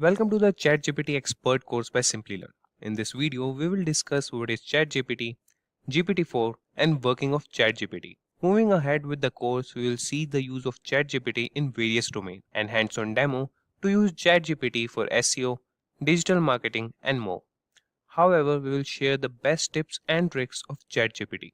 Welcome to the ChatGPT Expert course by Simplilearn. In this video, we will discuss what is ChatGPT, GPT-4 and working of ChatGPT. Moving ahead with the course, we will see the use of ChatGPT in various domains and hands-on demo to use ChatGPT for SEO, digital marketing and more. However, we will share the best tips and tricks of ChatGPT.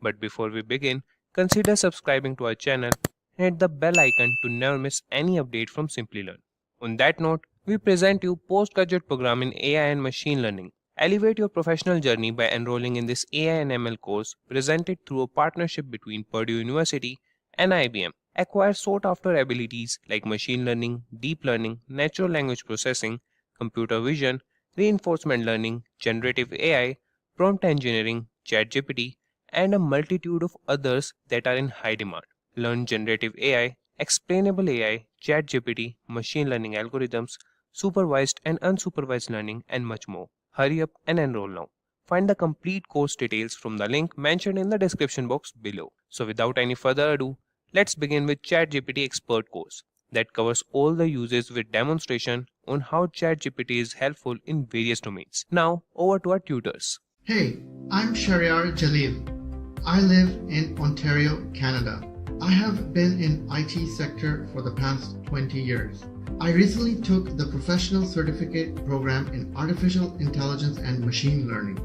But before we begin, consider subscribing to our channel and hit the bell icon to never miss any update from Simplilearn. On that note, we present you postgraduate program in AI and machine learning. Elevate your professional journey by enrolling in this AI and ML course presented through a partnership between Purdue University and IBM. Acquire sought-after abilities like machine learning, deep learning, natural language processing, computer vision, reinforcement learning, generative AI, prompt engineering, ChatGPT, and a multitude of others that are in high demand. Learn generative AI, explainable AI, ChatGPT, machine learning algorithms, supervised and unsupervised learning, and much more. Hurry up and enroll now. Find the complete course details from the link mentioned in the description box below. So without any further ado, let's begin with ChatGPT Expert course that covers all the uses with demonstration on how ChatGPT is helpful in various domains. Now over to our tutors. Hey, I'm Shariar Jalil. I live in Ontario, Canada. I have been in IT sector for the past 20 years. I recently took the professional certificate program in artificial intelligence and machine learning.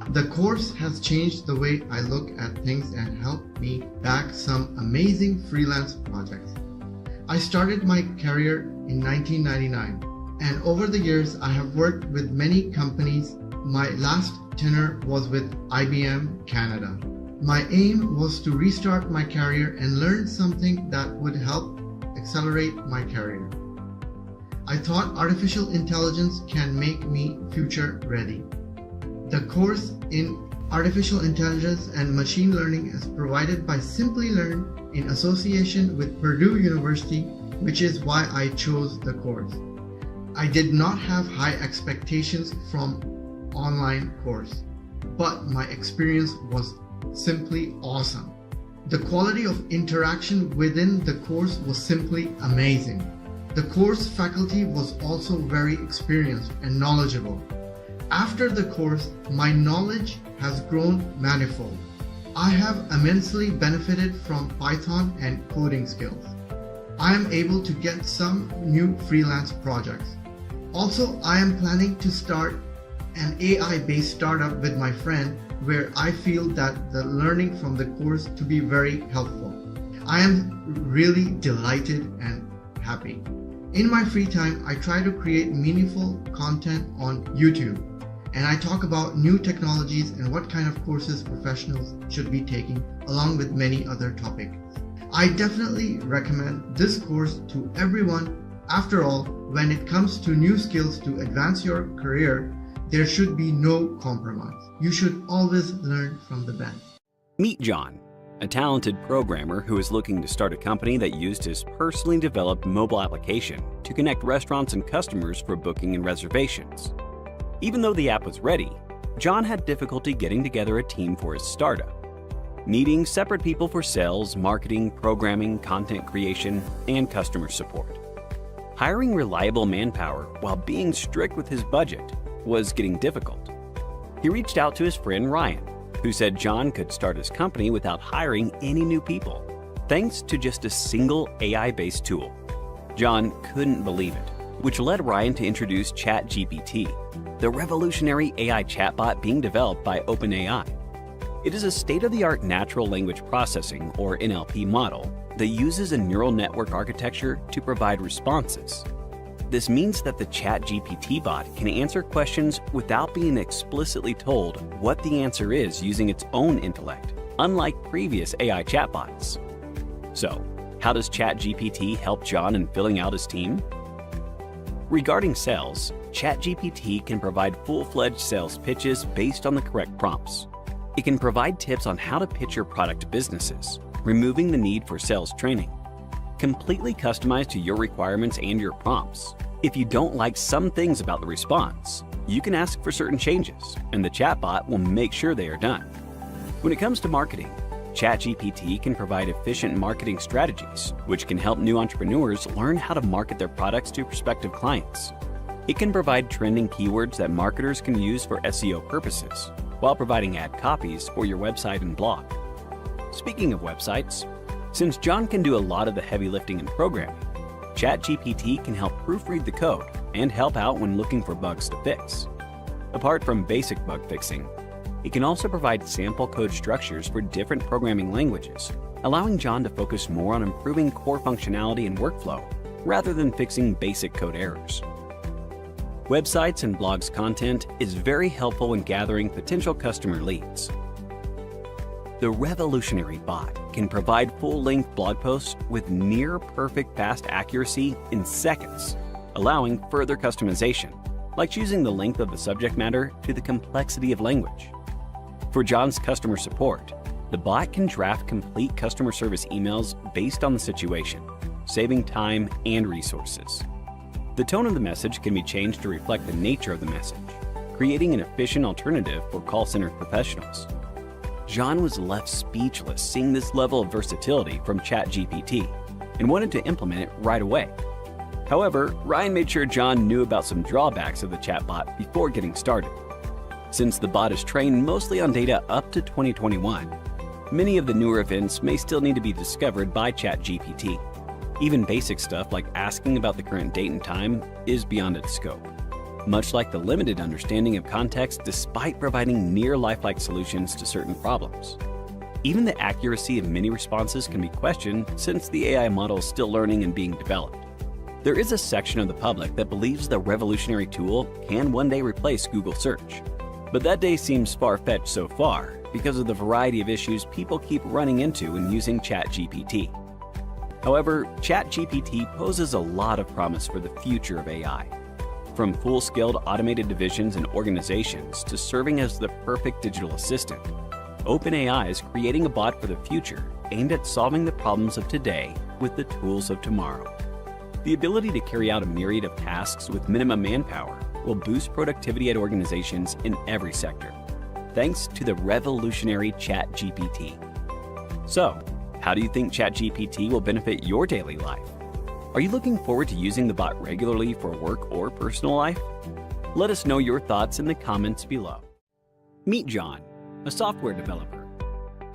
The course has changed the way I look at things and helped me back some amazing freelance projects. I started my career in 1999, and over the years I have worked with many companies. My last tenure was with IBM Canada. My aim was to restart my career and learn something that would help accelerate my career. I thought artificial intelligence can make me future ready. The course in artificial intelligence and machine learning is provided by Simplilearn in association with Purdue University, which is why I chose the course. I did not have high expectations from online course, but my experience was simply awesome. The quality of interaction within the course was simply amazing. The course faculty was also very experienced and knowledgeable. After the course, my knowledge has grown manifold. I have immensely benefited from Python and coding skills. I am able to get some new freelance projects. Also, I am planning to start an AI-based startup with my friend where I feel that the learning from the course to be very helpful. I am really delighted and happy. In my free time, I try to create meaningful content on YouTube, and I talk about new technologies and what kind of courses professionals should be taking, along with many other topics. I definitely recommend this course to everyone. After all, when it comes to new skills to advance your career, there should be no compromise. You should always learn from the best. Meet John, a talented programmer who is looking to start a company that used his personally developed mobile application to connect restaurants and customers for booking and reservations. Even though the app was ready, John had difficulty getting together a team for his startup, needing separate people for sales, marketing, programming, content creation, and customer support. Hiring reliable manpower while being strict with his budget was getting difficult. He reached out to his friend Ryan, who said John could start his company without hiring any new people, thanks to just a single AI-based tool. John couldn't believe it, which led Ryan to introduce ChatGPT, the revolutionary AI chatbot being developed by OpenAI. It is a state-of-the-art natural language processing, or NLP model, that uses a neural network architecture to provide responses. This means that the ChatGPT bot can answer questions without being explicitly told what the answer is using its own intellect, unlike previous AI chatbots. So, how does ChatGPT help John in filling out his team? Regarding sales, ChatGPT can provide full-fledged sales pitches based on the correct prompts. It can provide tips on how to pitch your product to businesses, removing the need for sales training. Completely customized to your requirements and your prompts. If you don't like some things about the response, you can ask for certain changes, and the chatbot will make sure they are done. When it comes to marketing, ChatGPT can provide efficient marketing strategies, which can help new entrepreneurs learn how to market their products to prospective clients. It can provide trending keywords that marketers can use for SEO purposes, while providing ad copies for your website and blog. Speaking of websites, since John can do a lot of the heavy lifting in programming, ChatGPT can help proofread the code and help out when looking for bugs to fix. Apart from basic bug fixing, it can also provide sample code structures for different programming languages, allowing John to focus more on improving core functionality and workflow rather than fixing basic code errors. Websites and blogs content is very helpful when gathering potential customer leads. The revolutionary bot can provide full-length blog posts with near-perfect fast accuracy in seconds, allowing further customization, like choosing the length of the subject matter to the complexity of language. For John's customer support, the bot can draft complete customer service emails based on the situation, saving time and resources. The tone of the message can be changed to reflect the nature of the message, creating an efficient alternative for call center professionals. John was left speechless seeing this level of versatility from ChatGPT and wanted to implement it right away. However, Ryan made sure John knew about some drawbacks of the chatbot before getting started. Since the bot is trained mostly on data up to 2021, many of the newer events may still need to be discovered by ChatGPT. Even basic stuff like asking about the current date and time is beyond its scope, much like the limited understanding of context despite providing near lifelike solutions to certain problems. Even the accuracy of many responses can be questioned since the AI model is still learning and being developed. There is a section of the public that believes the revolutionary tool can one day replace Google search. But that day seems far-fetched so far because of the variety of issues people keep running into when using ChatGPT. However, ChatGPT poses a lot of promise for the future of AI. From full-scaled automated divisions and organizations to serving as the perfect digital assistant, OpenAI is creating a bot for the future aimed at solving the problems of today with the tools of tomorrow. The ability to carry out a myriad of tasks with minimum manpower will boost productivity at organizations in every sector, thanks to the revolutionary ChatGPT. So, how do you think ChatGPT will benefit your daily life? Are you looking forward to using the bot regularly for work or personal life? Let us know your thoughts in the comments below. Meet John, a software developer.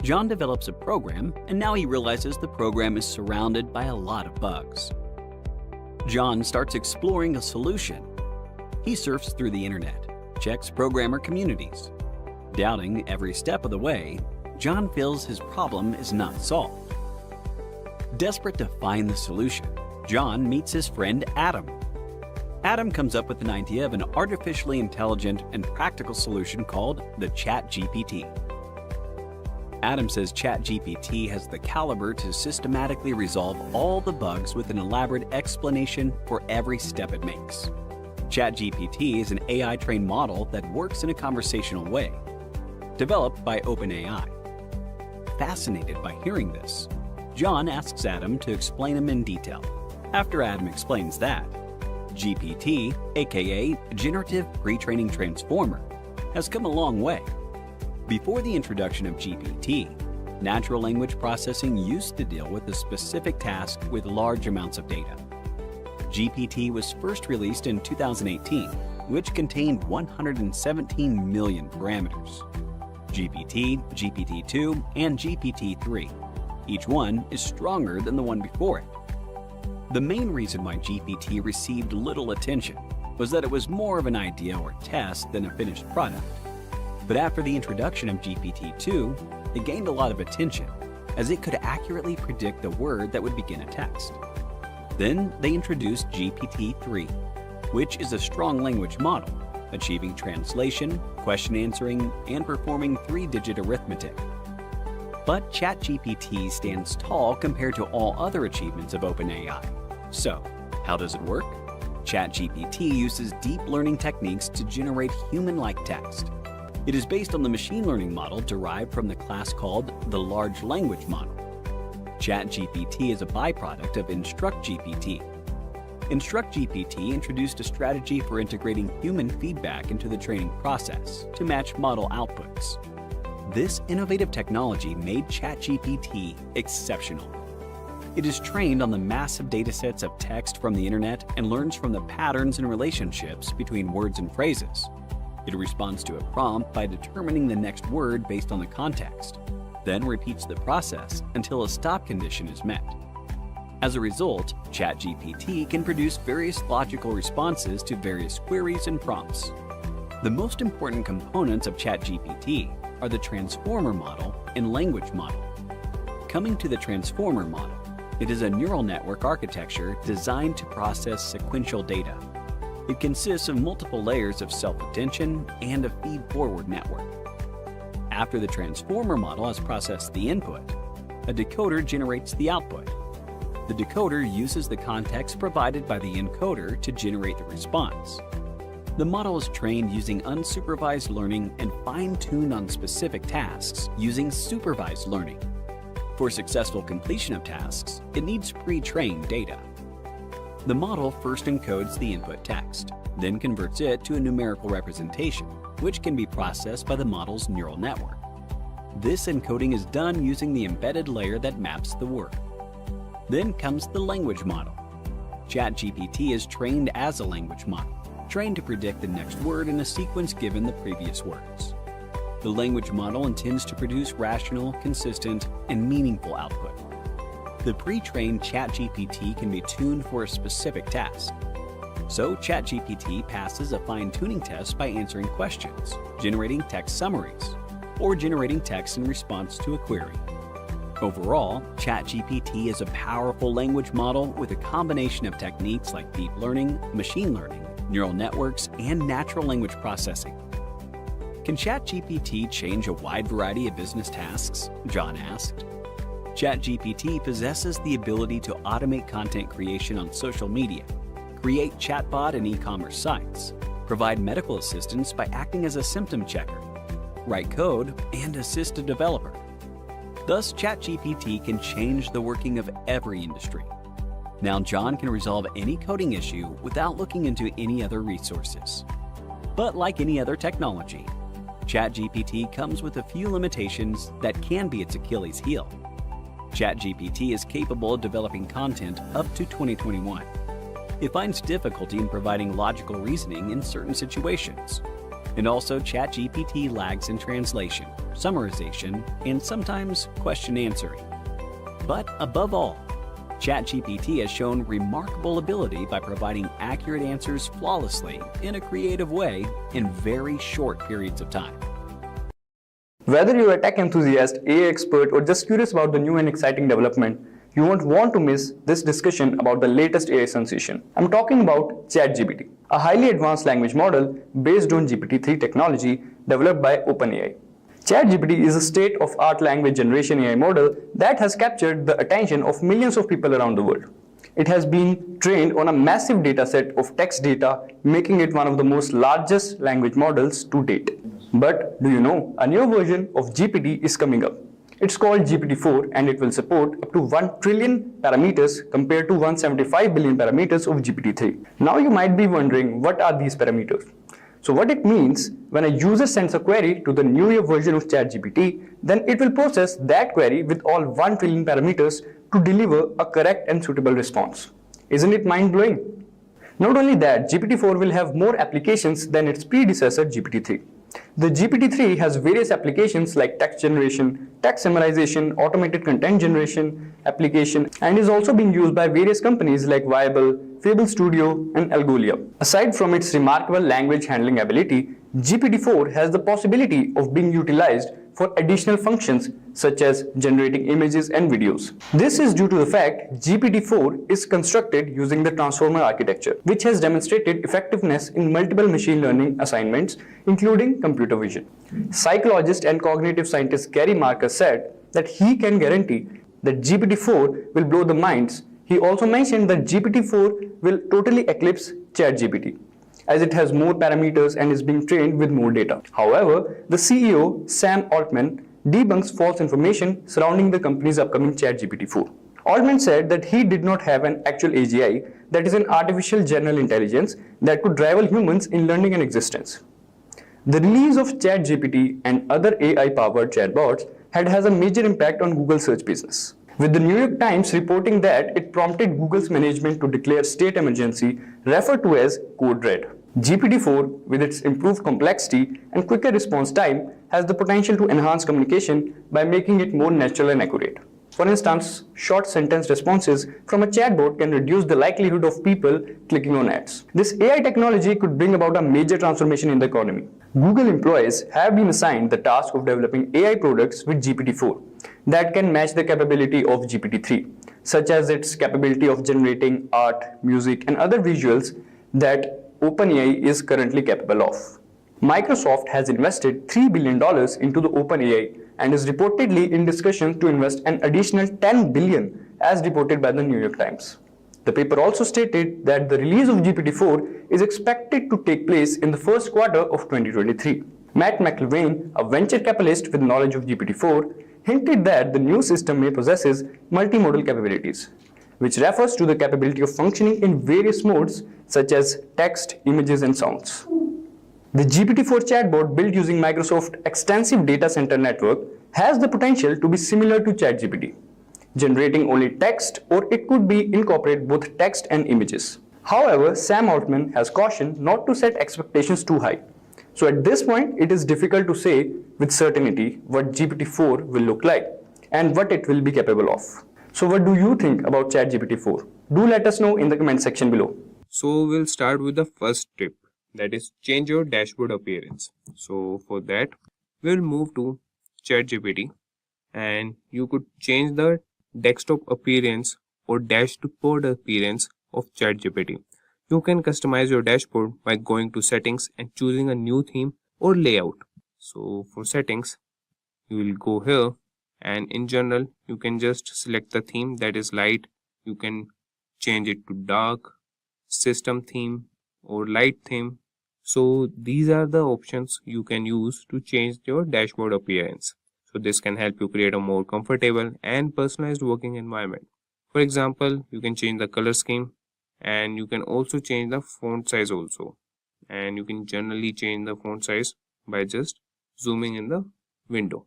John develops a program, and now he realizes the program is surrounded by a lot of bugs. John starts exploring a solution. He surfs through the internet, checks programmer communities. Doubting every step of the way, John feels his problem is not solved. Desperate to find the solution, John meets his friend Adam. Adam comes up with an idea of an artificially intelligent and practical solution called the ChatGPT. Adam says ChatGPT has the caliber to systematically resolve all the bugs with an elaborate explanation for every step it makes. ChatGPT is an AI-trained model that works in a conversational way, developed by OpenAI. Fascinated by hearing this, John asks Adam to explain him in detail. After Adam explains that, GPT, aka Generative Pre-training Transformer, has come a long way. Before the introduction of GPT, natural language processing used to deal with a specific task with large amounts of data. GPT was first released in 2018, which contained 117 million parameters. GPT, GPT-2, and GPT-3. Each one is stronger than the one before it. The main reason why GPT received little attention was that it was more of an idea or test than a finished product. But after the introduction of GPT-2, it gained a lot of attention, as it could accurately predict the word that would begin a text. Then they introduced GPT-3, which is a strong language model, achieving translation, question answering, and performing 3-digit arithmetic. But ChatGPT stands tall compared to all other achievements of OpenAI. So, how does it work? ChatGPT uses deep learning techniques to generate human-like text. It is based on the machine learning model derived from the class called the Large Language Model. ChatGPT is a byproduct of InstructGPT. InstructGPT introduced a strategy for integrating human feedback into the training process to match model outputs. This innovative technology made ChatGPT exceptional. It is trained on the massive datasets of text from the internet and learns from the patterns and relationships between words and phrases. It responds to a prompt by determining the next word based on the context, then repeats the process until a stop condition is met. As a result, ChatGPT can produce various logical responses to various queries and prompts. The most important components of ChatGPT are the transformer model and language model. Coming to the transformer model, it is a neural network architecture designed to process sequential data. It consists of multiple layers of self-attention and a feed-forward network. After the transformer model has processed the input, a decoder generates the output. The decoder uses the context provided by the encoder to generate the response. The model is trained using unsupervised learning and fine-tuned on specific tasks using supervised learning. For successful completion of tasks, it needs pre-trained data. The model first encodes the input text, then converts it to a numerical representation, which can be processed by the model's neural network. This encoding is done using the embedded layer that maps the word. Then comes the language model. ChatGPT is trained as a language model, trained to predict the next word in a sequence given the previous words. The language model intends to produce rational, consistent, and meaningful output. The pre-trained ChatGPT can be tuned for a specific task. So ChatGPT passes a fine-tuning test by answering questions, generating text summaries, or generating text in response to a query. Overall, ChatGPT is a powerful language model with a combination of techniques like deep learning, machine learning, neural networks, and natural language processing. Can ChatGPT change a wide variety of business tasks? John asked. ChatGPT possesses the ability to automate content creation on social media, create chatbot and e-commerce sites, provide medical assistance by acting as a symptom checker, write code, and assist a developer. Thus, ChatGPT can change the working of every industry. Now, John can resolve any coding issue without looking into any other resources. But like any other technology, ChatGPT comes with a few limitations that can be its Achilles heel. ChatGPT is capable of developing content up to 2021. It finds difficulty in providing logical reasoning in certain situations. And also, ChatGPT lags in translation, summarization, and sometimes question answering. But above all, ChatGPT has shown remarkable ability by providing accurate answers flawlessly in a creative way in very short periods of time. Whether you're a tech enthusiast, AI expert, or just curious about the new and exciting development, you won't want to miss this discussion about the latest AI sensation. I'm talking about ChatGPT, a highly advanced language model based on GPT-3 technology developed by OpenAI. ChatGPT is a state-of-the-art language generation AI model that has captured the attention of millions of people around the world. It has been trained on a massive dataset of text data, making it one of the most largest language models to date. But do you know, a new version of GPT is coming up. It's called GPT-4 and it will support up to 1 trillion parameters compared to 175 billion parameters of GPT-3. Now you might be wondering, what are these parameters? So what it means, when a user sends a query to the newer version of ChatGPT, then it will process that query with all 1 trillion parameters to deliver a correct and suitable response. Isn't it mind-blowing? Not only that, GPT-4 will have more applications than its predecessor GPT-3. The GPT-3 has various applications like text generation, text summarization, automated content generation application, and is also being used by various companies like Viable, Fable Studio, and Algolia. Aside from its remarkable language handling ability, GPT-4 has the possibility of being utilized for additional functions such as generating images and videos. This is due to the fact GPT-4 is constructed using the transformer architecture, which has demonstrated effectiveness in multiple machine learning assignments, including computer vision. Psychologist and cognitive scientist Gary Marcus said that he can guarantee that GPT-4 will blow the minds. He also mentioned that GPT-4 will totally eclipse ChatGPT, as it has more parameters and is being trained with more data. However, the CEO, Sam Altman, debunks false information surrounding the company's upcoming ChatGPT-4. Altman said that he did not have an actual AGI, that is an artificial general intelligence, that could rival humans in learning and existence. The release of ChatGPT and other AI-powered chatbots has a major impact on Google search business. with the New York Times reporting that it prompted Google's management to declare state emergency, referred to as Code Red. GPT-4, with its improved complexity and quicker response time, has the potential to enhance communication by making it more natural and accurate. For instance, short sentence responses from a chatbot can reduce the likelihood of people clicking on ads. This AI technology could bring about a major transformation in the economy. Google employees have been assigned the task of developing AI products with GPT-4 that can match the capability of GPT-3, such as its capability of generating art, music, and other visuals that OpenAI is currently capable of. Microsoft has invested $3 billion into the OpenAI and is reportedly in discussions to invest an additional $10 billion as reported by the New York Times. The paper also stated that the release of GPT-4 is expected to take place in the first quarter of 2023. Matt McIlvaine, a venture capitalist with knowledge of GPT-4, hinted that the new system may possess multimodal capabilities, which refers to the capability of functioning in various modes such as text, images, and sounds. The GPT-4 chatbot built using Microsoft's extensive data center network has the potential to be similar to ChatGPT, generating only text, or it could be incorporate both text and images. However, Sam Altman has cautioned not to set expectations too high. So at this point, it is difficult to say with certainty what GPT-4 will look like and what it will be capable of. So what do you think about ChatGPT-4? Do let us know in the comment section below. So we'll start with the first tip, that is change your dashboard appearance. So for that, we'll move to ChatGPT and you could change the desktop appearance or dashboard appearance of ChatGPT. You can customize your dashboard by going to settings and choosing a new theme or layout. So for settings, you will go here and in general, you can just select the theme that is light. You can change it to dark, system theme or light theme. So these are the options you can use to change your dashboard appearance. So this can help you create a more comfortable and personalized working environment. For example, you can change the color scheme and you can also change the font size also. And you can generally change the font size by just zooming in the window.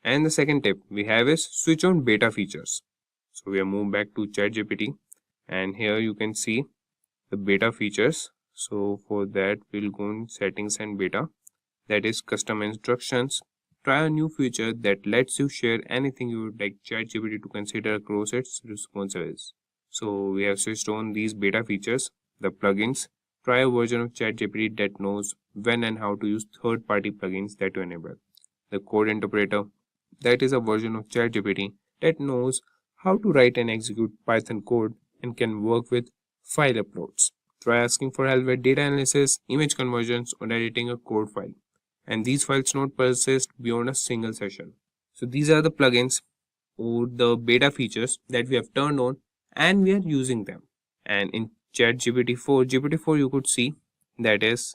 And the second tip we have is switch on beta features. So we are moved back to ChatGPT and here you can see the beta features. So for that we'll go in settings and beta, that is custom instructions. Try a new feature that lets you share anything you would like ChatGPT to consider across its responses. So we have switched on these beta features. The plugins, try a version of ChatGPT that knows when and how to use third-party plugins that you enable. The code interpreter, that is a version of ChatGPT that knows how to write and execute Python code and can work with file uploads. Try asking for help with data analysis, image conversions, or editing a code file. And these files not persist beyond a single session. So these are the plugins or the beta features that we have turned on and we are using them. And in GPT-4 you could see that is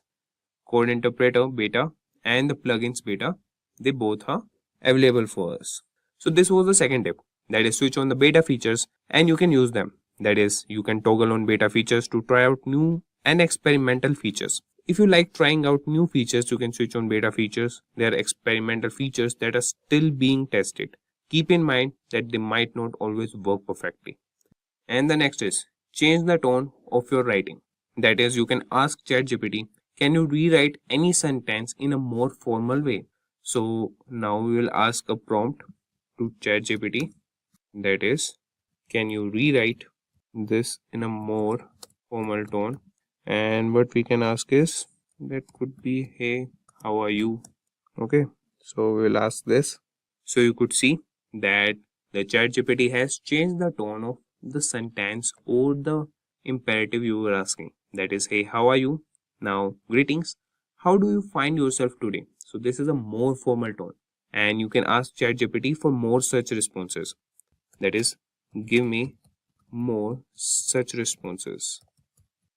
code interpreter beta and the plugins beta. They both are available for us. So this was the second tip, that is switch on the beta features and you can use them. That is, you can toggle on beta features to try out new and experimental features. If you like trying out new features, you can switch on beta features. They are experimental features that are still being tested. Keep in mind that they might not always work perfectly. And the next is change the tone of your writing. That is, you can ask ChatGPT, can you rewrite any sentence in a more formal way? So now we will ask a prompt to ChatGPT, that is, can you rewrite this in a more formal tone? And what we can ask is, that could be, hey, how are you? Okay, so we'll ask this. So you could see that the ChatGPT has changed the tone of the sentence or the imperative you were asking. That is, hey, how are you? Now, greetings. How do you find yourself today? So this is a more formal tone. And you can ask ChatGPT for more such responses. That is, give me more such responses.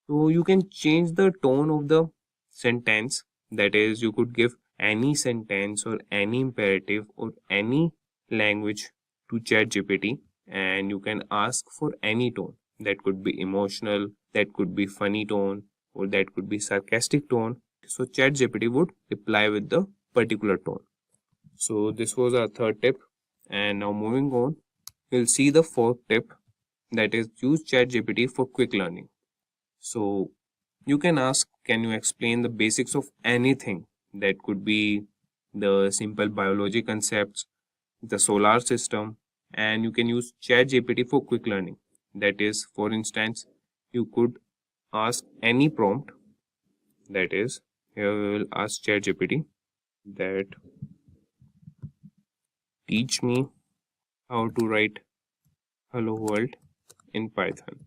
So you can change the tone of the sentence. That is, you could give any sentence or any imperative or any language to ChatGPT and you can ask for any tone. That could be emotional, that could be funny tone, or that could be sarcastic tone. So ChatGPT would reply with the particular tone. So this was our third tip. And now moving on we'll see the fourth tip, that is use ChatGPT for quick learning. So you can ask, can you explain the basics of anything? That could be the simple biology concepts, the solar system, and you can use ChatGPT for quick learning. That is, for instance, you could ask any prompt. That is, here we will ask ChatGPT that teach me how to write hello world in Python.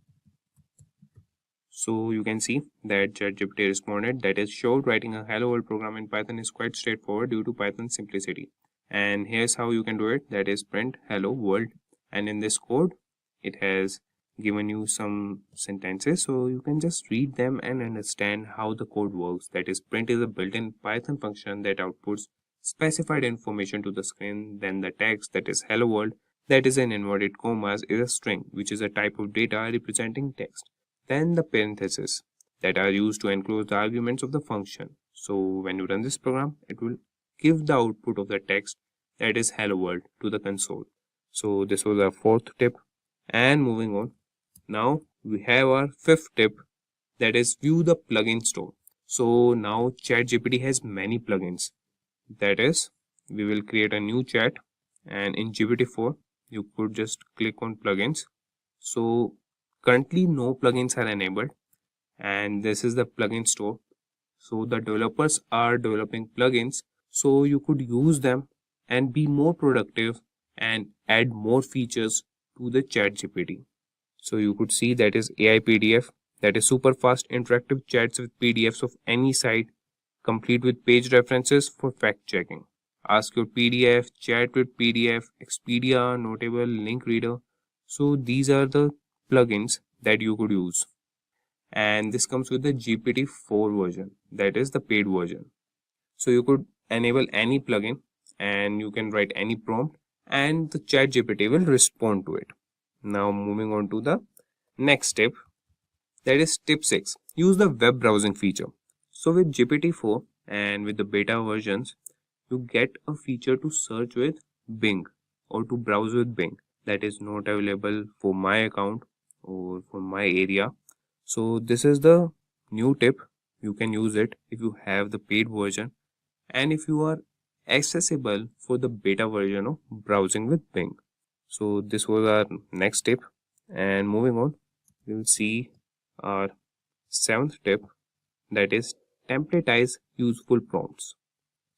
So you can see that ChatGPT responded, that is, sure, writing a hello world program in Python is quite straightforward due to Python's simplicity. And here's how you can do it, that is print hello world. And in this code, it has given you some sentences, so you can just read them and understand how the code works. That is, print is a built-in Python function that outputs specified information to the screen. Then the text, that is hello world, that is in inverted commas, is a string, which is a type of data representing text. Then the parentheses that are used to enclose the arguments of the function. So when you run this program, it will give the output of the text, that is hello world, to the console. So this was our fourth tip. And moving on, now we have our fifth tip, that is view the plugin store. So now ChatGPT has many plugins. That is, we will create a new chat, and in GPT-4 you could just click on plugins. So currently no plugins are enabled, and this is the plugin store. So the developers are developing plugins, so you could use them and be more productive and add more features to the ChatGPT. So you could see that is AI PDF, that is super fast interactive chats with PDFs of any site, complete with page references for fact checking. Ask your PDF, chat with PDF, Expedia, Notable, Link Reader. So these are the plugins that you could use. And this comes with the GPT-4 version, that is the paid version. So you could enable any plugin and you can write any prompt and the ChatGPT will respond to it. Now moving on to the next tip, that is tip 6, use the web browsing feature. So with GPT-4 and with the beta versions, you get a feature to search with Bing or to browse with Bing that is not available for my account or for my area. So this is the new tip. You can use it if you have the paid version and if you are accessible for the beta version of browsing with Bing. So this was our next tip, and moving on, we will see our 7th tip, that is templatize useful prompts.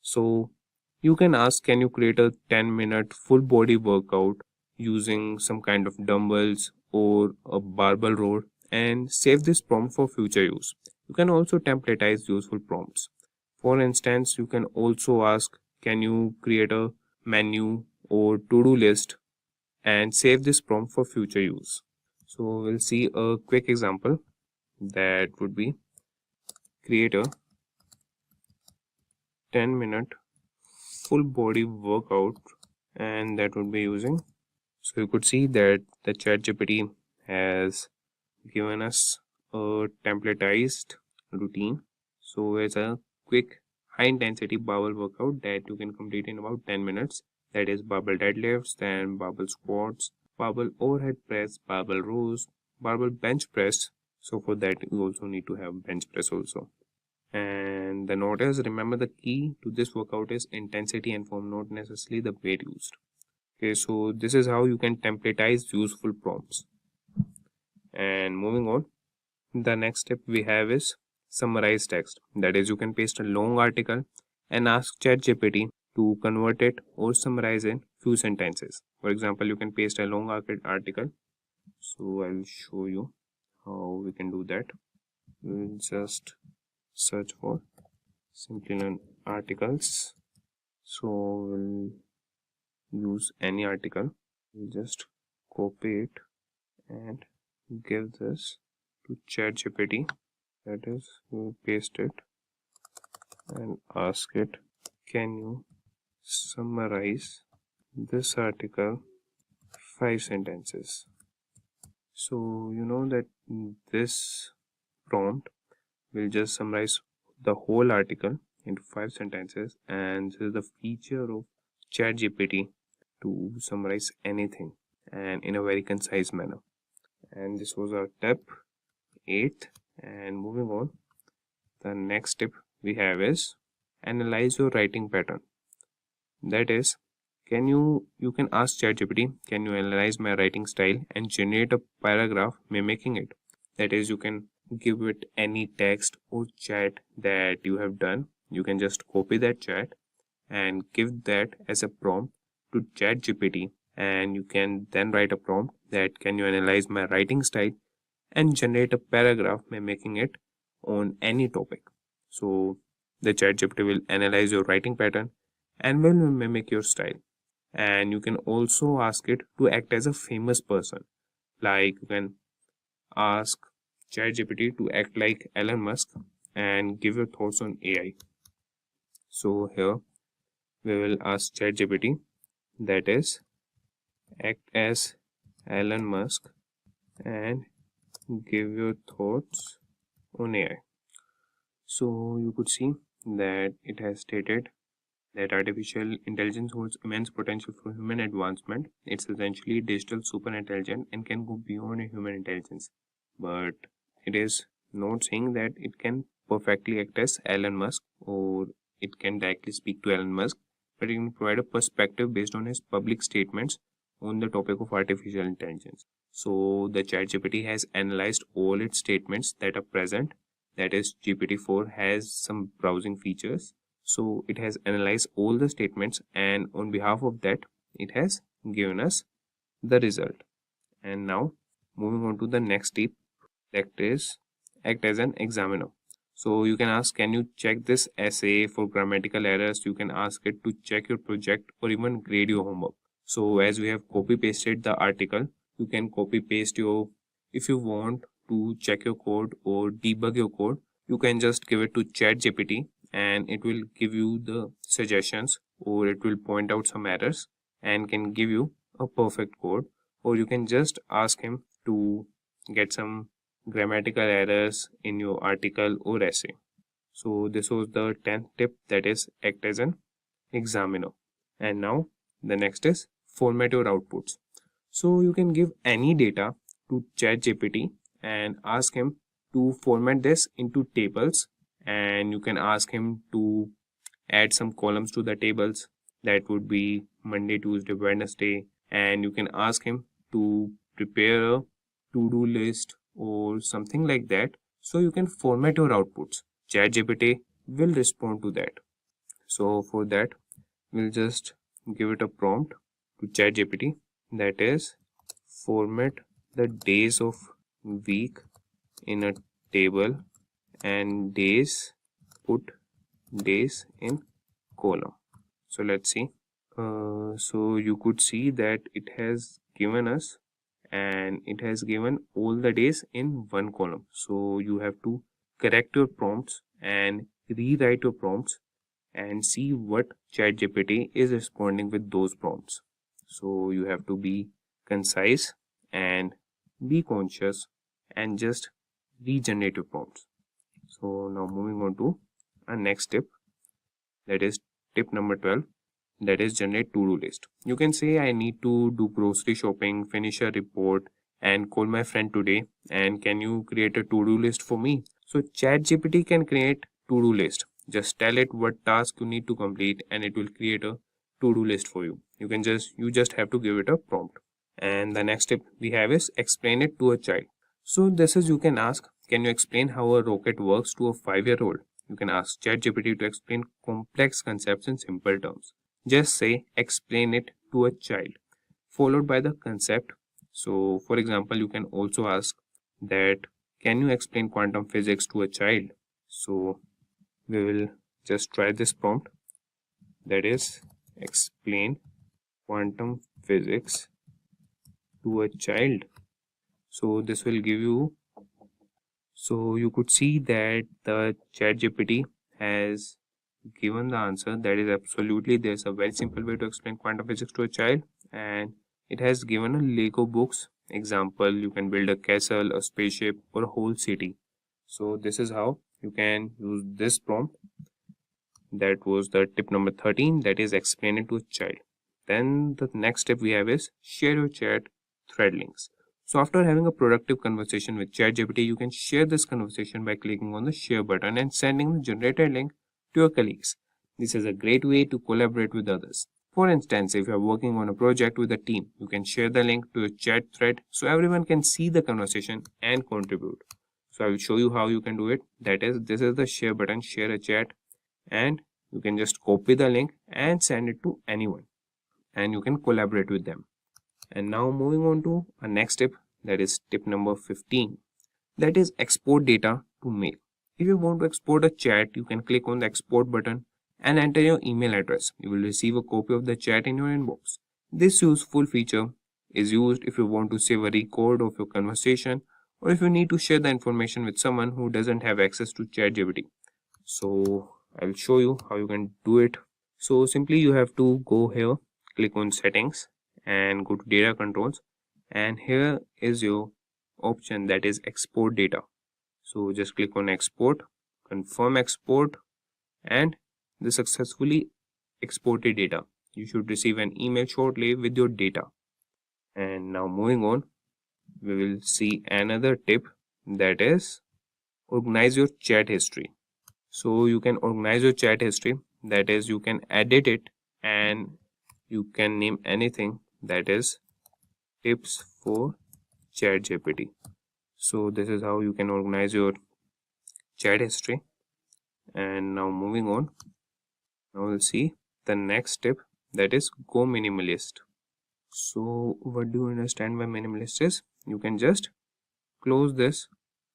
So you can ask, can you create a 10-minute full body workout using some kind of dumbbells or a barbell row, and save this prompt for future use. You can also templatize useful prompts. For instance, you can also ask, can you create a menu or to-do list and save this prompt for future use. So we'll see a quick example, that would be create a 10-minute full body workout, and that would be using, so you could see that the ChatGPT has given us a templatized routine. So it's a quick high intensity barbell workout that you can complete in about 10 minutes. That is barbell deadlifts, then barbell squats, barbell overhead press, barbell rows, barbell bench press. So for that you also need to have bench press also. And the note is, remember the key to this workout is intensity and form, not necessarily the weight used. Okay, so this is how you can templatize useful prompts. And moving on, the next step we have is summarize text. That is, you can paste a long article and ask ChatGPT to convert it or summarize in few sentences. For example, you can paste a long article. So I'll show you how we can do that. We'll just search for Simplilearn articles. So we'll use any article. We'll just copy it and give this to ChatGPT. That is, we'll paste it and ask it, can you summarize this article 5 sentences. So you know that this prompt will just summarize the whole article into 5 sentences, and this is the feature of ChatGPT to summarize anything. and in a very concise manner. And this was our tip 8. And moving on, the next tip we have is analyze your writing pattern. That is, you can ask ChatGPT, can you analyze my writing style and generate a paragraph mimicking it? That is, you can give it any text or chat that you have done. You can just copy that chat and give that as a prompt to ChatGPT, and you can then write a prompt that can you analyze my writing style and generate a paragraph mimicking it on any topic. So the ChatGPT will analyze your writing pattern and will mimic your style. And you can also ask it to act as a famous person. Like you can ask ChatGPT to act like Elon Musk and give your thoughts on AI. So here we will ask ChatGPT, that is, act as Elon Musk and give your thoughts on AI. So you could see that it has stated that artificial intelligence holds immense potential for human advancement. It's essentially digital super intelligent and can go beyond human intelligence. But it is not saying that it can perfectly act as Elon Musk or it can directly speak to Elon Musk, but it can provide a perspective based on his public statements on the topic of artificial intelligence. So the ChatGPT has analyzed all its statements that are present. That is, GPT-4 has some browsing features. So it has analyzed all the statements, and on behalf of that, it has given us the result. And now moving on to the next tip, that is act as an examiner. So you can ask, can you check this essay for grammatical errors? You can ask it to check your project or even grade your homework. So as we have copy pasted the article, you can copy paste if you want to check your code or debug your code, you can just give it to ChatGPT and it will give you the suggestions, or it will point out some errors and can give you a perfect code. Or you can just ask him to get some grammatical errors in your article or essay. So this was the 10th tip, that is act as an examiner. And now the next is format your outputs. So you can give any data to ChatGPT and ask him to format this into tables, and you can ask him to add some columns to the tables. That would be Monday, Tuesday, Wednesday, and you can ask him to prepare a to-do list or something like that. So you can format your outputs. ChatGPT will respond to that. So for that, we'll just give it a prompt to ChatGPT, that is, format the days of week in a table and put days in column. So let's see. So you could see that it has given us, and it has given all the days in one column. So you have to correct your prompts and rewrite your prompts and see what ChatGPT is responding with those prompts. So you have to be concise and be conscious and just regenerate your prompts. So now moving on to our next tip, that is tip number 12, that is generate to-do list. You can say, I need to do grocery shopping, finish a report, and call my friend today, and can you create a to-do list for me? So ChatGPT can create to-do list. Just tell it what task you need to complete and it will create a to-do list for you. You just have to give it a prompt. And the next tip we have is explain it to a child. So this is, you can ask, can you explain how a rocket works to a 5-year-old? You can ask ChatGPT to explain complex concepts in simple terms. Just say explain it to a child, followed by the concept. So for example, you can also ask that, can you explain quantum physics to a child? So we will just try this prompt, that is explain quantum physics to a child. So this will give you, so you could see that the ChatGPT has given the answer. That is absolutely, there's a very simple way to explain quantum physics to a child, and it has given a Lego books example. You can build a castle, a spaceship, or a whole city. So this is how you can use this prompt. That was the tip number 13, that is explain it to a child. Then the next step we have is share your chat thread links. So after having a productive conversation with ChatGPT, you can share this conversation by clicking on the share button and sending the generated link to your colleagues. This is a great way to collaborate with others. For instance, if you are working on a project with a team, you can share the link to your chat thread so everyone can see the conversation and contribute. So I will show you how you can do it. That is, this is the share button, share a chat, and you can just copy the link and send it to anyone, and you can collaborate with them. And now moving on to our next tip, that is tip number 15, that is export data to mail. If you want to export a chat, you can click on the export button and enter your email address. You will receive a copy of the chat in your inbox. This useful feature is used if you want to save a record of your conversation or if you need to share the information with someone who doesn't have access to ChatGPT. So I will show you how you can do it. So simply you have to go here, click on settings and go to data controls, and here is your option, that is export data. So just click on export, confirm export, and the successfully exported data. You should receive an email shortly with your data. And now moving on, we will see another tip, that is organize your chat history. So you can organize your chat history, that is you can edit it and you can name anything, that is tips for ChatGPT. So this is how you can organize your chat history. And now moving on, now we'll see the next tip, that is go minimalist. So what do you understand by minimalist is, you can just close this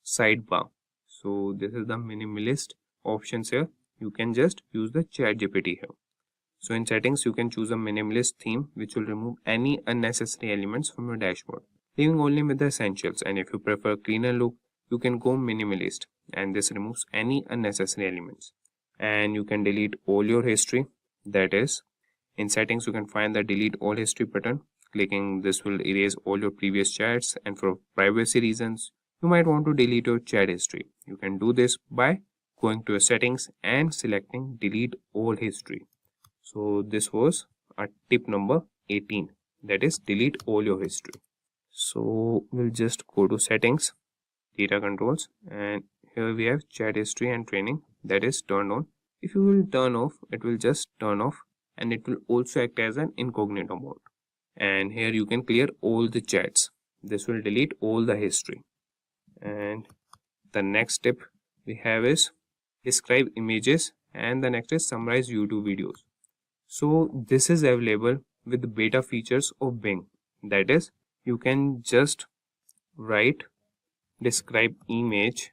sidebar. So this is the minimalist options here. You can just use the ChatGPT here. So in settings, you can choose a minimalist theme which will remove any unnecessary elements from your dashboard, leaving only with the essentials. And if you prefer a cleaner look, you can go minimalist, and this removes any unnecessary elements. And you can delete all your history. That is, in settings you can find the delete all history button. Clicking this will erase all your previous chats, and for privacy reasons you might want to delete your chat history. You can do this by going to your settings and selecting delete all history. So this was our tip number 18, that is delete all your history. So we'll just go to settings, data controls, and here we have chat history and training, that is turned on. If you will turn off, it will just turn off, and it will also act as an incognito mode. And here you can clear all the chats. This will delete all the history. And the next tip we have is describe images, and the next is summarize YouTube videos. So this is available with the beta features of Bing. That is, you can just write describe image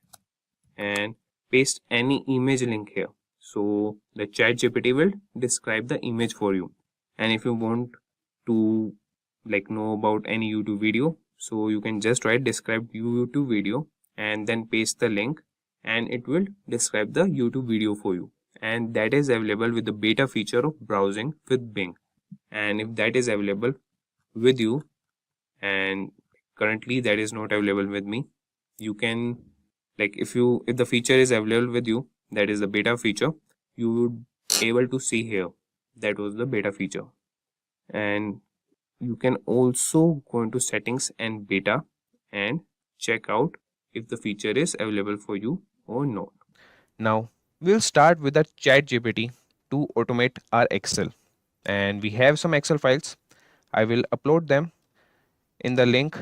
and paste any image link here. So the ChatGPT will describe the image for you. And if you want to know about any YouTube video, so you can just write describe YouTube video and then paste the link, and it will describe the YouTube video for you. And that is available with the beta feature of browsing with Bing. And if that is available with you, and currently that is not available with me, you can if the feature is available with you, that is the beta feature, you would able to see here that was the beta feature. And you can also go into settings and beta and check out if the feature is available for you or not. Now we'll start with the ChatGPT to automate our Excel, and we have some Excel files. I will upload them in the link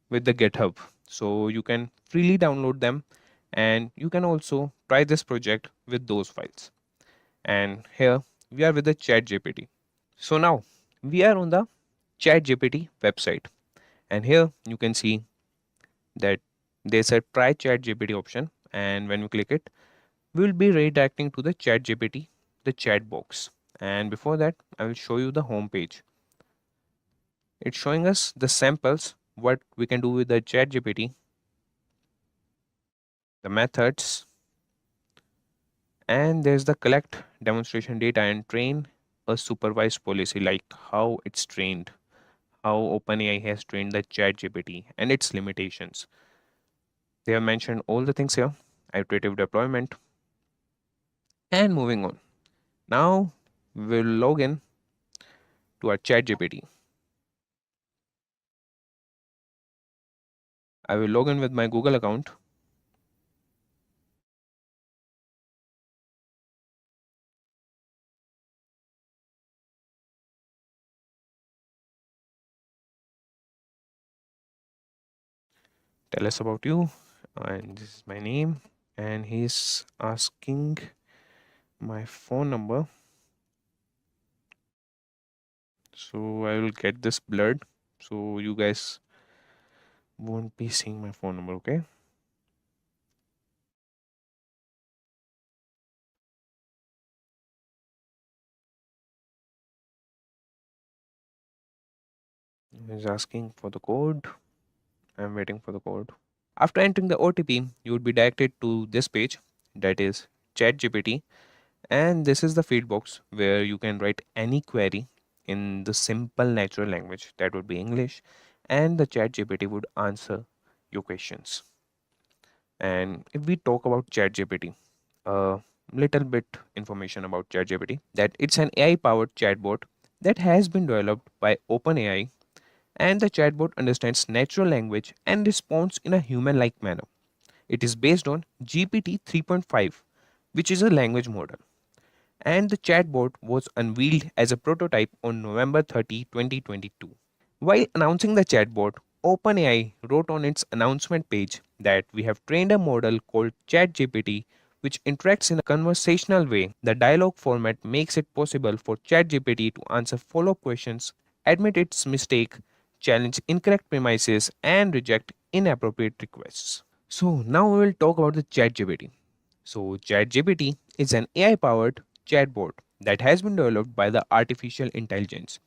with the GitHub, so you can freely download them, and you can also try this project with those files. And here we are with the ChatGPT. So now we are on the ChatGPT website, and here you can see that there's a try ChatGPT option, and when we click it, we will be redirecting to the ChatGPT, the chat box. And before that, I will show you the home page. It's showing us the samples, what we can do with the ChatGPT, the methods, and there's the collect demonstration data and train a supervised policy, like how it's trained, how OpenAI has trained the ChatGPT and its limitations. They have mentioned all the things here, iterative deployment. And moving on, now we'll log in to our ChatGPT. I will log in with my Google account. Tell us about you, and this is my name, and he's asking my phone number. So I will get this blurred so you guys won't be seeing my phone number, okay? He's asking for the code. I'm waiting for the code. After entering the OTP, you would be directed to this page, that is ChatGPT, and this is the feed box where you can write any query in the simple natural language, that would be English, and the ChatGPT would answer your questions. And if we talk about ChatGPT, a little bit information about ChatGPT, that it's an AI powered chatbot that has been developed by OpenAI, and the chatbot understands natural language and responds in a human like manner. It is based on GPT 3.5, which is a language model, and the chatbot was unveiled as a prototype on November 30, 2022. While announcing the chatbot, OpenAI wrote on its announcement page that we have trained a model called ChatGPT which interacts in a conversational way. The dialogue format makes it possible for ChatGPT to answer follow-up questions, admit its mistake, challenge incorrect premises, and reject inappropriate requests. So now we will talk about the ChatGPT. So ChatGPT is an AI-powered chatbot that has been developed by the artificial intelligence,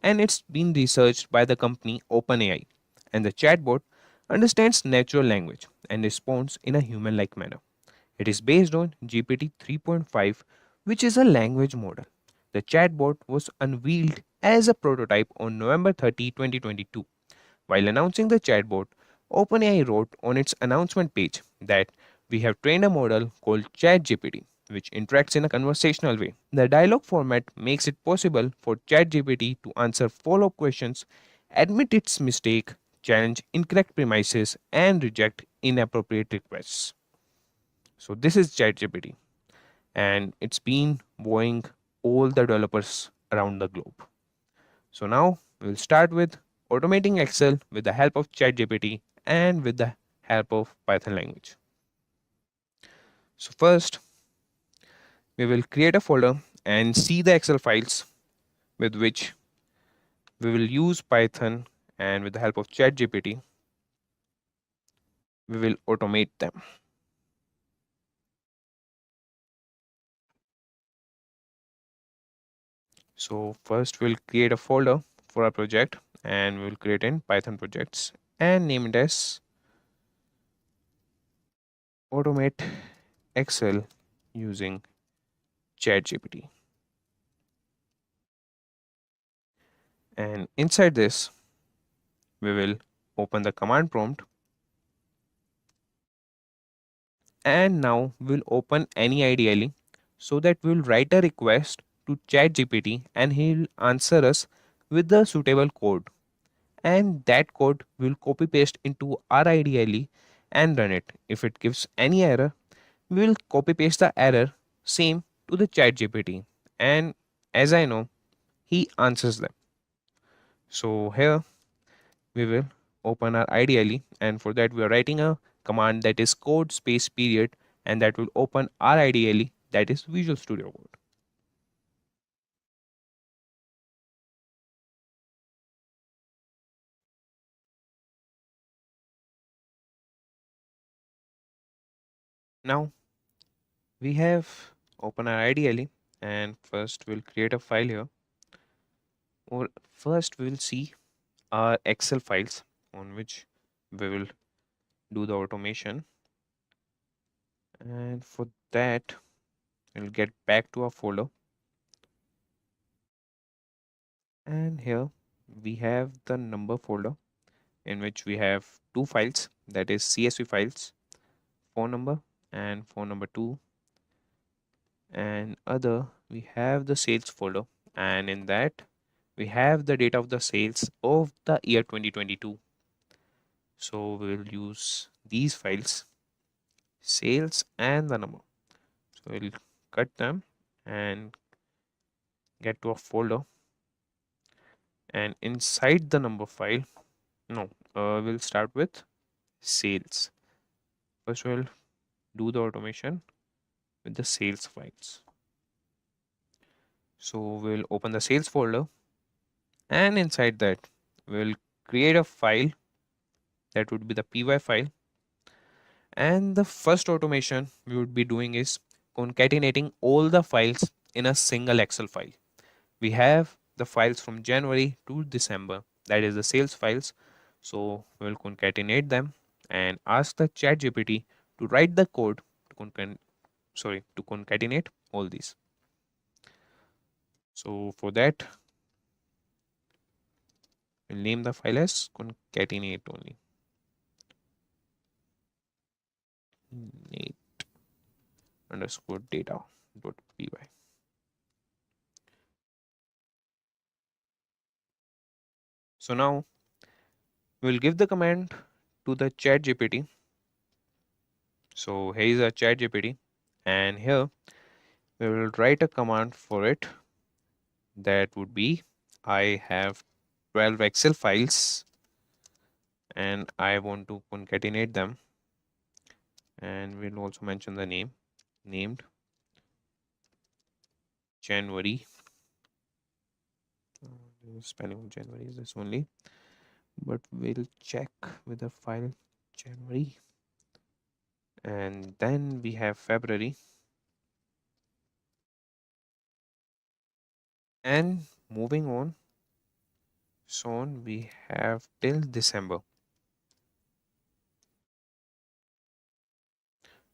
and it's been researched by the company OpenAI. And the chatbot understands natural language and responds in a human-like manner. It is based on GPT 3.5, which is a language model. The chatbot was unveiled as a prototype on November 30, 2022. While announcing the chatbot, OpenAI wrote on its announcement page that we have trained a model called ChatGPT, which interacts in a conversational way. The dialogue format makes it possible for ChatGPT to answer follow up questions, admit its mistake, challenge incorrect premises, and reject inappropriate requests. So, this is ChatGPT, and it's been wowing all the developers around the globe. So now we'll start with automating Excel with the help of ChatGPT and with the help of Python language. So first, we will create a folder and see the Excel files with which we will use Python, and with the help of ChatGPT, we will automate them. So first we'll create a folder for our project, and we'll create in Python projects and name it as automate Excel using ChatGPT. And inside this, we will open the command prompt, and now we'll open any IDLE so that we'll write a request to ChatGPT and he'll answer us with the suitable code, and that code we'll copy paste into our IDLE and run it. If it gives any error, we will copy paste the error same to the ChatGPT, and as I know, he answers them. So here we will open our IDLE, and for that we are writing a command that is code space period, and that will open our IDLE, that is Visual Studio Code. Now we have open our IDLE, and first we'll create a file here, or first we will see our Excel files on which we will do the automation, and for that we'll get back to our folder, and here we have the number folder in which we have two files, that is CSV files, phone number and phone number 2, and other we have the sales folder, and in that we have the data of the sales of the year 2022. So we'll use these files, sales and the number. So we'll cut them and get to a folder, and inside the number file, no, we'll start with sales. First we'll do the automation with the sales files. So we'll open the sales folder, and inside that we'll create a file that would be the py file. And the first automation we would be doing is concatenating all the files in a single Excel file. We have the files from January to December, that is the sales files. So we'll concatenate them and ask the ChatGPT to write the code to concatenate all these. So for that, we'll name the file as concatenate only. Nate underscore data dot py. So now we'll give the command to the ChatGPT. So here is a ChatGPT, and here we will write a command for it that would be, I have 12 Excel files and I want to concatenate them, and we'll also mention the name, named January. The spelling of January is this only, but we'll check with the file January. And then we have February, and moving on, so on, we have till December.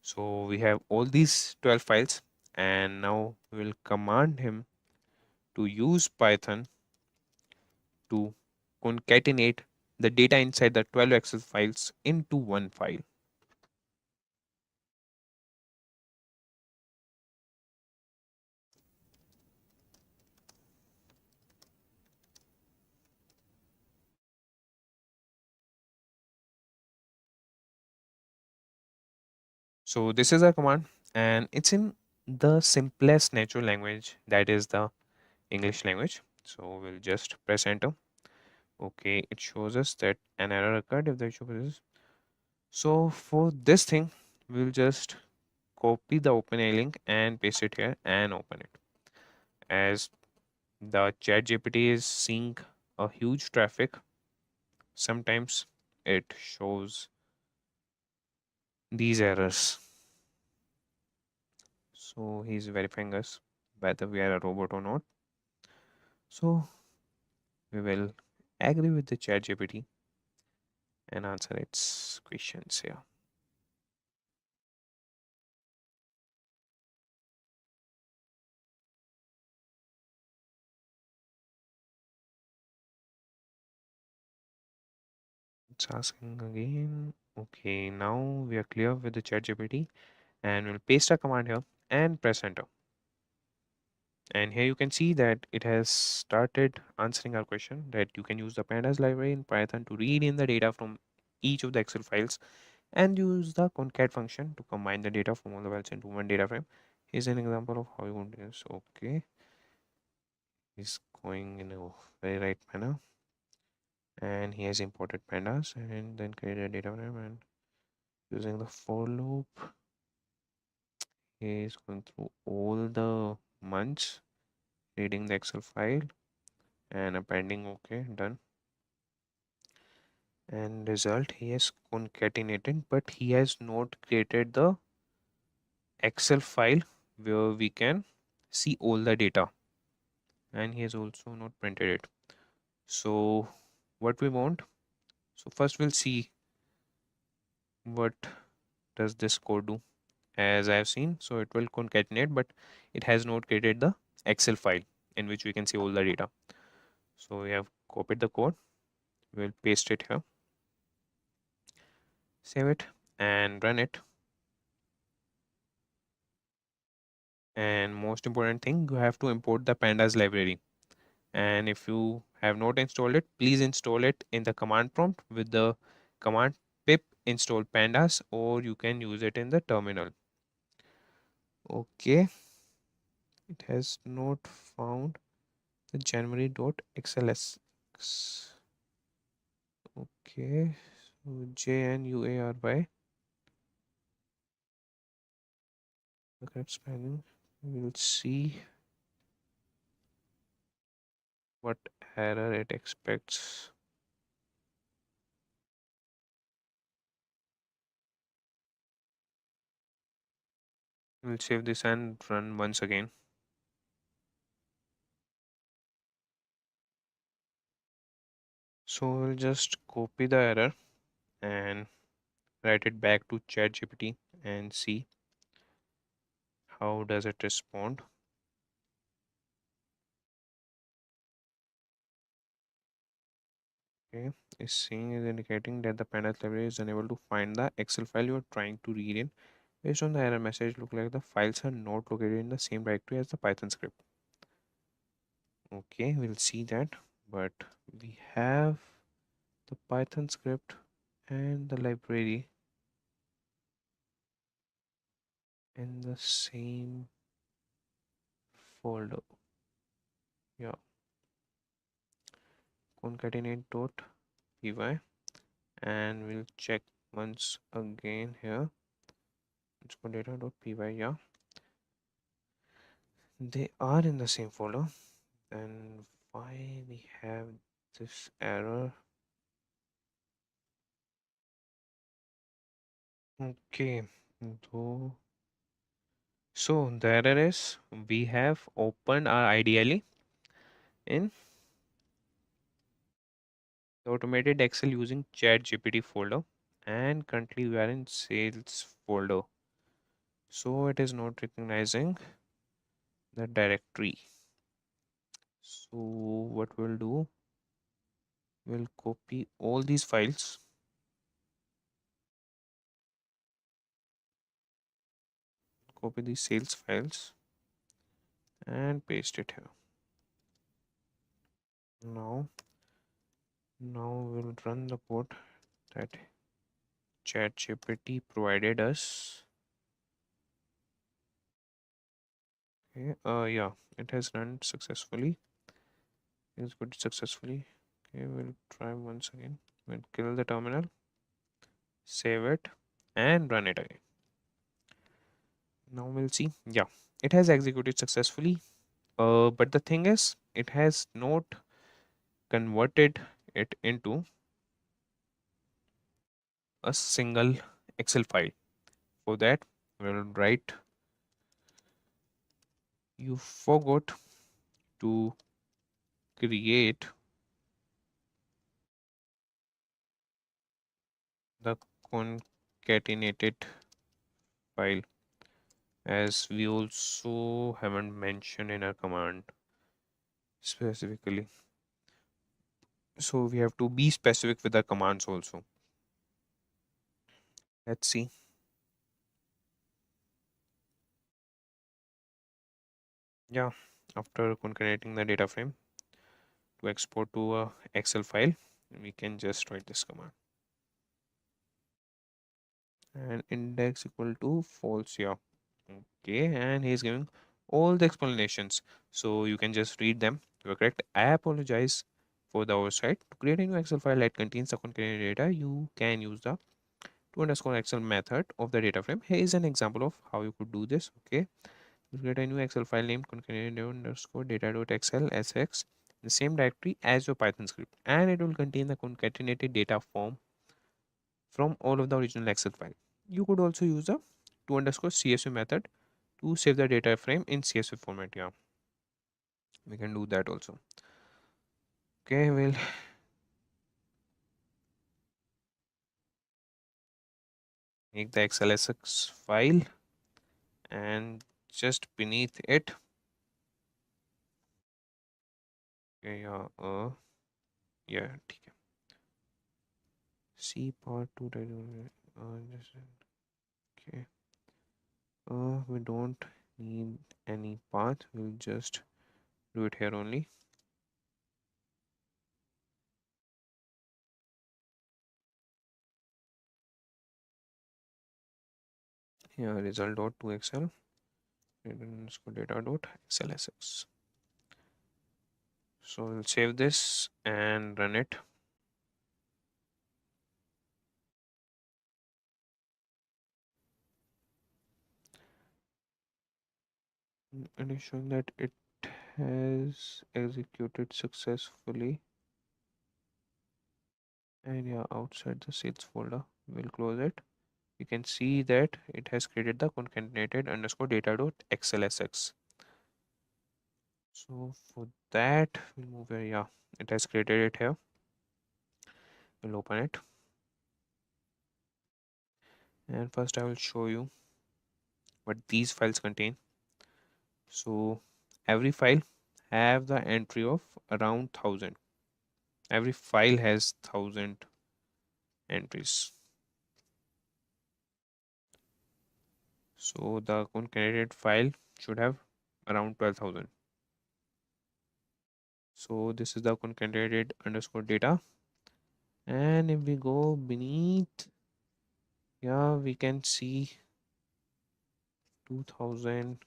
So we have all these 12 files, and now we'll command him to use Python to concatenate the data inside the 12 Excel files into one file. So this is a command, and it's in the simplest natural language, that is the English language. So we'll just press enter. Okay, it shows us that an error occurred if the issue is. So for this thing, we'll just copy the OpenAI link and paste it here and open it. As the ChatGPT is seeing a huge traffic, sometimes it shows these errors. So he's verifying us whether we are a robot or not. So we will agree with the ChatGPT and answer its questions here. It's asking again. Okay, now we are clear with the ChatGPT, and we'll paste a command here and press enter. And here you can see that it has started answering our question that you can use the pandas library in Python to read in the data from each of the Excel files and use the concat function to combine the data from all the files into one data frame. Here's an example of how you would do this. Okay, he's going in a very right manner, and he has imported pandas and then created a data frame, and using the for loop, he is going through all the months, reading the Excel file and appending. Okay, done. And result, he has concatenated, but he has not created the Excel file where we can see all the data, and he has also not printed it. So what we want, so first we'll see what does this code do. As I have seen, so it will concatenate, but it has not created the Excel file in which we can see all the data. So we have copied the code, we'll paste it here, save it and run it. And most important thing, you have to import the pandas library. And if you have not installed it, please install it in the command prompt with the command pip install pandas, or you can use it in the terminal. Okay, it has not found the January.xls. Okay, so JNUARY, the correct spelling. We will see what error it expects. We'll save this and run once again. So we'll just copy the error and write it back to ChatGPT and see how does it respond. Okay, is seeing is indicating that the pandas library is unable to find the Excel file you are trying to read in. Based on the error message, look like the files are not located in the same directory as the Python script. Okay, we'll see that, but we have the Python script and the library in the same folder. Yeah, concatenate.py, and we'll check once again here. It's data.py. Yeah, they are in the same folder. Then why we have this error? Okay, though. So the error is we have opened our ideally in the automated Excel using ChatGPT folder, and currently we are in sales folder. So it is not recognizing the directory. So what we'll do, we'll copy all these files, copy these sales files and paste it here. Now we'll run the code that ChatGPT provided us. Okay, yeah, it has run successfully. It's good successfully. Okay, we'll try once again. We'll kill the terminal, save it, and run it again. Now we'll see. Yeah, it has executed successfully. But the thing is, it has not converted it into a single Excel file. For that, we'll write you forgot to create the concatenated file, as we also haven't mentioned in our command specifically. So we have to be specific with the commands also. Let's see. Yeah, after concatenating the data frame to export to a Excel file, we can just write this command. And index equal to false, yeah. Okay, and he's giving all the explanations, so you can just read them. You're correct. I apologize for the oversight. To create a new Excel file that contains the concatenated data, you can use the to underscore Excel method of the data frame. Here is an example of how you could do this. Okay, you create a new Excel file named concatenated underscore data.xl sx in the same directory as your Python script, and it will contain the concatenated data form from all of the original Excel file. You could also use the to underscore CSV method to save the data frame in CSV format. Yeah, we can do that also. Okay, we'll make the XLSX file, and just beneath it, okay, yeah, ठीक है. C part 2 okay. We don't need any path, we'll just do it here only. Here result dot to Excel underscore data dot XLSX. So we'll save this and run it. And it's showing that it has executed successfully. And yeah, outside the sales folder, we'll close it. You can see that it has created the concatenated underscore data dot XLSX. So for that, we'll move here. Yeah, it has created it here. We'll open it. And first I will show you what these files contain. So every file have the entry of around 1000. Every file has 1000 entries. So the concatenated file should have around 12,000. So this is the concatenated underscore data. And if we go beneath, yeah, we can see 2000.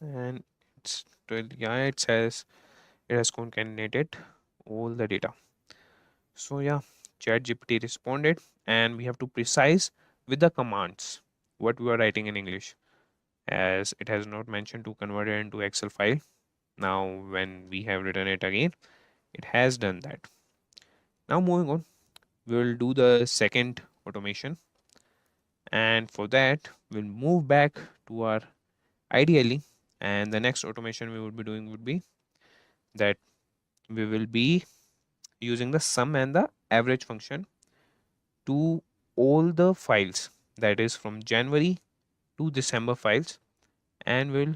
And it's 12, yeah, it says it has concatenated all the data. So yeah, ChatGPT responded, and we have to precise with the commands what we are writing in English, as it has not mentioned to convert it into Excel file. Now when we have written it again, it has done that. Now moving on, we will do the second automation, and for that we'll move back to our ideally, and the next automation we would be doing would be that we will be using the sum and the average function to all the files, that is from January to December files, and we'll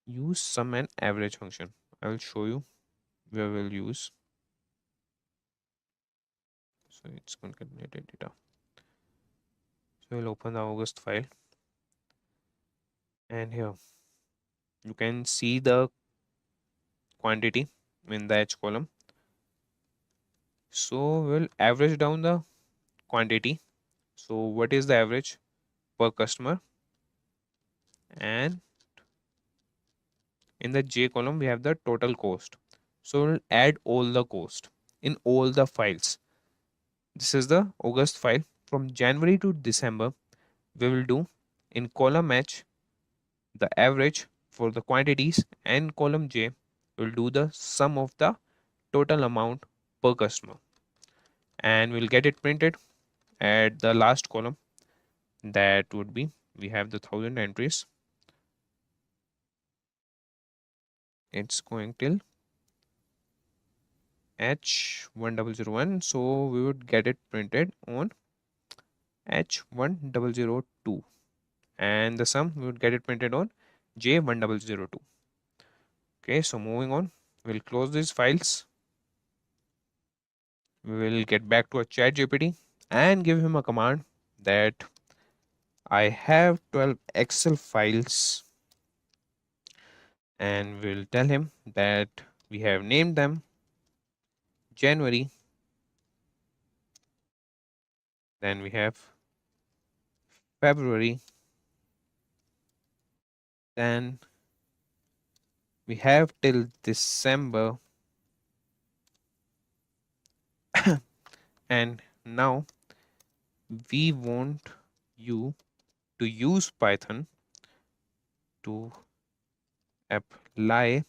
use sum and average function. I will show you where we'll use. So it's concatenated data. So we'll open the August file, and here you can see the quantity in the H column. So we'll average down the quantity. So what is the average per customer? And in the J column we have the total cost. So we'll add all the cost in all the files. This is the August file. From January to December, we will do in column H the average for the quantities, and column J will do the sum of the total amount per customer, and we'll get it printed at the last column. That would be, we have the 1000 entries. It's going till H1001, so we would get it printed on H1002, and the sum we would get it printed on J1002. Okay, so moving on, we'll close these files. We will get back to a ChatGPT and give him a command that I have 12 Excel files, and we'll tell him that we have named them January, then we have February, then we have till December, and now we want you to use Python to apply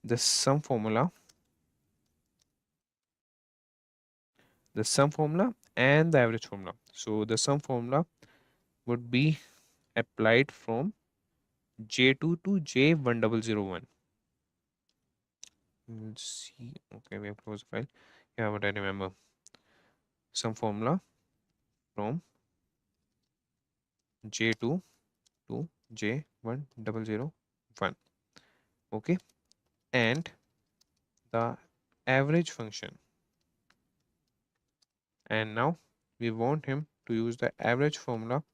the sum formula, and the average formula. So the sum formula would be applied from J2 to J1001. Let's see. Okay, we have closed the file. Yeah, but I remember sum formula from J2 to J1001. Okay, and the average function. And now we want him to use the average formula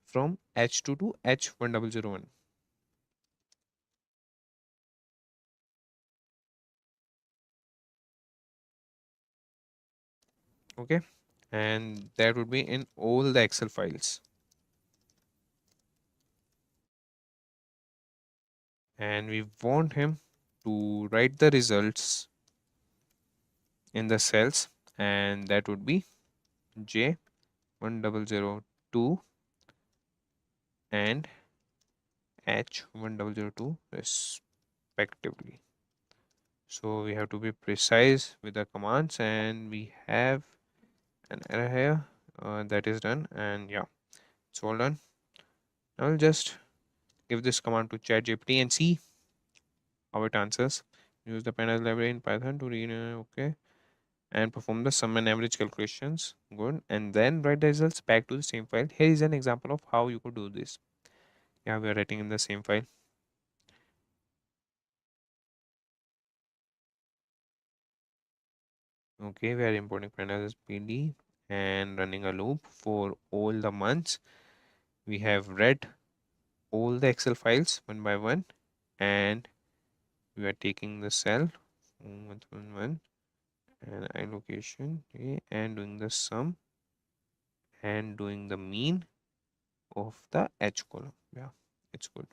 from H2 to H1001. Okay, and that would be in all the Excel files. And we want him to write the results in the cells, and that would be J1002 and H1002 respectively. So we have to be precise with the commands, and we have an error here that is done, and yeah, it's all done. I'll just give this command to ChatGPT and see how it answers. Use the pandas library in Python to read, okay, and perform the sum and average calculations. Good, and then write the results back to the same file. Here is an example of how you could do this. Yeah, we are writing in the same file. Okay, we are importing pandas as PD and running a loop for all the months. We have read all the Excel files one by one, and we are taking the cell 111 and allocation, okay, and doing the sum and doing the mean of the H column. Yeah, it's good.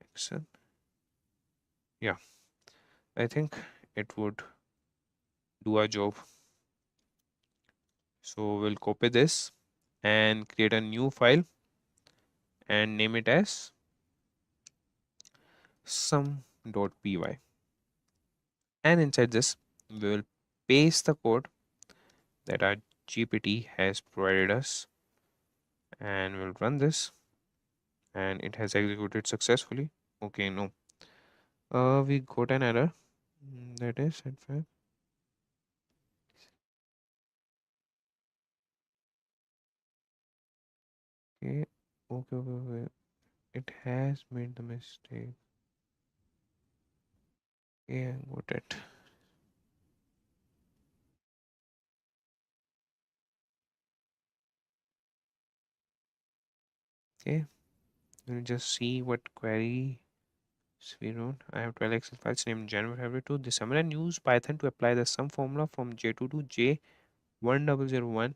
Excel. Yeah, I think it would do a job. So we'll copy this and create a new file and name it as sum.py. And inside this, we will paste the code that our GPT has provided us, and we'll run this, and it has executed successfully. Okay, no, we got an error. That is in fact, okay, okay, it has made the mistake. Yeah, got it. Okay, we'll just see what query we wrote. I have 12 Excel files named January, February to December, and use Python to apply the sum formula from J2 to J1001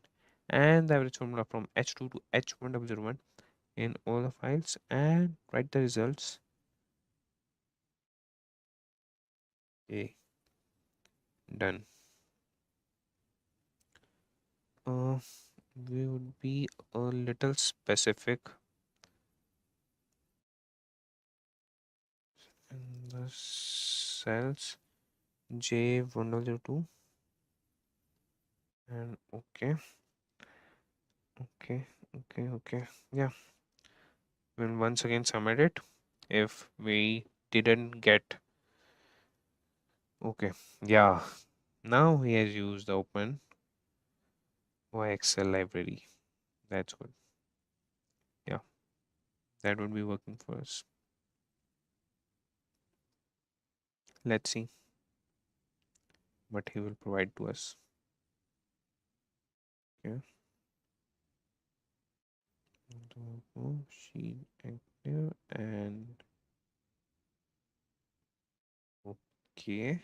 and the average formula from H2 to H1001 in all the files, and write the results. Okay, done. Uh, we would be a little specific in the cells J1002 and okay, yeah, we'll once again submit it if we didn't get. Okay, yeah, now he has used the open Excel library. That's good. Yeah, that would be working for us. Let's see what he will provide to us. Okay. Sheet active and okay.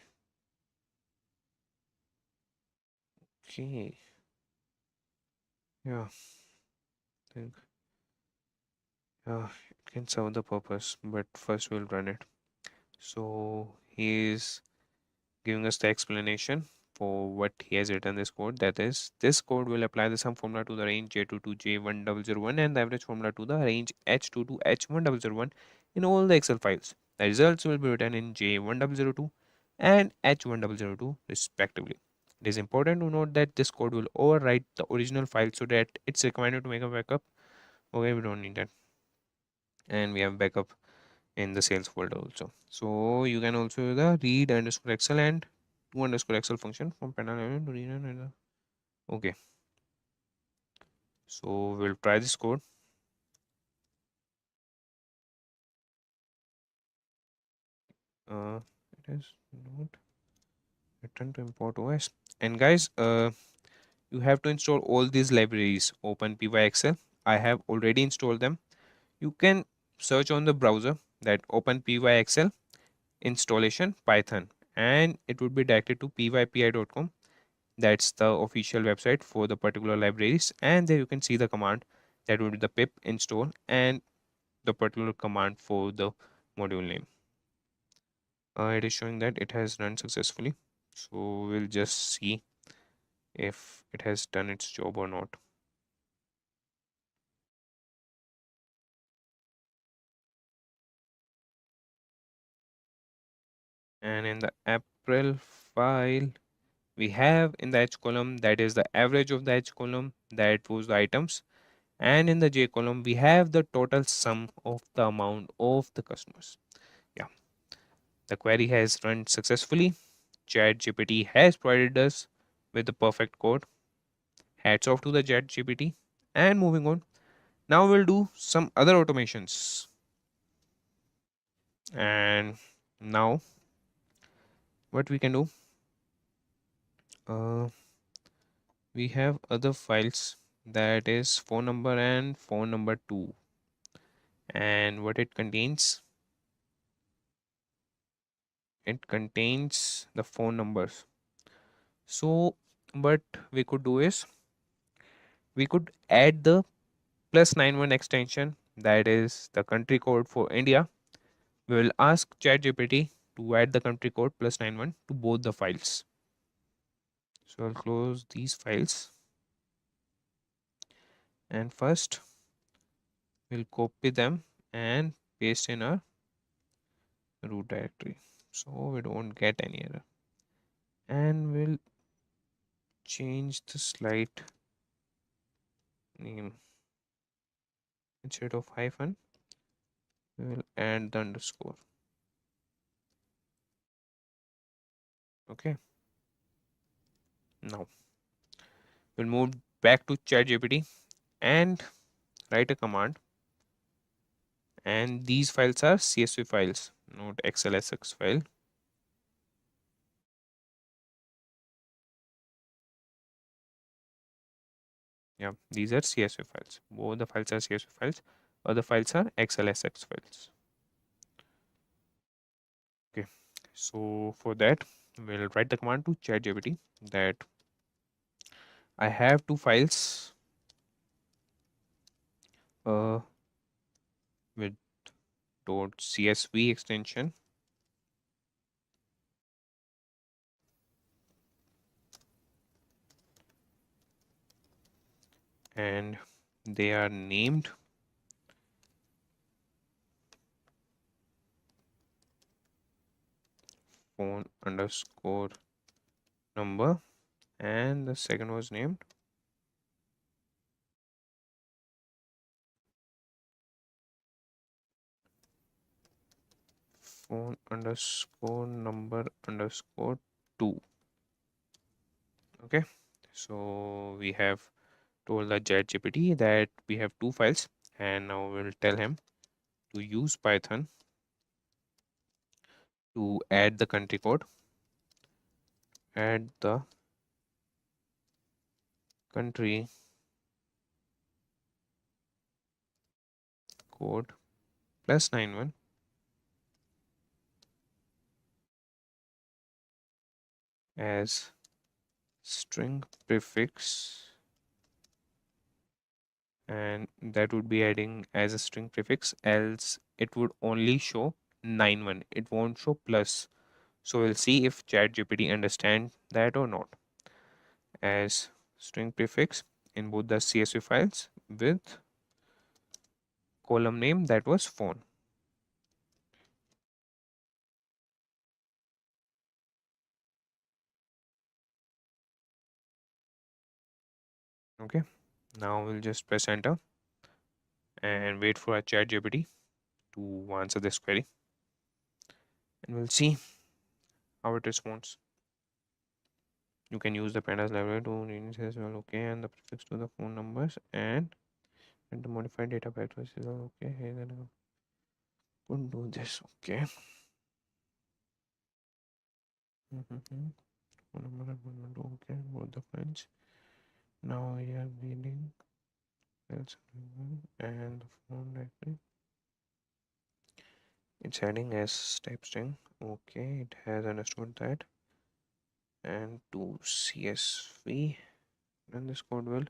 Okay. Yeah, I think it can serve the purpose, but first we'll run it. So he is giving us the explanation for what he has written this code. That is, this code will apply the sum formula to the range J2 to J1001 and the average formula to the range H2 to H1001 in all the Excel files. The results will be written in J1002 and H1002 respectively. It is important to note that this code will overwrite the original file so that it's recommended to make a backup. Okay, we don't need that. And we have backup in the sales folder also. So you can also use the read underscore excel and to underscore excel function from panel to read and okay. So we'll try this code. It is not return to import OS. And guys, you have to install all these libraries OpenPyXL. I have already installed them. You can search on the browser that OpenPyXL installation Python, and it would be directed to pypi.com. That's the official website for the particular libraries, and there you can see the command that would be the pip install and the particular command for the module name. It is showing that it has run successfully, so we'll just see if it has done its job or not. And in the April file, we have in the H column, that is the average of the H column, that was the items, and in the J column we have the total sum of the amount of the customers. Yeah, the query has run successfully. ChatGPT has provided us with the perfect code. Hats off to the ChatGPT. And moving on, now we'll do some other automations. And now what we can do, uh, we have other files, that is phone number and phone number 2, and what it contains the phone numbers. So what we could do is we could add the +91 extension, that is the country code for India. We will ask ChatGPT to add the country code +91 to both the files. So I'll close these files, and first we'll copy them and paste in our root directory so we don't get any error. And we'll change the slide name. Instead of hyphen, we will add the underscore. Okay. Now we'll move back to ChatGPT and write a command. And these files are CSV files, not XLSX file. Yeah, these are CSV files. Both the files are CSV files. Other files are XLSX files. Okay, so for that, we'll write the command to ChatGPT that I have two files uh, with .csv extension, and they are named phone underscore number, and the second was named phone underscore number underscore 2. Okay, so we have told the ChatGPT that we have two files, and now we'll tell him to use Python to add the country code, add the country code +91 as string prefix, and that would be adding as a string prefix, else it would only show 91, it won't show plus. So we'll see if ChatGPT understand that or not. As string prefix in both the CSV files with column name that was phone. Okay, now we'll just press enter and wait for our ChatGPT to answer this query, and we'll see how it responds. You can use the pandas library to read as well. Okay, and the prefix to the phone numbers and the modified data pathways is all okay. Hey, then I could do this. Okay. Phone number and phone number. Okay, both the files. Now we are reading files and the phone directory. It's heading as type string. Okay, it has understood that. and to CSV. And this code will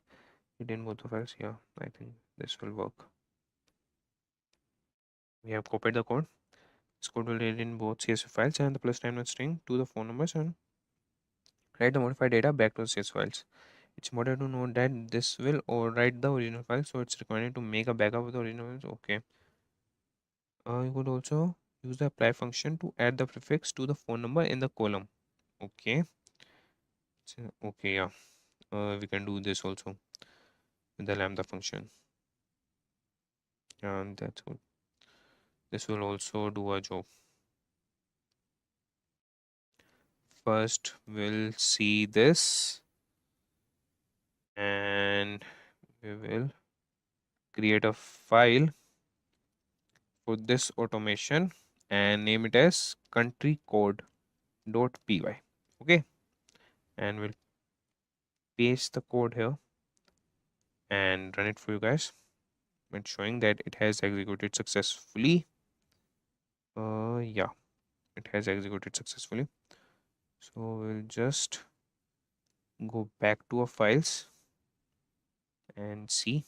hit in both the files. Yeah, I think this will work. We have copied the code. This code will read in both CSV files and the plus 9 string to the phone numbers and write the modified data back to the CSV files. It's important to note that this will overwrite the original file, so it's required to make a backup of the original files. Okay. You could also use the apply function to add the prefix to the phone number in the column. Okay. Okay, yeah. We can do this also with the lambda function. And that's good. This will also do a job. First, we'll see this and we will create a file for this automation and name it as countrycode.py. Okay, and we'll paste the code here and run it for you guys. It's showing that it has executed successfully. Yeah, it has executed successfully. So we'll just go back to our files and see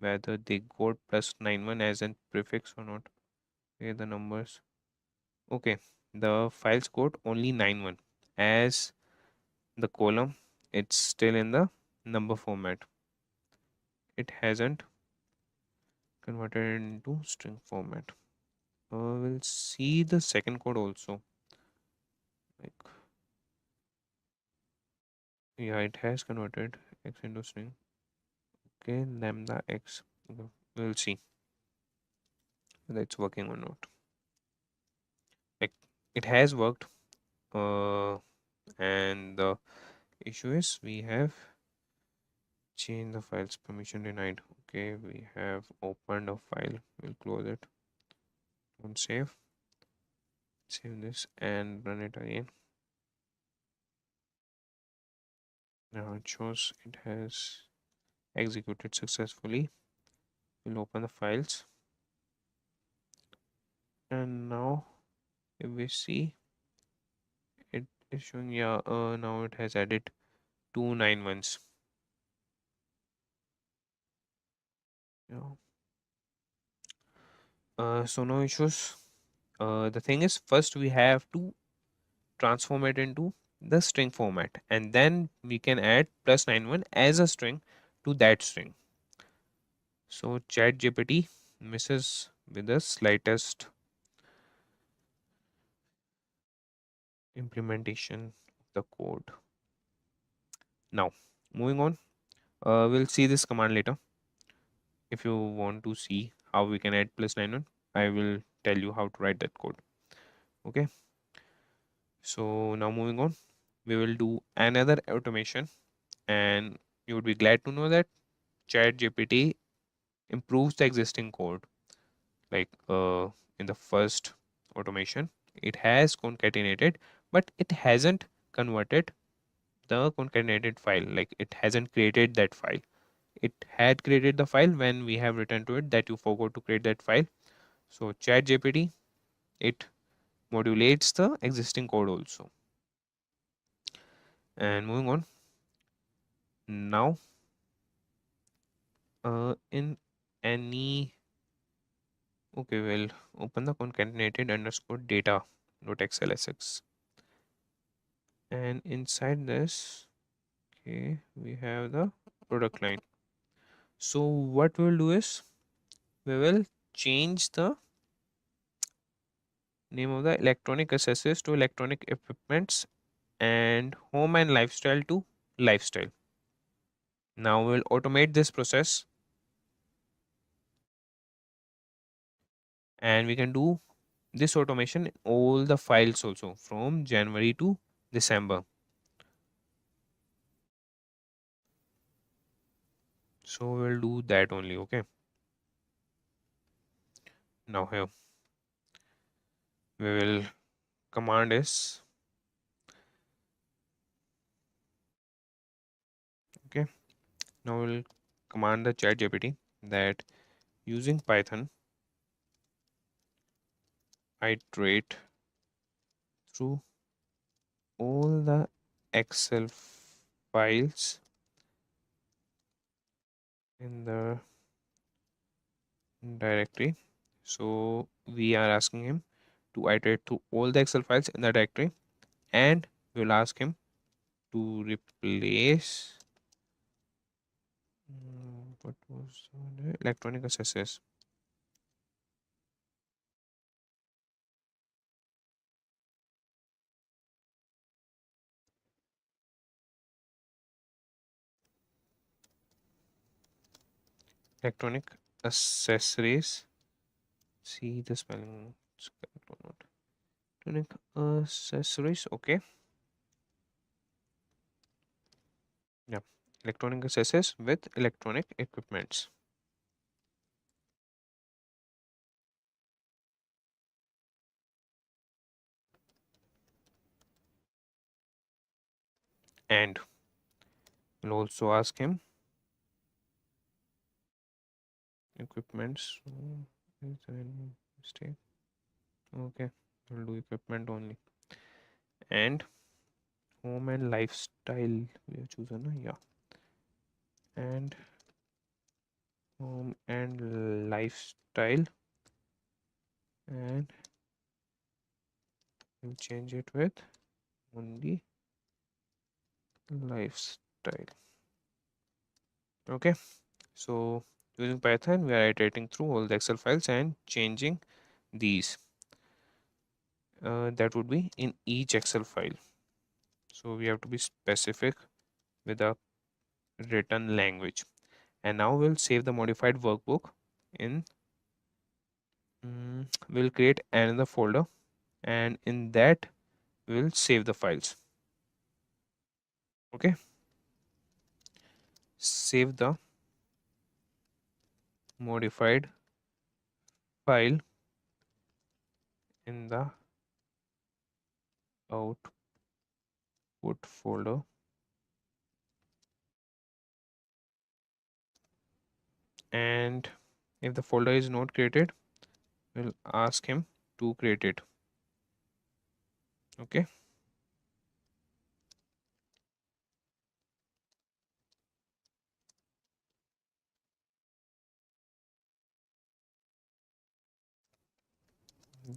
whether they got plus 91 as a prefix or not. Okay, the numbers. Okay, the files got only 91 as the column. It's still in the number format. It hasn't converted into string format. We'll see the second code also. Like, yeah, it has converted x into string. Okay, lambda x. Okay, we'll see whether it's working or not. Like, it has worked. And the issue is we have changed the files permission denied. Okay, we have opened a file. We'll close it. Don't save. Save this and run it again. Now it shows it has executed successfully. We'll open the files. And now if we see, it is showing, yeah, now it has added 291s. Yeah. So no issues. The thing is, first we have to transform it into the string format, and then we can add plus 91 as a string to that string. So ChatGPT misses with the slightest implementation of the code. Now moving on, we'll see this command later. If you want to see how we can add plus 91, I will tell you how to write that code. Okay, so now moving on, we will do another automation, and you would be glad to know that ChatGPT improves the existing code. Like in the first automation, it has concatenated, but it hasn't converted the concatenated file. Like it hasn't created that file. It had created the file when we have written to it that you forgot to create that file. So ChatGPT, it modulates the existing code also. And moving on, now in any, okay, we'll open the concatenated underscore data dot xlsx, and inside this, okay, we have the product line. So what we'll do is we will change the name of the electronic accessories to electronic equipments and home and lifestyle to lifestyle. Now we'll automate this process, and we can do this automation in all the files also from January to December. So we'll do that only. Okay, now here we will command is, okay, now we'll command the ChatGPT that using Python iterate through all the Excel files in the directory. So we are asking him to iterate through all the Excel files in the directory, and we'll ask him to replace what was the electronic accessories. Electronic accessories. See the spelling. It's correct or not. Electronic accessories. Okay. Yeah. Electronic accessories with electronic equipments. And we'll also ask him equipments. So, is there any mistake? Okay. We'll do equipment only. And home and lifestyle. We have chosen. Yeah. And home and lifestyle. And we'll change it with only lifestyle. Okay, so using Python we are iterating through all the Excel files and changing these. That would be in each Excel file, so we have to be specific with a written language. And now we'll save the modified workbook in we'll create another folder, and in that we'll save the files. Okay, save the modified file in the output folder, and if the folder is not created, we'll ask him to create it. Okay,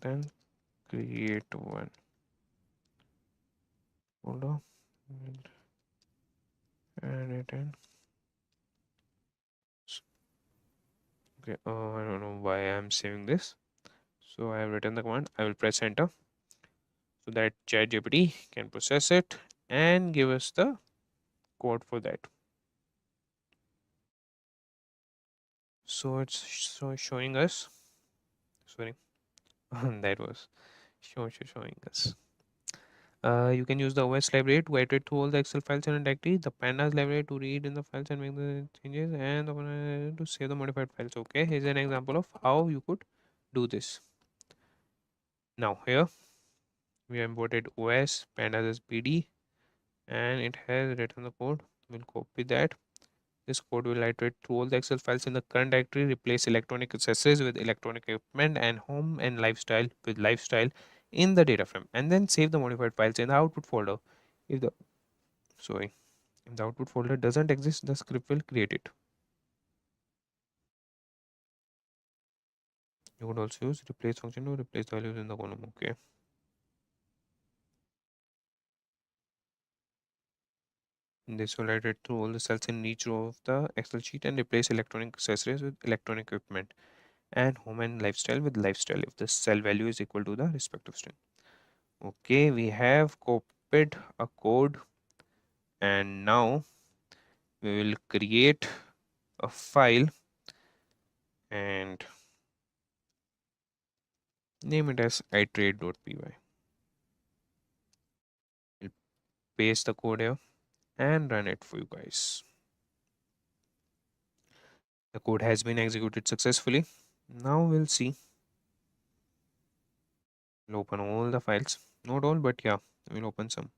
then create one folder and add it in. Okay, I don't know why I'm saving this. So I have written the command. I will press enter so that ChatGPT can process it and give us the code for that. So it's showing us. Sorry, that was showing us. You can use the OS library to iterate through all the Excel files in a directory, the pandas library to read in the files and make the changes, and the to save the modified files. Okay, here's an example of how you could do this. Now here we have imported OS, pandas as PD, and it has written the code. We'll copy that. This code will iterate through all the Excel files in the current directory, replace electronic accessories with electronic equipment, and home and lifestyle with lifestyle in the data frame, and then save the modified files in the output folder. If the if the output folder doesn't exist, the script will create it. You would also use replace function to replace the values in the column. Okay. This will iterate through all the cells in each row of the Excel sheet and replace electronic accessories with electronic equipment, and home and lifestyle with lifestyle if the cell value is equal to the respective string. Okay, we have copied a code, and now we will create a file and name it as iterate.py. We'll paste the code here and run it for you guys. The code has been executed successfully. Now we'll see. We'll open all the files. Not all, but yeah, we'll open some.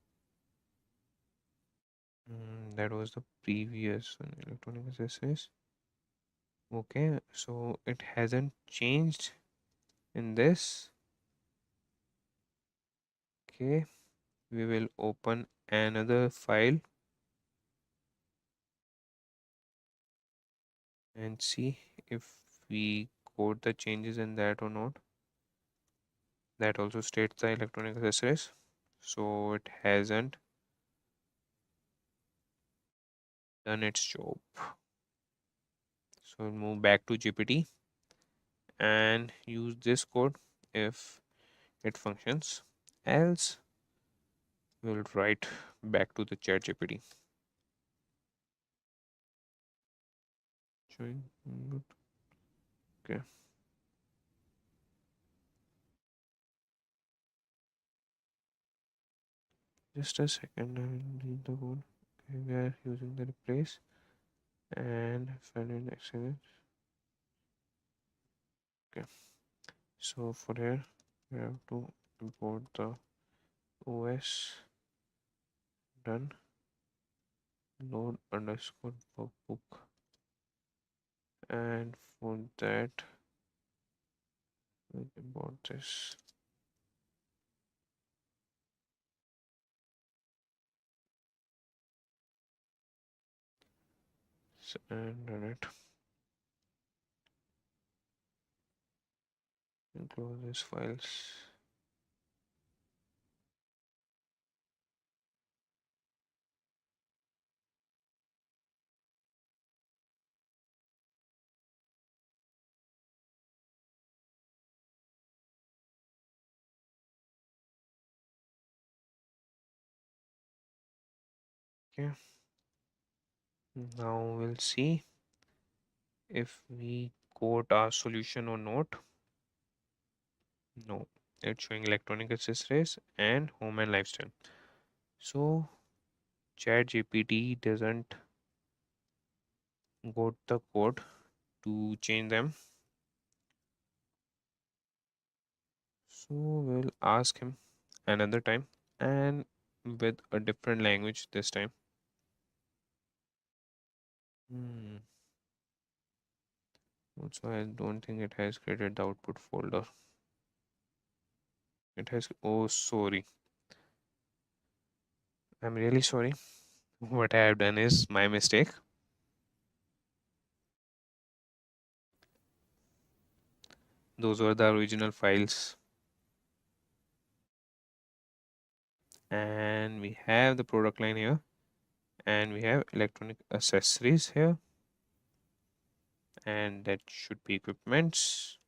That was the previous one, electronic accessories. Okay, so it hasn't changed in this. Okay, we will open another file and see if we code the changes in that or not. That also states the electronic accessories, so it hasn't done its job. So we'll move back to GPT and use this code if it functions, else we'll write back to the chat GPT. Showing good. Okay. Just a second, I will read the code. Okay, we are using the replace and find excellent. Okay, so for here we have to import the OS done load underscore book, and for that we'll import this. And run it and close these files. Okay, now we'll see if we quote our solution or not. No, it's showing electronic accessories and home and lifestyle. So ChatGPT doesn't got the code to change them. So we'll ask him another time and with a different language this time. Also, I don't think it has created the output folder. It has, oh, sorry. I'm really sorry. What I have done is my mistake. Those were the original files. And we have the product line here. And we have electronic accessories here. And that should be equipments.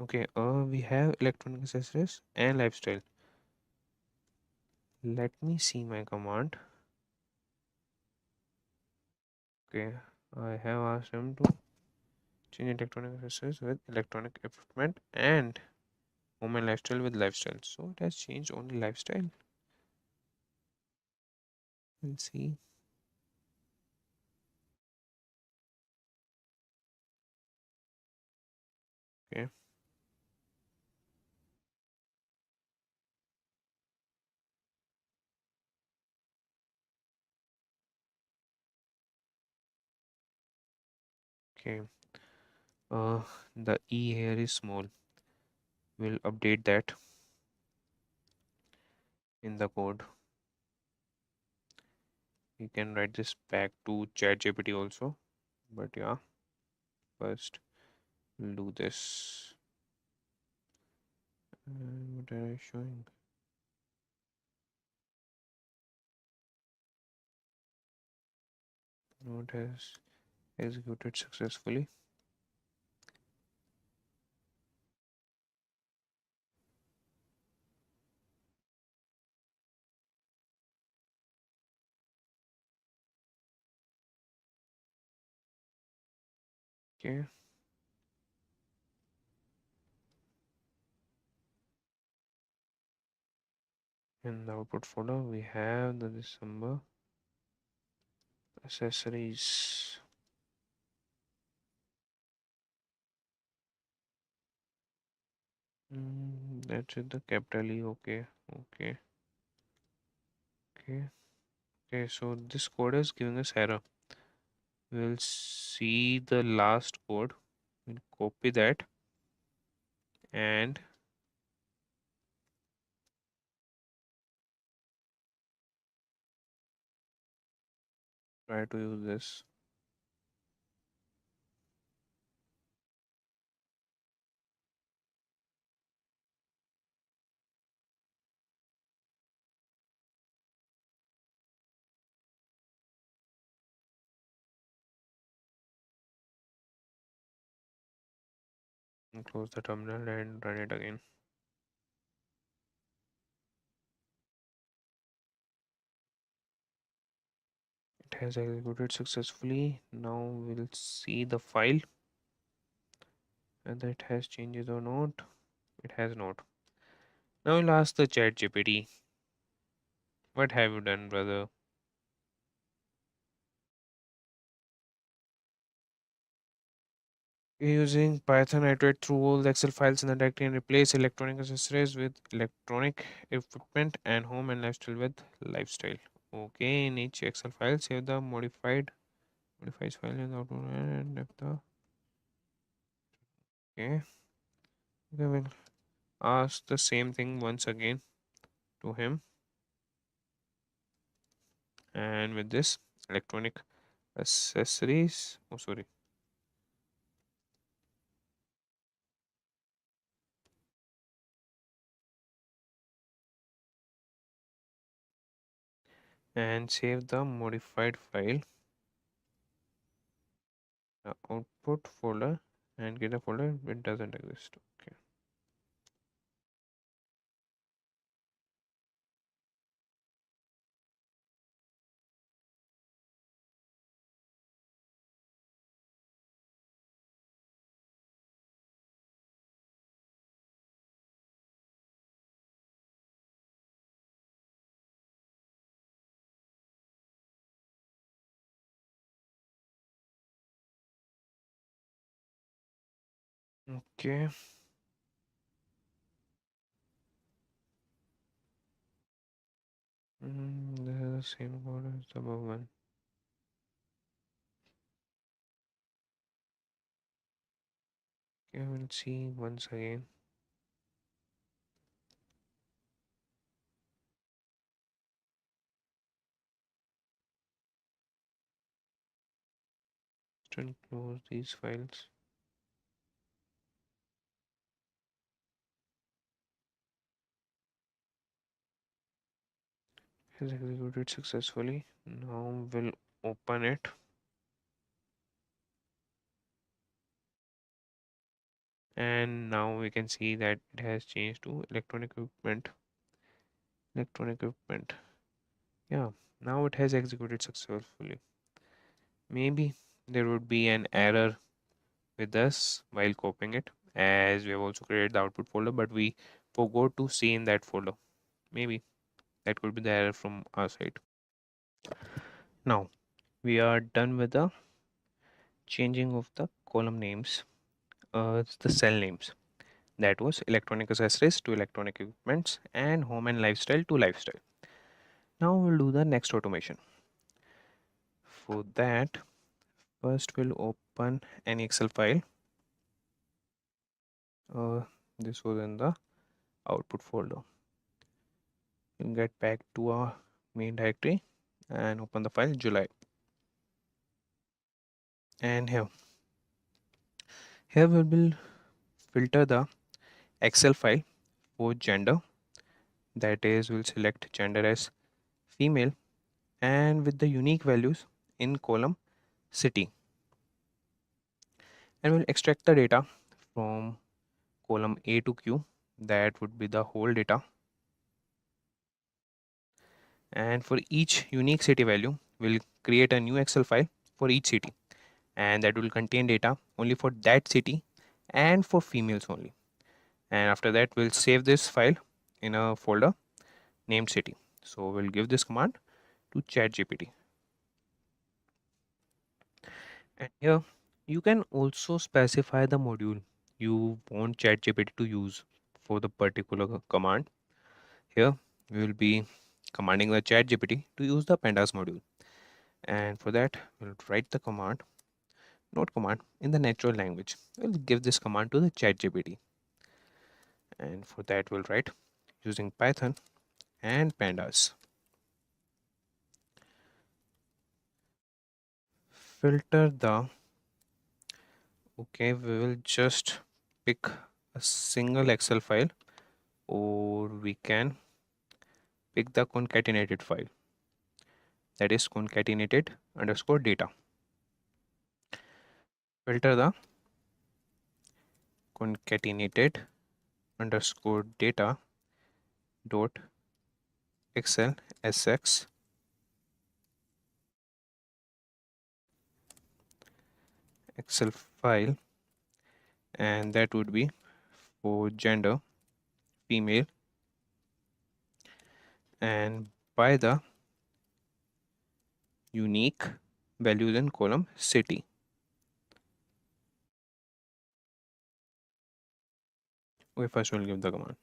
Okay, we have electronic accessories and lifestyle. Let me see my command. Okay, I have asked him to change electronic accessories with electronic equipment and home and lifestyle with lifestyle. So it has changed only lifestyle. We'll see. Okay. Okay. Uh, the E here is small. We'll update that in the code. You can write this back to ChatGPT also. But yeah, first we'll do this. And what are I showing? Node has executed successfully. Okay. In the output folder, we have the December accessories. That's it, the capital E. Okay, okay, okay, okay. So this code is giving us error. We'll see the last code. We'll copy that and try to use this. And close the terminal and run it again. It has executed successfully. Now we'll see the file whether it has changes or not. It has not. Now we'll ask the chat GPT, what have you done, brother? Using Python, iterate through all the Excel files in the directory and replace electronic accessories with electronic equipment and home and lifestyle with lifestyle. Okay, in each Excel file, save the modifies file in the output and if the okay. Okay, we'll ask the same thing once again to him. And with this electronic accessories, oh sorry, and save the modified file, the output folder, and get a folder it doesn't exist. Okay. Okay. This is the same code as the above one. Okay, we'll see once again. Just close these files. Has executed successfully. Now we'll open it. And now we can see that it has changed to electronic equipment. Electronic equipment. Yeah, now it has executed successfully. Maybe there would be an error with us while copying it, as we have also created the output folder, but we forgot to see in that folder. Maybe that could be the error from our side. Now we are done with the changing of the column names, the cell names. That was electronic accessories to electronic equipments and home and lifestyle to lifestyle. Now we'll do the next automation. For that, first we'll open an Excel file. This was in the output folder. We'll get back to our main directory and open the file July. And here we will filter the Excel file for gender. That is, we'll select gender as female and with the unique values in column city. And we'll extract the data from column A to Q. That would be the whole data. And for each unique city value, we'll create a new Excel file for each city. And that will contain data only for that city and for females only. And after that, we'll save this file in a folder named city. So we'll give this command to ChatGPT. And here you can also specify the module you want ChatGPT to use for the particular command. Here we will be commanding the ChatGPT to use the pandas module. And for that, we'll write the command, not command, in the natural language. We'll give this command to the ChatGPT. And for that, we'll write using Python and pandas. Filter the, okay, we will just pick a single Excel file, or we can pick the concatenated file, that is concatenated underscore data. Filter the concatenated underscore data dot excel sx Excel file, and that would be for gender female, and by the unique values in column city. Okay, first we'll give the command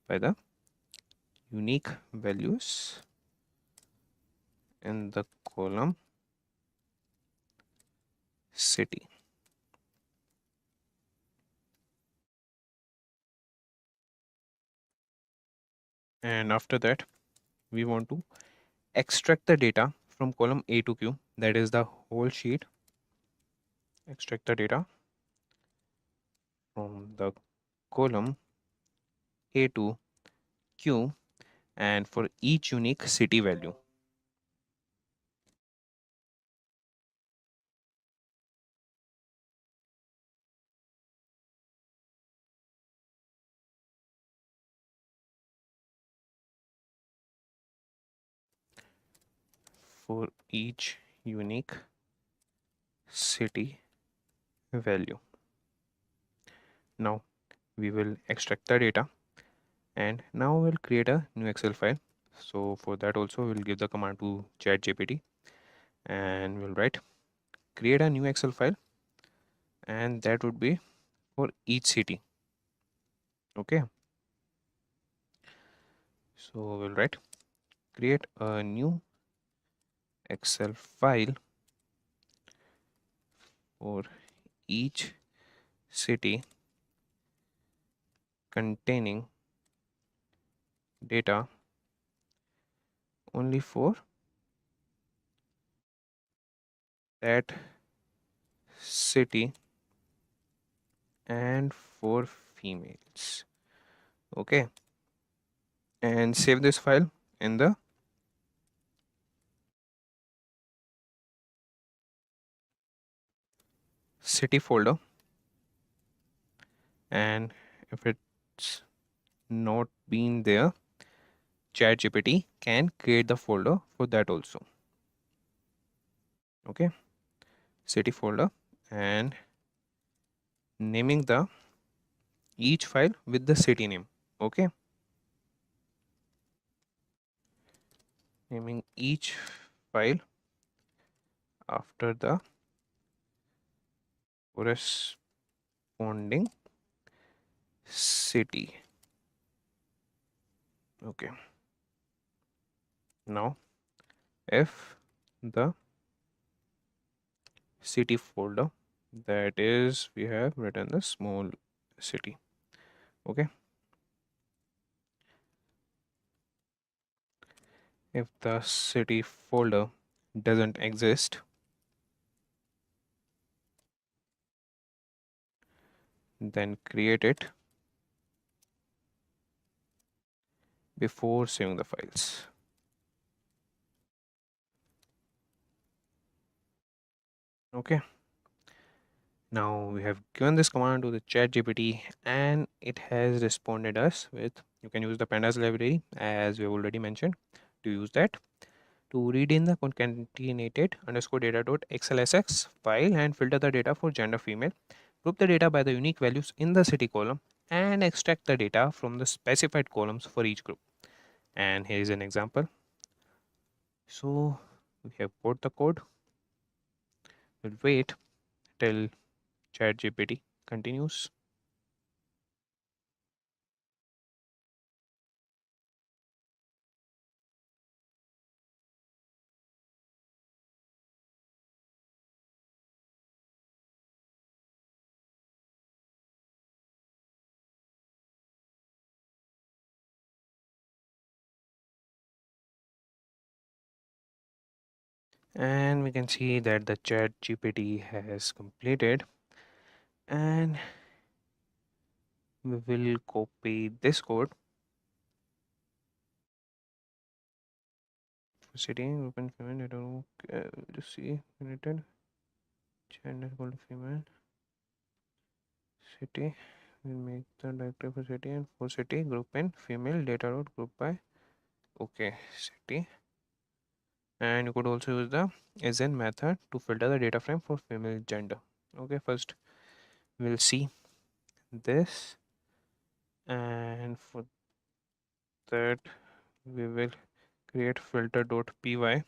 by the unique values in the column city. And after that, we want to extract the data from column A to Q, that is the whole sheet. Extract the data from the column A to Q, and for each unique city value. For each unique city value. Now we will extract the data, and now we'll create a new Excel file. So for that also we'll give the command to ChatGPT, and we'll write create a new Excel file, and that would be for each city. Okay, so we'll write create a new Excel file for each city containing data only for that city and for females. Okay, and save this file in the city folder, and if it's not been there, ChatGPT can create the folder for that also. Okay, city folder, and naming the each file with the city name. Okay, naming each file after the corresponding city. Okay, now if the city folder, that is we have written the small city. Okay, if the city folder doesn't exist, then create it before saving the files. Okay, now we have given this command to the ChatGPT, and it has responded us with, you can use the pandas library as we have already mentioned to use that to read in the concatenated underscore data dot xlsx file and filter the data for gender female, group the data by the unique values in the city column, and extract the data from the specified columns for each group. And here is an example. So we have put the code. We'll wait till ChatGPT continues. And we can see that the chat GPT has completed, and we will copy this code for city, open female, I don't know, just see, related, gender equal to female, city, we'll make the directory for city, and for city, group in female, data route, group by, okay, city. And you could also use the asn method to filter the data frame for female gender. Okay, first we'll see this, and for that we will create filter.py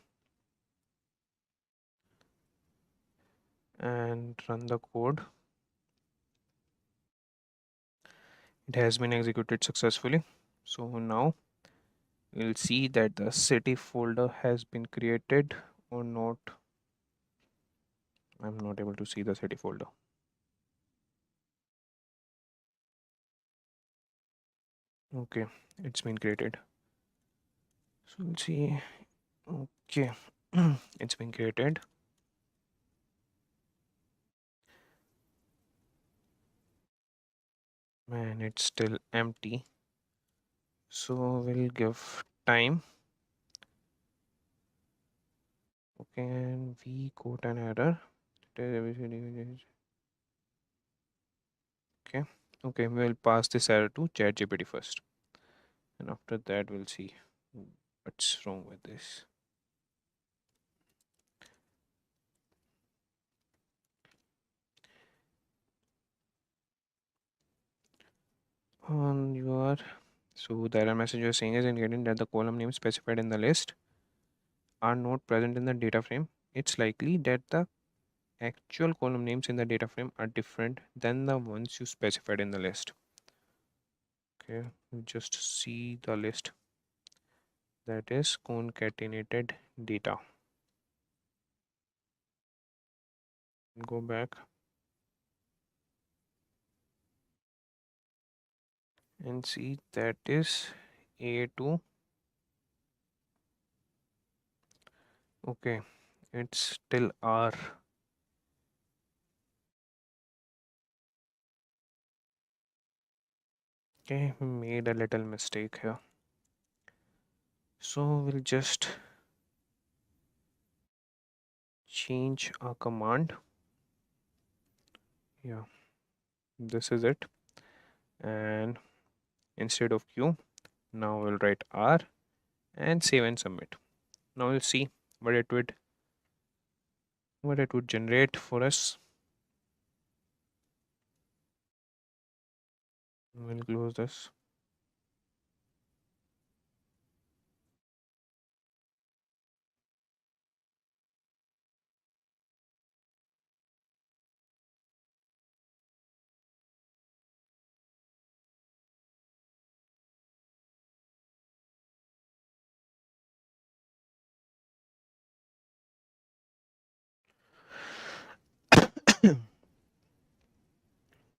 and run the code. It has been executed successfully. So now we'll see that the city folder has been created or not. I'm not able to see the city folder. Okay, it's been created. So we'll see. Okay, it's been created. And it's still empty. So we'll give time. Okay, and we got an error. Okay, okay, we'll pass this error to ChatGPT first, and after that we'll see what's wrong with this. On your so the error message you're saying is indicating that the column names specified in the list are not present in the data frame. It's likely that the actual column names in the data frame are different than the ones you specified in the list. Okay, just see the list, that is concatenated data. Go back and see, that is A2. Okay, it's still R. Okay, we made a little mistake here. So we'll just change our command. Yeah, this is it. And instead of Q, now we'll write R and save and submit. Now we'll see what it would generate for us. We'll close this.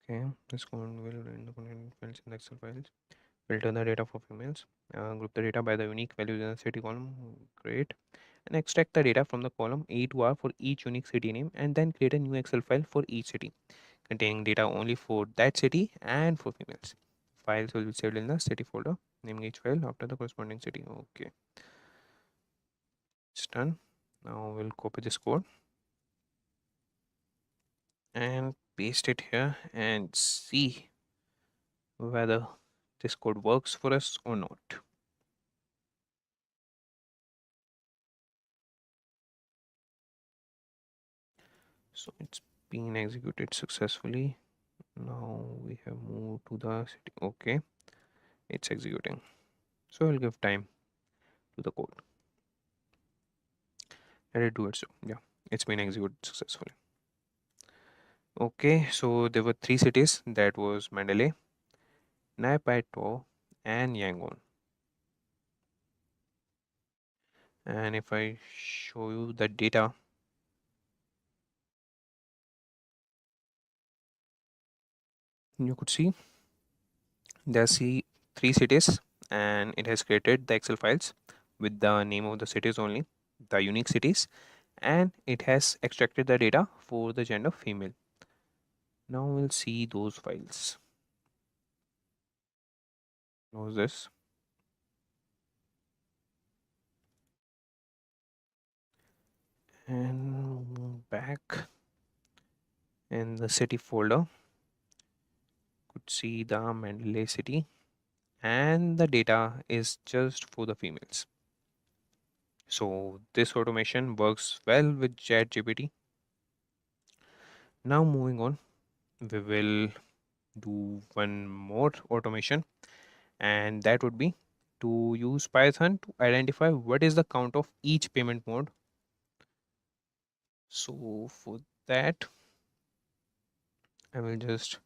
Okay, this command will run the content fields in the Excel files. Filter the data for females. Group the data by the unique values in the city column. Great. And extract the data from the column A to R for each unique city name, and then create a new Excel file for each city containing data only for that city and for females. Files will be saved in the city folder, naming each file after the corresponding city. Okay, it's done. Now we'll copy this code and paste it here and see whether this code works for us or not. So it's been executed successfully. Now we have moved to the city. Okay, it's executing. So I'll give time to the code. Let it do it. So yeah, it's been executed successfully. Okay, so there were three cities, that was Mandalay, Naypyidaw, and Yangon. And if I show you the data, you could see there's three cities, and it has created the Excel files with the name of the cities only, the unique cities, and it has extracted the data for the gender female. Now we'll see those files. Close this. And back in the city folder, could see the Mandalay city, and the data is just for the females. So this automation works well with ChatGPT. Now moving on, we will do one more automation, and that would be to use Python to identify what is the count of each payment mode. So for that, I will just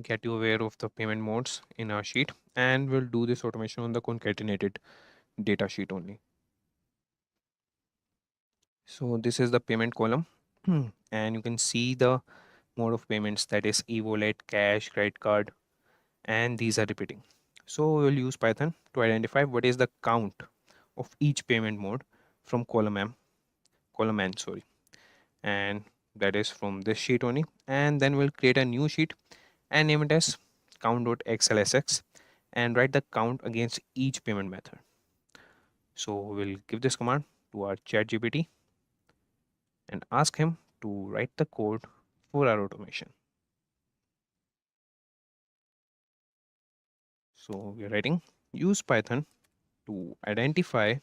get you aware of the payment modes in our sheet, and we'll do this automation on the concatenated data sheet only. So this is the payment column and you can see the mode of payments, that is e-wallet, cash, credit card, and these are repeating. So we'll use Python to identify what is the count of each payment mode from column n, sorry, and that is from this sheet only. And then we'll create a new sheet and name it as count.xlsx and write the count against each payment method. So we'll give this command to our ChatGPT and ask him to write the code for our automation. So we are writing use Python to identify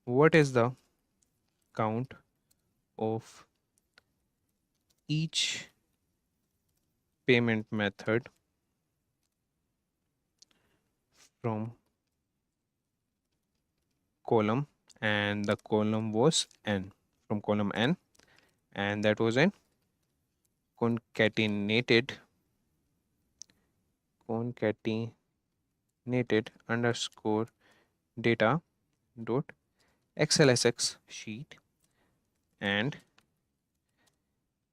what is the count of each payment method from column, and the column was n, from column n, and that was an concatenated underscore data dot xlsx sheet, and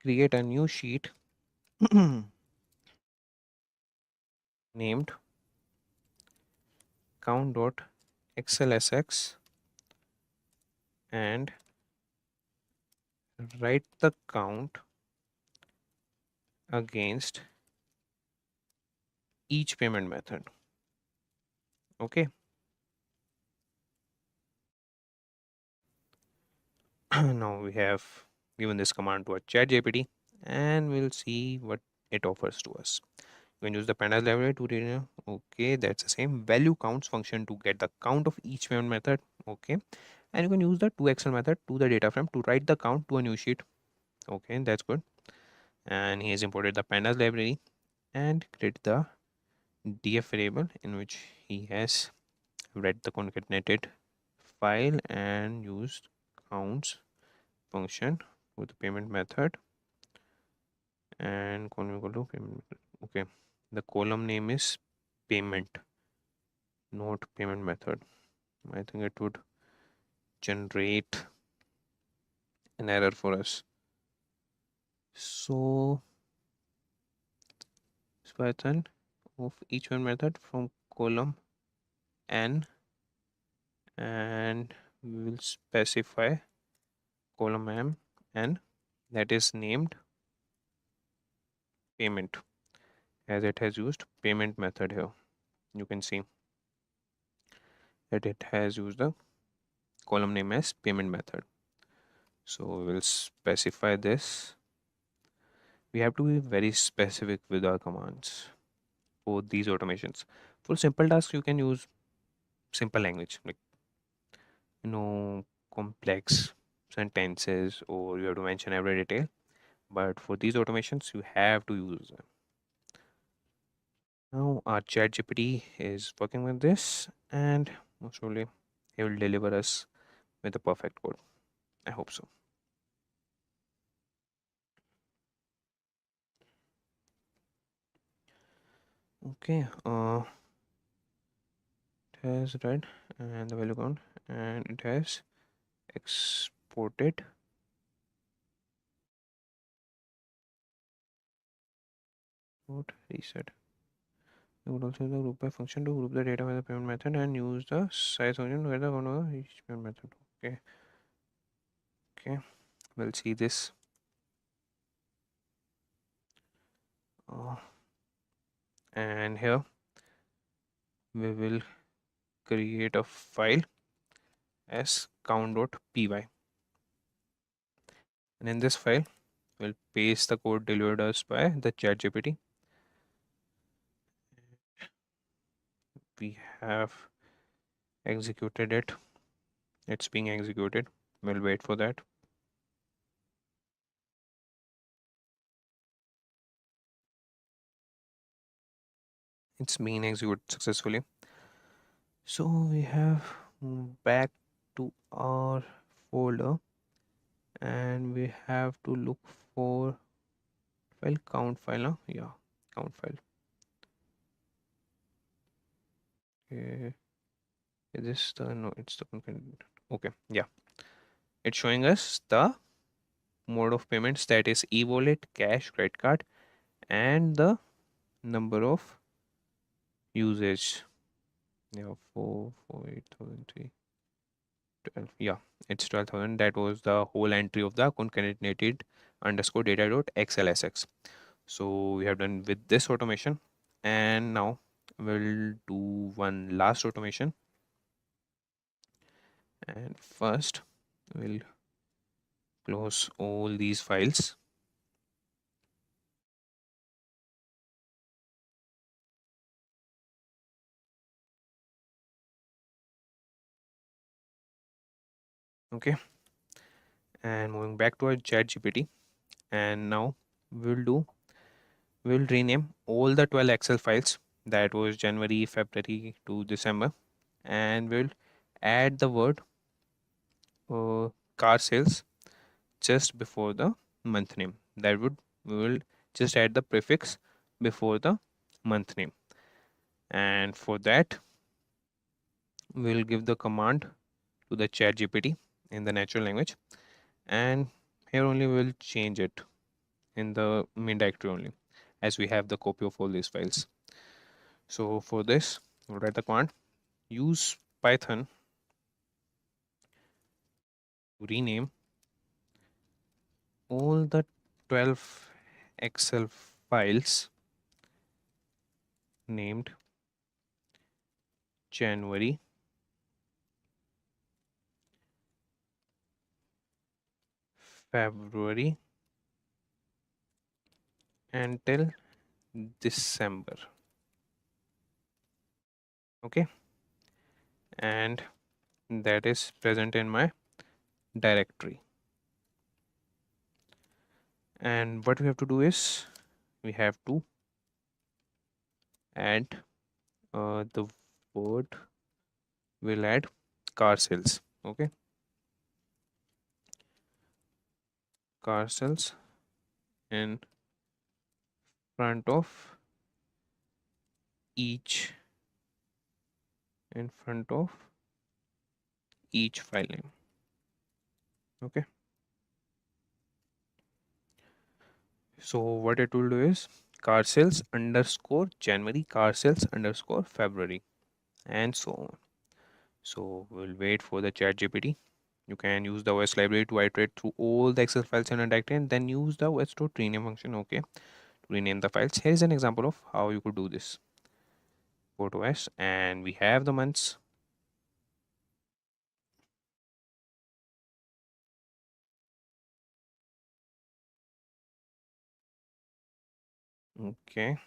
create a new sheet named count.xlsx and write the count against each payment method. Okay. Now we have given this command to our ChatGPT and we'll see what it offers to us. You can use the pandas library to read. Okay, that's the same. Value counts function to get the count of each payment method. Okay, and you can use the toXL method to the data frame to write the count to a new sheet. Okay, that's good. And he has imported the pandas library and created the df variable in which he has read the concatenated file and used counts function with the payment method and column equal to payment method. Okay, the column name is payment, not payment method. I think it would generate an error for us. So Python of each one method from column n, and we will specify column m n that is named payment, as it has used payment method here. You can see that it has used the column name as payment method. So we will specify this. We have to be very specific with our commands for these automations. For simple tasks, you can use simple language, like complex sentences, or you have to mention every detail. But for these automations, you have to use them. Now our ChatGPT is working with this, and most probably he will deliver us with the perfect code. I hope so. Okay, it has read and the value count, and it has exported reset. You would also use the group by function to group the data by the payment method and use the size function where the one of each payment method. Okay, we'll see this. And here we will create a file as count.py, and in this file we'll paste the code delivered us by the ChatGPT. We have executed it. It's being executed. We'll wait for that. It's been executed successfully. So we have back to our folder and we have to look for file count file. Huh? Yeah, count file. Okay. Is this the no? It's the content. Okay, yeah. It's showing us the mode of payments, that is e-wallet, cash, credit card, and the number of usage. Yeah, 448,003. 12. Yeah, it's 12,000. That was the whole entry of the concatenated underscore data dot xlsx. So we have done with this automation, and now we'll do one last automation. And first we'll close all these files. Okay, and moving back to our ChatGPT, and now we'll rename all the 12 Excel files, that was January, February to December, and we'll add the word car sales just before the month name. That would we will just add the prefix before the month name, and for that we'll give the command to the ChatGPT in the natural language, and here only we'll change it in the main directory only, as we have the copy of all these files. So for this we'll write the command use Python to rename all the 12 Excel files named January, February until December. Okay, and that is present in my directory. And what we have to do is we have to add the word, we'll add car sales. Okay, car sales in front of each file name. Okay, so what it will do is car sales underscore January, car sales underscore February, and so on. So we'll wait for the ChatGPT. You can use the OS library to iterate through all the Excel files in a directory and then use the os.rename function, okay, to rename the files. Here is an example of how you could do this. Go to OS and we have the months. Okay.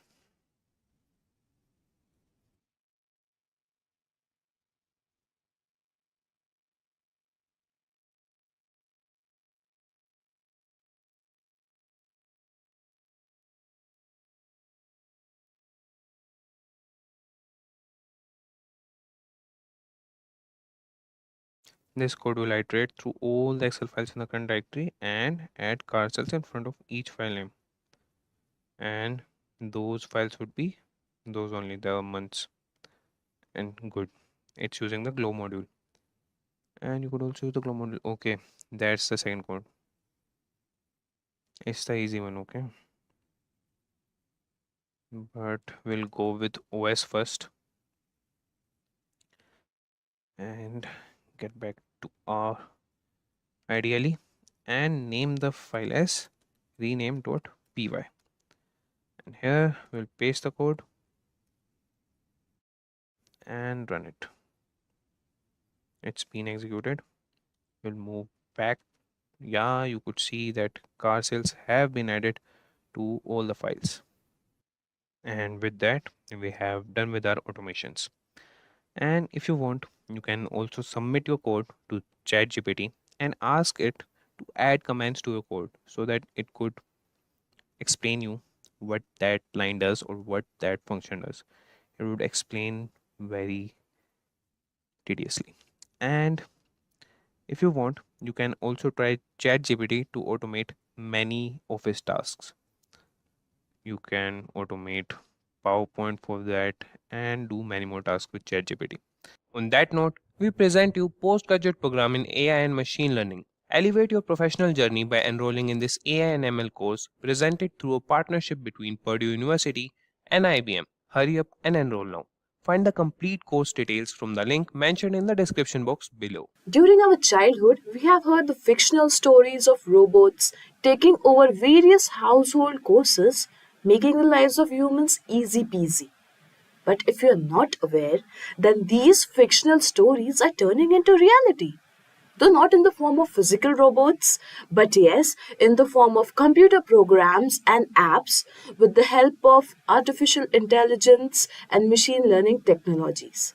This code will iterate through all the Excel files in the current directory and add car sales in front of each file name. And those files would be those only, the months. And good. It's using the glow module. And you could also use the glow module. Okay, that's the second code. It's the easy one, okay. but we'll go with OS first and get back to our ideally and name the file as rename.py. And here we'll paste the code and run it. It's been executed. We'll move back. Yeah, you could see that car sales have been added to all the files. And with that, we have done with our automations. And if you want, you can also submit your code to ChatGPT and ask it to add commands to your code so that it could explain you what that line does or what that function does. It would explain very tediously. And if you want, you can also try ChatGPT to automate many office tasks. You can automate PowerPoint for that and do many more tasks with ChatGPT. On that note, we present you postgraduate program in AI and machine learning. Elevate your professional journey by enrolling in this AI and ML course presented through a partnership between Purdue University and IBM. Hurry up and enroll now. Find the complete course details from the link mentioned in the description box below. During our childhood, we have heard the fictional stories of robots taking over various household courses, making the lives of humans easy peasy. But if you're not aware, then these fictional stories are turning into reality. Though not in the form of physical robots, but yes, in the form of computer programs and apps with the help of artificial intelligence and machine learning technologies.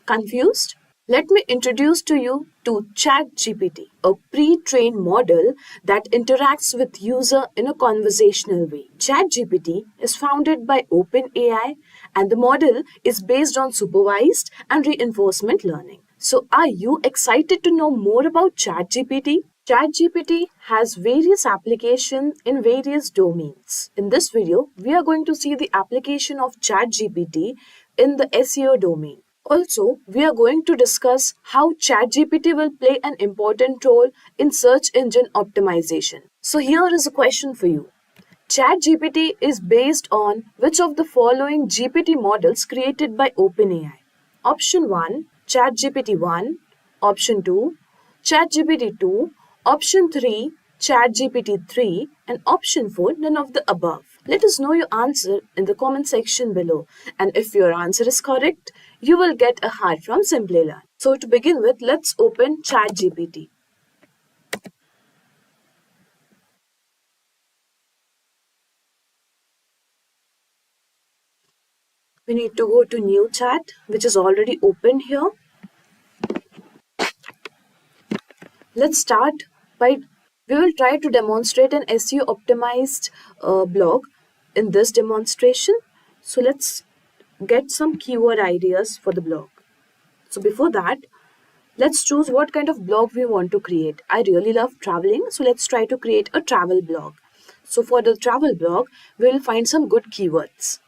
Confused? Let me introduce to you to ChatGPT, a pre-trained model that interacts with user in a conversational way. ChatGPT is founded by OpenAI and the model is based on supervised and reinforcement learning. So are you excited to know more about ChatGPT? ChatGPT has various applications in various domains. In this video, we are going to see the application of ChatGPT in the SEO domain. Also, we are going to discuss how ChatGPT will play an important role in search engine optimization. So here is a question for you. ChatGPT is based on which of the following GPT models created by OpenAI? Option 1, ChatGPT 1, option 2, ChatGPT 2, option 3, ChatGPT 3, and option 4, none of the above. Let us know your answer in the comment section below. And if your answer is correct, you will get a heart from Simplilearn. So to begin with, let's open ChatGPT. We need to go to new chat, which is already open here. Let's start by, we will try to demonstrate an SEO optimized blog in this demonstration. So let's get some keyword ideas for the blog. So before that, let's choose what kind of blog we want to create. I really love traveling, so let's try to create a travel blog. So for the travel blog, we will find some good keywords.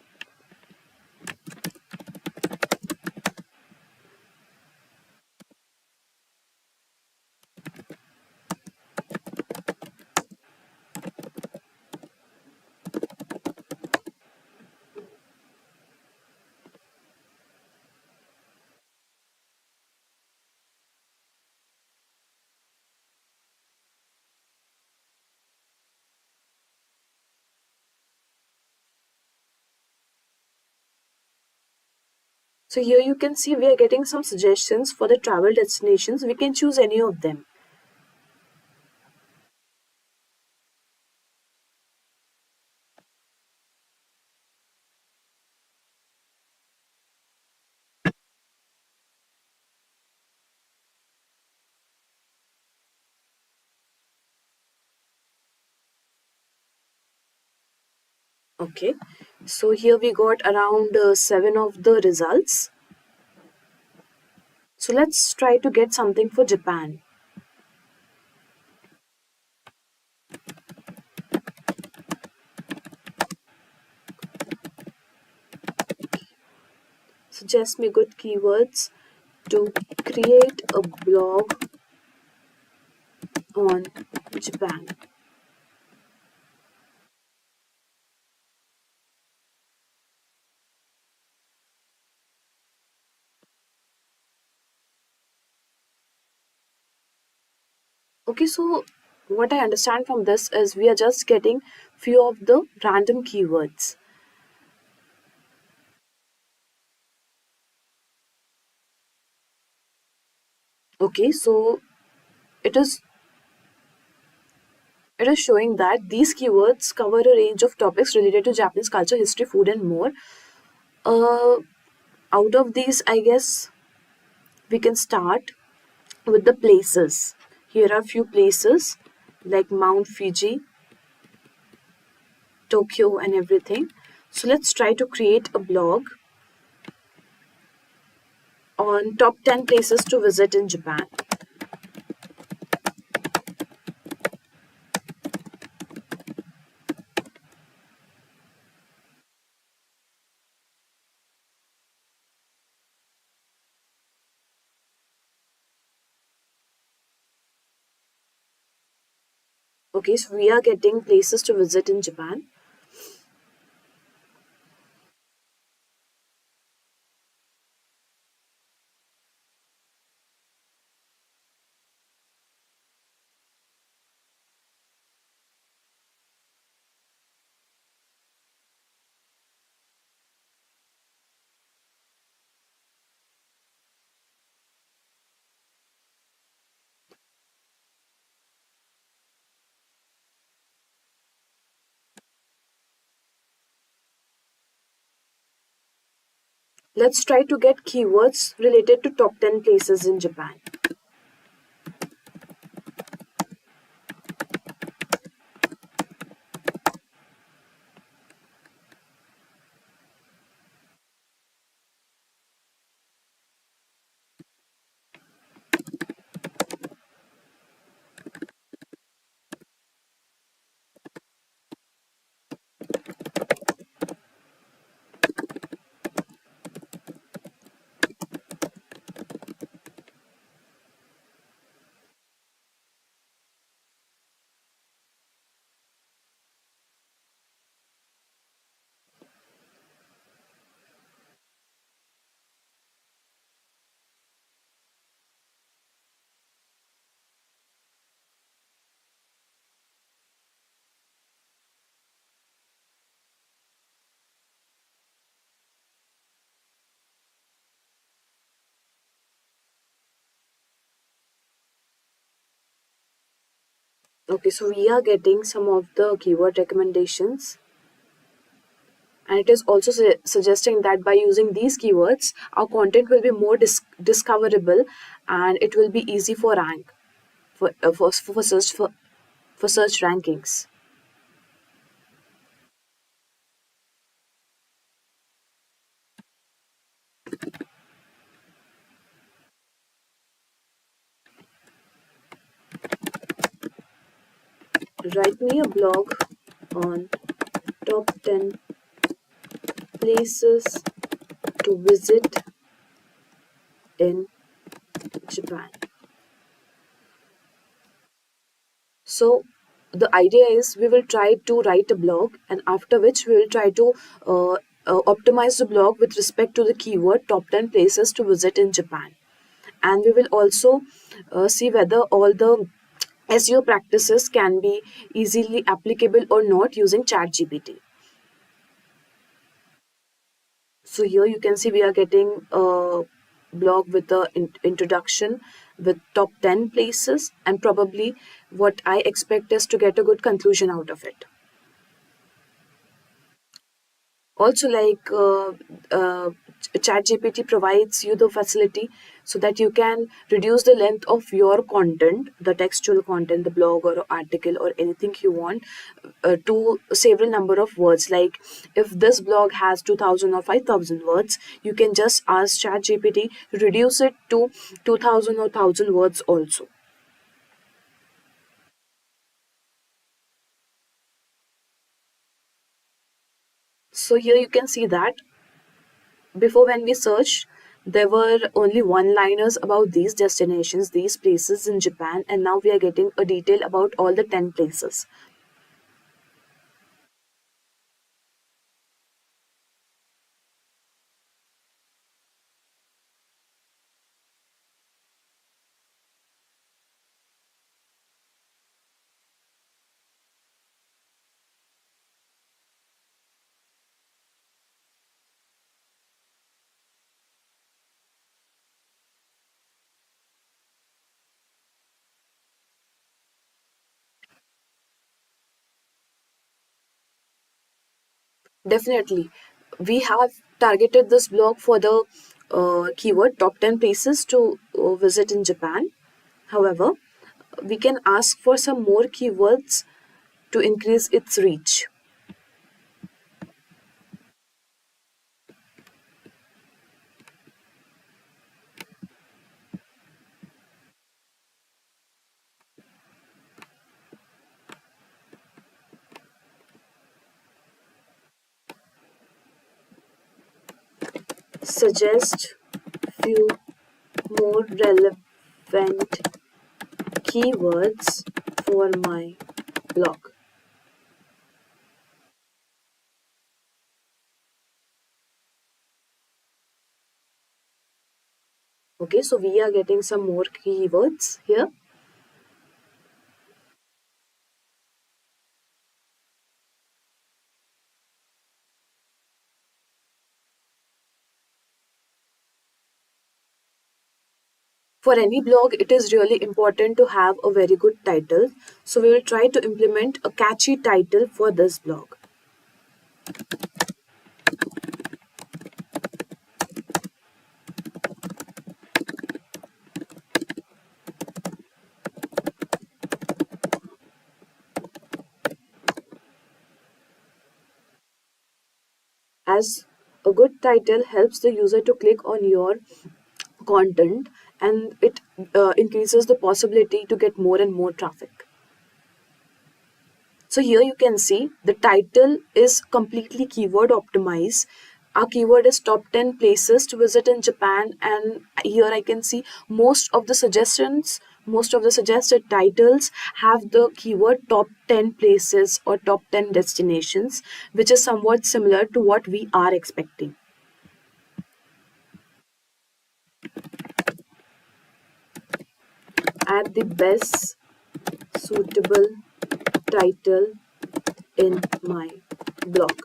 So here you can see we are getting some suggestions for the travel destinations. We can choose any of them. Okay, so here we got around 7 of the results. So let's try to get something for Japan. Suggest me good keywords to create a blog on Japan. Okay, so what I understand from this is we are just getting few of the random keywords. Okay, so it is it is showing that these keywords cover a range of topics related to Japanese culture, history, food, and more. Uh, Out of these, I guess we can start with the places. Here are few places like Mount Fuji, Tokyo, and everything. So let's try to create a blog on top 10 places to visit in Japan. Okay, so we are getting places to visit in Japan. Let's try to get keywords related to top 10 places in Japan. Okay, so we are getting some of the keyword recommendations, and it is also suggesting that by using these keywords, our content will be more discoverable, and it will be easy for rank for search rankings. Write me a blog on top 10 places to visit in Japan. So the idea is we will try to write a blog, and after which we will try to optimize the blog with respect to the keyword top 10 places to visit in Japan. And we will also see whether all the SEO practices can be easily applicable or not using ChatGPT. So here you can see we are getting a blog with the introduction with top 10 places, and probably what I expect is to get a good conclusion out of it. Also, like ChatGPT provides you the facility so that you can reduce the length of your content, the textual content, the blog or article or anything you want, to several number of words. Like if this blog has 2000 or 5000 words, you can just ask ChatGPT to reduce it to 2000 or 1000 words also. So here you can see that before, when we searched, there were only one liners about these destinations, these places in Japan, and now we are getting a detail about all the 10 places. Definitely. We have targeted this blog for the keyword top 10 places to visit in Japan. However, we can ask for some more keywords to increase its reach. Suggest few more relevant keywords for my blog. Okay, so we are getting some more keywords here. For any blog, it is really important to have a very good title. So we will try to implement a catchy title for this blog. As a good title helps the user to click on your content, and it increases the possibility to get more and more traffic. So here you can see the title is completely keyword optimized. Our keyword is top 10 places to visit in Japan, and here I can see most of the suggested titles have the keyword top 10 places or top 10 destinations, which is somewhat similar to what we are expecting. Add the best suitable title in my blog.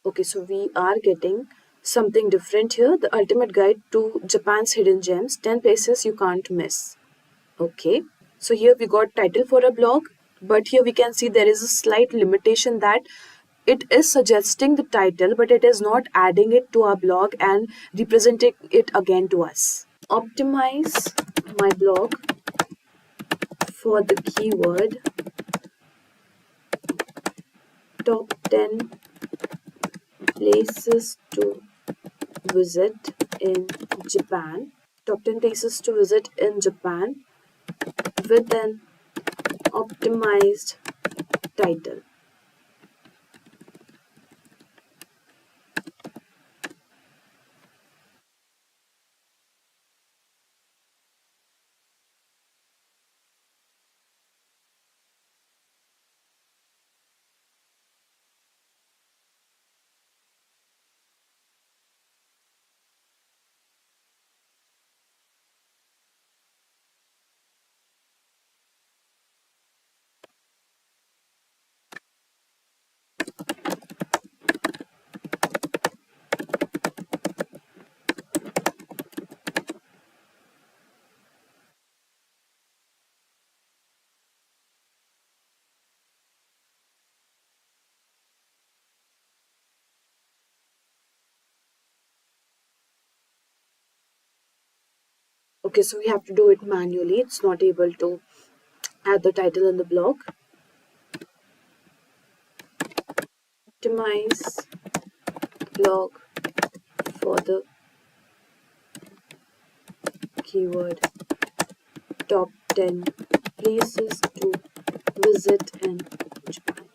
Okay, so we are getting something different here. The ultimate guide to Japan's hidden gems, 10 places you can't miss. Okay, so here we got title for a blog, but here we can see there is a slight limitation that it is suggesting the title, but it is not adding it to our blog and representing it again to us. Optimize my blog for the keyword top 10 places to visit in Japan. Top 10 places to visit in Japan with an optimized title. Okay, so we have to do it manually. It's not able to add the title in the blog. Optimize blog for the keyword top 10 places to visit in Japan.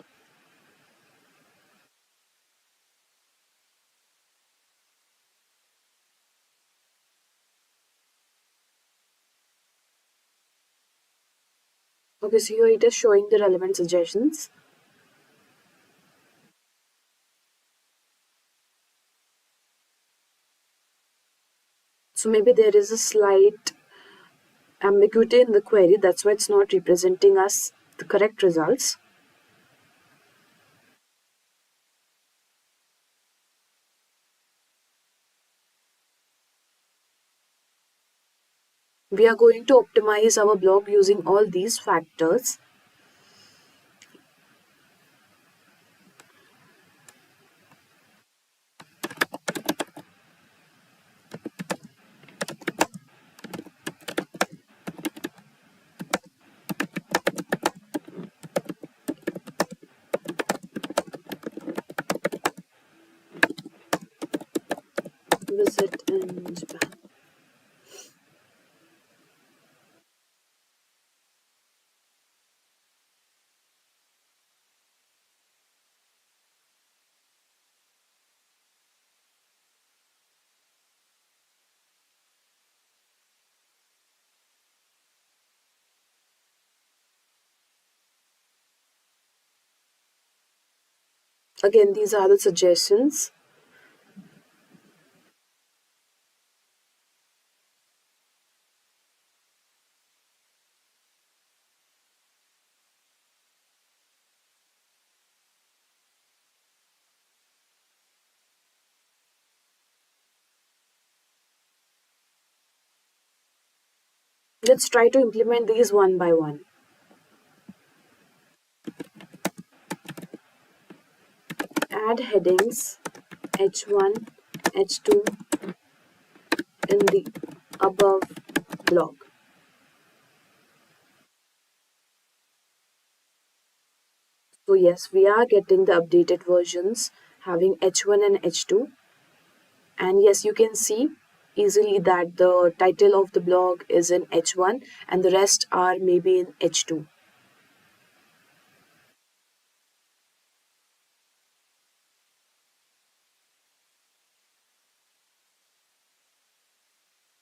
Okay, so here it is showing the relevant suggestions. So maybe there is a slight ambiguity in the query, that's why it's not representing us the correct results. We are going to optimize our blog using all these factors. Visit in Japan. Again, these are the suggestions. Let's try to implement these one by one. Add headings H1, H2 in the above blog. So yes, we are getting the updated versions having H1 and H2. And yes, you can see easily that the title of the blog is in H1 and the rest are maybe in H2.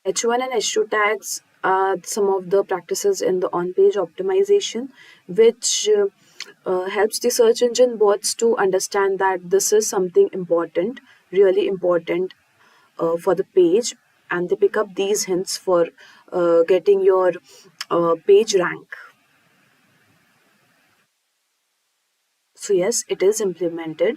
H1 and H2 tags are some of the practices in the on-page optimization, which helps the search engine bots to understand that this is something important, really important for the page, and they pick up these hints for getting your page rank. So yes, it is implemented.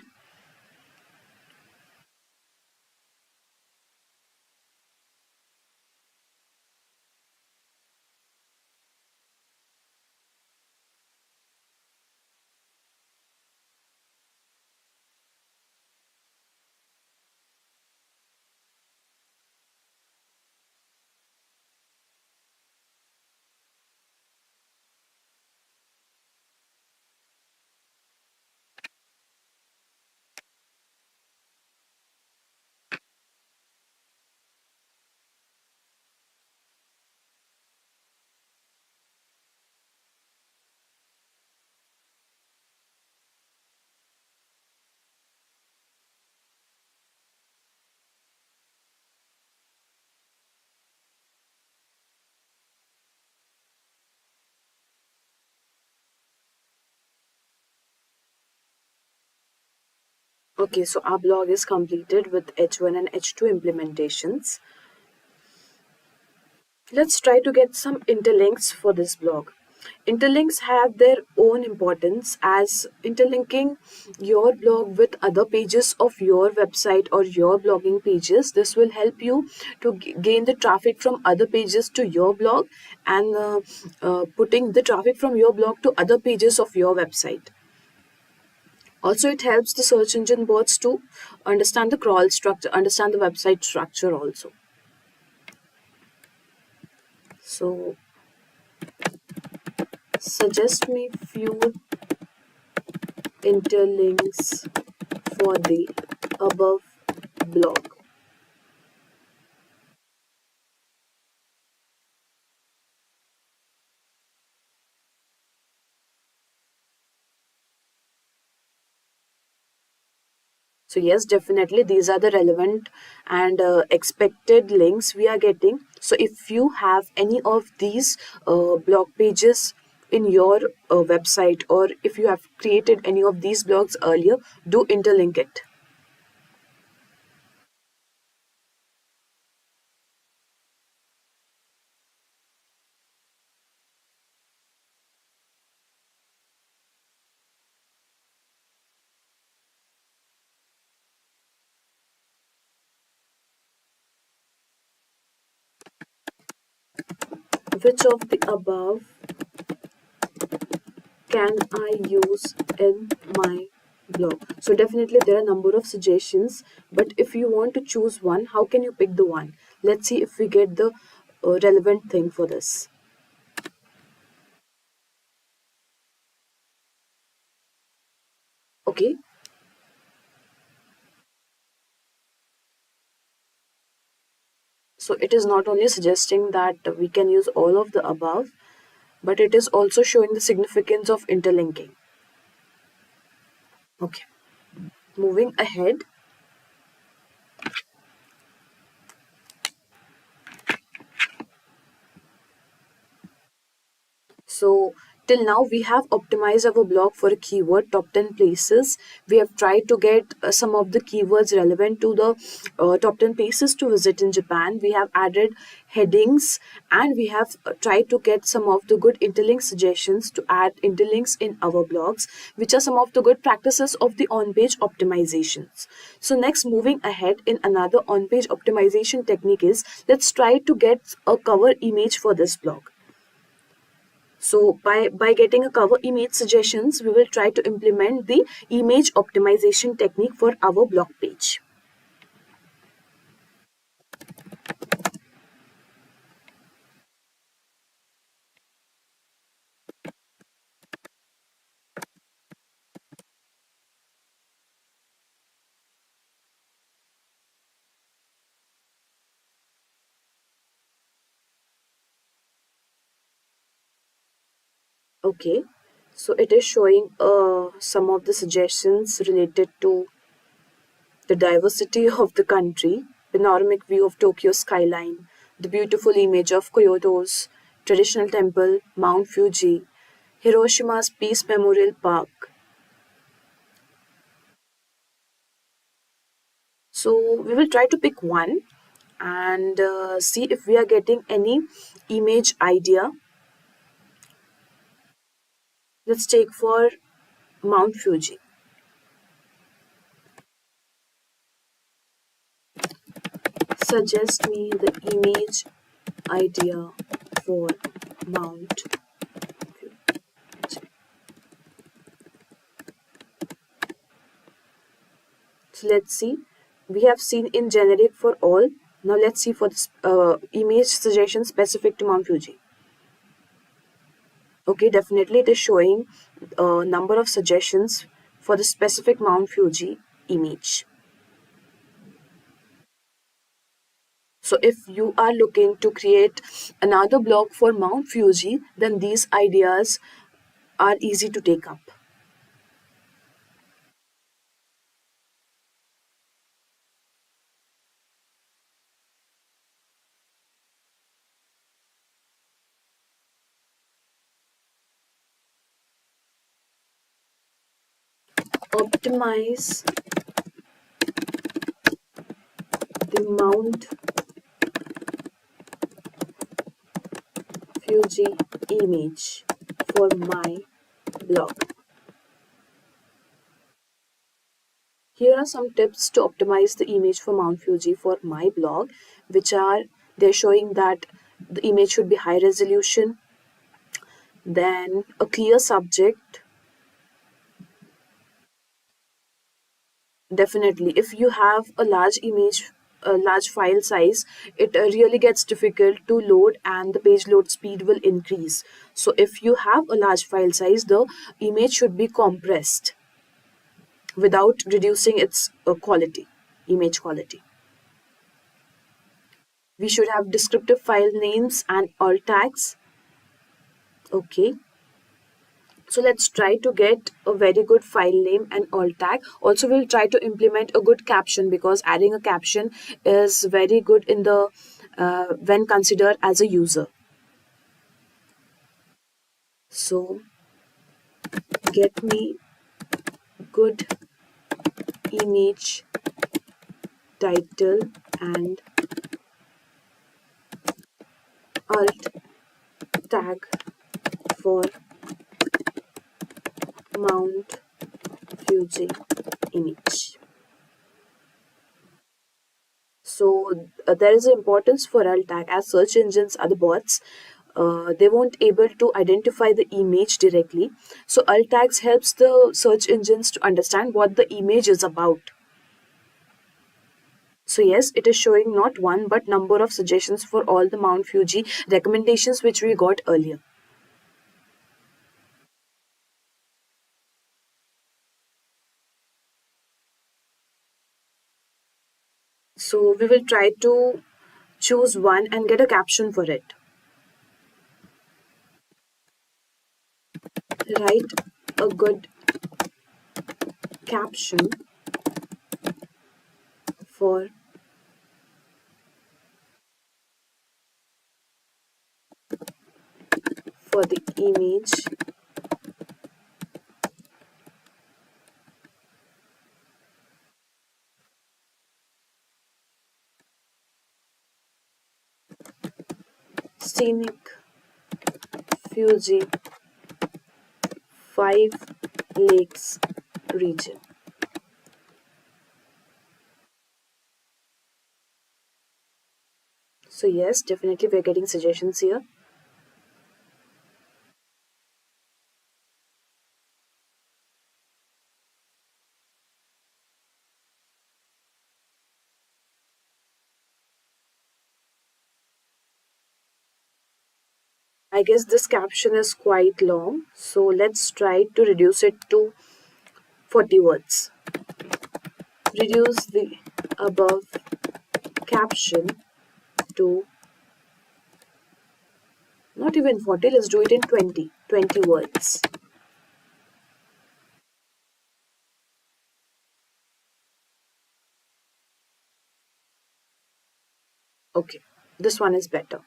Okay, so our blog is completed with H1 and H2 implementations. Let's try to get some interlinks for this blog. Interlinks have their own importance, as interlinking your blog with other pages of your website or your blogging pages. This will help you to gain the traffic from other pages to your blog and putting the traffic from your blog to other pages of your website. Also, it helps the search engine bots to understand the crawl structure, understand the website structure also. So, suggest me few interlinks for the above blog. So yes, definitely these are the relevant and expected links we are getting. So if you have any of these blog pages in your website, or if you have created any of these blogs earlier, do interlink it. which of the above can I use in my blog? So definitely there are a number of suggestions, but if you want to choose one, how can you pick the one? Let's see if we get the relevant thing for this. Okay, so it is not only suggesting that we can use all of the above, but it is also showing the significance of interlinking. Okay, moving ahead. So till now we have optimized our blog for a keyword top 10 places. We have tried to get some of the keywords relevant to the top 10 places to visit in Japan. We have added headings, and we have tried to get some of the good interlink suggestions to add interlinks in our blogs, which are some of the good practices of the on-page optimizations. So next, moving ahead, in another on-page optimization technique is, let's try to get a cover image for this blog. So by getting a cover image suggestions, we will try to implement the image optimization technique for our blog page. Okay, so it is showing some of the suggestions related to the diversity of the country, panoramic view of Tokyo skyline, the beautiful image of Kyoto's traditional temple, Mount Fuji, Hiroshima's Peace Memorial Park. So we will try to pick one and see if we are getting any image idea. Let's take for Mount Fuji. Suggest me the image idea for Mount Fuji. So let's see. We have seen in generic for all. Now let's see for this image suggestion specific to Mount Fuji. Okay, definitely it is showing a number of suggestions for the specific Mount Fuji image. So if you are looking to create another blog for Mount Fuji, then these ideas are easy to take up. Optimize the Mount Fuji image for my blog. Here are some tips to optimize the image for Mount Fuji for my blog, which are, they're showing that the image should be high resolution, then a clear subject. Definitely, if you have a large image, a large file size, it really gets difficult to load and the page load speed will increase. So if you have a large file size, the image should be compressed without reducing its quality, image quality. We should have descriptive file names and alt tags. Okay. So let's try to get a very good file name and alt tag. Also, we'll try to implement a good caption, because adding a caption is very good in the when considered as a user. So get me good image title and alt tag for Mount Fuji image. So there is an importance for alt tag, as search engines are the bots. they won't able to identify the image directly. So alt tags helps the search engines to understand what the image is about. So yes, it is showing not one but number of suggestions for all the Mount Fuji recommendations which we got earlier. So we will try to choose one and get a caption for it. Write a good caption for the image scenic Fuji 5 lakes region. So yes, definitely we're getting suggestions here. I guess this caption is quite long, so let's try to reduce it to 40 words. Reduce the above caption to not even 40, let's do it in 20 words. Okay, this one is better.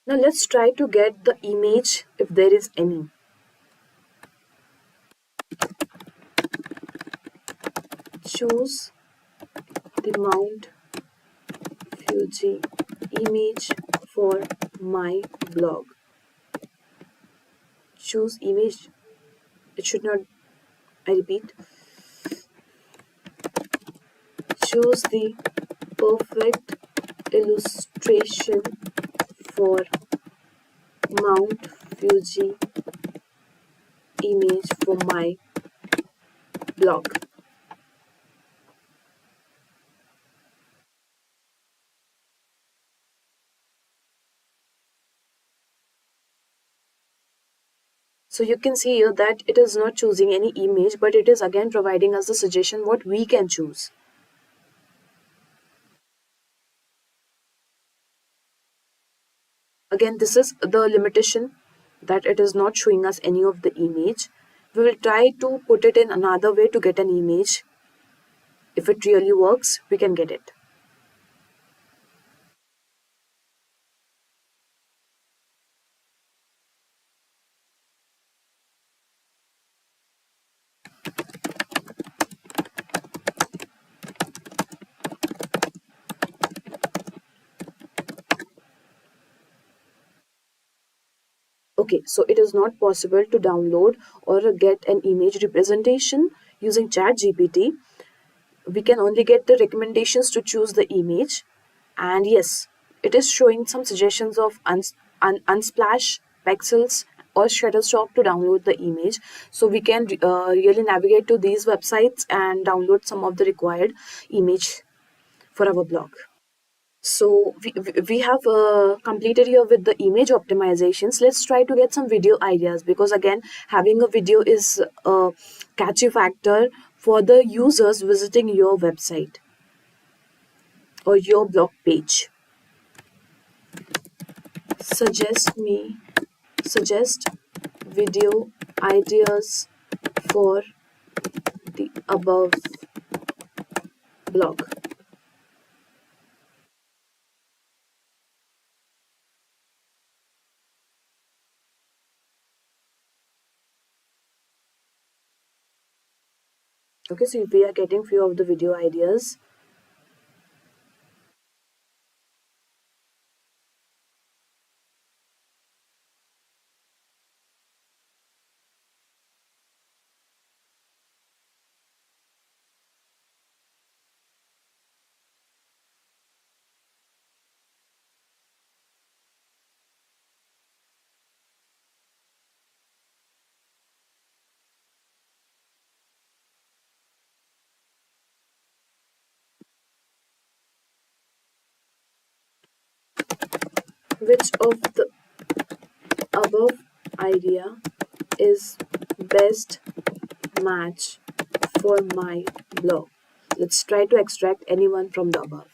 Now let's try to get the image if there is any. Choose the Mount Fuji image for my blog. Choose image. It should not, I repeat. Choose the perfect illustration for Mount Fuji image for my blog. So you can see here that it is not choosing any image, but it is again providing us the suggestion what we can choose. Again, this is the limitation that it is not showing us any of the image. We will try to put it in another way to get an image. If it really works, we can get it. Okay, so it is not possible to download or get an image representation using ChatGPT. We can only get the recommendations to choose the image. And yes, it is showing some suggestions of Unsplash, Pexels, or Shutterstock to download the image. So we can really navigate to these websites and download some of the required image for our blog. So we have completed here with the image optimizations. Let's try to get some video ideas, because again, having a video is a catchy factor for the users visiting your website or your blog page. Suggest video ideas for the above blog. Okay, so we are getting few of the video ideas. which of the above idea is best match for my blog? Let's try to extract anyone from the above.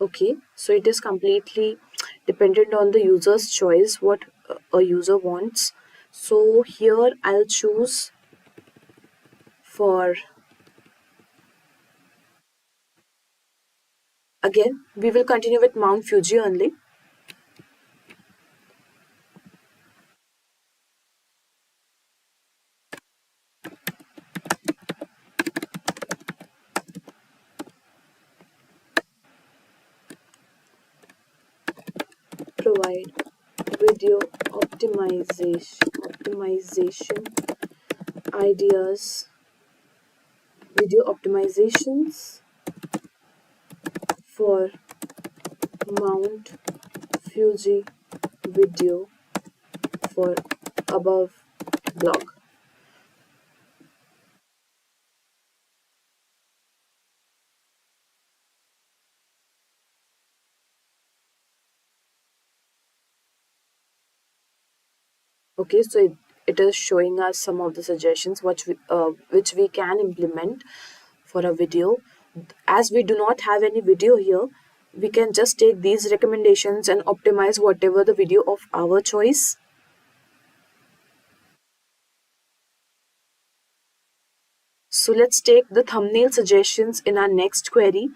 Okay, so it is completely dependent on the user's choice what a user wants. So here I'll choose for, again we will continue with Mount Fuji only. Provide video optimization ideas, video optimizations for Mount Fuji video for above blog. Okay, so it is showing us some of the suggestions which we can implement for a video. As we do not have any video here, we can just take these recommendations and optimize whatever the video of our choice. So let's take the thumbnail suggestions in our next query.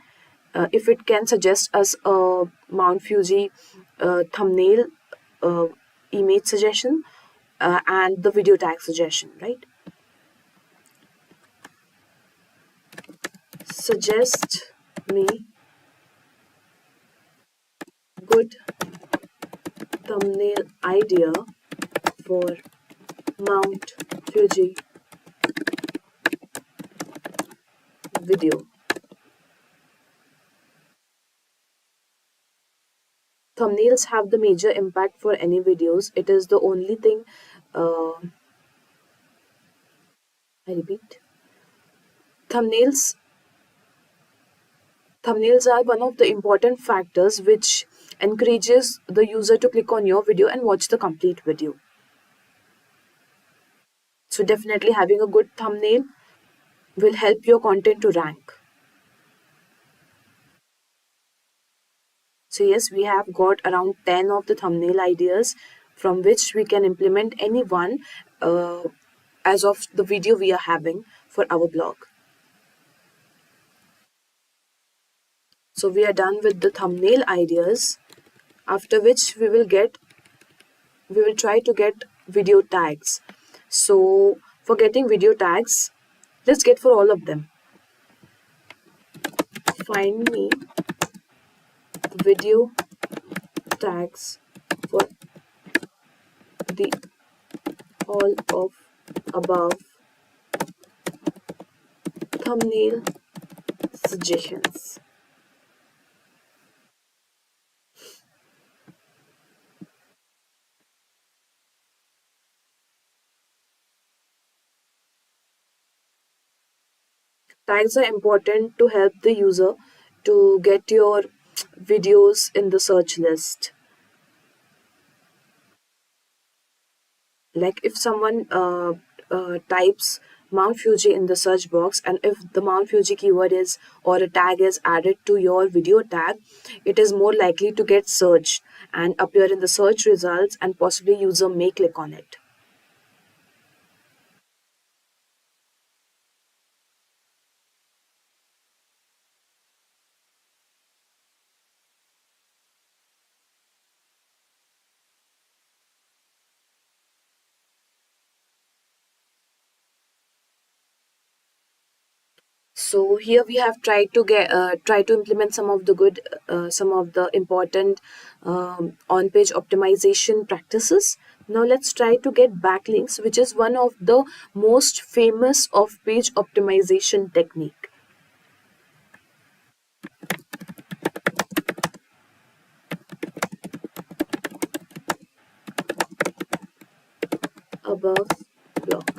If it can suggest us a Mount Fuji thumbnail image suggestion and the video tag suggestion, right? Suggest me good thumbnail idea for Mount Fuji video. Thumbnails have the major impact for any videos. It is the only thing, I repeat, thumbnails are one of the important factors which encourages the user to click on your video and watch the complete video. So definitely having a good thumbnail will help your content to rank. So yes, we have got around 10 of the thumbnail ideas from which we can implement any one as of the video we are having for our blog. So we are done with the thumbnail ideas, after which we will try to get video tags. So for getting video tags, let's get for all of them. Find me video tags for the all of above thumbnail suggestions. Tags are important to help the user to get your videos in the search list. Like if someone types Mount Fuji in the search box, and if the Mount Fuji keyword is or a tag is added to your video tag, it is more likely to get searched and appear in the search results, and possibly user may click on it. So here we have tried to implement some of the important on-page optimization practices. Now let's try to get backlinks, which is one of the most famous off-page optimization technique. above blog.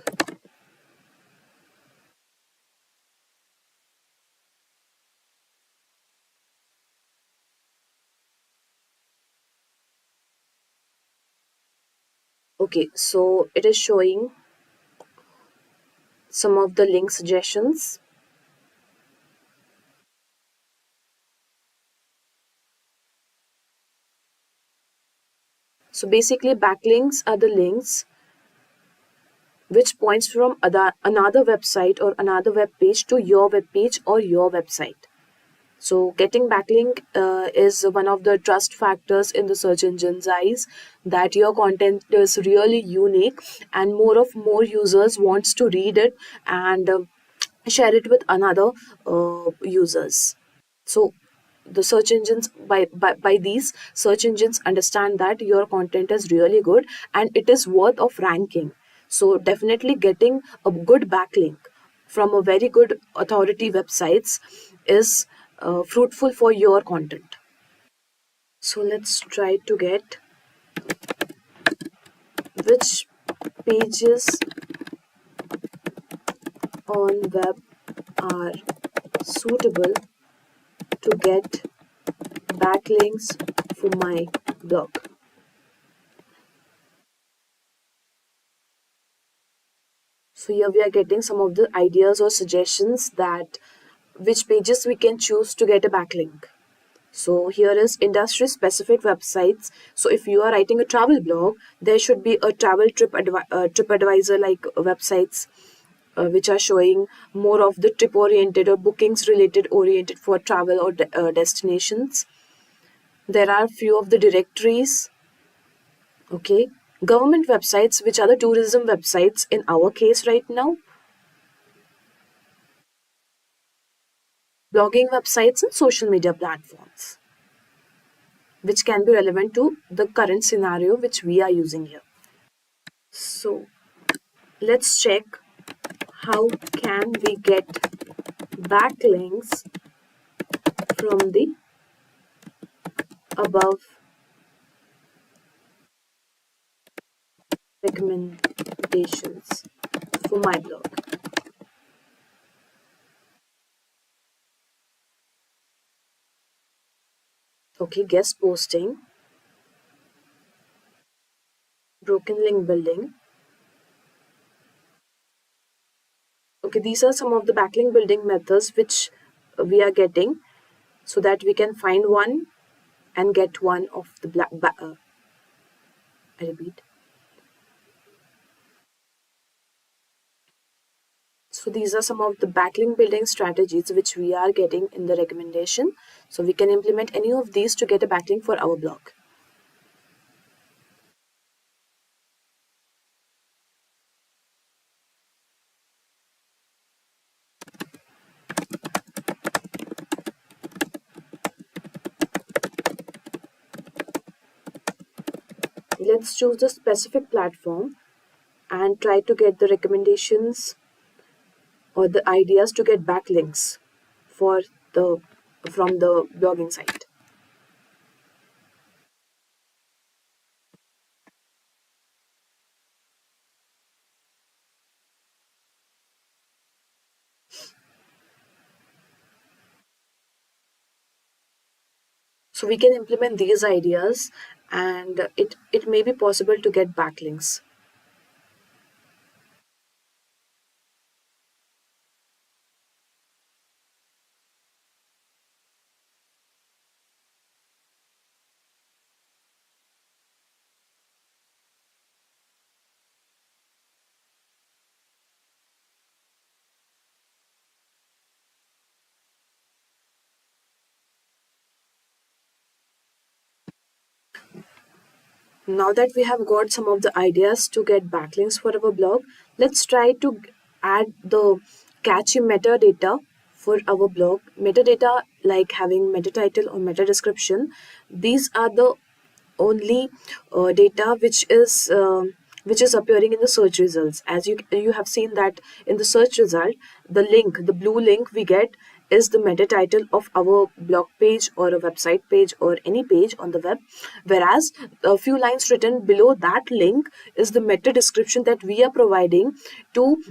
Okay, so it is showing some of the link suggestions. So basically backlinks are the links which points from another website or another web page to your web page or your website. So getting backlink is one of the trust factors in the search engine's eyes, that your content is really unique and more users wants to read it and share it with another users. So the search engines, by these search engines understand that your content is really good and it is worth of ranking. So definitely getting a good backlink from a very good authority websites is fruitful for your content. So let's try to get which pages on web are suitable to get backlinks for my blog. So here we are getting some of the ideas or suggestions that which pages we can choose to get a backlink. So here is industry specific websites. So if you are writing a travel blog, there should be a travel trip advisor like websites which are showing more of the trip oriented or bookings related oriented for travel or destinations. There are few of the directories. Okay, government websites, which are the tourism websites in our case right now. Blogging websites and social media platforms, which can be relevant to the current scenario which we are using here. So let's check how can we get backlinks from the above recommendations for my blog. Okay, guest posting, broken link building. Okay, these are some of the backlink building methods which we are getting so that we can find one and get one of the I repeat. So these are some of the backlink building strategies which we are getting in the recommendation. So we can implement any of these to get a backlink for our blog. Let's choose the specific platform and try to get the recommendations or the ideas to get backlinks for the from the blogging site. So we can implement these ideas and it may be possible to get backlinks. Now that we have got some of the ideas to get backlinks for our blog, let's try to add the catchy metadata for our blog. Metadata like having meta title or meta description. These are the only data which is appearing in the search results. As you have seen that in the search result, the blue link we get is the meta title of our blog page or a website page or any page on the web, whereas a few lines written below that link is the meta description that we are providing to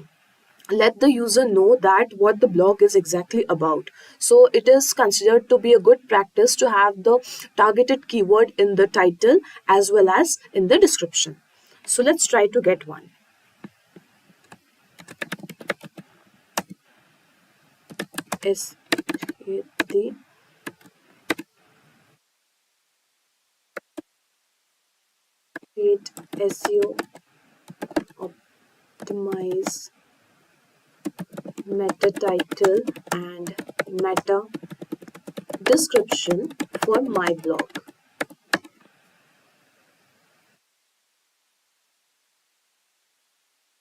let the user know that what the blog is exactly about. So it is considered to be a good practice to have the targeted keyword in the title as well as in the description. So let's try to get one. S the create SEO optimize meta title and meta description for my blog.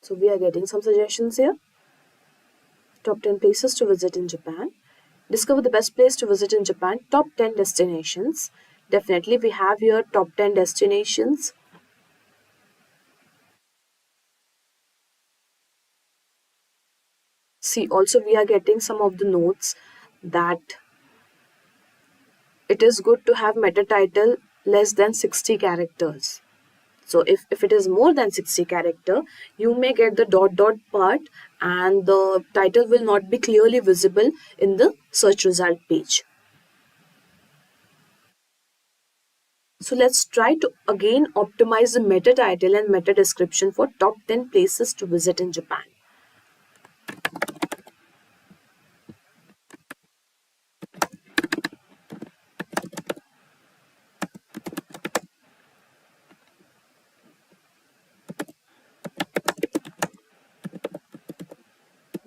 So we are getting some suggestions here. Top 10 places to visit in Japan. Discover the best place to visit in Japan. Top 10 destinations. Definitely we have here top 10 destinations. See, also we are getting some of the notes that it is good to have meta title less than 60 characters. So if it is more than 60 character, you may get the dot part and the title will not be clearly visible in the search result page. So let's try to again optimize the meta title and meta description for top 10 places to visit in Japan.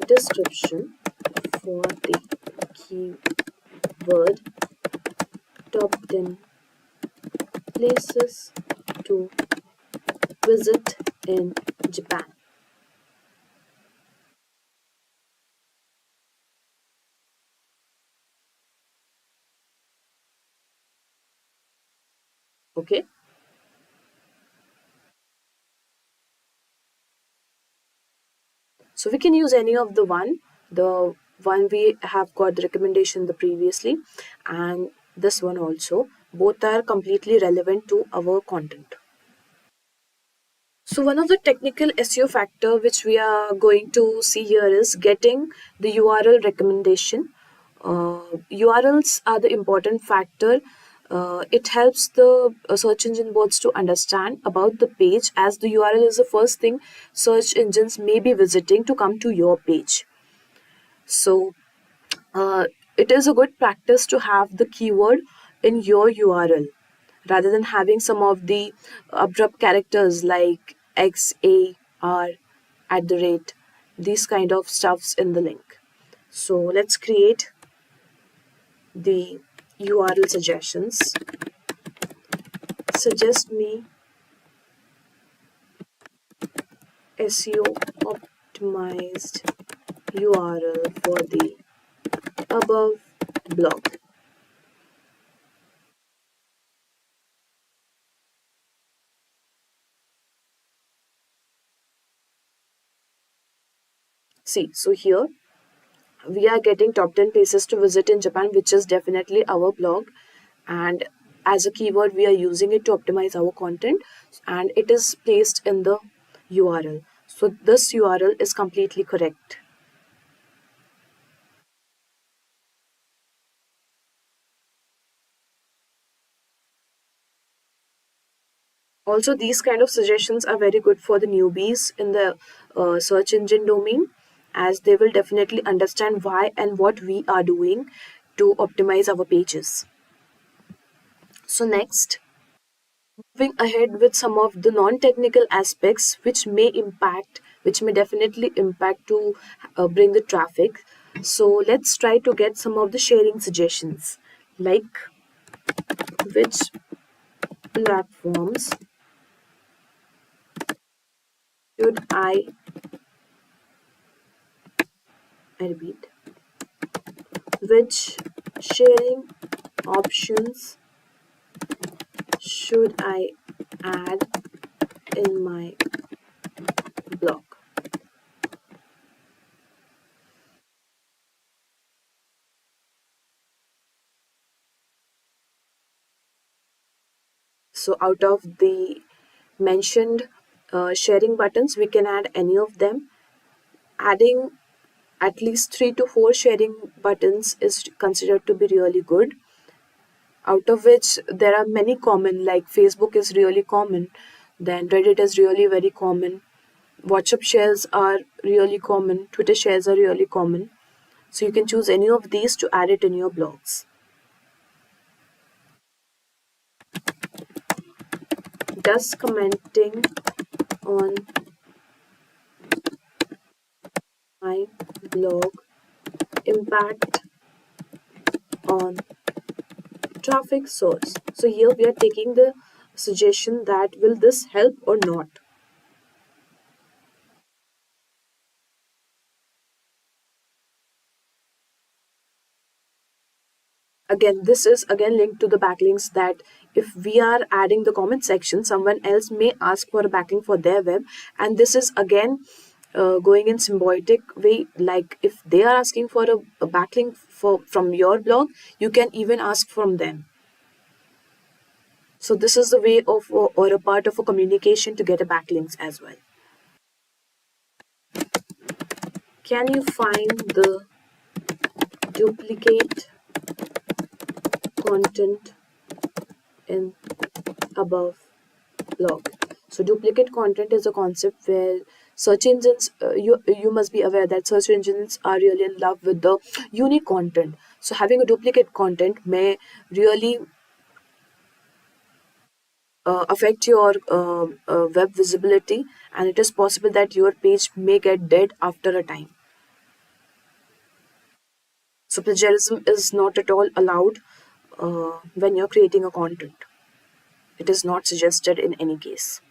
Description for the keyword top 10 places to visit in Japan. Okay. So we can use any of the one we have got the recommendation the previously and this one also. Both are completely relevant to our content. So one of the technical SEO factor which we are going to see here is getting the URL recommendation. URLs are the important factor. It helps the search engine bots to understand about the page, as the URL is the first thing search engines may be visiting to come to your page. So it is a good practice to have the keyword in your URL rather than having some of the abrupt characters like XAR at the rate, these kind of stuffs in the link. So let's create the URL suggestions. Suggest me SEO optimized URL for the above blog. See, so here we are getting top 10 places to visit in Japan, which is definitely our blog. And as a keyword, we are using it to optimize our content and it is placed in the URL. So this URL is completely correct. Also, these kind of suggestions are very good for the newbies in the search engine domain, as they will definitely understand why and what we are doing to optimize our pages. So next, moving ahead with some of the non-technical aspects which may definitely impact to bring the traffic. So let's try to get some of the sharing suggestions, like which platforms should I repeat, which sharing options should I add in my blog? So out of the mentioned sharing buttons, we can add any of them. Adding at least 3 to 4 sharing buttons is considered to be really good, out of which there are many common, like Facebook is really common, then Reddit is really very common, WhatsApp shares are really common, Twitter shares are really common. So you can choose any of these to add it in your blogs. Does commenting on my blog impact on traffic source? So here we are taking the suggestion that will this help or not. Again, this is again linked to the backlinks, that if we are adding the comment section, someone else may ask for a backlink for their web, and this is again going in symbiotic way. Like if they are asking for a backlink from your blog, you can even ask from them. So this is the way of or a part of a communication to get a backlinks as well. Can you find the duplicate content in above blog? So duplicate content is a concept where search engines, you must be aware that search engines are really in love with the unique content. So having a duplicate content may really affect your web visibility, and it is possible that your page may get dead after a time. So plagiarism is not at all allowed when you're creating a content. It is not suggested in any case.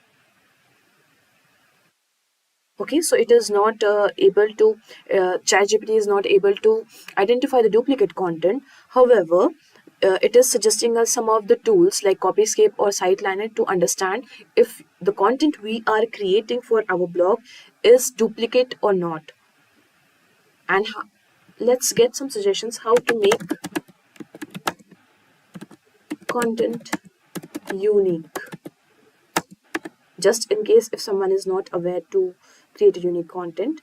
Okay, so it is not able to, ChatGPT is not able to identify the duplicate content. However, it is suggesting us some of the tools like Copyscape or Siteliner to understand if the content we are creating for our blog is duplicate or not. And let's get some suggestions how to make content unique. Just in case if someone is not aware to create a unique content,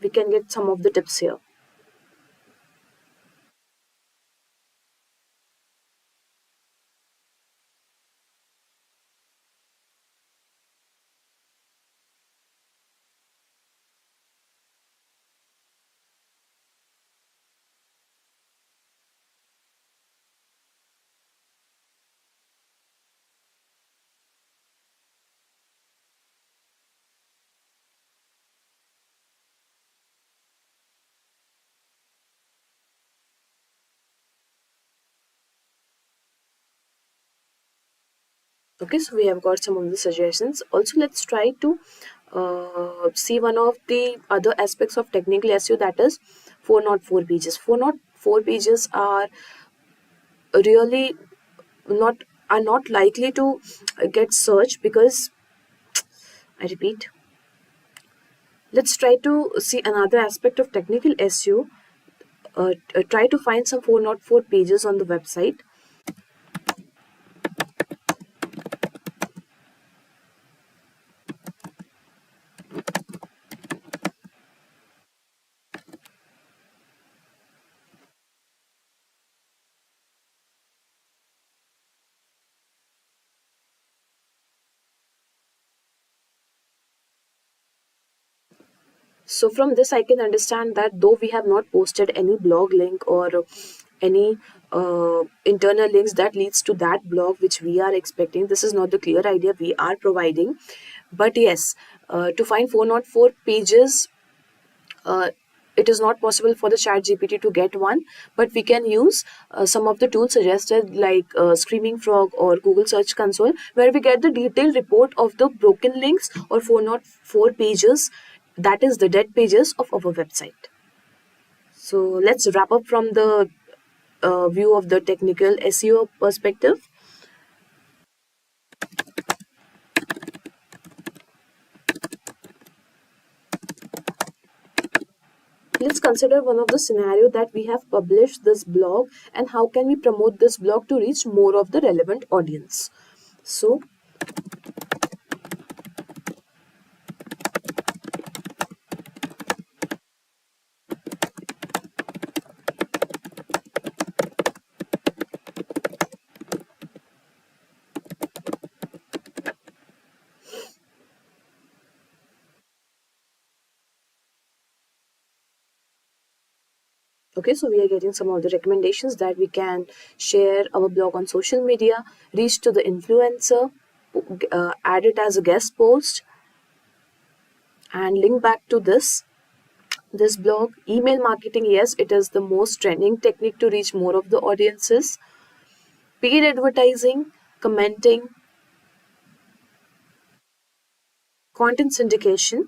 we can get some of the tips here. Okay, so we have got some of the suggestions. Also, let's try to see one of the other aspects of technical SEO, that is 404 pages. 404 pages are really not likely to get searched, because I repeat, let's try to see another aspect of technical SEO. Try to find some 404 pages on the website. So from this, I can understand that though we have not posted any blog link or any internal links that leads to that blog which we are expecting, this is not the clear idea we are providing. But yes, to find 404 pages, it is not possible for the ChatGPT to get one, but we can use some of the tools suggested like Screaming Frog or Google Search Console, where we get the detailed report of the broken links or 404 pages, that is the dead pages of our website. So let's wrap up from the view of the technical SEO perspective. Let's consider one of the scenario that we have published this blog and how can we promote this blog to reach more of the relevant audience. So, okay, so we are getting some of the recommendations that we can share our blog on social media, reach to the influencer, add it as a guest post, and link back to this blog. Email marketing, yes, it is the most trending technique to reach more of the audiences. Paid advertising, commenting, content syndication,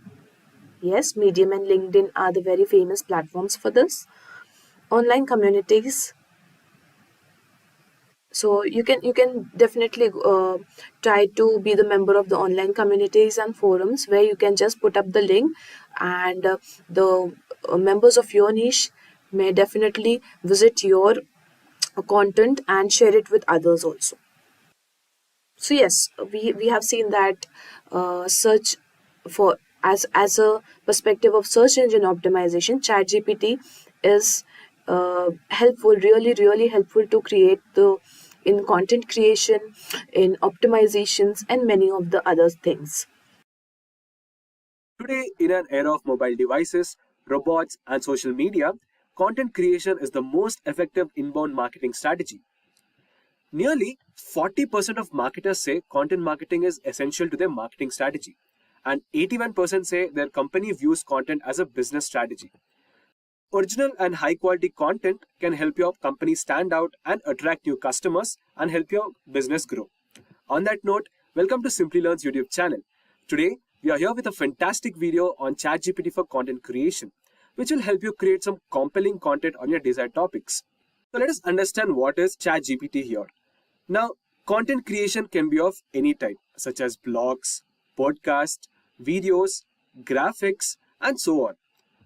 yes, Medium and LinkedIn are the very famous platforms for this. Online communities, so you can definitely try to be the member of the online communities and forums where you can just put up the link, and the members of your niche may definitely visit your content and share it with others also. So yes, we have seen that search for as a perspective of search engine optimization, ChatGPT is helpful, really helpful to create the in content creation, in optimizations, and many of the other things. Today, in an era of mobile devices, robots, and social media, content creation is the most effective inbound marketing strategy. Nearly 40% of marketers say content marketing is essential to their marketing strategy, and 81% say their company views content as a business strategy. Original and high quality content can help your company stand out and attract new customers and help your business grow. On that note, welcome to Simplilearn's YouTube channel. Today, we are here with a fantastic video on ChatGPT for content creation, which will help you create some compelling content on your desired topics. So let us understand what is ChatGPT here. Now, content creation can be of any type, such as blogs, podcasts, videos, graphics, and so on.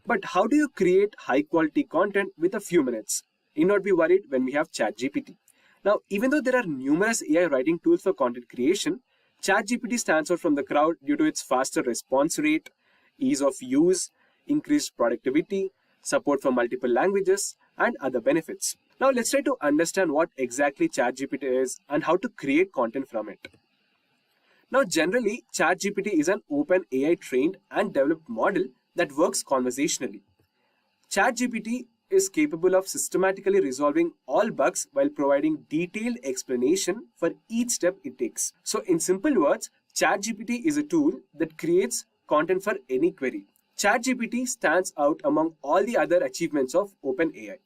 But how do you create high quality content with a few minutes? Need not be worried when we have ChatGPT. Now, even though there are numerous AI writing tools for content creation, ChatGPT stands out from the crowd due to its faster response rate, ease of use, increased productivity, support for multiple languages, and other benefits. Now, let's try to understand what exactly ChatGPT is and how to create content from it. Now, generally, ChatGPT is an open AI trained and developed model that works conversationally. ChatGPT is capable of systematically resolving all bugs while providing detailed explanation for each step it takes. So, in simple words, ChatGPT is a tool that creates content for any query. ChatGPT stands out among all the other achievements of OpenAI.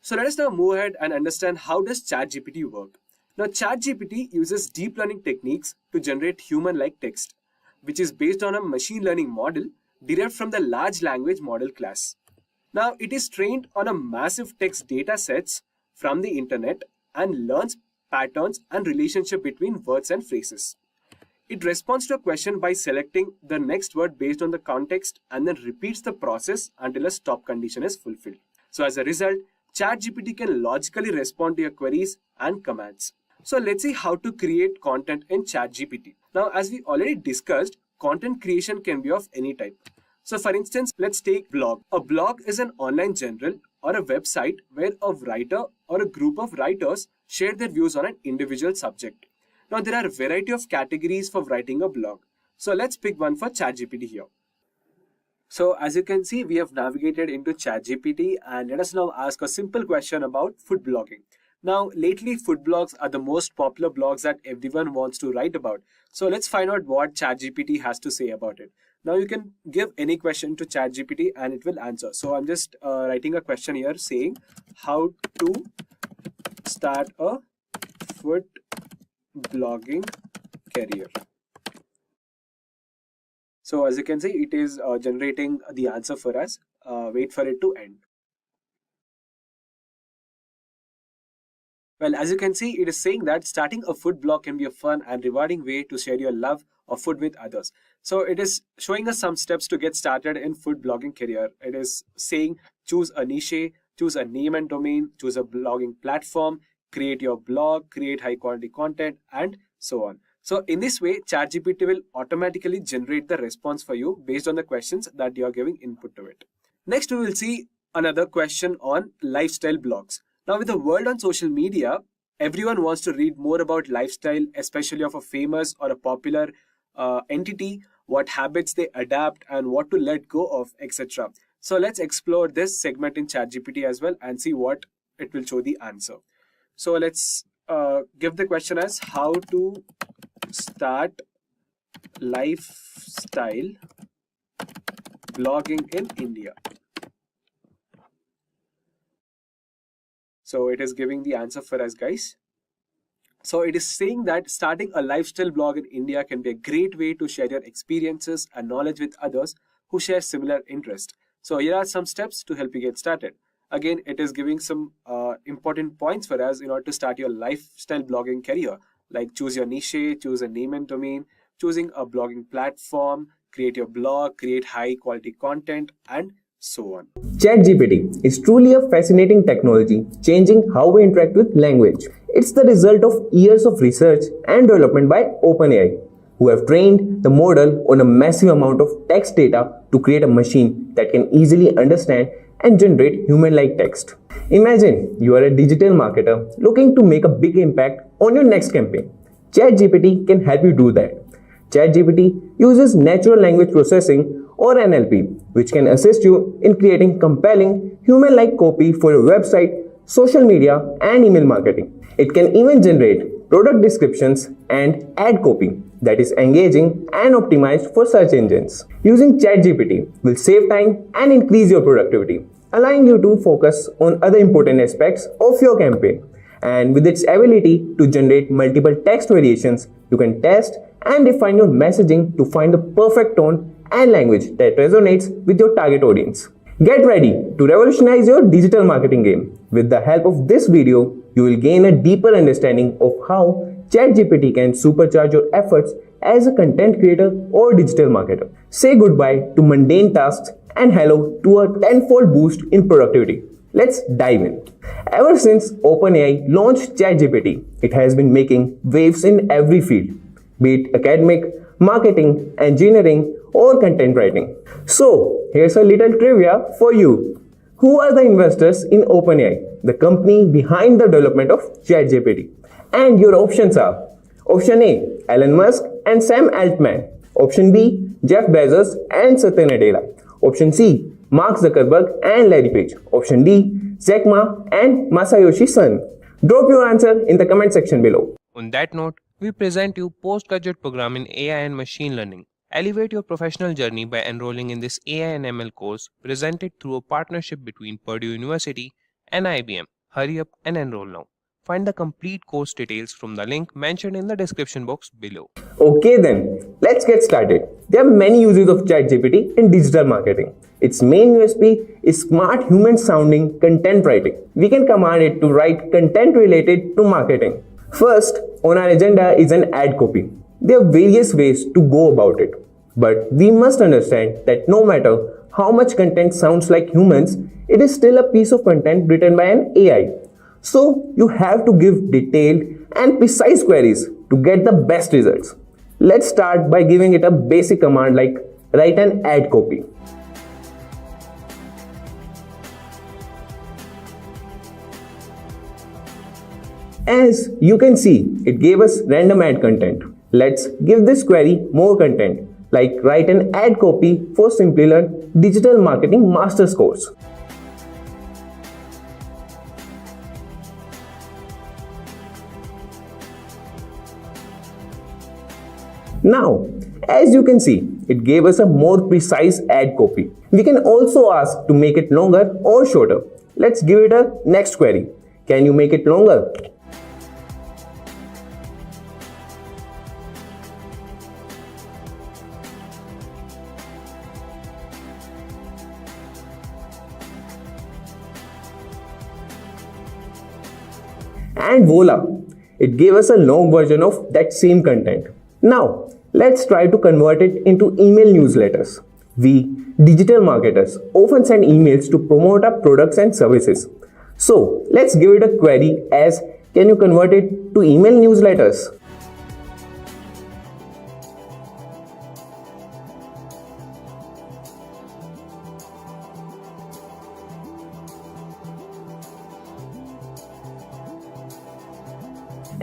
So let us now move ahead and understand how does ChatGPT work. Now, ChatGPT uses deep learning techniques to generate human-like text, which is based on a machine learning model derived from the large language model class. Now, it is trained on a massive text data sets from the internet and learns patterns and relationship between words and phrases. It responds to a question by selecting the next word based on the context and then repeats the process until a stop condition is fulfilled. So as a result, ChatGPT can logically respond to your queries and commands. So let's see how to create content in ChatGPT. Now, as we already discussed, content creation can be of any type. So for instance, let's take blog. A blog is an online journal or a website where a writer or a group of writers share their views on an individual subject. Now, there are a variety of categories for writing a blog. So let's pick one for ChatGPT here. So as you can see, we have navigated into ChatGPT, and let us now ask a simple question about food blogging. Now, lately, food blogs are the most popular blogs that everyone wants to write about. So let's find out what ChatGPT has to say about it. Now, you can give any question to ChatGPT and it will answer. So I'm just writing a question here saying how to start a food blogging career. So as you can see, it is generating the answer for us. Wait for it to end. Well, as you can see, it is saying that starting a food blog can be a fun and rewarding way to share your love of food with others. So it is showing us some steps to get started in food blogging career. It is saying choose a niche, choose a name and domain, choose a blogging platform, create your blog, create high quality content, and so on. So in this way, ChatGPT will automatically generate the response for you based on the questions that you are giving input to it. Next, we will see another question on lifestyle blogs. Now, with the world on social media, everyone wants to read more about lifestyle, especially of a famous or a popular entity, what habits they adapt and what to let go of, etc. So let's explore this segment in ChatGPT as well and see what it will show the answer. So let's give the question as how to start lifestyle blogging in India. So it is giving the answer for us, guys. So it is saying that starting a lifestyle blog in India can be a great way to share your experiences and knowledge with others who share similar interests. So here are some steps to help you get started. Again, it is giving some important points for us in order to start your lifestyle blogging career, like choose your niche, choose a name and domain, choosing a blogging platform, create your blog, create high quality content, and so on. ChatGPT is truly a fascinating technology, changing how we interact with language. It's the result of years of research and development by OpenAI, who have trained the model on a massive amount of text data to create a machine that can easily understand and generate human-like text. Imagine you are a digital marketer looking to make a big impact on your next campaign. ChatGPT can help you do that. ChatGPT uses natural language processing or NLP, which can assist you in creating compelling human-like copy for your website, social media, and email marketing. It can even generate product descriptions and ad copy that is engaging and optimized for search engines. Using ChatGPT will save time and increase your productivity, allowing you to focus on other important aspects of your campaign. And with its ability to generate multiple text variations, you can test and refine your messaging to find the perfect tone and language that resonates with your target audience. Get ready to revolutionize your digital marketing game. With the help of this video, you will gain a deeper understanding of how ChatGPT can supercharge your efforts as a content creator or digital marketer. Say goodbye to mundane tasks and hello to a tenfold boost in productivity. Let's dive in. Ever since OpenAI launched ChatGPT, it has been making waves in every field, be it academic, marketing, engineering, or content writing. So, here's a little trivia for you. Who are the investors in OpenAI, the company behind the development of ChatGPT? And your options are: Option A, Elon Musk and Sam Altman. Option B, Jeff Bezos and Satya Nadella. Option C, Mark Zuckerberg and Larry Page. Option D, Jack Ma and Masayoshi Son. Drop your answer in the comment section below. On that note, we present you postgraduate program in AI and machine learning. Elevate your professional journey by enrolling in this AI and ML course presented through a partnership between Purdue University and IBM. Hurry up and enroll now. Find the complete course details from the link mentioned in the description box below. Okay then, let's get started. There are many uses of ChatGPT in digital marketing. Its main USP is smart human sounding content writing. We can command it to write content related to marketing. First on our agenda is an ad copy. There are various ways to go about it, but we must understand that no matter how much content sounds like humans, it is still a piece of content written by an AI. So you have to give detailed and precise queries to get the best results. Let's start by giving it a basic command like write an ad copy. As you can see, it gave us random ad content. Let's give this query more content, like write an ad copy for Simplilearn Digital Marketing Masters course. Now, as you can see, it gave us a more precise ad copy. We can also ask to make it longer or shorter. Let's give it a next query. Can you make it longer? And voila, it gave us a long version of that same content. Now, let's try to convert it into email newsletters. We, digital marketers, often send emails to promote our products and services. So, let's give it a query as, can you convert it to email newsletters?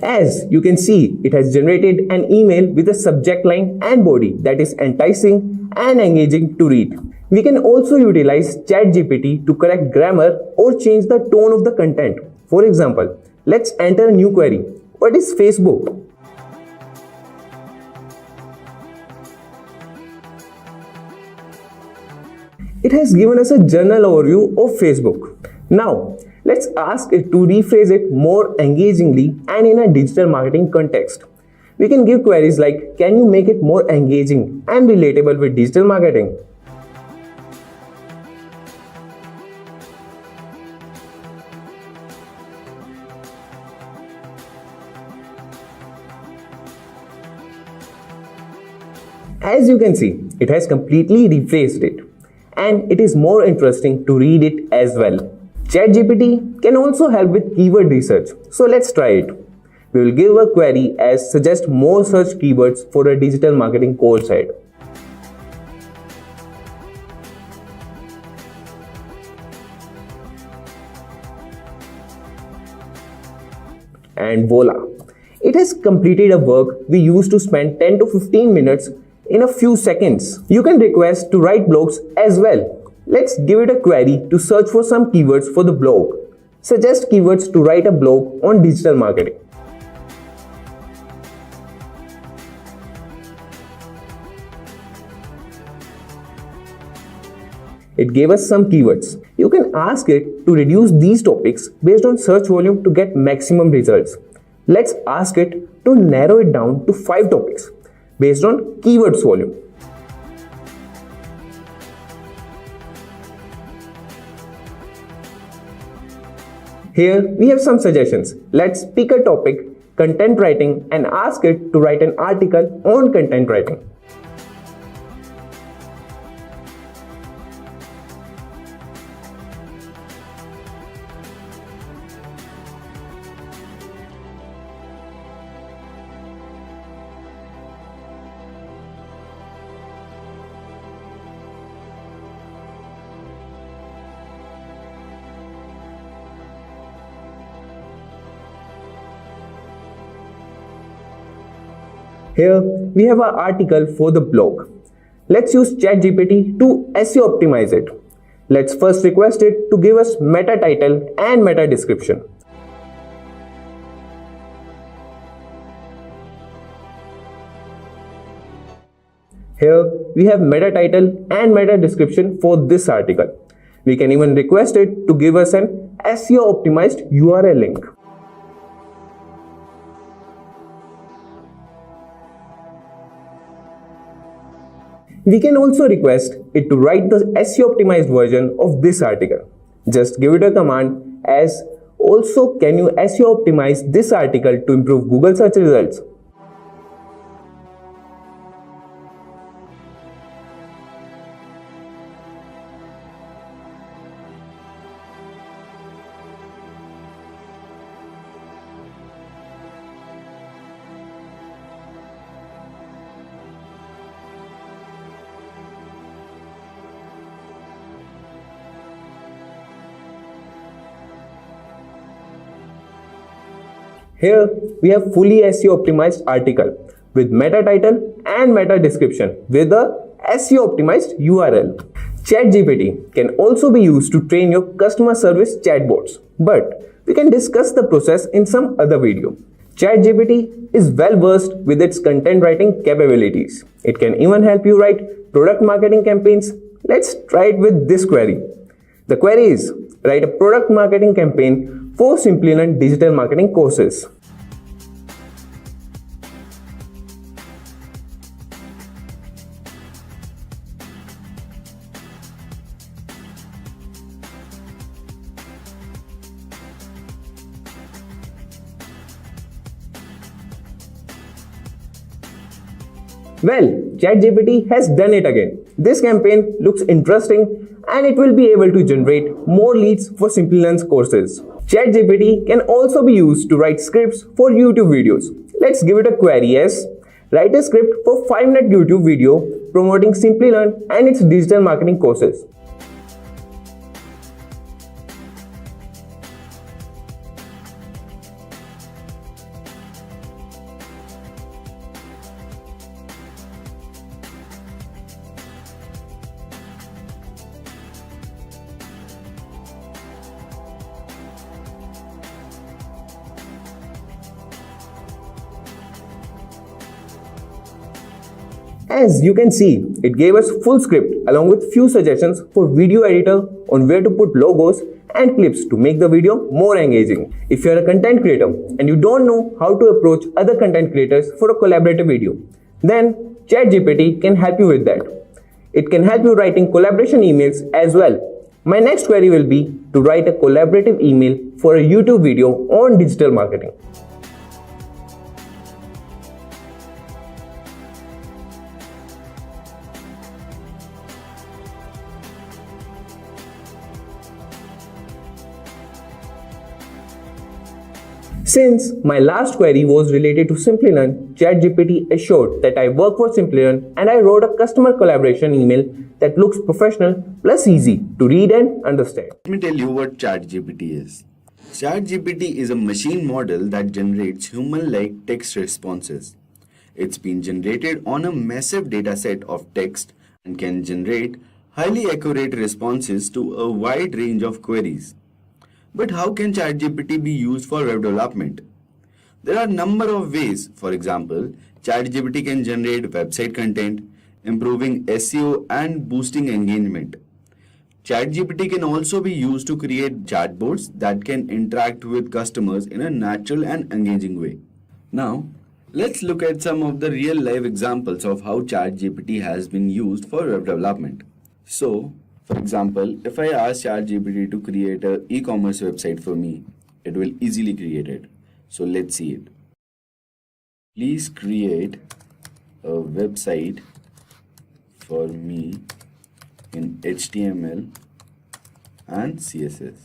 As you can see, it has generated an email with a subject line and body that is enticing and engaging to read. We can also utilize ChatGPT to correct grammar or change the tone of the content. For example, let's enter a new query. What is Facebook? It has given us a general overview of Facebook. Now, let's ask it to rephrase it more engagingly and in a digital marketing context. We can give queries like, can you make it more engaging and relatable with digital marketing? As you can see, it has completely rephrased it, and it is more interesting to read it as well. ChatGPT can also help with keyword research, so let's try it. We will give a query as suggest more search keywords for a digital marketing course ad. And voila! It has completed a work we used to spend 10 to 15 minutes in a few seconds. You can request to write blogs as well. Let's give it a query to search for some keywords for the blog. Suggest keywords to write a blog on digital marketing. It gave us some keywords. You can ask it to reduce these topics based on search volume to get maximum results. Let's ask it to narrow it down to 5 topics based on keywords volume. Here we have some suggestions. Let's pick a topic, content writing, and ask it to write an article on content writing. Here we have an article for the blog. Let's use ChatGPT to SEO optimize it. Let's first request it to give us meta title and meta description. Here we have meta title and meta description for this article. We can even request it to give us an SEO optimized URL link. We can also request it to write the SEO optimized version of this article. Just give it a command as also can you SEO optimize this article to improve Google search results. Here we have fully SEO optimized article with meta title and meta description with a SEO optimized URL. ChatGPT can also be used to train your customer service chatbots, but we can discuss the process in some other video. ChatGPT is well versed with its content writing capabilities. It can even help you write product marketing campaigns. Let's try it with this query. The query is write a product marketing campaign for Simplilearn digital marketing courses. Well, ChatGPT has done it again. This campaign looks interesting and it will be able to generate more leads for Simplilearn's courses. ChatGPT can also be used to write scripts for YouTube videos. Let's give it a query as write a script for 5-minute YouTube video promoting Simplilearn and its digital marketing courses. As you can see, it gave us full script along with few suggestions for video editor on where to put logos and clips to make the video more engaging. If you are a content creator and you don't know how to approach other content creators for a collaborative video, then ChatGPT can help you with that. It can help you writing collaboration emails as well. My next query will be to write a collaborative email for a YouTube video on digital marketing. Since my last query was related to Simplilearn, ChatGPT assured that I work for Simplilearn and I wrote a customer collaboration email that looks professional plus easy to read and understand. Let me tell you what ChatGPT is. ChatGPT is a machine model that generates human-like text responses. It's been generated on a massive dataset of text and can generate highly accurate responses to a wide range of queries. But how can ChatGPT be used for web development? There are a number of ways. For example, ChatGPT can generate website content, improving SEO and boosting engagement. ChatGPT can also be used to create chatbots that can interact with customers in a natural and engaging way. Now, let's look at some of the real life examples of how ChatGPT has been used for web development. So, for example, if I ask ChatGPT to create an e-commerce website for me, it will easily create it. So let's see it. Please create a website for me in HTML and CSS.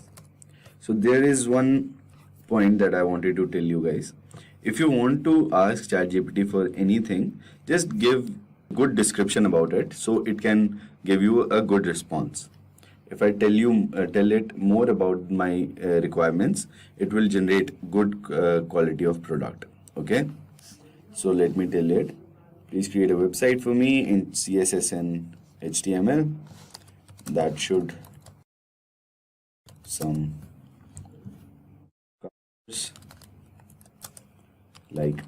So there is one point that I wanted to tell you guys. If you want to ask ChatGPT for anything, just give good description about it so it can give you a good response. If I tell it more about my requirements, it will generate good quality of product. Okay, so let me tell it, please create a website for me in CSS and HTML that should some colors like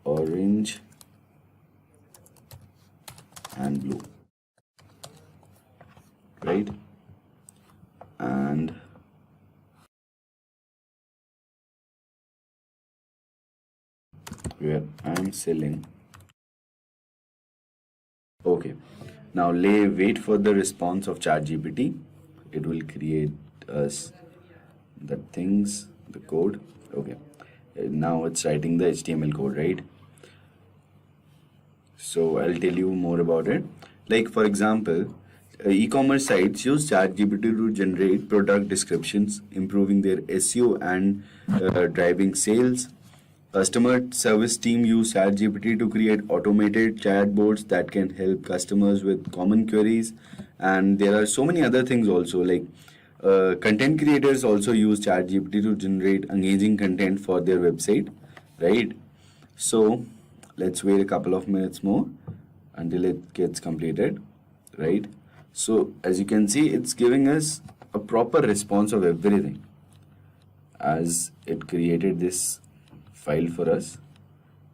orange and blue, right? And where I'm selling. Okay, now wait for the response of ChatGPT. It will create us the things, the code. Okay, now it's writing the HTML code, right? So I'll tell you more about it. Like for example, e-commerce sites use ChatGPT to generate product descriptions, improving their SEO and driving sales. Customer service team use ChatGPT to create automated chatbots that can help customers with common queries. And there are so many other things also, like content creators also use ChatGPT to generate engaging content for their website, right? So let's wait a couple of minutes more until it gets completed, right? So as you can see, it's giving us a proper response of everything as it created this file for us,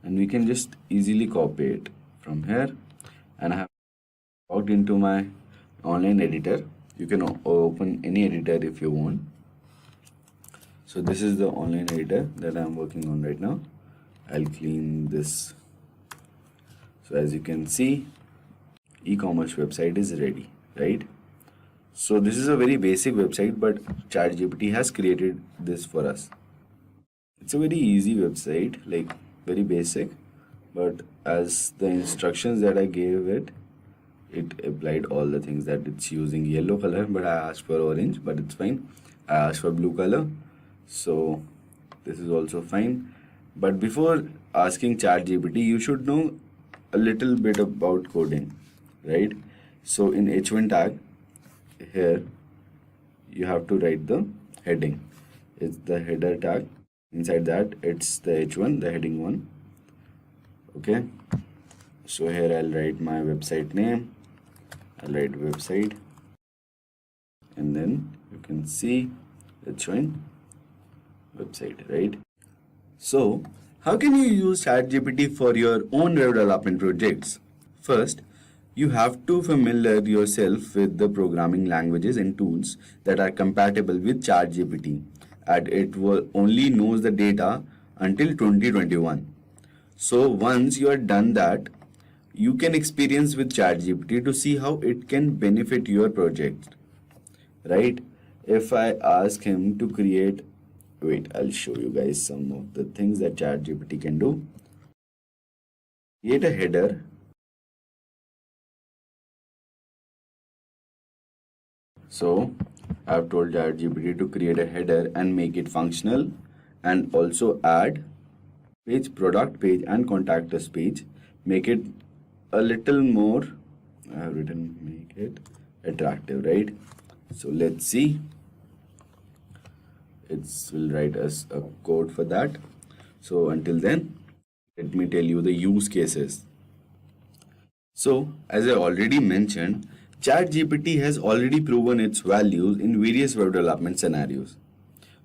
and we can just easily copy it from here. And I have logged into my online editor. You can open any editor if you want. So this is the online editor that I'm working on right now. I'll clean this. So as you can see, e-commerce website is ready, right? So this is a very basic website, but ChatGPT has created this for us. It's a very easy website, like very basic, but as the instructions that I gave it, it applied all the things that it's using yellow color, but I asked for orange, but it's fine. I asked for blue color, so this is also fine. But before asking ChatGPT, you should know a little bit about coding, right? So in H1 tag here, you have to write the heading. It's the header tag. Inside that, it's the H1, the heading one. Okay. So here I'll write my website name. I'll write website. And then you can see it's showing website, right? So how can you use ChatGPT for your own web development projects? First, you have to familiar yourself with the programming languages and tools that are compatible with ChatGPT, and it will only knows the data until 2021. So once you are done that, you can experience with ChatGPT to see how it can benefit your project, right? If I ask him to create, wait, I'll show you guys some of the things that ChatGPT can do. Create a header. So I've told ChatGPT to create a header and make it functional, and also add page, product page, and contact us page. Make it a little more, I have written make it attractive, right? So let's see. It will write us a code for that. So until then, let me tell you the use cases. So, as I already mentioned, ChatGPT has already proven its values in various web development scenarios.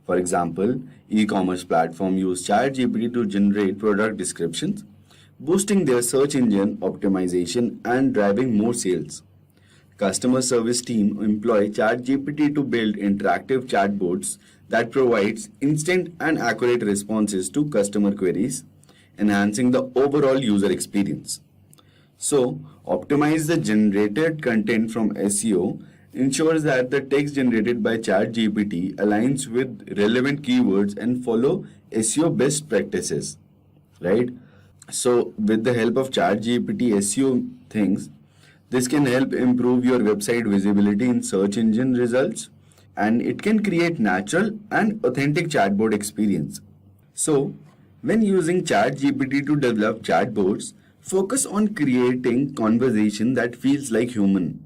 For example, e-commerce platform use ChatGPT to generate product descriptions, boosting their search engine optimization and driving more sales. Customer service team employ ChatGPT to build interactive chatbots that provides instant and accurate responses to customer queries, enhancing the overall user experience. So, optimize the generated content from SEO ensures that the text generated by ChatGPT aligns with relevant keywords and follow SEO best practices, right? So, with the help of ChatGPT SEO things, this can help improve your website visibility in search engine results, and it can create natural and authentic chatbot experience. So, when using ChatGPT to develop chatbots, focus on creating conversation that feels like human.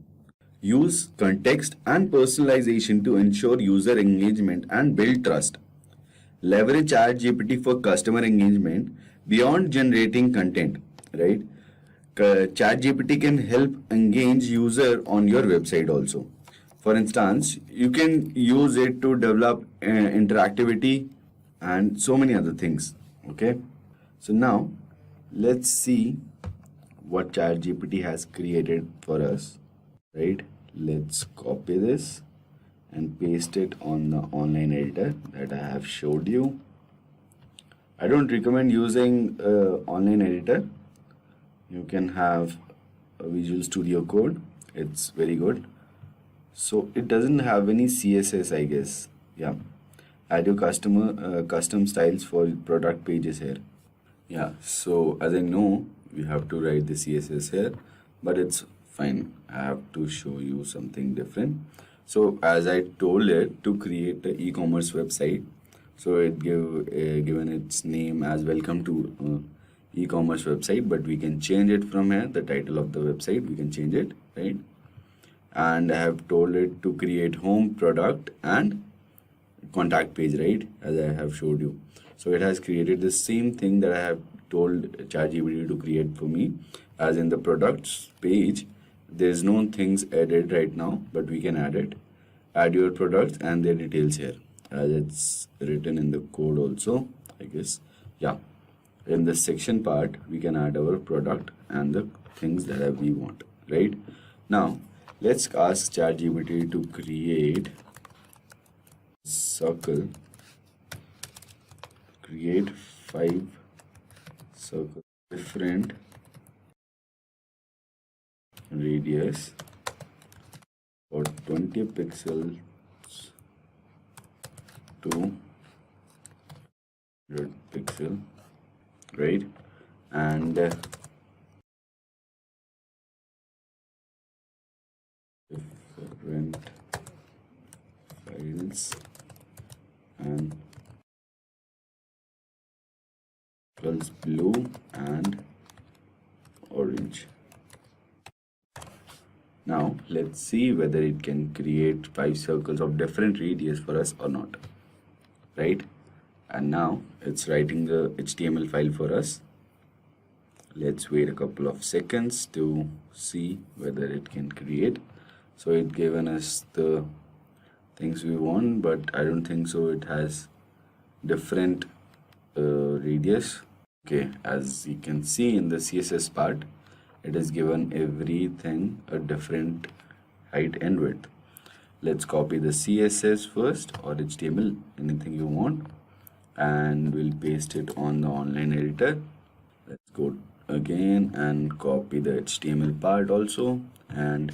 Use context and personalization to ensure user engagement and build trust. Leverage ChatGPT for customer engagement beyond generating content, right? ChatGPT can help engage user on your website also. For instance, you can use it to develop interactivity and so many other things. Okay, so now let's see what ChatGPT has created for us. Right? Let's copy this and paste it on the online editor that I have showed you. I don't recommend using online editor. You can have a Visual Studio Code. It's very good. So it doesn't have any CSS, I guess. Yeah. Add your custom styles for product pages here. Yeah. So as I know, we have to write the CSS here, but it's fine. I have to show you something different. So as I told it to create the e-commerce website, so it given its name as welcome to e-commerce website, but we can change it from here. The title of the website, we can change it, right? And I have told it to create home, product, and contact page, right? As I have showed you. So it has created the same thing that I have told ChatGPT to create for me. As in the products page, there's no things added right now, but we can add it. Add your products and their details here, as it's written in the code also, I guess. Yeah. In the section part, we can add our product and the things that we want, right? Now, let's ask ChatGPT to create circle, create 5 circles, different radius for 20 pixels to 100 pixel, right? And different files and colors blue and orange. Now let's see whether it can create 5 circles of different radius for us or not, right? And now it's writing the HTML file for us. Let's wait a couple of seconds to see whether it can create. So it given us the things we want, but I don't think so. It has different radius. Okay, as you can see in the CSS part, it is given everything a different height and width. Let's copy the CSS first, or HTML, anything you want, and we'll paste it on the online editor. Let's go again and copy the HTML part also and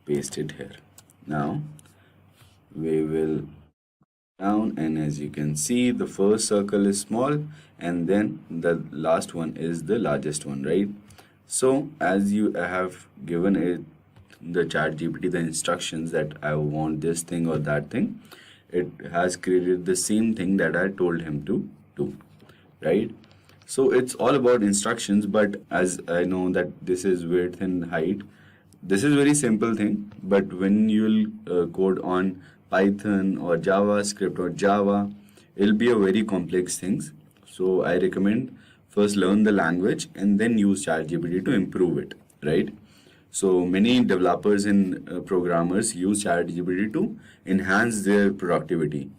paste it here. Now we will down, and as you can see, the first circle is small and then the last one is the largest one, right? So as you have given it the ChatGPT the instructions that I want this thing or that thing, it has created the same thing that I told him to do, right? So it's all about instructions, but as I know that this is width and height, this is very simple thing, but when you'll code on Python or JavaScript or Java, it'll be a very complex things. So I recommend first learn the language and then use ChatGPT to improve it, right? So many developers and programmers use ChatGPT to enhance their productivity,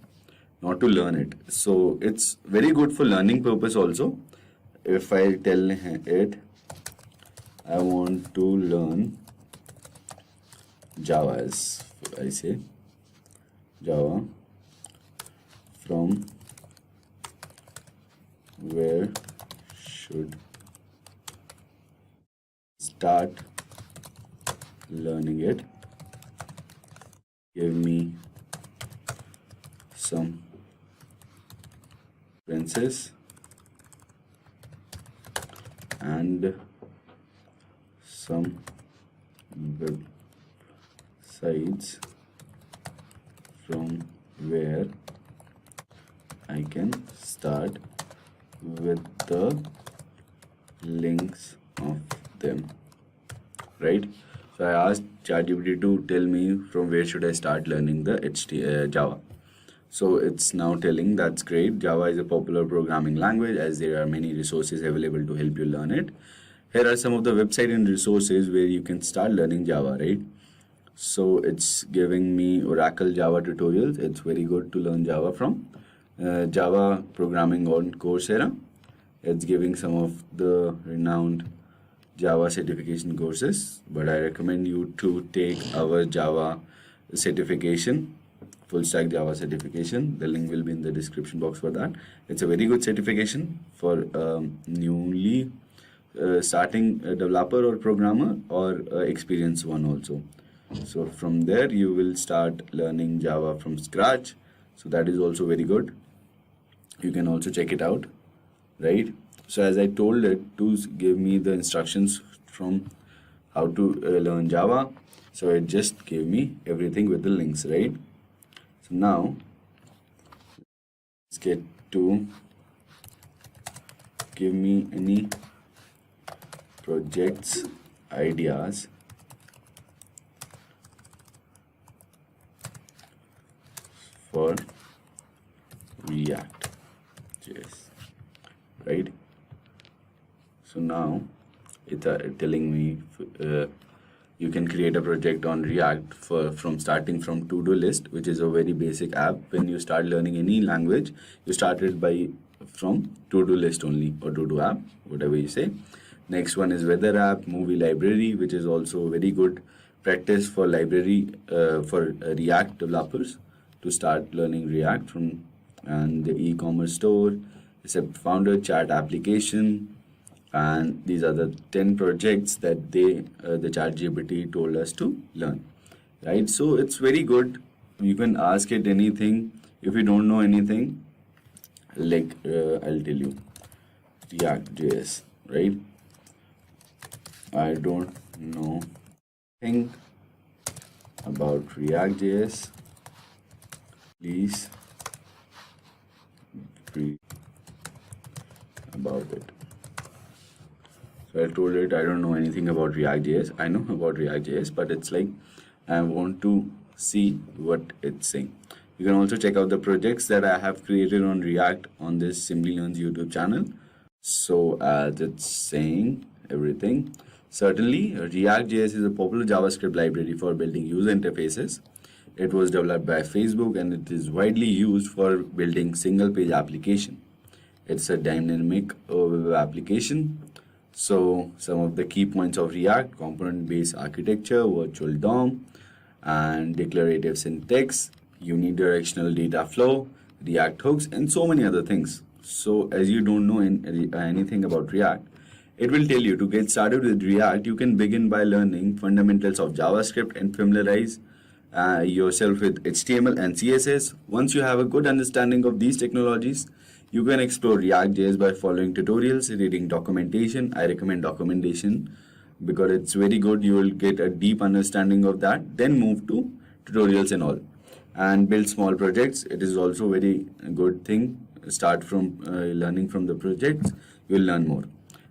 not to learn it. So it's very good for learning purpose also. If I tell it I want to learn Java, as I say Java, from where should start learning it, give me some references and some websites from where I can start with the links of them, right? So I asked ChatGPT to tell me from where should I start learning the Java. So it's now telling that's great. Java is a popular programming language as there are many resources available to help you learn it. Here are some of the website and resources where you can start learning Java, right? So it's giving me Oracle Java tutorials. It's very good to learn Java from. Java programming on Coursera. It's giving some of the renowned Java certification courses, but I recommend you to take our Java certification, full stack Java certification. The link will be in the description box for that. It's a very good certification for newly starting a developer or programmer or experienced one also. So from there you will start learning Java from scratch. So that is also very good. You can also check it out, right? So as I told it to give me the instructions from how to learn Java, so it just gave me everything with the links, right? So now let's get to give me any projects, ideas for React JS, right? So now it's telling me you can create a project on React from starting from to-do list, which is a very basic app. When you start learning any language, you started from to-do list only, or to-do app, whatever you say. Next one is weather app, movie library, which is also very good practice for library for React developers to start learning React from. And the e-commerce store, except founder chat application, and these are the 10 projects that the ChatGPT told us to learn, right? So it's very good. You can ask it anything. If you don't know anything, like I'll tell you React JS, right? I don't know anything about React JS. Please brief about it. So I told it I don't know anything about React.js. I know about React.js, but it's like I want to see what it's saying. You can also check out the projects that I have created on React on this Simplilearn's YouTube channel. So as it's saying everything, certainly React.js is a popular JavaScript library for building user interfaces. It was developed by Facebook and it is widely used for building single page application. It's a dynamic web application. So some of the key points of React: component-based architecture, virtual DOM, and declarative syntax, unidirectional data flow, React hooks, and so many other things. So as you don't know anything about React, it will tell you to get started with React. You can begin by learning fundamentals of JavaScript and familiarize yourself with HTML and CSS. Once you have a good understanding of these technologies, you can explore React.js by following tutorials, reading documentation. I recommend documentation because it's very good. You will get a deep understanding of that. Then move to tutorials and all, and build small projects. It is also very good thing. Start from learning from the projects. You will learn more.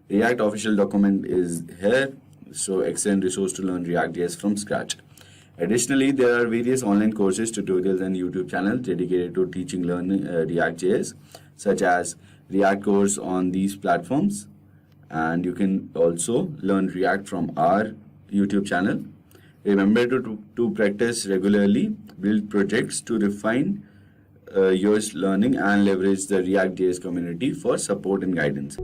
React official document is here, so excellent resource to learn React.js from scratch. Additionally, there are various online courses, tutorials, and YouTube channels dedicated to teaching learning React.js, such as React course on these platforms. And you can also learn React from our YouTube channel. Remember to practice regularly, build projects to refine your learning, and leverage the React.js community for support and guidance.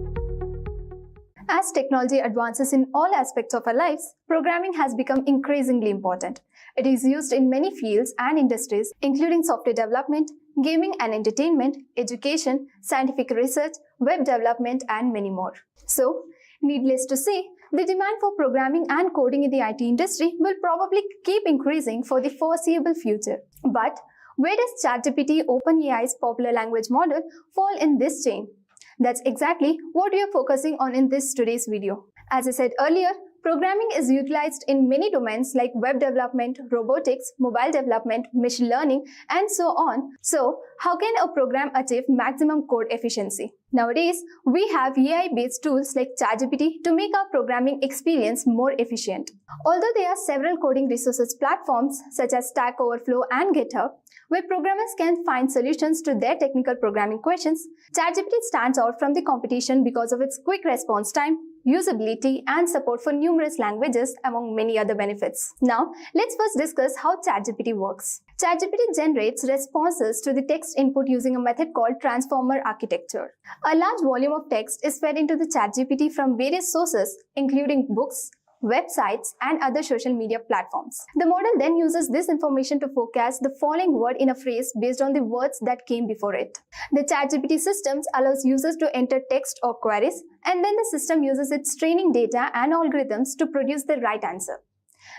As technology advances in all aspects of our lives, programming has become increasingly important. It is used in many fields and industries, including software development, gaming and entertainment, education, scientific research, web development, and many more. So, needless to say, the demand for programming and coding in the IT industry will probably keep increasing for the foreseeable future. But where does ChatGPT, OpenAI's popular language model, fall in this chain? That's exactly what we are focusing on in this today's video. As I said earlier, programming is utilized in many domains like web development, robotics, mobile development, machine learning, and so on. So, how can a program achieve maximum code efficiency? Nowadays, we have AI-based tools like ChatGPT to make our programming experience more efficient. Although there are several coding resources platforms such as Stack Overflow and GitHub, where programmers can find solutions to their technical programming questions, ChatGPT stands out from the competition because of its quick response time, usability, and support for numerous languages, among many other benefits. Now, let's first discuss how ChatGPT works. ChatGPT generates responses to the text input using a method called transformer architecture. A large volume of text is fed into the ChatGPT from various sources, including books, websites, and other social media platforms. The model then uses this information to forecast the following word in a phrase based on the words that came before it. The ChatGPT systems allows users to enter text or queries, and then the system uses its training data and algorithms to produce the right answer.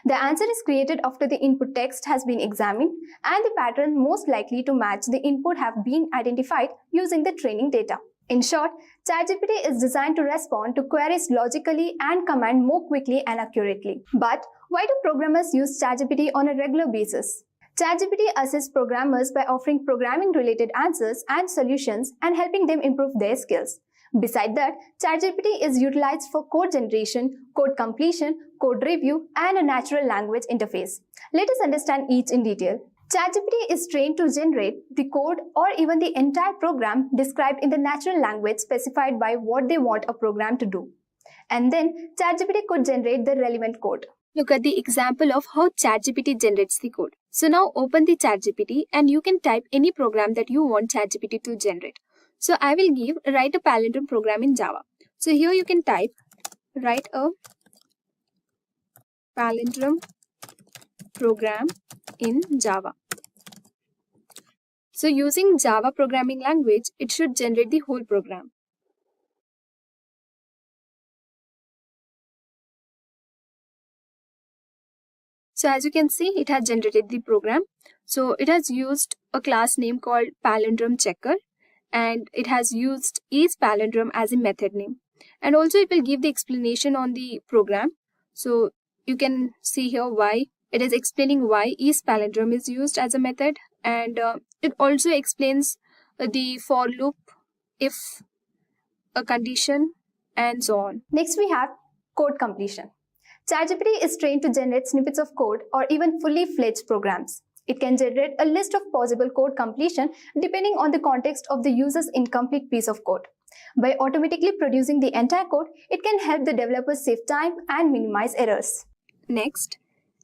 The answer is created after the input text has been examined, and the pattern most likely to match the input have been identified using the training data. In short, ChatGPT is designed to respond to queries logically and command more quickly and accurately. But why do programmers use ChatGPT on a regular basis? ChatGPT assists programmers by offering programming-related answers and solutions and helping them improve their skills. Besides that, ChatGPT is utilized for code generation, code completion, code review, and a natural language interface. Let us understand each in detail. ChatGPT is trained to generate the code or even the entire program described in the natural language specified by what they want a program to do. And then ChatGPT could generate the relevant code. Look at the example of how ChatGPT generates the code. So now open the ChatGPT and you can type any program that you want ChatGPT to generate. So I will write a palindrome program in Java. So here you can type write a palindrome program in Java. So using Java programming language, it should generate the whole program. So as you can see, it has generated the program. So it has used a class name called palindrome checker, and it has used isPalindrome as a method name. And also it will give the explanation on the program. So you can see here why. It is explaining why isPalindrome is used as a method, and it also explains the for loop, if, a condition, and so on. Next we have code completion. ChatGPT is trained to generate snippets of code or even fully fledged programs. It can generate a list of possible code completion depending on the context of the user's incomplete piece of code. By automatically producing the entire code, it can help the developers save time and minimize errors. Next,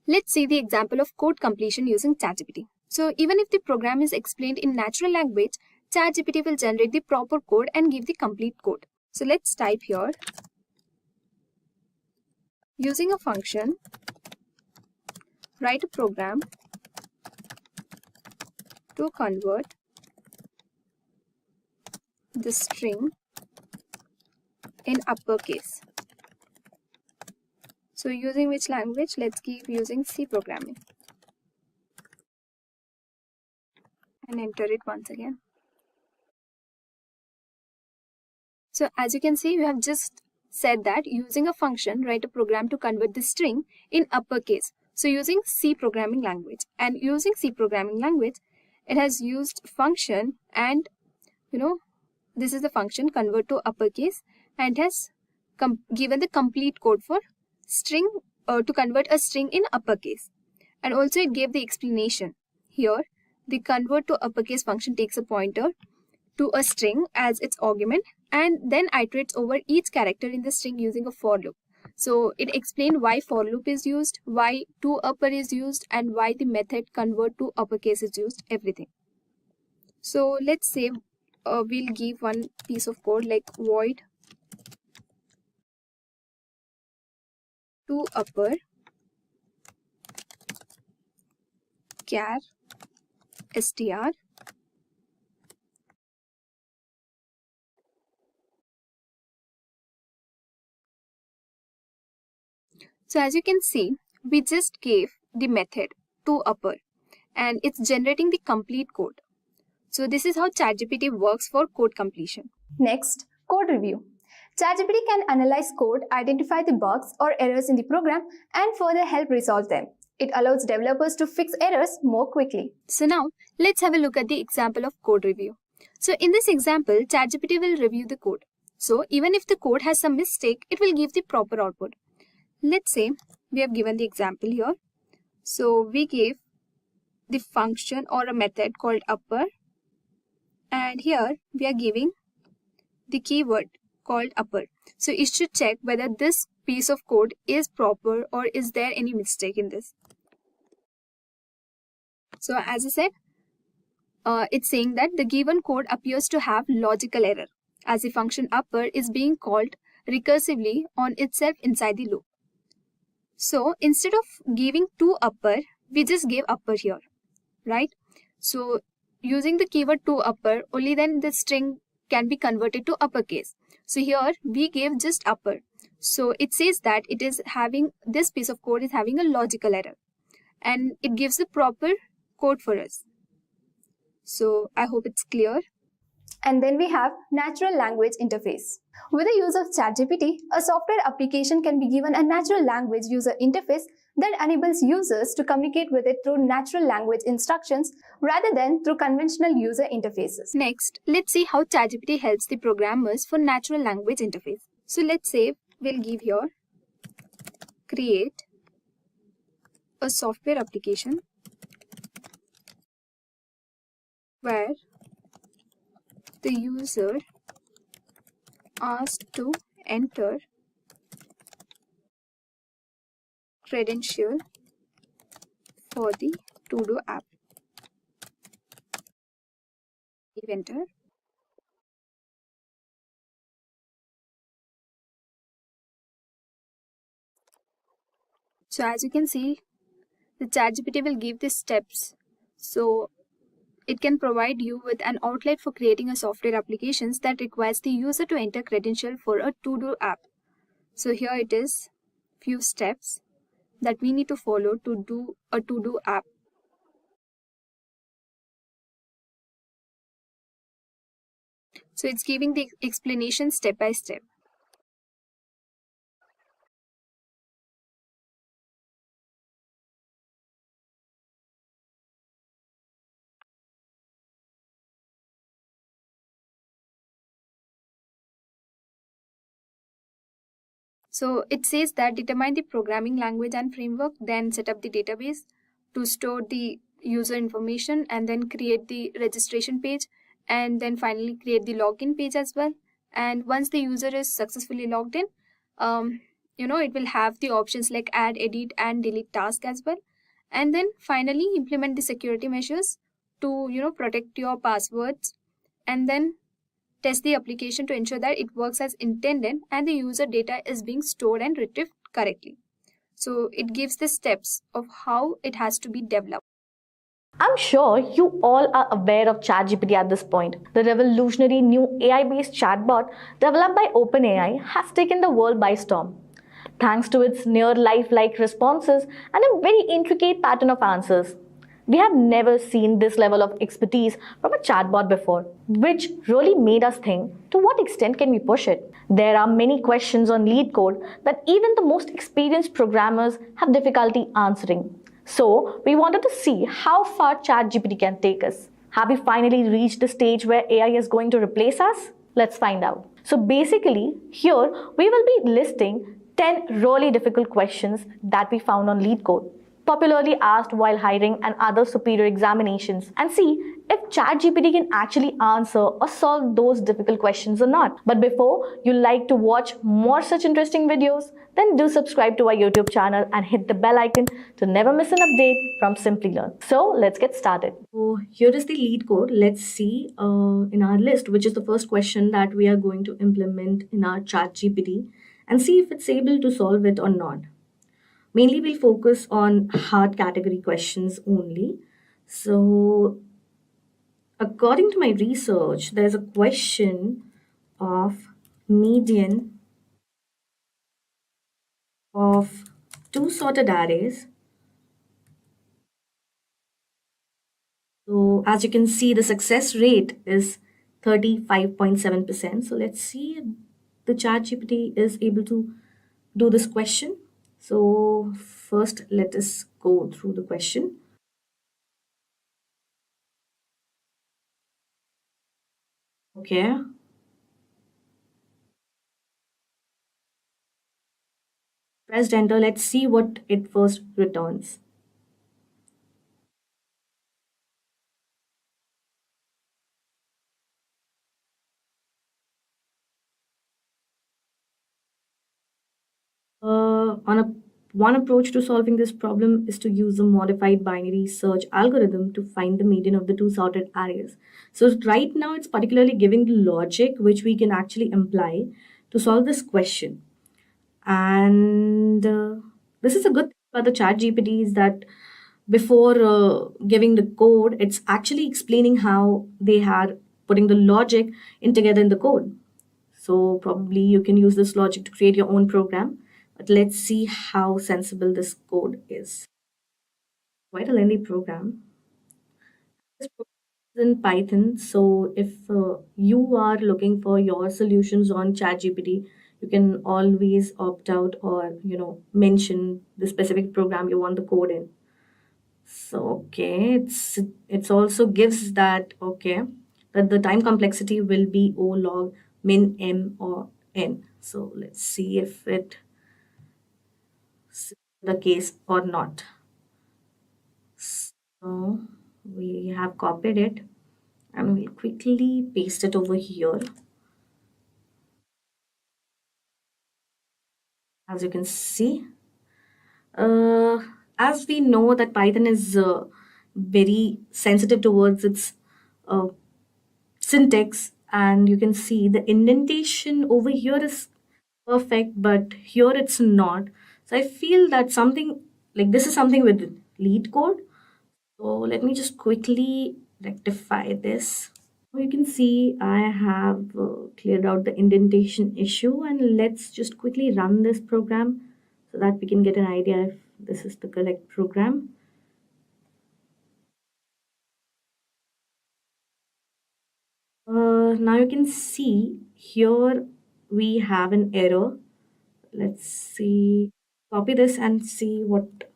let's see the example of code completion using ChatGPT. So even if the program is explained in natural language, ChatGPT will generate the proper code and give the complete code. So let's type here Using a function, write a program to convert the string in uppercase. So using which language? Let's keep using C programming. And enter it once again. So as you can see, we have just said that using a function, write a program to convert the string in uppercase. So using C programming language, and using C programming language, it has used function, and this is the function convert to uppercase, and it has given the complete code for string to convert a string in uppercase. And also it gave the explanation. Here the convert to uppercase function takes a pointer to a string as its argument and then iterates over each character in the string using a for loop. So it explained why for loop is used, why to upper is used, and why the method convert to uppercase is used, everything. So let's say we'll give one piece of code like void to upper char str So as you can see, we just gave the method to upper and it's generating the complete code. So this is how ChatGPT works for code completion. Next, code review. ChatGPT can analyze code, identify the bugs or errors in the program, and further help resolve them. It allows developers to fix errors more quickly. So now, let's have a look at the example of code review. So in this example, ChatGPT will review the code. So even if the code has some mistake, it will give the proper output. Let's say we have given the example here. So we gave the function or a method called upper, and here we are giving the keyword called upper. So it should check whether this piece of code is proper or is there any mistake in this. So as I said, it's saying that the given code appears to have logical error as the function upper is being called recursively on itself inside the loop. So instead of giving to upper, we just gave upper here, right? So using the keyword to upper, only then the string can be converted to uppercase. So here we gave just upper. So it says that it is having, this piece of code is having a logical error and it gives the proper code for us. So I hope it's clear. And then we have natural language interface. With the use of ChatGPT, a software application can be given a natural language user interface that enables users to communicate with it through natural language instructions rather than through conventional user interfaces. Next, let's see how ChatGPT helps the programmers for natural language interface. So let's say we'll give here create a software application where the user asked to enter credential for the to-do app. Enter. So as you can see, the ChatGPT will give the steps. So it can provide you with an outlet for creating a software applications that requires the user to enter credential for a to-do app. So here it is, few steps that we need to follow to do a to-do app. So it's giving the explanation step by step. So it says that determine the programming language and framework, then set up the database to store the user information, and then create the registration page, and then finally create the login page as well. And once the user is successfully logged in, it will have the options like add, edit, and delete task as well. And then finally implement the security measures to protect your passwords, and then test the application to ensure that it works as intended and the user data is being stored and retrieved correctly. So it gives the steps of how it has to be developed. I'm sure you all are aware of ChatGPT at this point. The revolutionary new AI based chatbot developed by OpenAI has taken the world by storm. Thanks to its near lifelike responses and a very intricate pattern of answers. We have never seen this level of expertise from a chatbot before, which really made us think to what extent can we push it? There are many questions on lead code that even the most experienced programmers have difficulty answering. So, we wanted to see how far ChatGPT can take us. Have we finally reached the stage where AI is going to replace us? Let's find out. So, basically, here we will be listing 10 really difficult questions that we found on lead code, popularly asked while hiring and other superior examinations, and see if ChatGPT can actually answer or solve those difficult questions or not. But before you like to watch more such interesting videos, then do subscribe to our YouTube channel and hit the bell icon to never miss an update from Simplilearn. So let's get started. So here is the lead code. Let's see in our list, which is the first question that we are going to implement in our ChatGPT, and see if it's able to solve it or not. Mainly we'll focus on hard category questions only. So according to my research, there's a question of median of two sorted arrays. So as you can see, the success rate is 35.7%. So let's see if the ChatGPT is able to do this question. So first, let us go through the question. Okay. Pressed enter. Let's see what it first returns. One approach to solving this problem is to use a modified binary search algorithm to find the median of the two sorted arrays. So right now it's particularly giving the logic which we can actually imply to solve this question. And this is a good thing about the chat GPT is that before giving the code, it's actually explaining how they are putting the logic in together in the code. So probably you can use this logic to create your own program. But let's see how sensible this code is. Quite a lengthy program. This program is in Python. So if you are looking for your solutions on ChatGPT, you can always opt out or mention the specific program you want the code in. So okay, it's also gives that that the time complexity will be O log min m or n. So let's see if it the case or not. So we have copied it and we'll quickly paste it over here. As you can see, as we know that Python is very sensitive towards its syntax, and you can see the indentation over here is perfect, but here it's not. So I feel that something like this is something with lead code. So let me just quickly rectify this. You can see I have cleared out the indentation issue, and let's just quickly run this program so that we can get an idea if this is the correct program. Now you can see here we have an error. Let's see, copy this and see what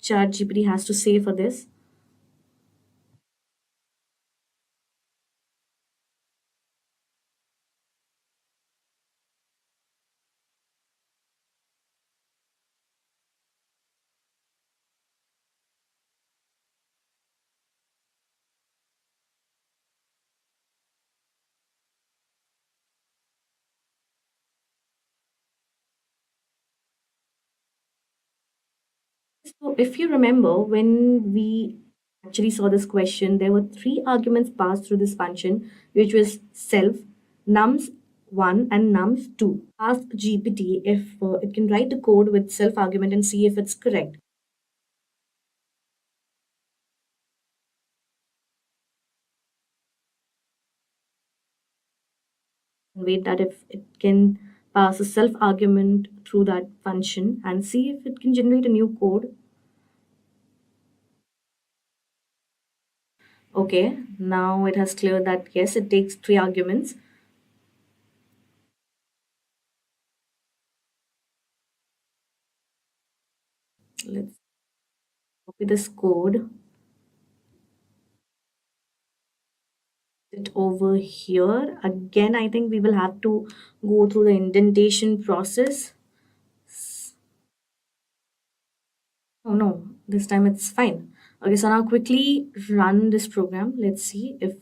ChatGPT has to say for this. So if you remember, when we actually saw this question, there were three arguments passed through this function, which was self, nums 1 and nums 2. Ask GPT if it can write the code with self-argument and see if it's correct. Wait that if it can pass a self-argument through that function and see if it can generate a new code. Okay, now it has cleared that yes, it takes 3 arguments. Let's copy this code. It over here. Again, I think we will have to go through the indentation process. Oh no, this time it's fine. Okay, so now quickly run this program. Let's see if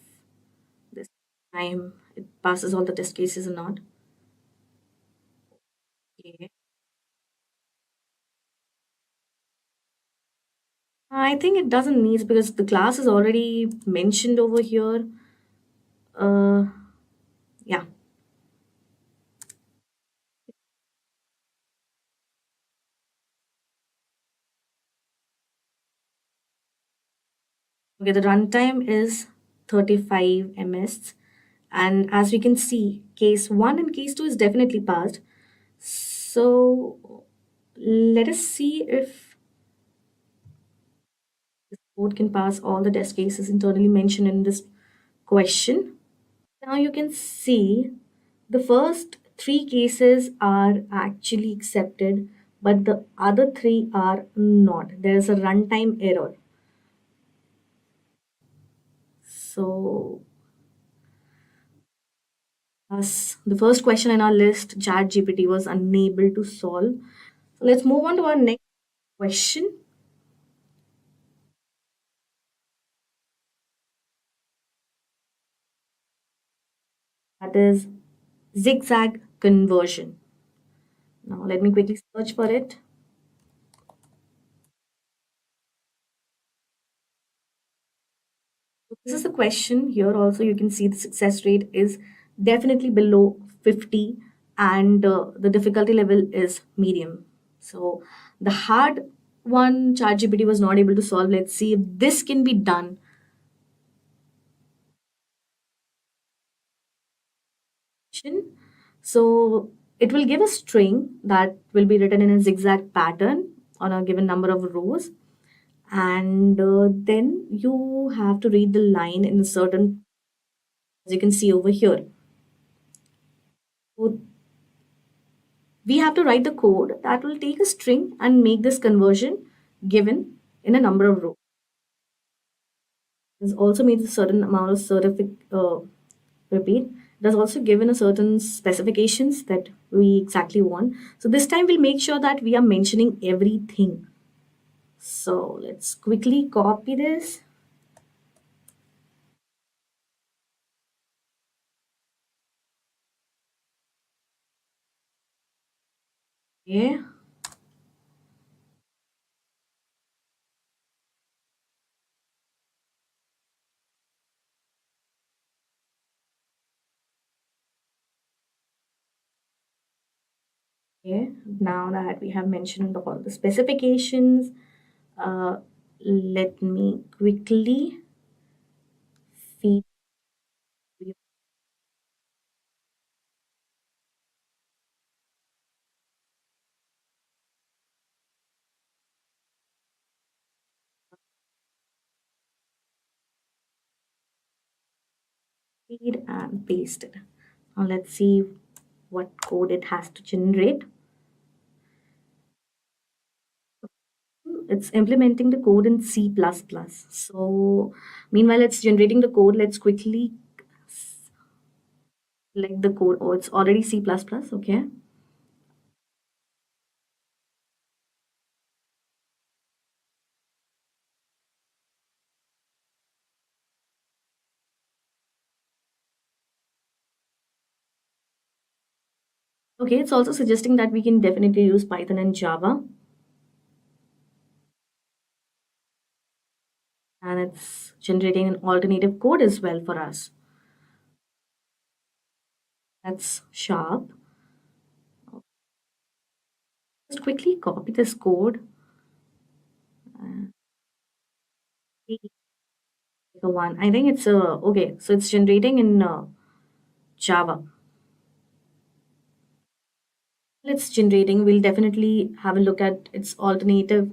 this time it passes all the test cases or not. Okay. I think it doesn't need because the class is already mentioned over here. Yeah. Okay, the runtime is 35 ms. And as we can see, case 1 and case 2 is definitely passed. So let us see if this code can pass all the test cases internally mentioned in this question. Now you can see the first 3 cases are actually accepted, but the other 3 are not. There is a runtime error. So as the first question in our list, ChatGPT was unable to solve. So let's move on to our next question. That is zigzag conversion. Now let me quickly search for it. This is the question. Here also you can see the success rate is definitely below 50 and the difficulty level is medium. So the hard one ChatGPT was not able to solve. Let's see if this can be done. So it will give a string that will be written in a zigzag pattern on a given number of rows. And then you have to read the line in a certain, as you can see over here. So we have to write the code that will take a string and make this conversion given in a number of rows. This also means a certain amount of repeat. It has also given a certain specifications that we exactly want. So this time we'll make sure that we are mentioning everything. So let's quickly copy this. Okay. Okay, now that we have mentioned all the specifications, uh, let me quickly feed you. Feed and paste it. Now let's see what code it has to generate. It's implementing the code in C++. So meanwhile it's generating the code, let's quickly select the code. Oh, it's already C++, okay. Okay, it's also suggesting that we can definitely use Python and Java. And it's generating an alternative code as well for us. That's sharp. Just quickly copy this code. Take a one. I think it's okay. So it's generating in Java. It's generating. We'll definitely have a look at its alternative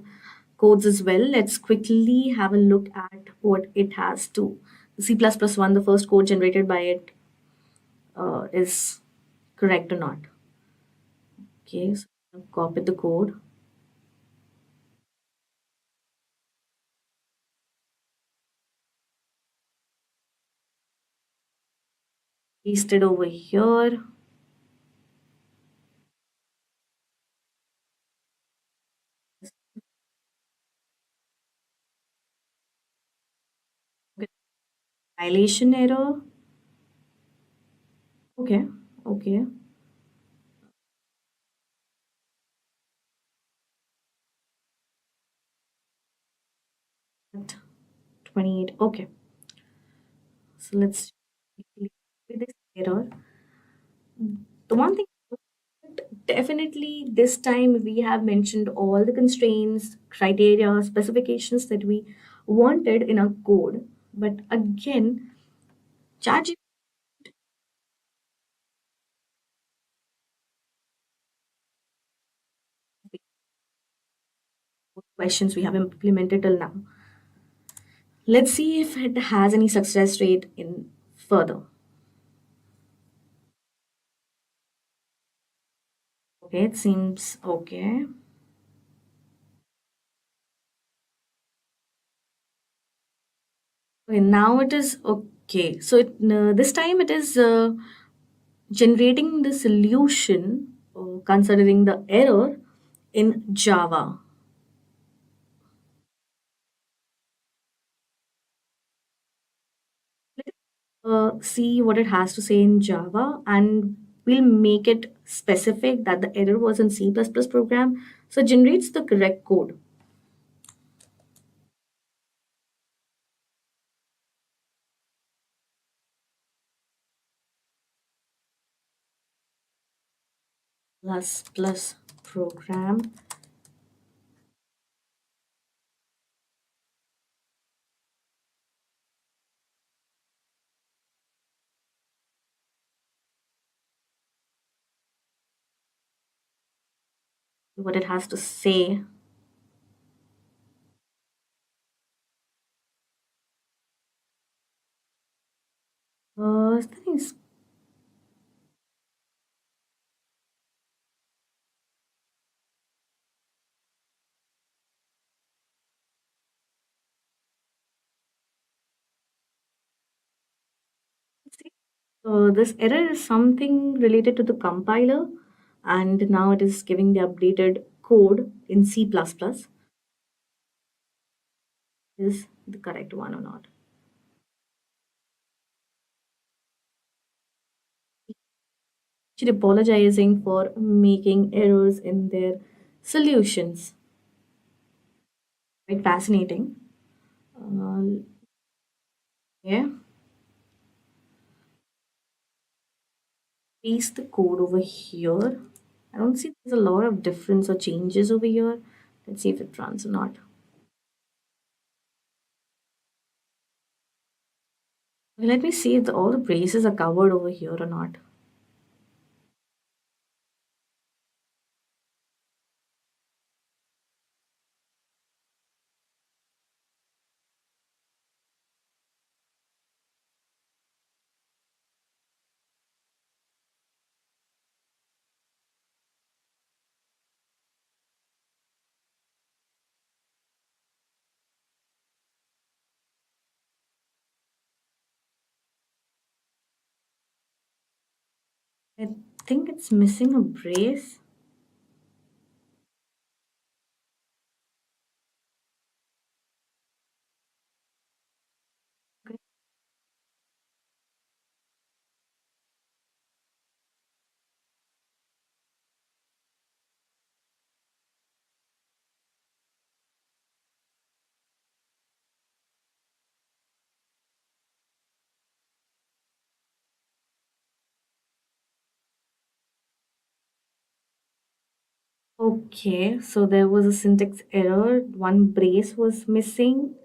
codes as well. Let's quickly have a look at what it has to. C++1, the first code generated by it, is correct or not. Okay, so copy the code. Paste it over here. Okay. Compilation error. Okay, okay. 28. Okay. So let's with this error. The one thing, definitely this time we have mentioned all the constraints, criteria, specifications that we wanted in our code. But again, ChatGPT questions we have implemented till now. Let's see if it has any success rate in further. Okay, it seems okay. Okay, now it is okay. So this time it is generating the solution considering the error in Java. See what it has to say in Java, and we'll make it specific that the error was in C++ program. So it generates the correct code. Plus plus program. What it has to say. Things. This error is something related to the compiler, and now it is giving the updated code in C++. Is the correct one or not? She's apologizing for making errors in their solutions. Quite fascinating. Yeah. Paste the code over here. I don't see there's a lot of difference or changes over here. Let's see if it runs or not. Let me see if all the braces are covered over here or not. I think it's missing a brace. Okay. Okay, so there was a syntax error. One brace was missing.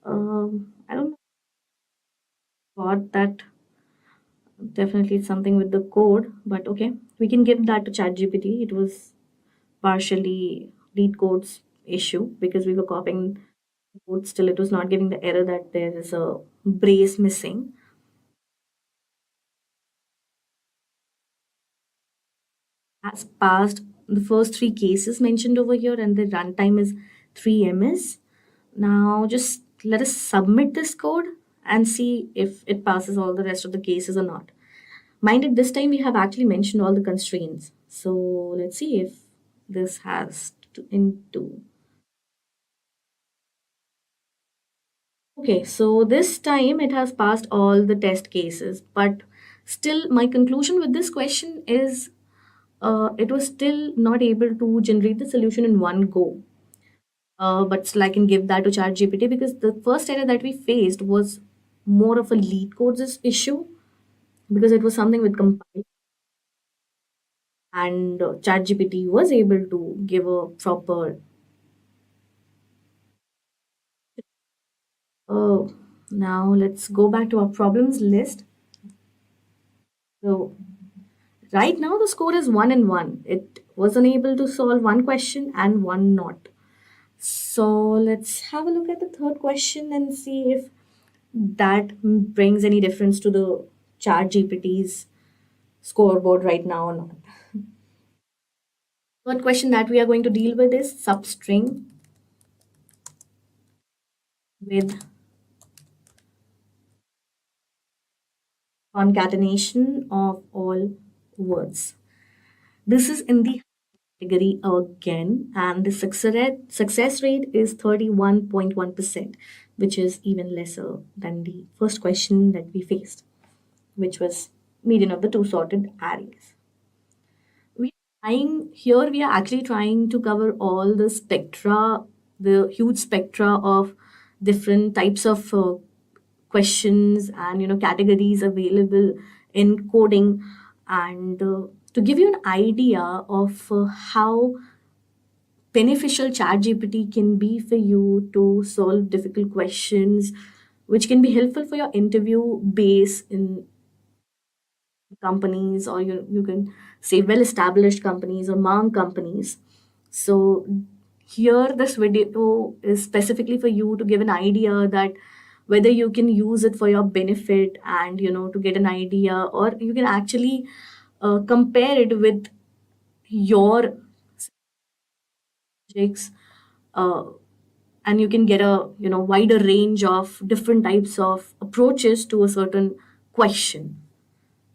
I don't know what that. Definitely it's something with the code, but okay, we can give that to ChatGPT. It was partially lead code's issue because we were copying code. Still, it was not giving the error that there is a brace missing. Has passed the first three cases mentioned over here, and the runtime is 3 ms. Now, just let us submit this code and see if it passes all the rest of the cases or not. Mind it, this time we have actually mentioned all the constraints. So let's see if this has into. Okay, so this time it has passed all the test cases, but still my conclusion with this question is it was still not able to generate the solution in one go. But still I can give that to ChatGPT because the first error that we faced was more of a lead codes issue because it was something with compile, and ChatGPT was able to give a proper. Uh, Now let's go back to our problems list. So right now the score is 1 and 1. It was unable to solve one question and one not. So let's have a look at the third question and see if that brings any difference to the chat GPT's scoreboard right now or not. Third question that we are going to deal with is substring with concatenation of all words. This is in the category again, and the success rate is 31.1%, which is even lesser than the first question that we faced, which was median of the two sorted arrays. We are actually trying to cover all the spectra, the huge spectra of different types of questions and categories available in coding, and to give you an idea of how beneficial ChatGPT can be for you to solve difficult questions, which can be helpful for your interview base in companies, or you can say well established companies or mang companies. So here this video is specifically for you to give an idea that whether you can use it for your benefit and to get an idea, or you can actually compare it with your subjects, uh, and you can get a wider range of different types of approaches to a certain question.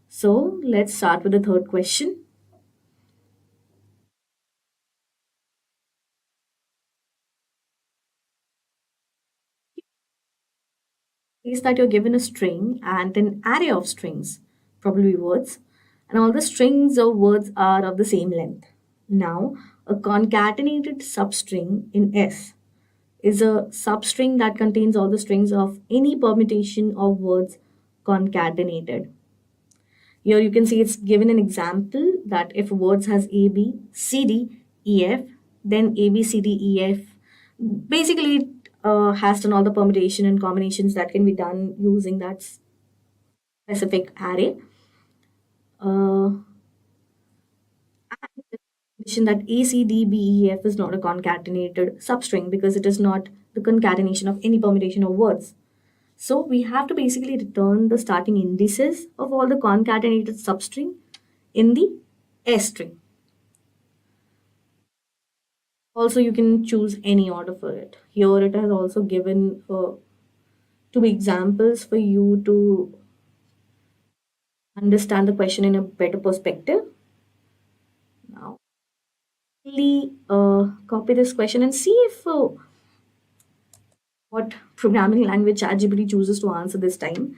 So let's start with the third question. Is that you're given a string and an array of strings, probably words, and all the strings of words are of the same length. Now, a concatenated substring in S is a substring that contains all the strings of any permutation of words concatenated. Here you can see it's given an example that if words has A, B, C, D, E, F, then A, B, C, D, E, F. Basically, it has done all the permutation and combinations that can be done using that specific array. Mention that A, C, D, B, E, F is not a concatenated substring because it is not the concatenation of any permutation of words. So we have to basically return the starting indices of all the concatenated substring in the S string. Also, you can choose any order for it. Here it has also given two examples for you to understand the question in a better perspective. Now, copy this question and see if what programming language ChatGPT chooses to answer this time.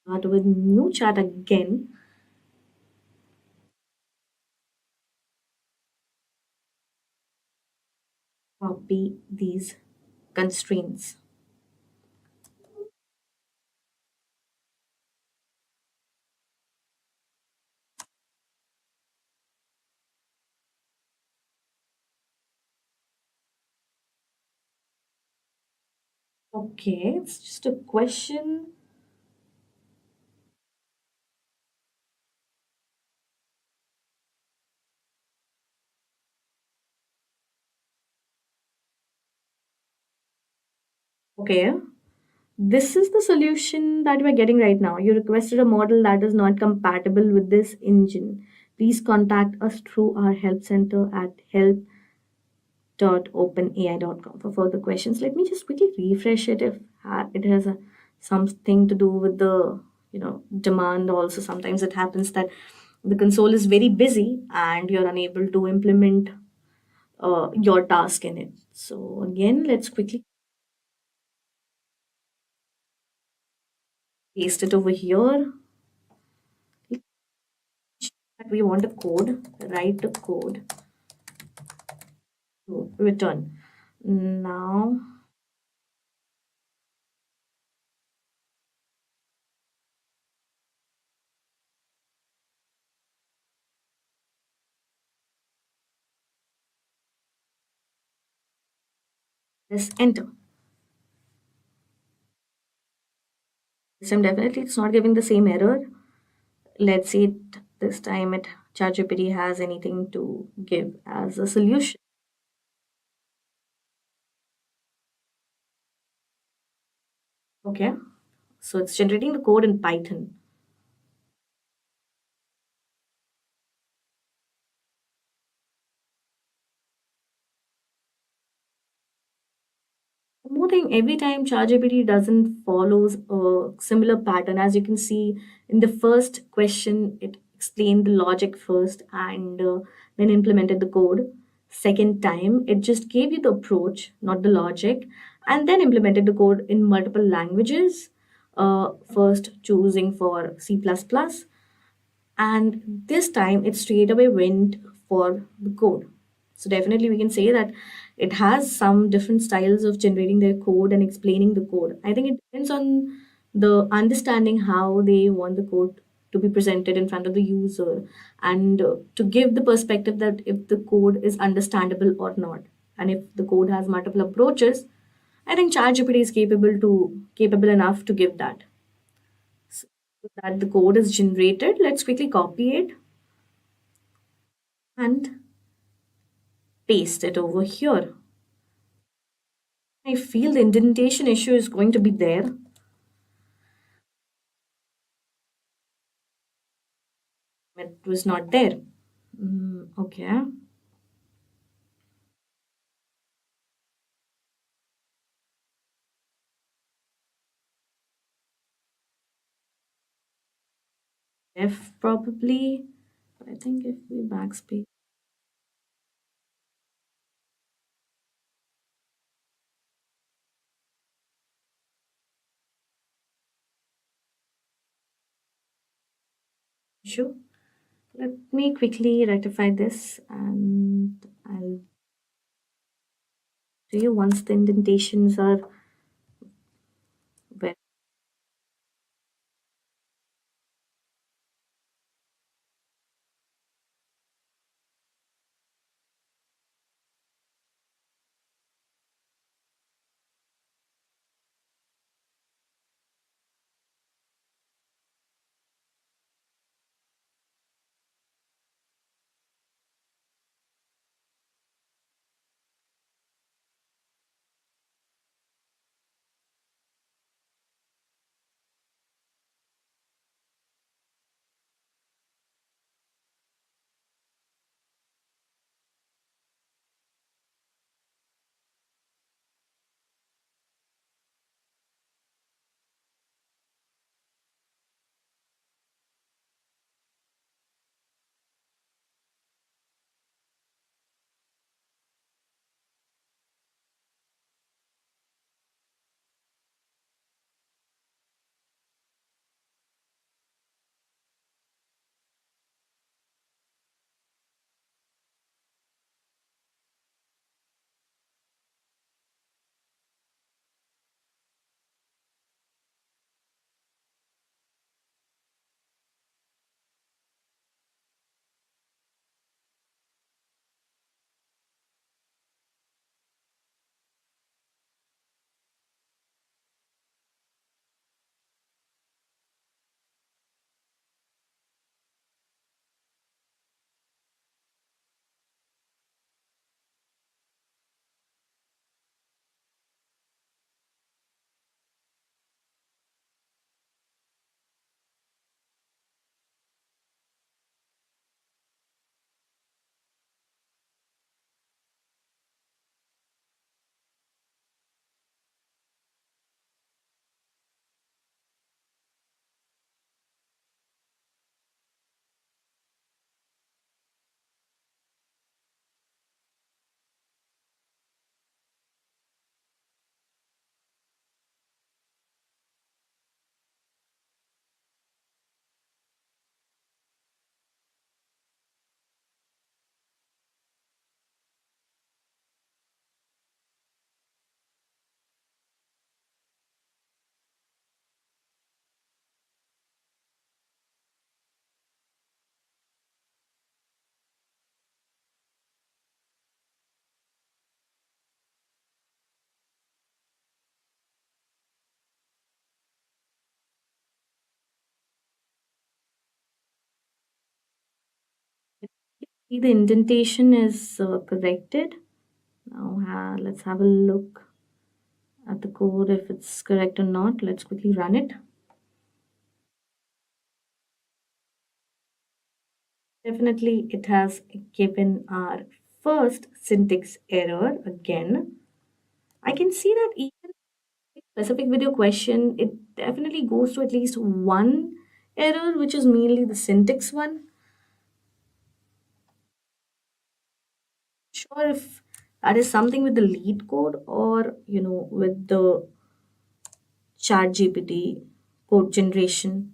Start with new chat again. Copy these constraints. Okay, it's just a question. Okay, this is the solution that we're getting right now. You requested a model that is not compatible with this engine. Please contact us through our help center at help.openai.com for further questions. Let me just quickly refresh it if it has something to do with the demand. Also, sometimes it happens that the console is very busy and you're unable to implement your task in it. So again, let's quickly paste it over here. We want a code, write the code to return. Now, let's enter. This time definitely it's not giving the same error. Let's see it this time it ChatGPT has anything to give as a solution. Okay, so it's generating the code in Python. One more thing, every time ChatGPT doesn't follows a similar pattern. As you can see in the first question, it explained the logic first and then implemented the code. Second time, it just gave you the approach, not the logic, and then implemented the code in multiple languages. First choosing for C++, and this time it straight away went for the code. So definitely we can say that it has some different styles of generating their code and explaining the code. I think it depends on the understanding how they want the code to be presented in front of the user, and to give the perspective that if the code is understandable or not, and if the code has multiple approaches, I think ChatGPT is capable enough to give that. So that the code is generated, let's quickly copy it and paste it over here. I feel the indentation issue is going to be there. It was not there. Okay. F probably. But I think if we backspace. Issue. Let me quickly rectify this and I'll show you once the indentations are well. See, the indentation is corrected. Now let's have a look at the code if it's correct or not. Let's quickly run it. Definitely, it has given our first syntax error again. I can see that even specific video question, it definitely goes to at least one error, which is mainly the syntax one. Sure if that is something with the lead code or with the chat GPT code generation.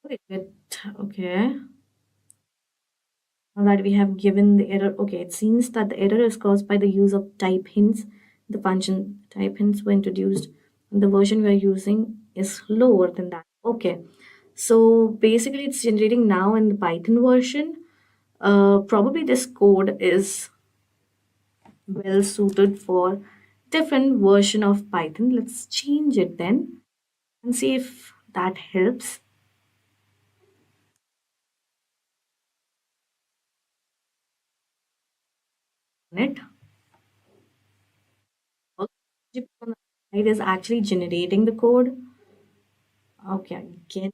Wait, okay. Now that we have given the error, okay, it seems that the error is caused by the use of type hints. The function type hints were introduced, and the version we are using is lower than that. Okay, so basically it's generating now in the Python version. Probably this code is well suited for different version of Python. Let's change it then and see if that helps it. It is actually generating the code. Okay, again,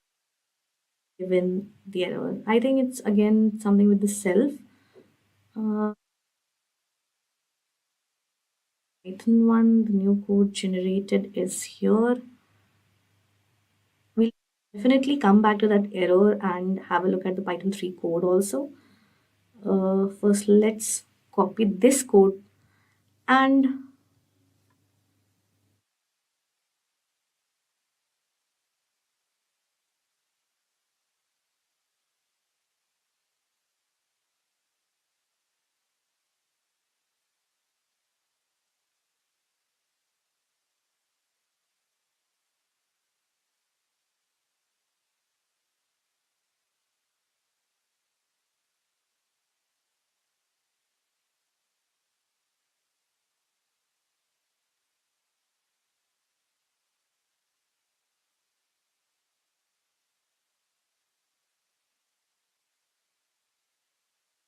given the error. I think it's again something with the self. Uh, Python one, the new code generated is here. We'll definitely come back to that error and have a look at the Python 3 code also. First, let's copy this code and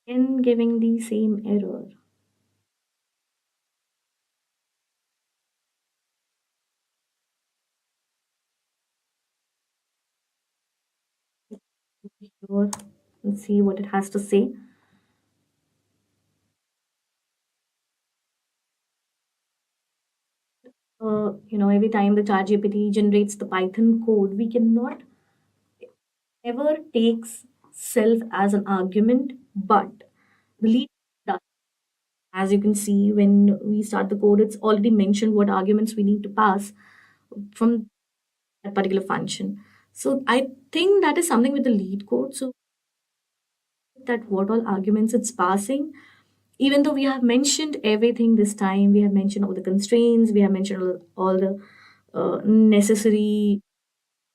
again giving the same error. Here and see what it has to say. Every time the ChatGPT generates the Python code, we cannot ever takes self as an argument, but the lead does. As you can see, when we start the code, it's already mentioned what arguments we need to pass from that particular function. So I think that is something with the lead code. So that what all arguments it's passing, even though we have mentioned everything this time, we have mentioned all the constraints, we have mentioned all the necessary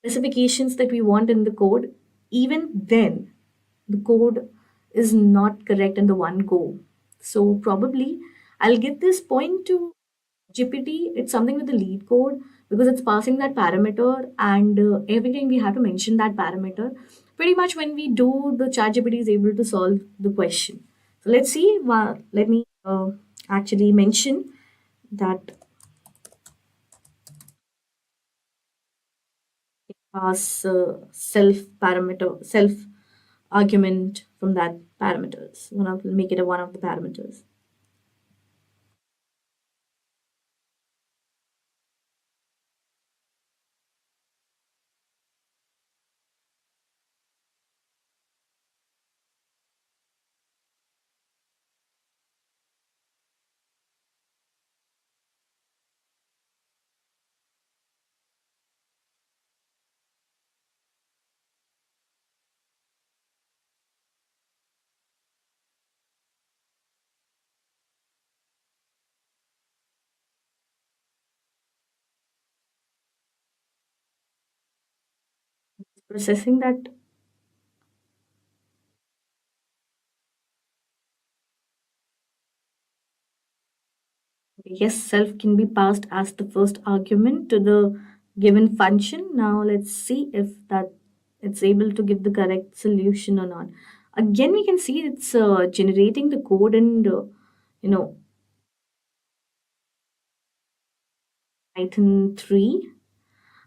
specifications that we want in the code, even then the code is not correct in the one go. So probably I'll give this point to GPT. It's something with the lead code because it's passing that parameter, and every time we have to mention that parameter. Pretty much when we do, the ChatGPT is able to solve the question. So let's see. Let me actually mention that pass self parameter, self argument from that parameters. Make it a one of the parameters. Processing that. Yes, self can be passed as the first argument to the given function. Now let's see if that it's able to give the correct solution or not. Again, we can see it's generating the code and you know Python 3,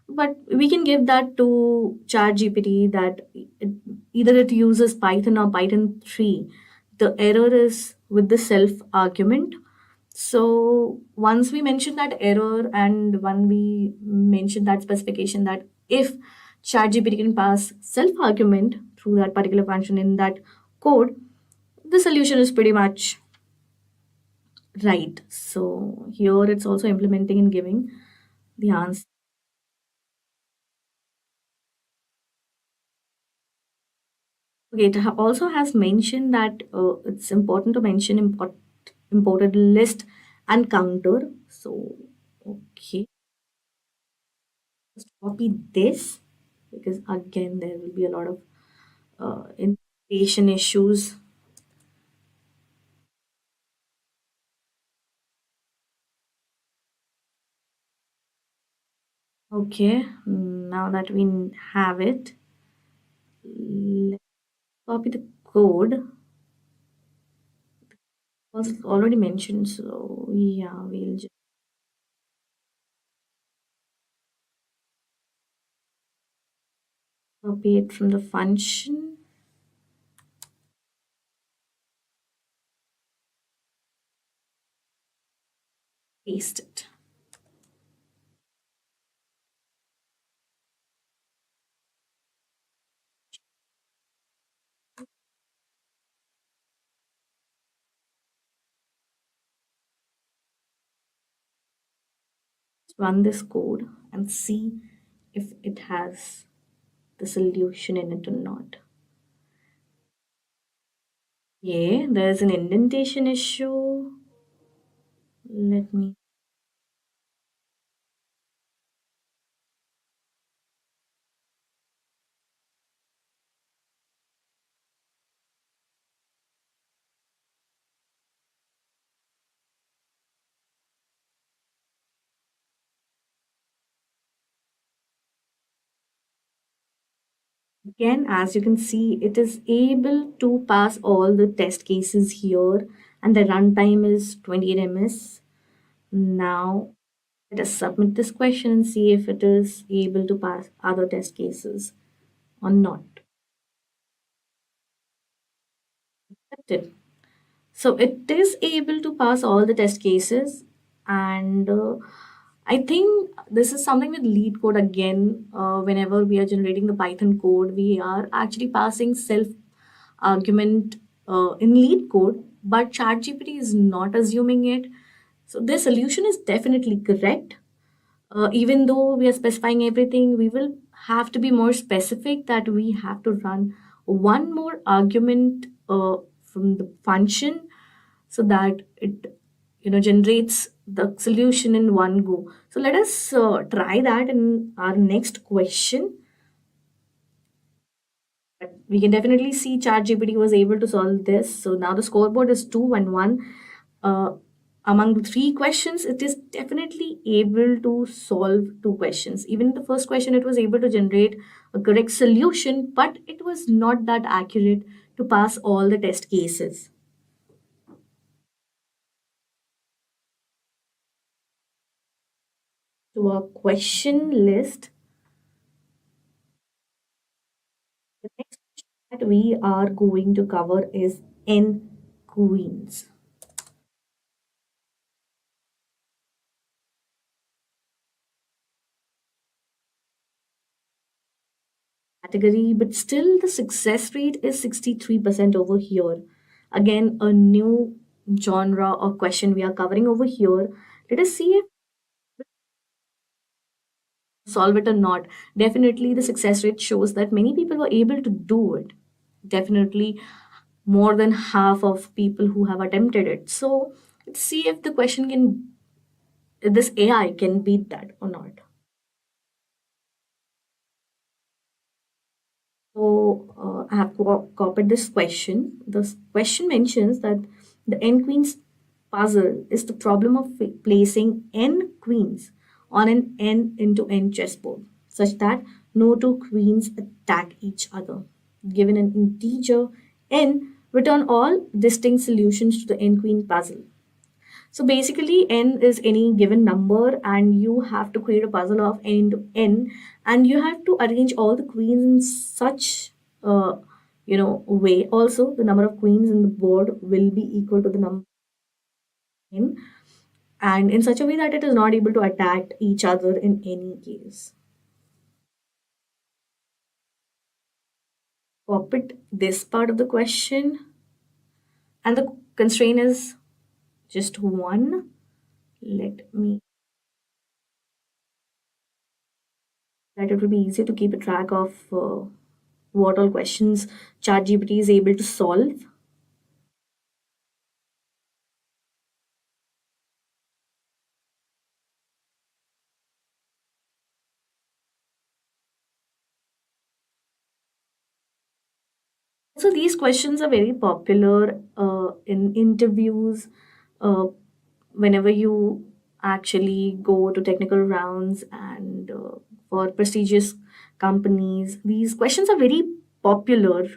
but we can give that to ChatGPT that either it uses Python or Python 3. The error is with the self argument. So once we mention that error and when we mention that specification that if ChatGPT can pass self argument through that particular function in that code, the solution is pretty much right. So here it's also implementing and giving the answer. Okay, it also has mentioned that it's important to mention imported list and counter. So, okay, just copy this because again there will be a lot of indentation issues. Okay, now that we have it, let's copy the code. Was already mentioned, so yeah, we'll just copy it from the function, paste it. Run this code and see if it has the solution in it or not. Yeah, there's an indentation issue. Let me. Again, as you can see, it is able to pass all the test cases here, and the runtime is 28 ms. Now, let us submit this question and see if it is able to pass other test cases or not. Accepted. So it is able to pass all the test cases, and I think this is something with lead code again. Whenever we are generating the Python code, we are actually passing self argument in lead code, but ChatGPT is not assuming it. So the solution is definitely correct. Even though we are specifying everything, we will have to be more specific that we have to run one more argument from the function so that it generates the solution in one go. So let us try that in our next question. But we can definitely see ChatGPT was able to solve this. So now the scoreboard is 2-1. Among the three questions, it is definitely able to solve two questions. Even in the first question, it was able to generate a correct solution, but it was not that accurate to pass all the test cases. To our question list, the next question that we are going to cover is N queens. Category, but still the success rate is 63% over here. Again, a new genre or question we are covering over here. Let us see if solve it or not. Definitely the success rate shows that many people were able to do it. Definitely more than half of people who have attempted it. So let's see if the question can, if this AI can beat that or not. So I have copied this question. This question mentions that the n queens puzzle is the problem of placing n queens on an n into n chessboard such that no two queens attack each other. Given an integer n, return all distinct solutions to the n queen puzzle. So basically, n is any given number, and you have to create a puzzle of n into n, and you have to arrange all the queens in such way. Also, the number of queens in the board will be equal to the number n, and in such a way that it is not able to attack each other in any case. Copy this part of the question, and the constraint is just one. Let me that it will be easier to keep a track of what all questions ChatGPT is able to solve. So these questions are very popular in interviews. Whenever you actually go to technical rounds and for prestigious companies, these questions are very popular.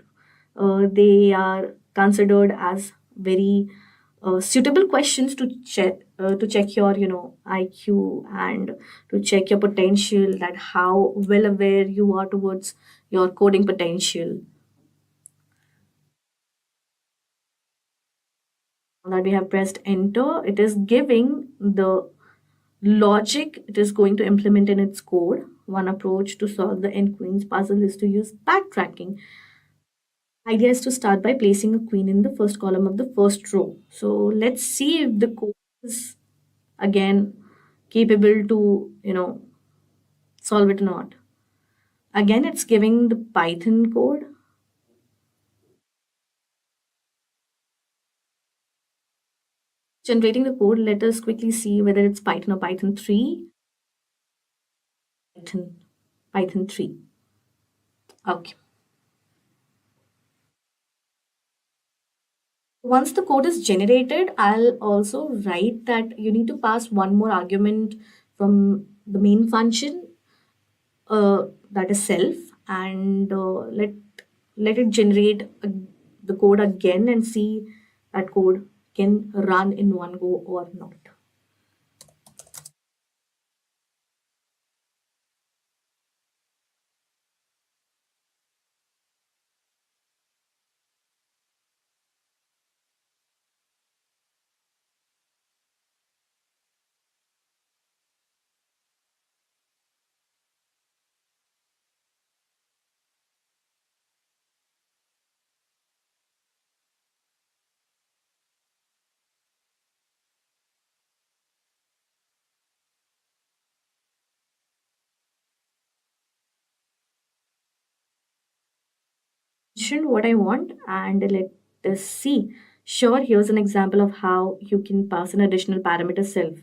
They are considered as very suitable questions to check your IQ and to check your potential, that how well aware you are towards your coding potential. Now that we have pressed enter, it is giving the logic it is going to implement in its code. One approach to solve the n queens puzzle is to use backtracking. Idea is to start by placing a queen in the first column of the first row. So let's see if the code is again capable to solve it or not. Again, it's giving the Python code. Generating the code, let us quickly see whether it's Python or Python 3. Python 3. Okay. Once the code is generated, I'll also write that you need to pass one more argument from the main function, that is self, and let it generate the code again and see that code can run in one go or not. What I want, and let us see. Sure, here's an example of how you can pass an additional parameter self.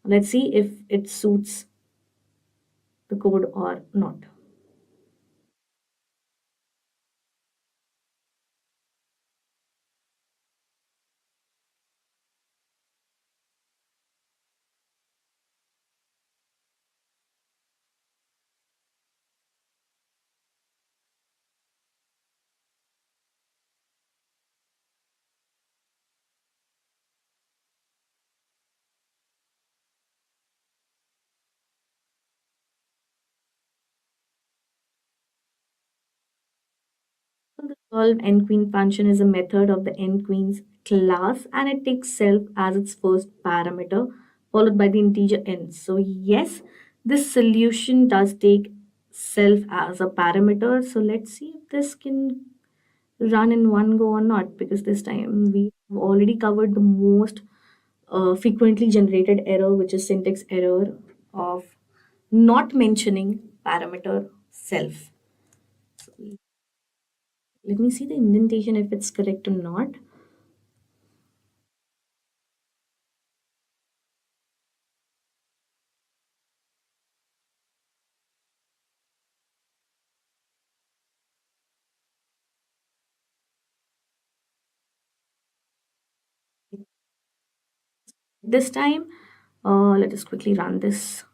Let's see if it suits the code or not. The solve n queen function is a method of the n queens class, and it takes self as its first parameter followed by the integer n. So yes, this solution does take self as a parameter. So let's see if this can run in one go or not, because this time we have already covered the most frequently generated error, which is syntax error of not mentioning parameter self. So let me see the indentation if it's correct or not. This time, let us quickly run this.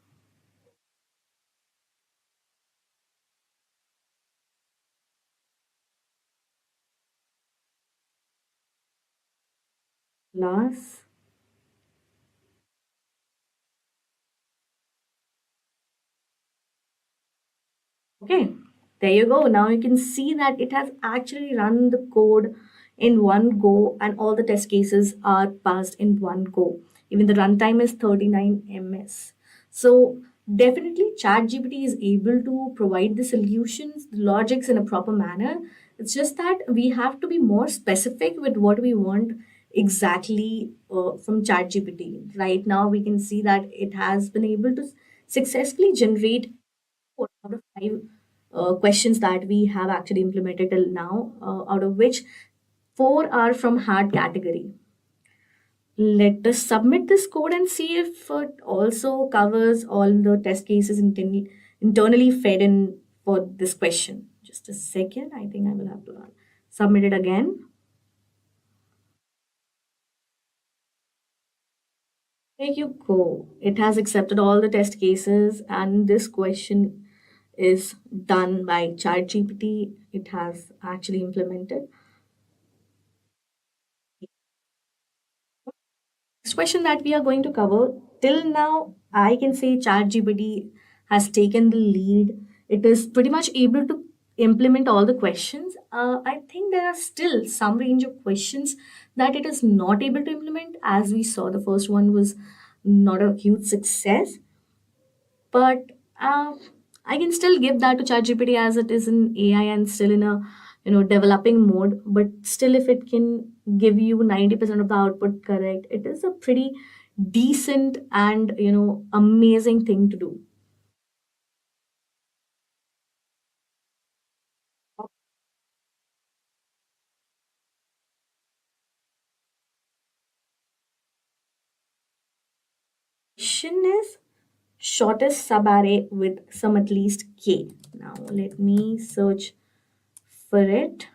Class. Okay, there you go. Now you can see that it has actually run the code in one go and all the test cases are passed in one go. Even the runtime is 39 ms. So definitely ChatGPT is able to provide the solutions, the logics in a proper manner. It's just that we have to be more specific with what we want exactly from ChatGPT. Right now we can see that it has been able to successfully generate 4 out of 5 questions that we have actually implemented till now, out of which 4 are from hard category. Let us submit this code and see if it also covers all the test cases internally fed in for this question. Just a second, I think I will have to submit it again. There you go. It has accepted all the test cases, and this question is done by ChatGPT. It has actually implemented. Next question that we are going to cover, till now, I can say ChatGPT has taken the lead. It is pretty much able to implement all the questions. I think there are still some range of questions that it is not able to implement. As we saw, the first one was not a huge success, but I can still give that to ChatGPT as it is in AI and still in a developing mode. But still, if it can give you 90% of the output correct, it is a pretty decent and amazing thing to do. Question is shortest subarray with some at least k. Now let me search for it.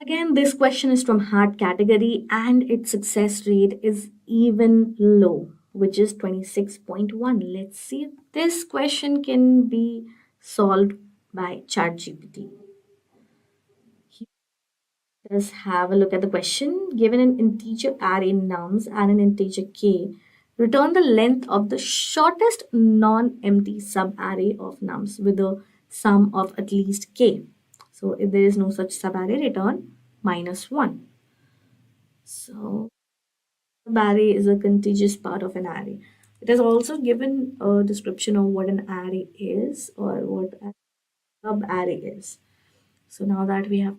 Again, this question is from hard category and its success rate is even low, which is 26.1. Let's see if this question can be solved by ChatGPT. Let's have a look at the question. Given an integer array nums and an integer k, return the length of the shortest non-empty subarray of nums with a sum of at least k. So if there is no such subarray, return -1. So subarray is a contiguous part of an array. It has also given a description of what an array is or what a subarray is. So now that we have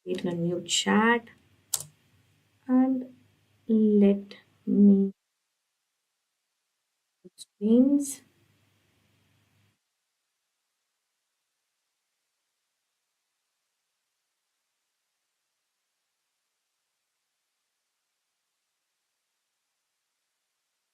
created a new chat, and let me screens.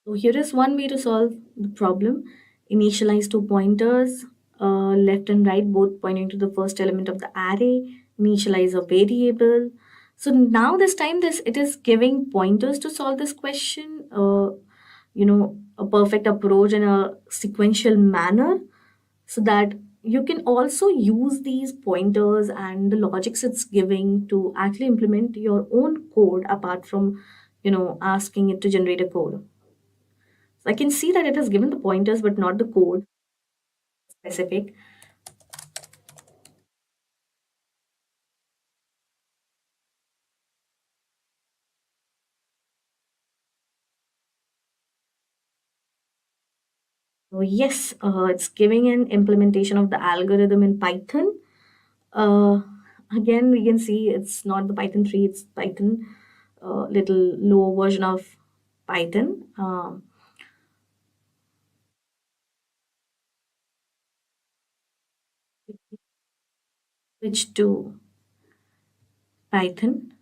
So here is one way to solve the problem. Initialize 2 pointers, left and right, both pointing to the first element of the array. Initialize a variable. So now this time it is giving pointers to solve this question. A perfect approach in a sequential manner, so that you can also use these pointers and the logics it's giving to actually implement your own code apart from asking it to generate a code. So I can see that it has given the pointers but not the code specific. So yes, it's giving an implementation of the algorithm in Python. Uh, Again, we can see it's not the Python 3, it's Python, little lower version of Python. Switch to Python.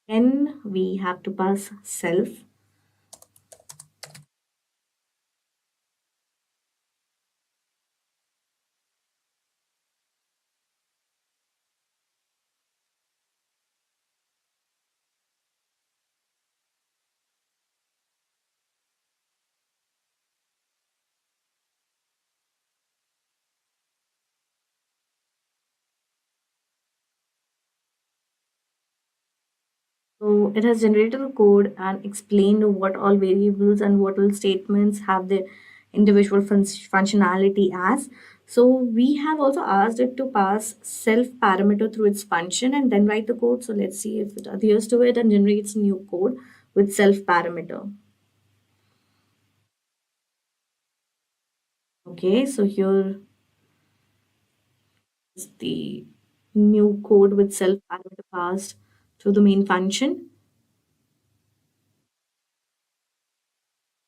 Then we have to pass self. So it has generated a code and explained what all variables and what all statements have the individual functionality as. So we have also asked it to pass self parameter through its function and then write the code. So let's see if it adheres to it and generates new code with self parameter. Okay, so here is the new code with self parameter passed through the main function.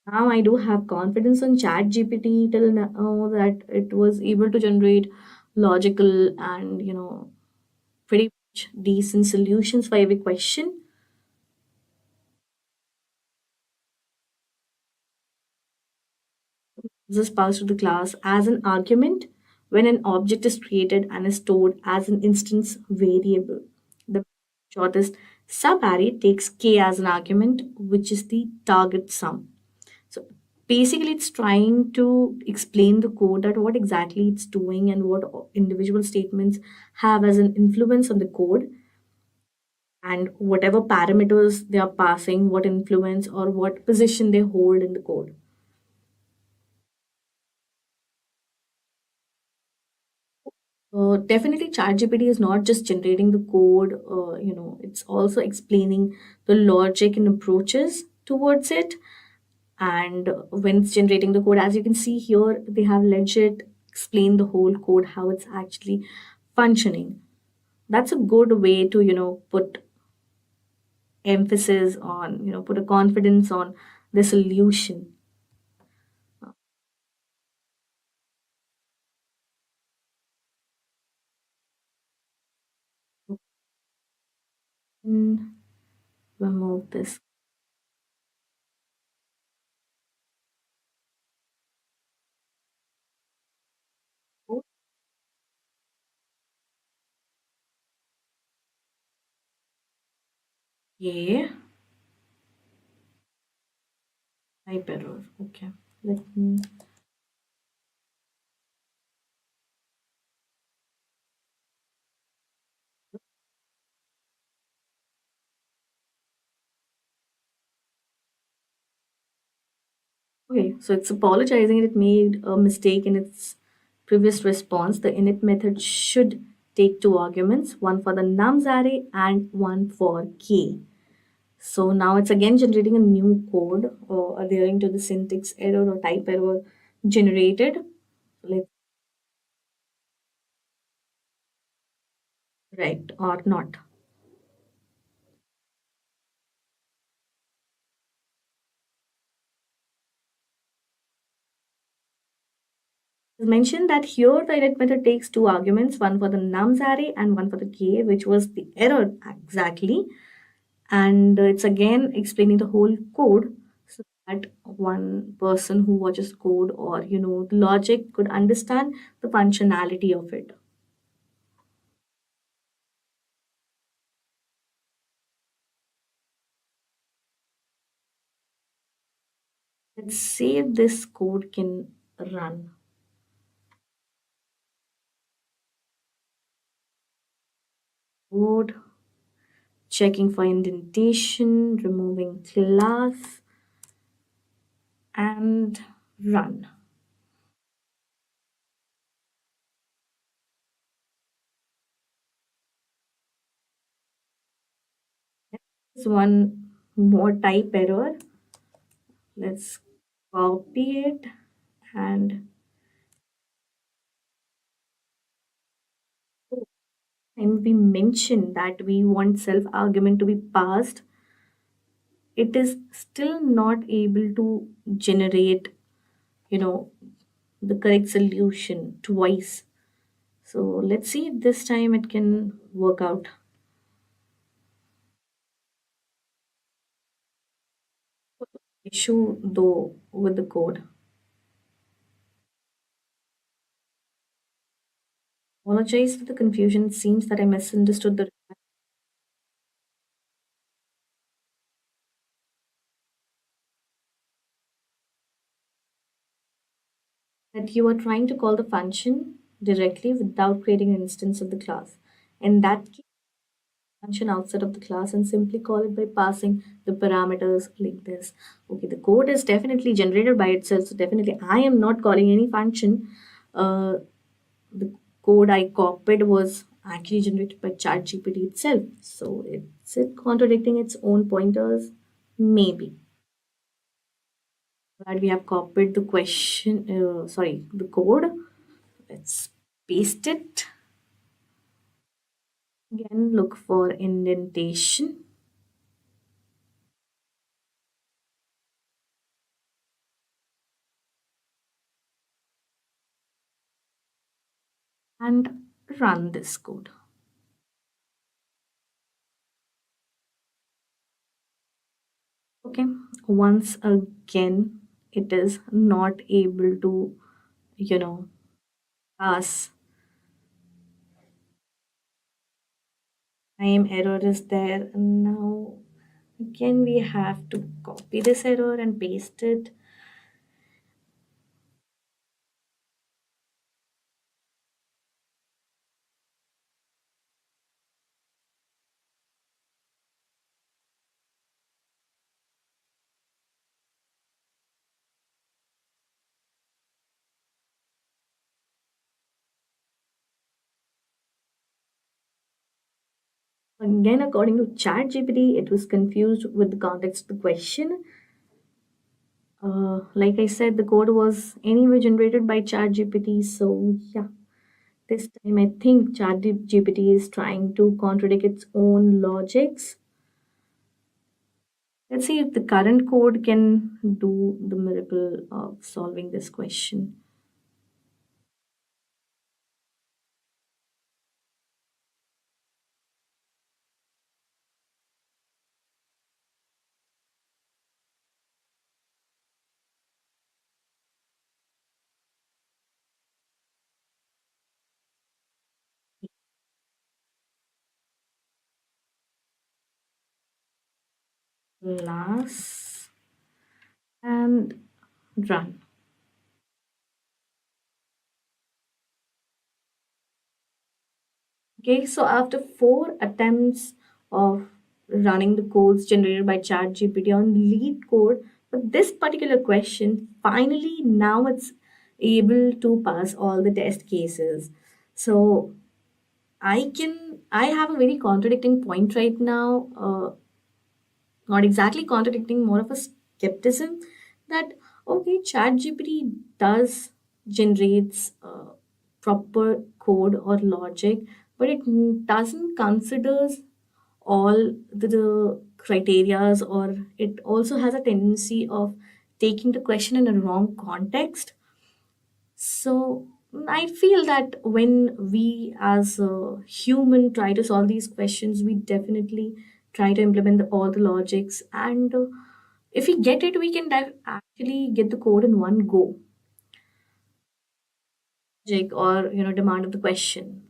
Now I do have confidence on ChatGPT till now that it was able to generate logical and pretty much decent solutions for every question. This is passed to the class as an argument when an object is created and is stored as an instance variable. The shortest subarray takes k as an argument, which is the target sum. So basically, it's trying to explain the code that what exactly it's doing and what individual statements have as an influence on the code, and whatever parameters they are passing, what influence or what position they hold in the code. Definitely, ChatGPT is not just generating the code. It's also explaining the logic and approaches towards it. And when it's generating the code, as you can see here, they have legit explained the whole code how it's actually functioning. That's a good way to put emphasis on put a confidence on the solution. And remove this. Yeah, type error. Okay, let me. Okay, so it's apologizing it made a mistake in its previous response. The init method should take two arguments, one for the nums array and one for k. So now it's again generating a new code adhering to the syntax error or type error generated. Let's right or not. It's mentioned that here the init method takes two arguments, one for the nums array and one for the k, which was the error exactly. And it's again explaining the whole code so that one person who watches code or the logic could understand the functionality of it. Let's see if this code can run. Code, checking for indentation, removing class, and run. There's one more type error. Let's copy it and time we mention that we want self argument to be passed, it is still not able to generate, you know, the correct solution twice. So let's see if this time it can work out. issue though with the code. Apologize for the confusion. It seems that I misunderstood the that you are trying to call the function directly without creating an instance of the class. In that case, function outside of the class and simply call it by passing the parameters like this. Okay, the code is definitely generated by itself, so definitely I am not calling any function. The code I copied was actually generated by ChatGPT itself, so it's it contradicting its own pointers? Maybe. That we have copied the the code. Let's paste it. Again, look for indentation. And run this code. Okay, once again, it is not able to, pass. Time error is there. Now, again, we have to copy this error and paste it. Again, according to ChatGPT, it was confused with the context of the question. Like I said, the code was anyway generated by ChatGPT. So yeah, this time I think ChatGPT is trying to contradict its own logics. Let's see if the current code can do the miracle of solving this question. Class and run. Okay, so after 4 attempts of running the codes generated by ChatGPT on lead code, for this particular question, finally now it's able to pass all the test cases. So I have a very contradicting point right now. Not exactly contradicting, more of a skepticism that okay, ChatGPT does generates proper code or logic, but it doesn't considers all the criterias, or it also has a tendency of taking the question in a wrong context. So I feel that when we as a human try to solve these questions, we definitely try to implement all the logics, and if we get it, we can actually get the code in one go. Logic or demand of the question,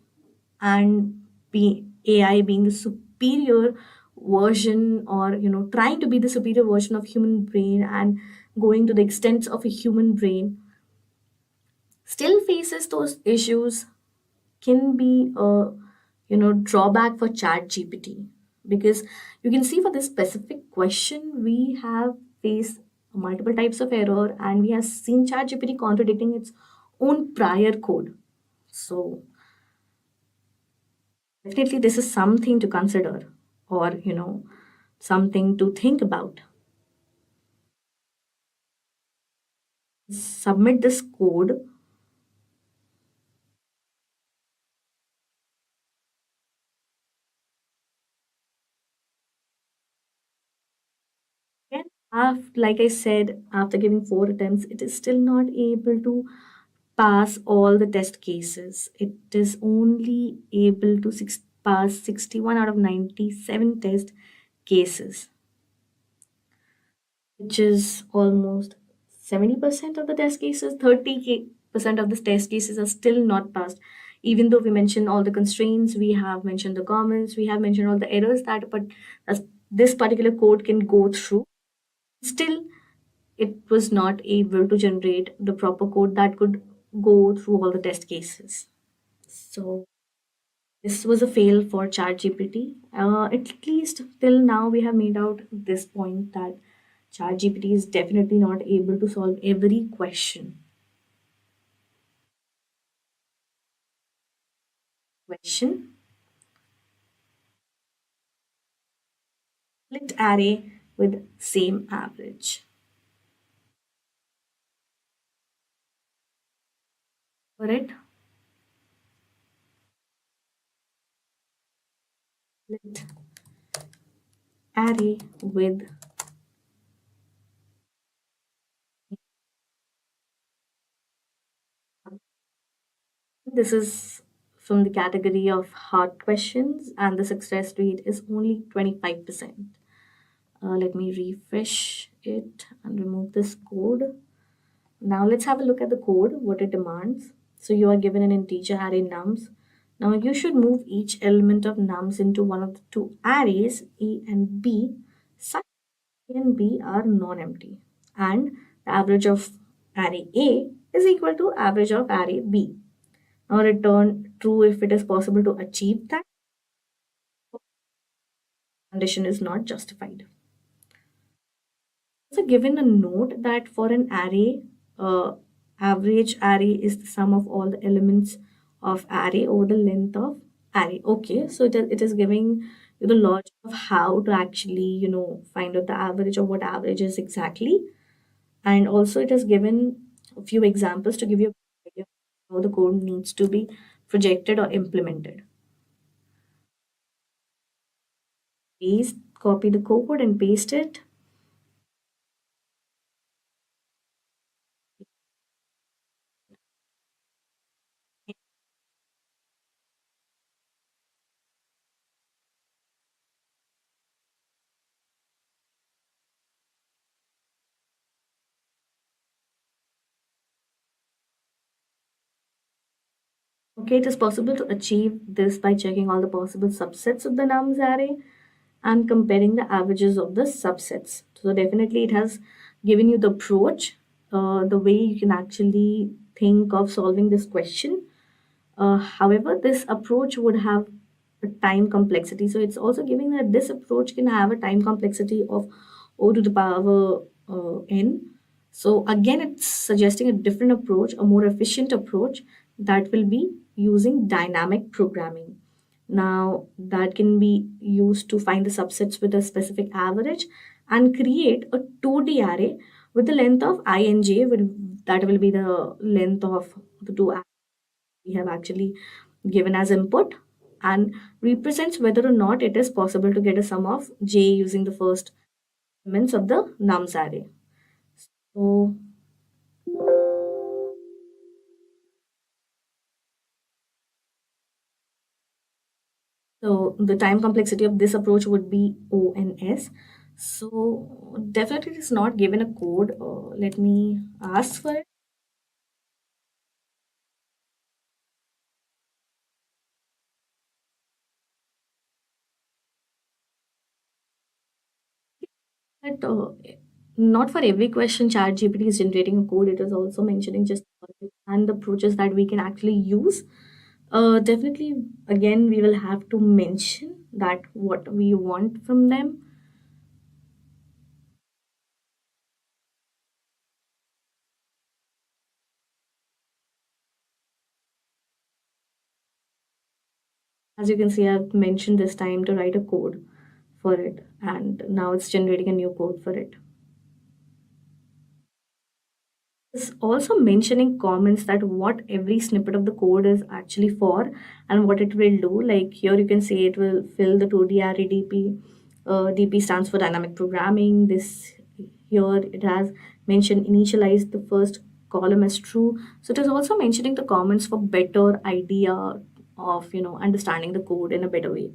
and be AI being the superior version, or trying to be the superior version of human brain and going to the extents of a human brain, still faces those issues, can be a drawback for chat gpt, because you can see for this specific question we have faced multiple types of error, and we have seen chat gpt contradicting its own prior code. So definitely this is something to consider, or something to think about. Submit this code. Again, like I said, after giving 4 attempts, it is still not able to pass all the test cases. It is only able to pass 61 out of 97 test cases. which is almost 70% of the test cases. 30% of the test cases are still not passed. Even though we mentioned all the constraints, we have mentioned the comments, we have mentioned all the errors that but as this particular code can go through, still it was not able to generate the proper code that could go through all the test cases. So this was a fail for ChatGPT. At least till now, we have made out this point that ChatGPT is definitely not able to solve every question. Split array with same average. For it, split array with this is from the category of hard questions, and the success rate is only 25%. Let me refresh it and remove this code. Now let's have a look at the code, what it demands. So you are given an integer array nums. Now you should move each element of nums into one of the two arrays, A and B, such that A and B are non-empty. And the average of array A is equal to average of array B. Now return true if it is possible to achieve that. Condition is not justified. Also given a note that for an array, average array is the sum of all the elements of array over the length of array. Okay, so it is giving you the logic of how to actually, find out the average of what average is exactly. And also it has given a few examples to give you an idea of how the code needs to be projected or implemented. Copy the code and paste it. Okay, it is possible to achieve this by checking all the possible subsets of the nums array and comparing the averages of the subsets. So definitely it has given you the approach, the way you can actually think of solving this question. However, this approach would have a time complexity. So it's also giving that this approach can have a time complexity of O to the power n. So again, it's suggesting a different approach, a more efficient approach that will be using dynamic programming. Now, that can be used to find the subsets with a specific average and create a 2D array with the length of I and j, that will be the length of the two arrays we have actually given as input, and represents whether or not it is possible to get a sum of j using the first elements of the nums array. So the time complexity of this approach would be O and S. So definitely it is not given a code. Let me ask for it. But not for every question ChatGPT is generating a code. It is also mentioning just and the approaches that we can actually use. Definitely, again, we will have to mention that what we want from them. As you can see, I've mentioned this time to write a code for it, and now it's generating a new code for it. It's also mentioning comments that what every snippet of the code is actually for and what it will do. Like here you can see it will fill the 2D array DP. DP stands for dynamic programming. This here it has mentioned initialize the first column as true. So it is also mentioning the comments for better idea of understanding the code in a better way.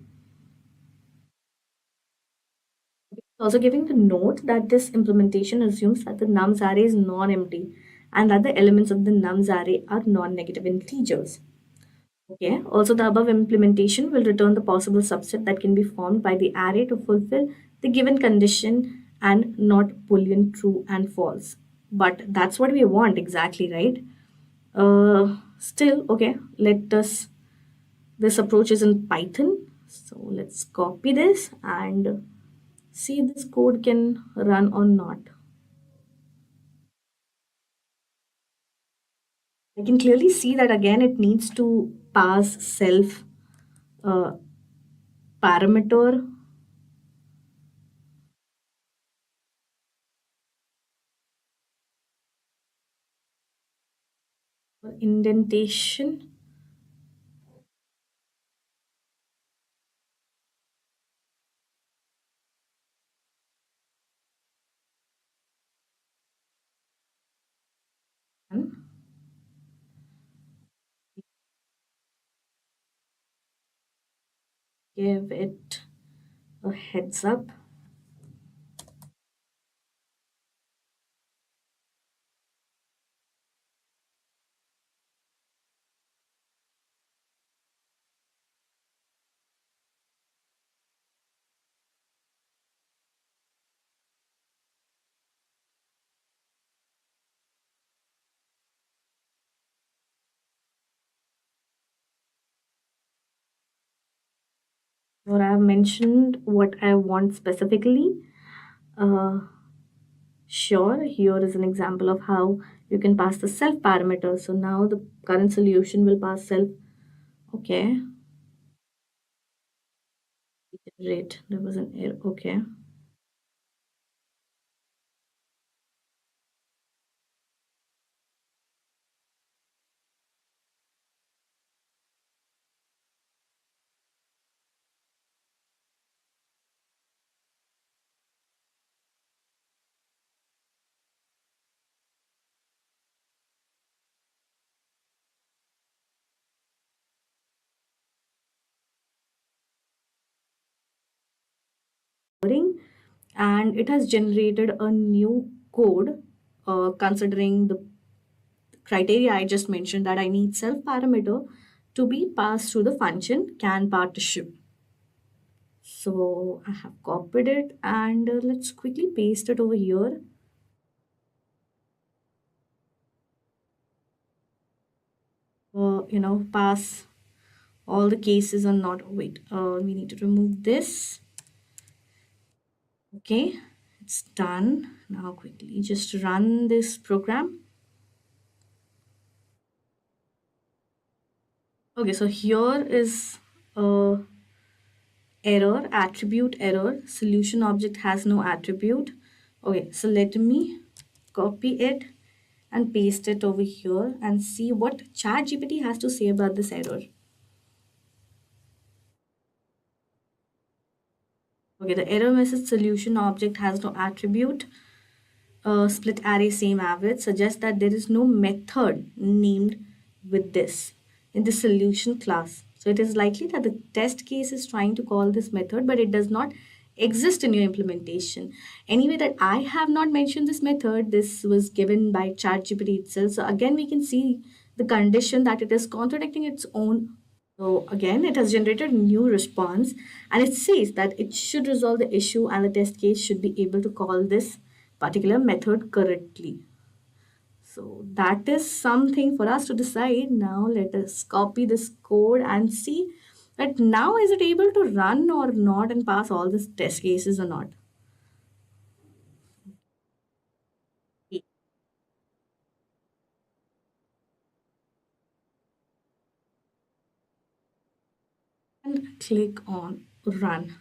Also giving the note that this implementation assumes that the nums array is non-empty and that the elements of the nums array are non-negative integers. Okay, also the above implementation will return the possible subset that can be formed by the array to fulfill the given condition and not boolean true and false. But that's what we want exactly, right? Still, okay, let us, this approach is in Python. So let's copy this and see if this code can run or not. I can clearly see that again it needs to pass self uh, parameter, indentation. Give it a heads up. Or I have mentioned what I want specifically. Uh, sure, here is an example of how you can pass the self parameter. So now the current solution will pass self. Okay. Great. There was an error. Okay. And it has generated a new code considering the criteria I just mentioned, that I need self parameter to be passed through the function can partnership. So I have copied it and let's quickly paste it over here. Pass all the cases or not. Wait, we need to remove this. Okay, it's done. Now quickly just run this program. Okay, so here is error, attribute error, solution object has no attribute. Okay, so let me copy it and paste it over here and see what ChatGPT has to say about this error. Okay, the error message solution object has no attribute. Split array same average suggests that there is no method named with this in the solution class. So it is likely that the test case is trying to call this method, but it does not exist in your implementation. Anyway, that I have not mentioned this method, this was given by ChatGPT itself. So again, we can see the condition that it is contradicting its own. So again, it has generated a new response and it says that it should resolve the issue and the test case should be able to call this particular method correctly. So that is something for us to decide. Now let us copy this code and see that now is it able to run or not and pass all these test cases or not. And click on run.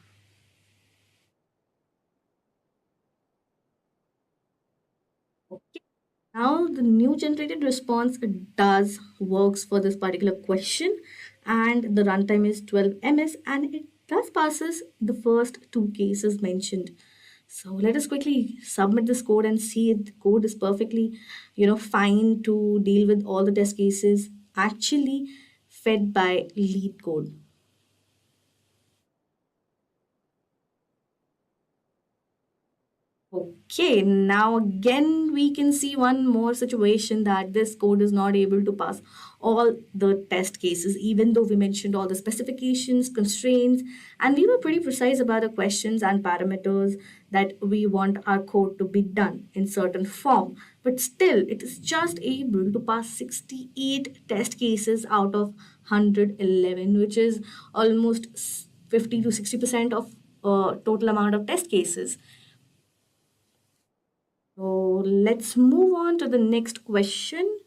Okay. Now the new generated response does works for this particular question and the runtime is 12 ms and it thus passes the first two cases mentioned. So let us quickly submit this code and see if the code is perfectly, fine to deal with all the test cases actually fed by lead code. Okay, now again we can see one more situation that this code is not able to pass all the test cases, even though we mentioned all the specifications, constraints, and we were pretty precise about the questions and parameters that we want our code to be done in certain form. But still, it is just able to pass 68 test cases out of 111, which is almost 50 to 60% of total amount of test cases. So let's move on to the next question.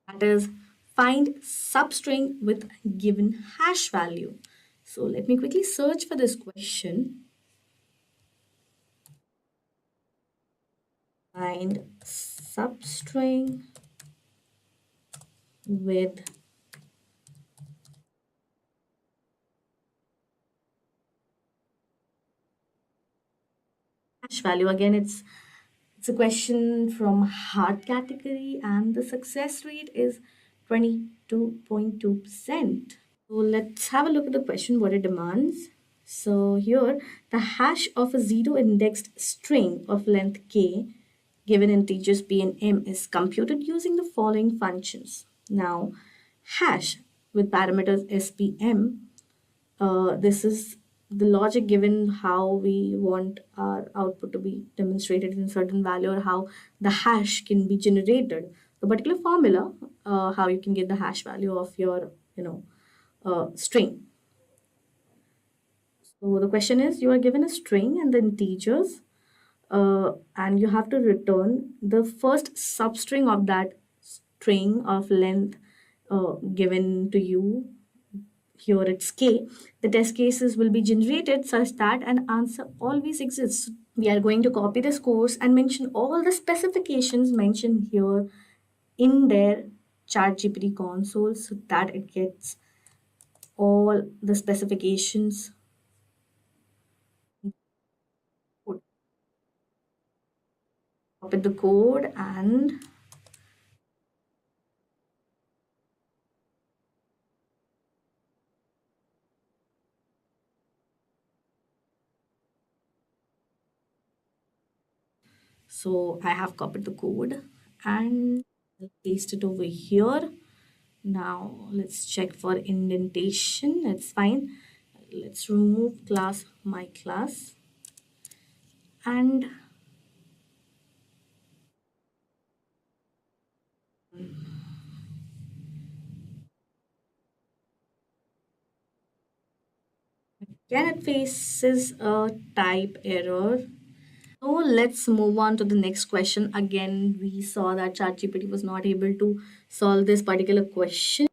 That is, find substring with given hash value. So let me quickly search for this question. Find substring with hash value. Again, it's a question from hard category and the success rate is 22.2%. So let's have a look at the question, what it demands. So here, the hash of a zero-indexed string of length k given integers p and m is computed using the following functions. Now, hash with parameters spm, this is the logic given how we want our output to be demonstrated in a certain value or how the hash can be generated. The particular formula, how you can get the hash value of your, string. So the question is, you are given a string and the integers, and you have to return the first substring of that string of length given to you. Here it's k. The test cases will be generated such that an answer always exists. We are going to copy this course and mention all the specifications mentioned here in their ChatGPT console so that it gets all the specifications. Copy the code and so I have copied the code and paste it over here. Now let's check for indentation. It's fine. Let's remove class my class and again it faces a type error. So let's move on to the next question. Again, we saw that ChatGPT was not able to solve this particular question.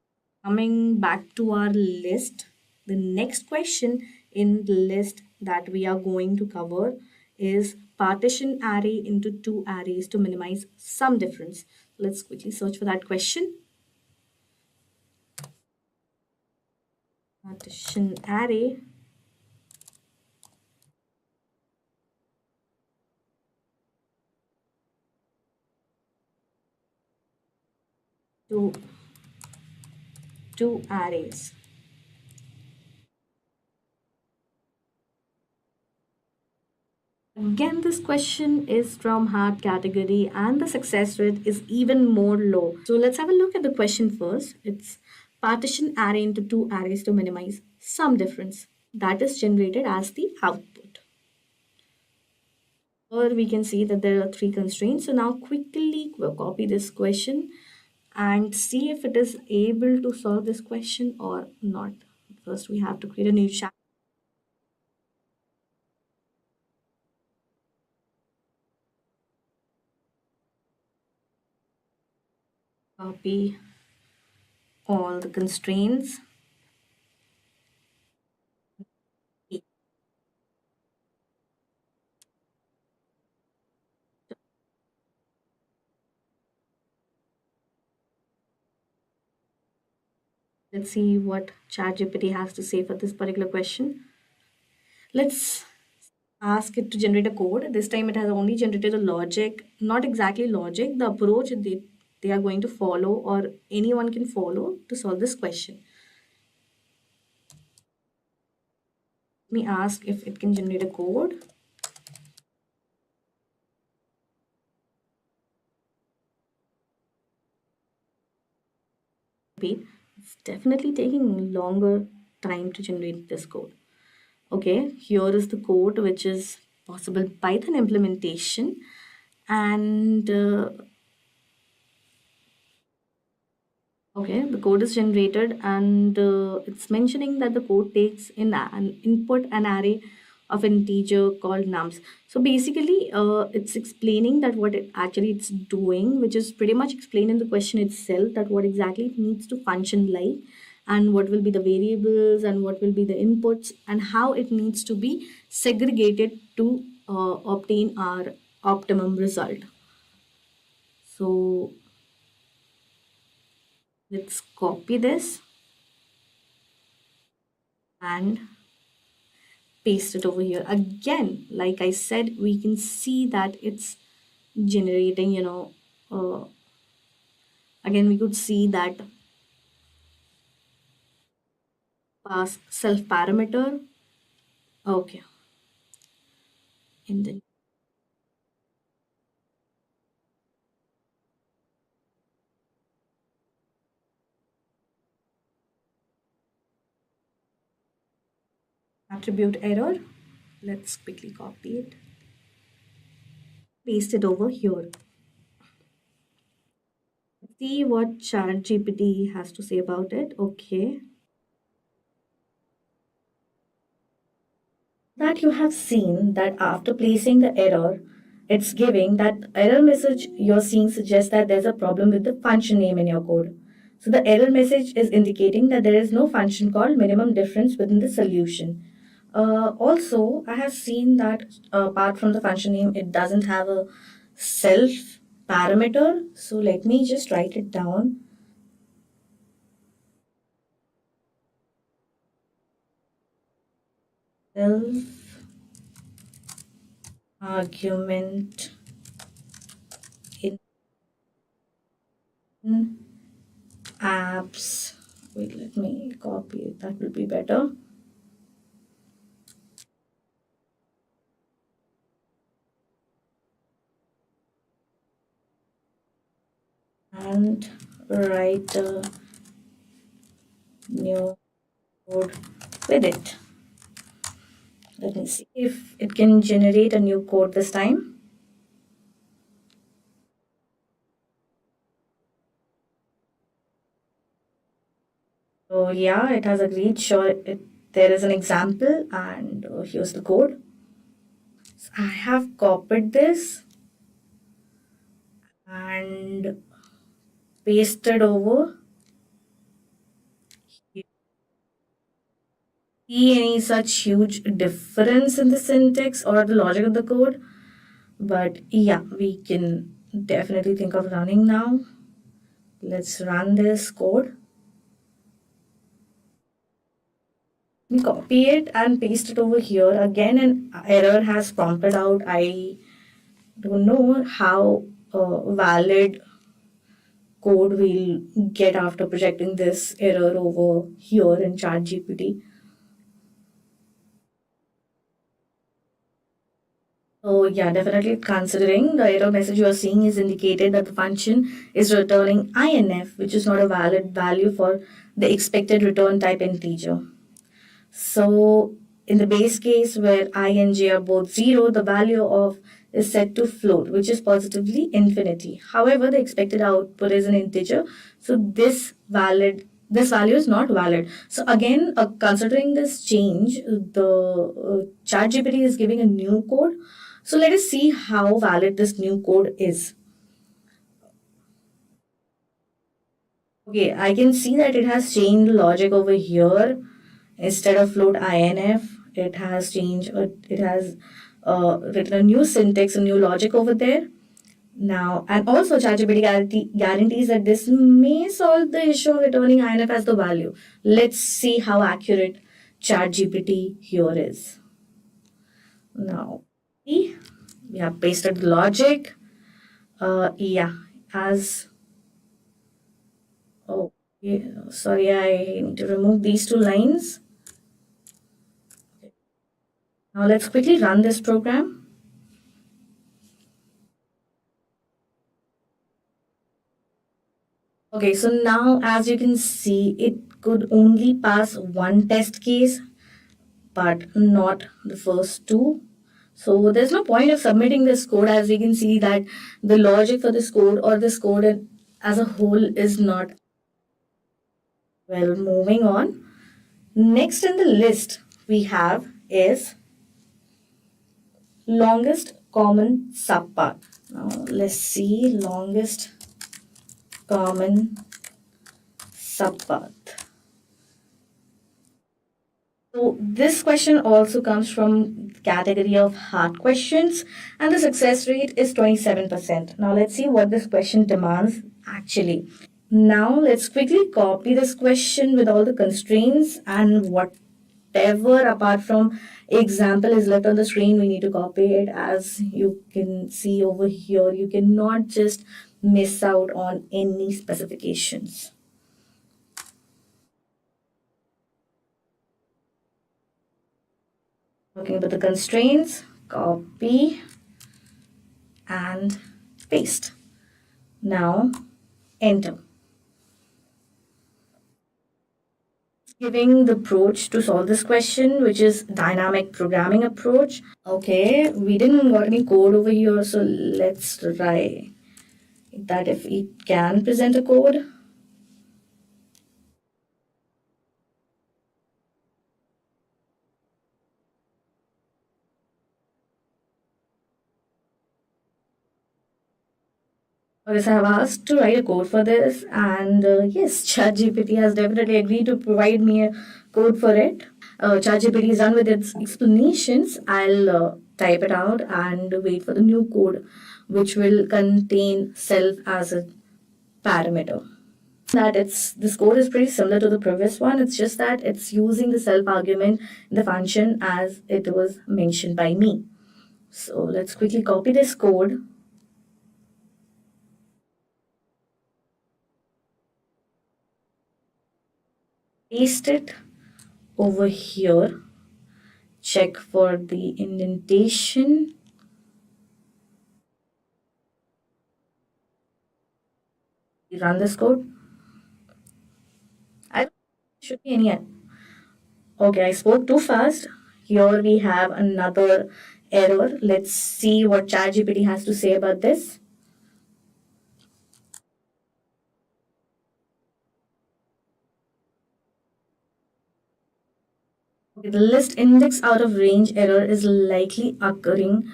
Coming back to our list, the next question in the list that we are going to cover is partition array into two arrays to minimize some difference. Let's quickly search for that question. Partition array to two arrays. Again, this question is from hard category and the success rate is even more low. So let's have a look at the question first. It's partition array into two arrays to minimize some difference that is generated as the output. Or we can see that there are three constraints. So now quickly we'll copy this question and see if it is able to solve this question or not. First, we have to create a new chat. Copy all the constraints. Let's see what ChatGPT has to say for this particular question. Let's ask it to generate a code. This time it has only generated a logic, not exactly logic, the approach they are going to follow or anyone can follow to solve this question. me ask if it can generate a code. It's definitely taking longer time to generate this code. Okay, here is the code which is possible Python implementation, and okay, the code is generated, and it's mentioning that the code takes in an input an array of integer called nums. So basically, it's explaining that what it actually it's doing, which is pretty much explained in the question itself, that what exactly it needs to function like, and what will be the variables, and what will be the inputs, and how it needs to be segregated to obtain our optimum result. So let's copy this and paste it over here. Again, like I said, we can see that it's generating, again, we could see that pass self parameter. Okay. In the attribute error, let's quickly copy it, paste it over here. See what ChatGPT has to say about it. Okay. That you have seen that after placing the error, it's giving that error message you're seeing suggests that there's a problem with the function name in your code. So the error message is indicating that there is no function called minimum difference within the solution. Also, I have seen that apart from the function name, it doesn't have a self parameter. So let me just write it down. Self argument in apps. Wait, let me copy it. That will be better. And write a new code with it. Let me see if it can generate a new code this time. So yeah, it has agreed. Sure, there is an example, and here's the code. So I have copied this and pasted over. See any such huge difference in the syntax or the logic of the code? But yeah, we can definitely think of running now. Let's run this code. We copy it and paste it over here. Again, an error has prompted out. I don't know how valid code we'll get after projecting this error over here in ChatGPT. So yeah, definitely considering the error message you are seeing is indicated that the function is returning INF, which is not a valid value for the expected return type integer. So in the base case where I and j are both 0, the value of is set to float, which is positively infinity. However, the expected output is an integer, so this value is not valid. So again, considering this change, the ChatGPT is giving a new code. So let us see how valid this new code is. Okay, I can see that it has changed the logic over here. Instead of float INF, it has changed, it has written a new syntax, a new logic over there. Now, and also ChatGPT guarantees that this may solve the issue of returning INF as the value. Let's see how accurate ChatGPT here is. Now, we have pasted the logic. Yeah, as oh, yeah, sorry, I need to remove these two lines. Now let's quickly run this program. Okay, so now as you can see, it could only pass one test case, but not the first two. So there's no point of submitting this code, as we can see that the logic for this code or this code as a whole is not. Well, moving on. Next in the list we have is longest common subpath. Now let's see longest common subpath. So this question also comes from category of hard questions and the success rate is 27%. Now let's see what this question demands actually. Now let's quickly copy this question with all the constraints and whatever apart from example is left on the screen, we need to copy it. As you can see over here, you cannot just miss out on any specifications. Talking about the constraints, copy and paste. Now enter. Giving the approach to solve this question, which is dynamic programming approach. Okay, we didn't got any code over here, so let's try that if it can present a code. Okay, so I have asked to write a code for this, and yes, ChatGPT has definitely agreed to provide me a code for it. ChatGPT is done with its explanations. I'll type it out and wait for the new code, which will contain self as a parameter. That this code is pretty similar to the previous one. It's just that it's using the self argument in the function as it was mentioned by me. So let's quickly copy this code. Paste it over here. Check for the indentation. Run this code. I don't think there should be any. Okay, I spoke too fast. Here we have another error. Let's see what ChatGPT has to say about this. The list index out of range error is likely occurring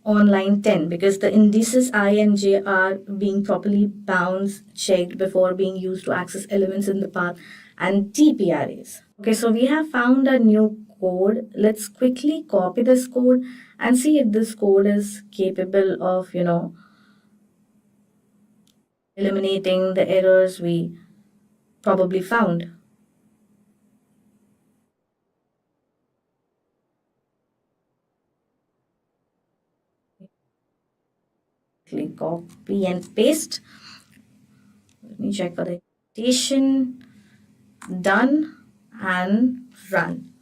on line 10 because the indices I and j are being properly bounds checked before being used to access elements in the path and TP arrays. Okay, so we have found a new code. Let's quickly copy this code and see if this code is capable of, eliminating the errors we probably found. Click copy and paste. Let me check for the indentation. Done and run.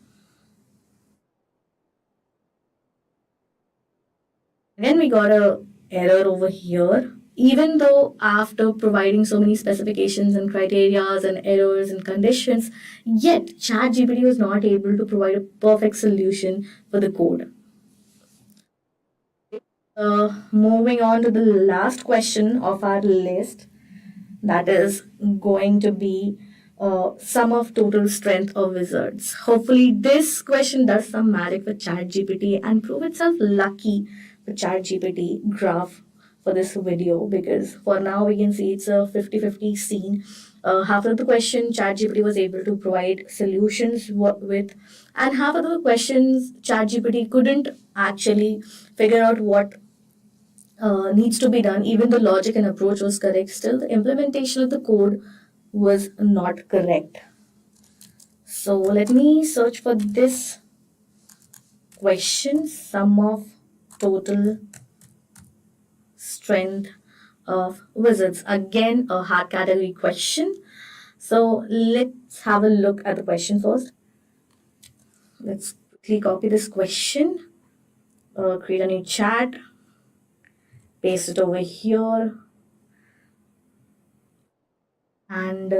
Again, we got a error over here. Even though after providing so many specifications and criterias and errors and conditions, yet ChatGPT was not able to provide a perfect solution for the code. Moving on to the last question of our list, that is going to be sum of total strength of wizards. Hopefully this question does some magic for ChatGPT and prove itself lucky for ChatGPT graph for this video, because for now we can see it's a 50-50 scene. Half of the question ChatGPT was able to provide solutions with, and half of the questions ChatGPT couldn't actually figure out what needs to be done. Even the logic and approach was correct, still the implementation of the code was not correct. So let me search for this question, sum of total strength of wizards. Again, a hard category question. So let's have a look at the question first. Let's Copy this question, create a new chat, paste it over here, and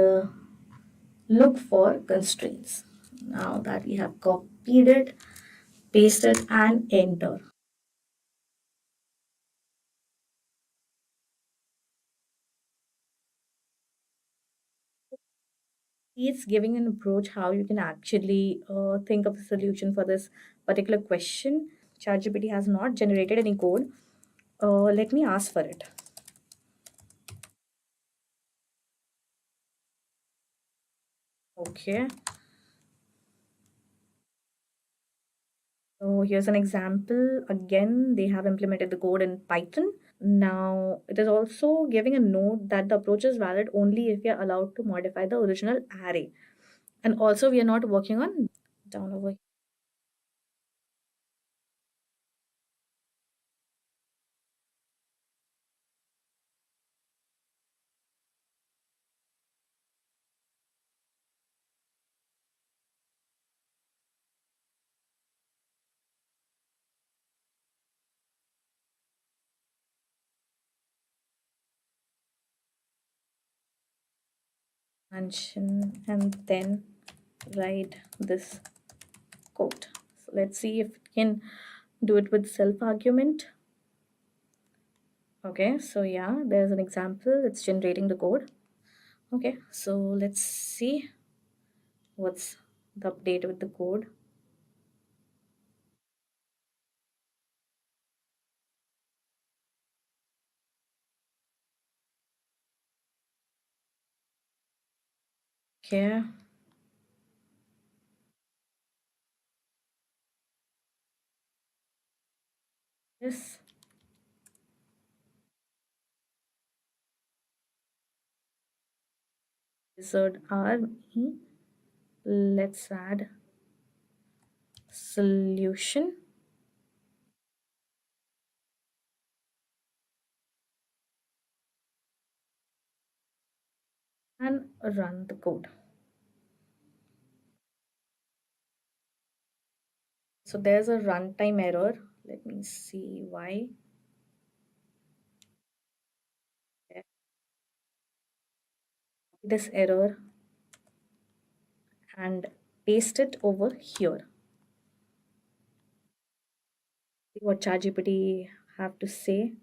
look for constraints. Now that we have copied it, paste it and enter. It's giving an approach how you can actually think of a solution for this particular question. ChatGPT has not generated any code. Let me ask for it. Okay. So here's an example. Again, they have implemented the code in Python. Now, it is also giving a note that the approach is valid only if we are allowed to modify the original array. And also, we are not working on down over here. Function and then write this code. So let's see if it can do it with self argument. Okay, so yeah, there's an example. It's generating the code. Okay, so let's see what's the update with the code. Okay. Yes. Wizard army. Let's add solution. And run the code. So there's a runtime error. Let me see why. This error and paste it over here. See what ChatGPT have to say.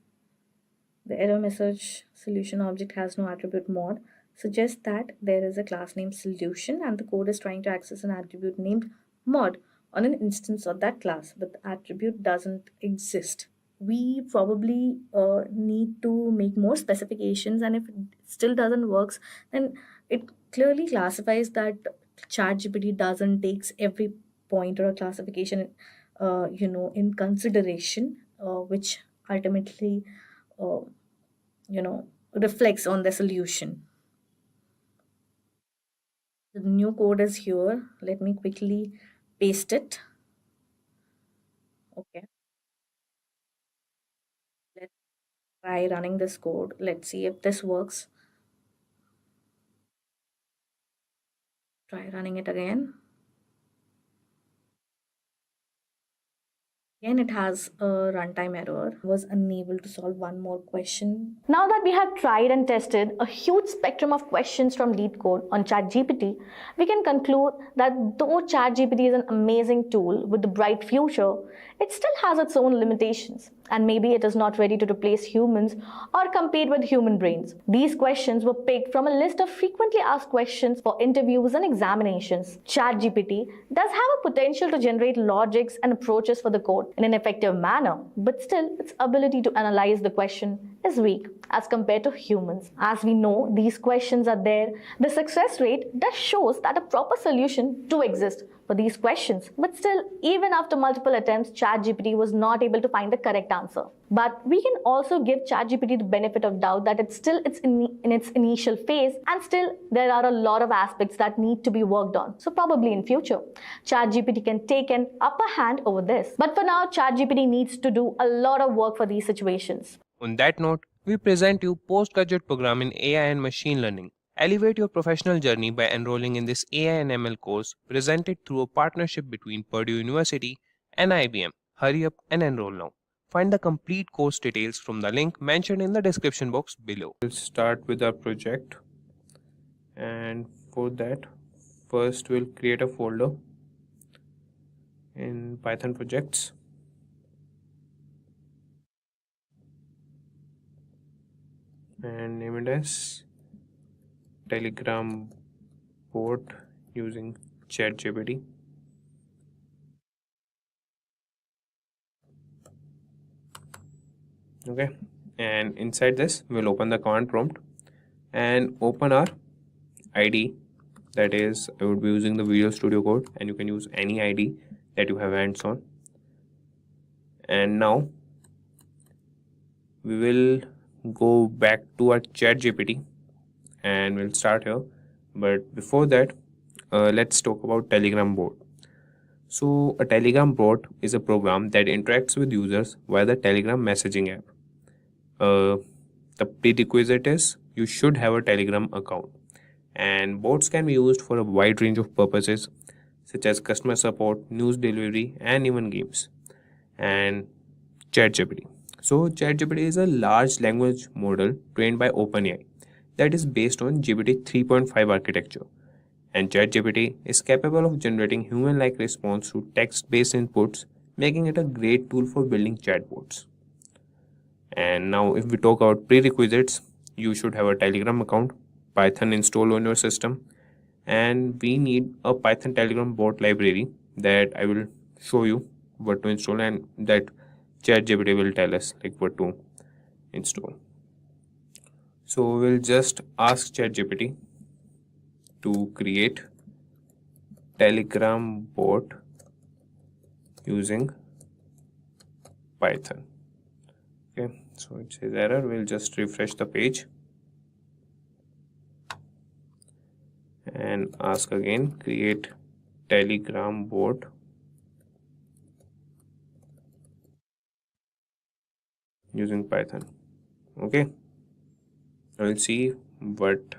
The error message solution object has no attribute mod suggests that there is a class named solution and the code is trying to access an attribute named mod on an instance of that class, but the attribute doesn't exist. We probably need to make more specifications, and if it still doesn't works, then it clearly classifies that ChatGPT doesn't takes every point or a classification in consideration, which ultimately reflects on the solution. The new code is here. Let me quickly paste it. Okay. Let's try running this code. Let's see if this works. Try running it again. Again, it has a runtime error. Was unable to solve one more question. Now that we have tried and tested a huge spectrum of questions from LeetCode on ChatGPT, we can conclude that though ChatGPT is an amazing tool with a bright future, it still has its own limitations, and maybe it is not ready to replace humans or compete with human brains. These questions were picked from a list of frequently asked questions for interviews and examinations. ChatGPT does have a potential to generate logics and approaches for the code in an effective manner, but still its ability to analyze the question is weak as compared to humans. As we know, these questions are there. The success rate thus shows that a proper solution do exist for these questions, but still, even after multiple attempts, ChatGPT was not able to find the correct answer. But we can also give ChatGPT the benefit of doubt that it's still in its initial phase, and still there are a lot of aspects that need to be worked on. So probably in future, ChatGPT can take an upper hand over this. But for now, ChatGPT needs to do a lot of work for these situations. On that note, we present you postgraduate program in AI and machine learning Elevate your professional journey by enrolling in this AI and ML course presented through a partnership between Purdue University and IBM. Hurry up and enroll now. Find the complete course details from the link mentioned in the description box below. We'll start with our project, and for that first we'll create a folder in Python projects. And name it as Telegram bot using ChatGPT. Okay, and inside this we'll open the command prompt and open our ID. That is, I would be using the Visual Studio Code, and you can use any ID that you have hands on. And now we will go back to our ChatGPT and we'll start here. But before that, let's talk about Telegram bot. So a Telegram bot is a program that interacts with users via the Telegram messaging app. The prerequisite is you should have a Telegram account, and bots can be used for a wide range of purposes such as customer support, news delivery, and even games. And ChatGPT. So ChatGPT is a large language model trained by OpenAI that is based on GPT 3.5 architecture. And ChatGPT is capable of generating human-like response to text-based inputs, making it a great tool for building chatbots. And now if we talk about prerequisites, you should have a Telegram account, Python installed on your system, and we need a Python Telegram bot library that I will show you what to install, and that ChatGPT will tell us like what to install. So we'll just ask ChatGPT to create Telegram bot using Python. Okay, so it says error. We'll just refresh the page and ask again, create Telegram bot using Python. Okay, I will see what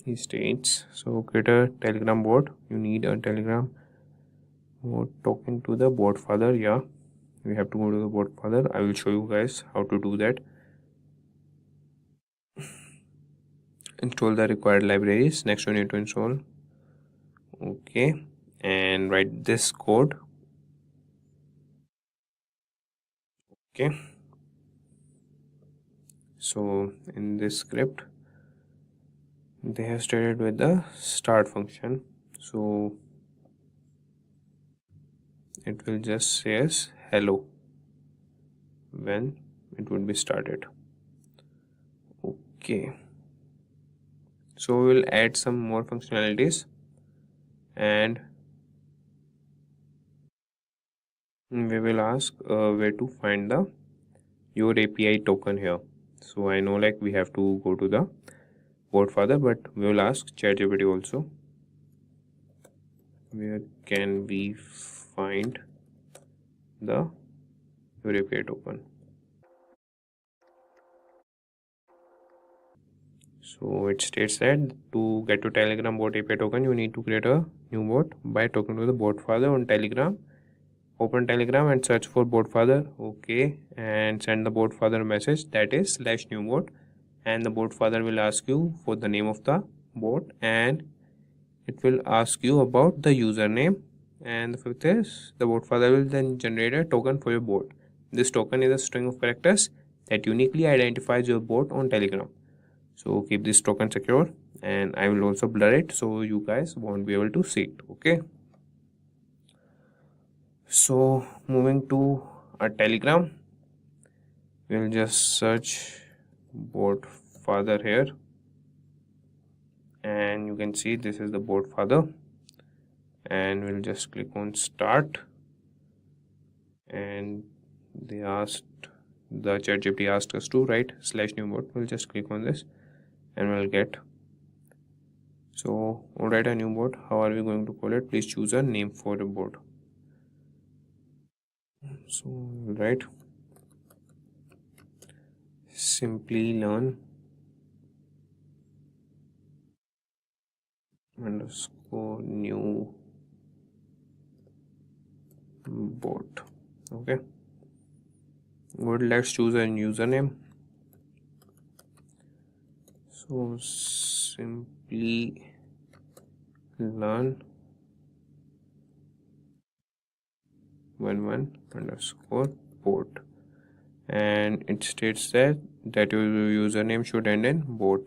he states. So create a Telegram bot. You need a Telegram bot talking to the bot father. Yeah, we have to go to the bot father. I will show you guys how to do that. Install the required libraries. Next we need to install. Okay, and write this code. Okay, so in this script they have started with the start function, so it will just say as hello when it would be started. Okay, so we'll add some more functionalities, and we will ask where to find the your API token here. So I know like we have to go to the bot father, but we will ask ChatGPT also, where can we find the your API token. So it states that to get to Telegram bot API token, you need to create a new bot by talking to the bot father on Telegram. Open Telegram and search for bot father. Okay, and send the bot father message, that is /new bot, and the bot father will ask you for the name of the bot, and it will ask you about the username, and the fifth is the bot father will then generate a token for your bot. This token is a string of characters that uniquely identifies your bot on Telegram. So keep this token secure, and I will also blur it so you guys won't be able to see it. Okay, so moving to a Telegram, we'll just search bot father here, and you can see this is the bot father, and we'll just click on start, and they asked, the ChatGPT asked us to write /new bot. We'll just click on this and we'll get, so we'll write a new bot. How are we going to call it? Please choose a name for the bot. So we'll write Simplilearn underscore new bot. Okay, good. Let's choose a username. So simply learn 11 underscore bot, and it states that your username should end in bot.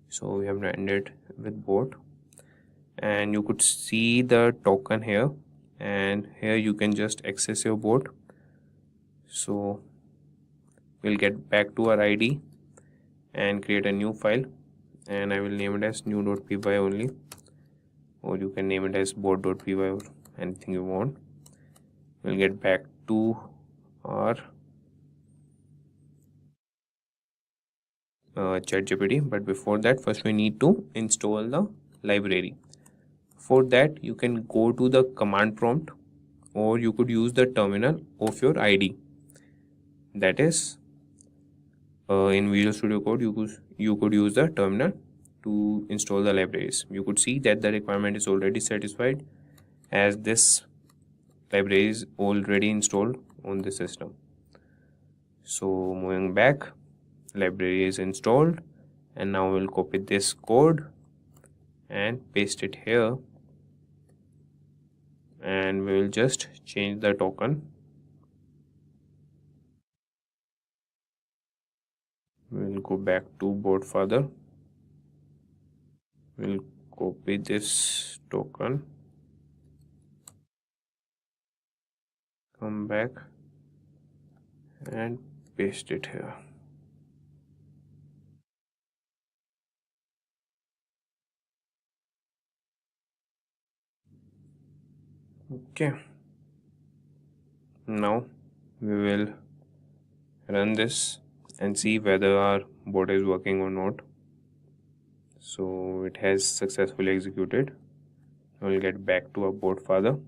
So we have ended with bot, and you could see the token here, and here you can just access your bot. So we'll get back to our ID and create a new file, and I will name it as new.py only, or you can name it as bot.py or anything you want. We'll get back to our ChatGPT, but before that, first we need to install the library. For that, you can go to the command prompt, or you could use the terminal of your ID. That is, in Visual Studio Code, you could use the terminal to install the libraries. You could see that the requirement is already satisfied, as this library is already installed on the system. So moving back, library is installed, and now we'll copy this code and paste it here, and we will just change the token. We'll go back to bot father. We'll copy this token, come back and paste it here. Okay, now we will run this and see whether our bot is working or not. So it has successfully executed. We'll get back to our bot father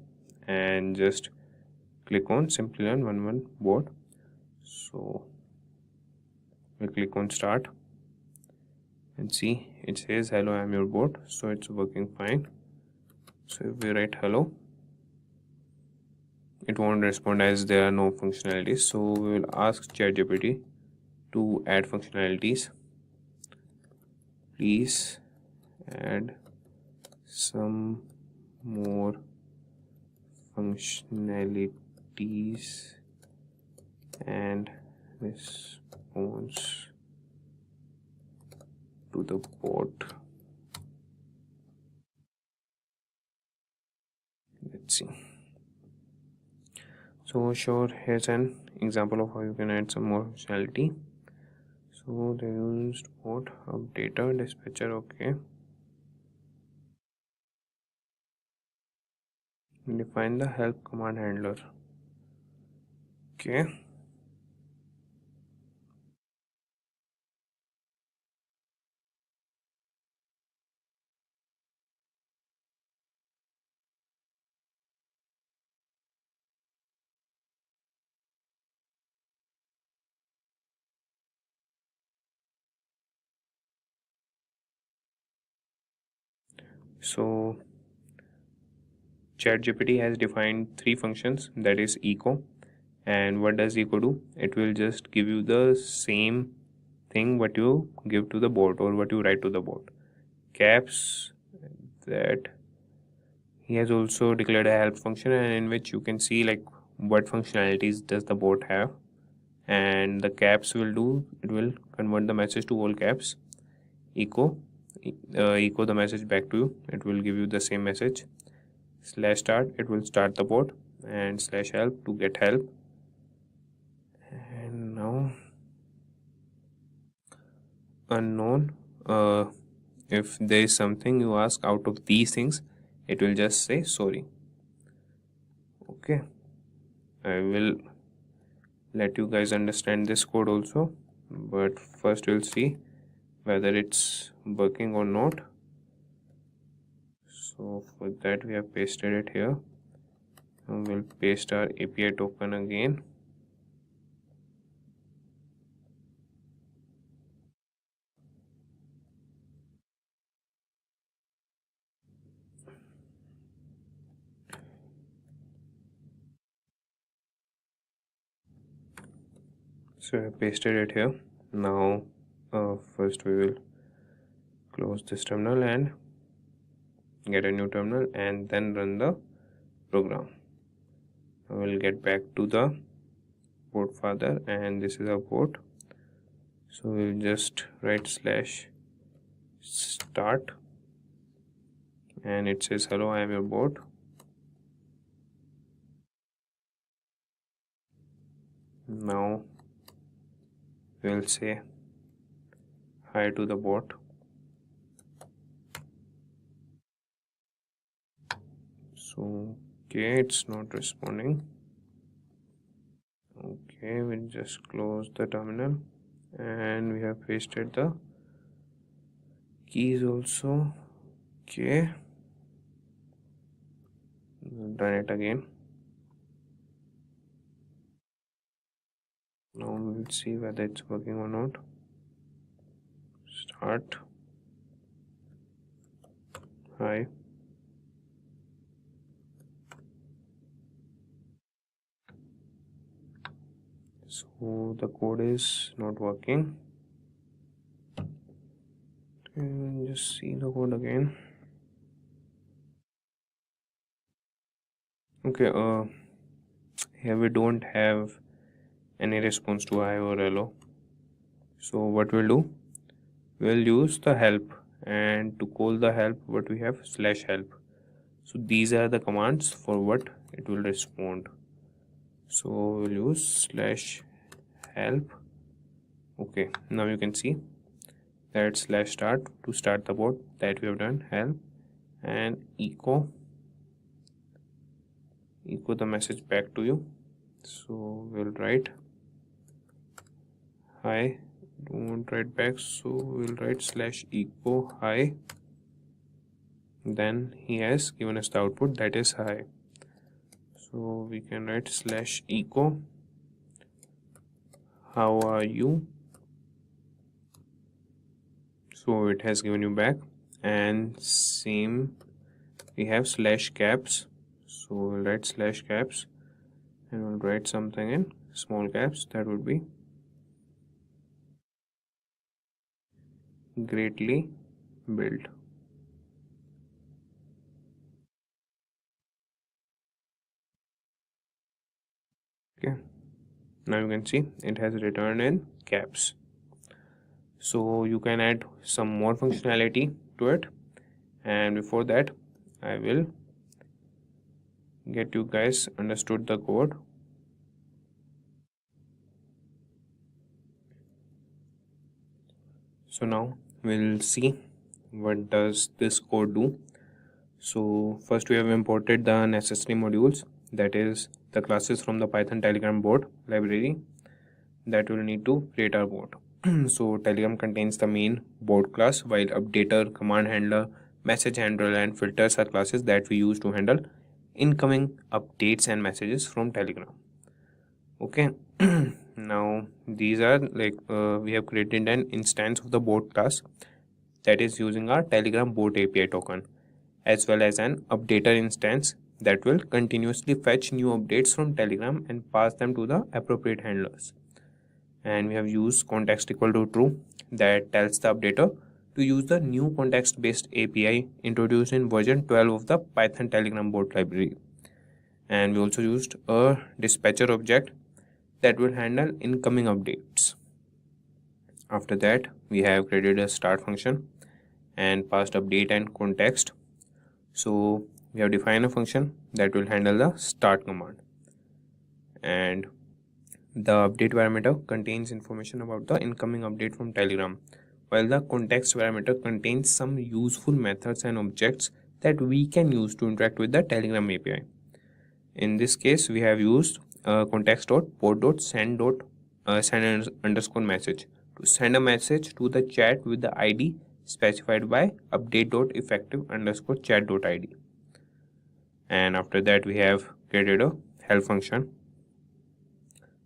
and just click on Simplilearn 11 bot. So we click on start and see it says hello, I am your bot. So it's working fine. So if we write hello, it won't respond as there are no functionalities. So we will ask ChatGPT to add functionalities. Please add some more functionalities and response to the bot. Let's see. So sure, here's an example of how you can add some more functionality. So they used bot updater dispatcher. Okay, define the help command handler. Okay, so ChatGPT has defined three functions, that is echo. And what does echo do? It will just give you the same thing what you give to the bot or what you write to the bot. Caps, that he has also declared a help function, and in which you can see like what functionalities does the bot have, and the caps will do, it will convert the message to all caps. Echo the message back to you, it will give you the same message. Slash start, it will start the bot, and slash help to get help. And now unknown, if there is something you ask out of these things, it will just say sorry. Okay, I will let you guys understand this code also, but first we'll see whether it's working or not. So for that we have pasted it here, and we'll paste our API token again. So I pasted it here. Now first we will close this terminal and get a new terminal and then run the program. I will get back to the port father, and this is our port. So we'll just write /start and it says hello, I am your bot. Now we'll say hi to the bot. So okay, it's not responding. Okay, we'll just close the terminal and we have pasted the keys also. Okay, we'll run it again. Now we'll see whether it's working or not. Start. Hi. So the code is not working. And just see the code again. Okay, here we don't have any response to hi or hello. So what we'll do, we'll use the help, and to call the help, what we have /help. So these are the commands for what it will respond. So we'll use /help. Okay, now you can see that /start to start the bot that we have done, help, and echo the message back to you. So we'll write hi, don't write back, so we'll write /echo hi. Then he has given us the output that is hi. So we can write /echo how are you. So it has given you back. And same, we have /caps. So we'll write /caps and we'll write something in small caps. That would be greatly built. Okay, now you can see it has returned in caps. So you can add some more functionality to it, and before that I will get you guys understood the code. So now we'll see what does this code do. So first we have imported the necessary modules, that is the classes from the Python Telegram bot library that will need to create our bot. So Telegram contains the main bot class, while updater, command handler, message handler, and filters are classes that we use to handle incoming updates and messages from Telegram. Okay, now these are like we have created an instance of the bot class that is using our Telegram bot API token, as well as an updater instance that will continuously fetch new updates from Telegram and pass them to the appropriate handlers. And we have used context equal to true that tells the updater to use the new context based API introduced in version 12 of the Python Telegram bot library. And we also used a dispatcher object that will handle incoming updates. After that, we have created a start function and passed update and context. So we have defined a function that will handle the start command, and the update parameter contains information about the incoming update from Telegram, while the context parameter contains some useful methods and objects that we can use to interact with the Telegram API. In this case, we have used context.port.send underscore message to send a message to the chat with the ID specified by update.effective underscore chat.id. And after that, we have created a help function.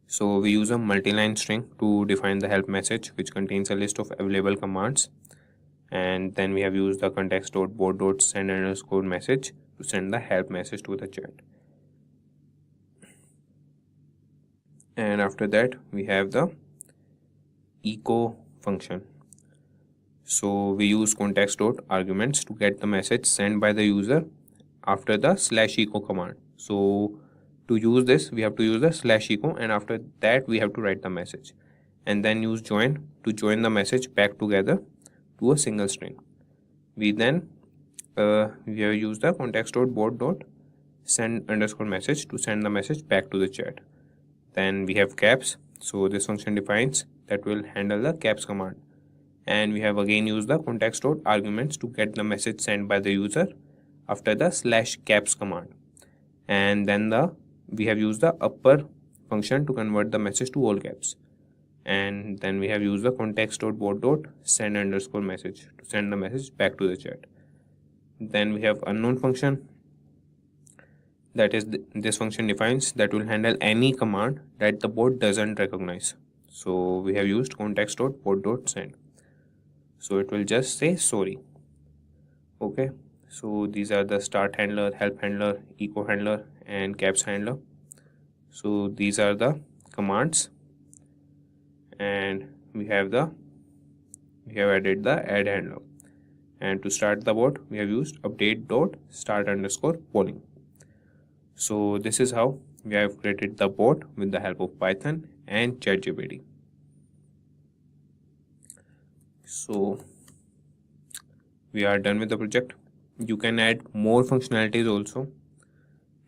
So we use a multi-line string to define the help message, which contains a list of available commands. And then we have used the context.port.send underscore message to send the help message to the chat. And after that, we have the echo function. So we use context dot arguments to get the message sent by the user after the /echo command. So to use this, we have to use the /echo, and after that we have to write the message, and then use join to join the message back together to a single string. We then we have used the context dot bot dot send underscore message to send the message back to the chat. Then we have caps. So this function defines that will handle the caps command, and we have again used the context dot arguments to get the message sent by the user after the /caps command, and then we have used the upper function to convert the message to all caps, and then we have used the context dot bot dot send underscore message to send the message back to the chat. Then we have unknown function, that is this function defines that will handle any command that the bot doesn't recognize. So we have used context dot bot dot send, so it will just say sorry. Okay, so these are the start handler, help handler, echo handler, and caps handler. So these are the commands, and we have added the add handler, and to start the bot we have used update dot start underscore polling. So this is how we have created the bot with the help of Python and ChatGPT. So we are done with the project. You can add more functionalities also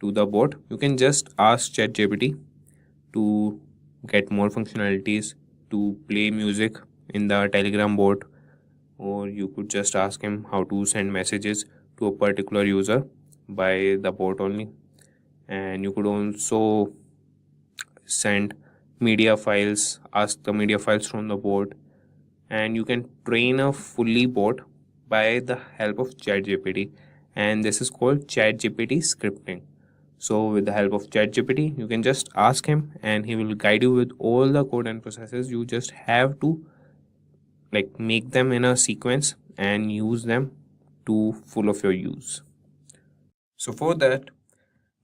to the bot. You can just ask ChatGPT to get more functionalities, to play music in the Telegram bot, or you could just ask him how to send messages to a particular user by the bot only. And you could also send media files, ask the media files from the bot, and you can train a fully bot by the help of ChatGPT, and this is called ChatGPT scripting. So with the help of ChatGPT, you can just ask him and he will guide you with all the code and processes. You just have to make them in a sequence and use them to full of your use. So for that,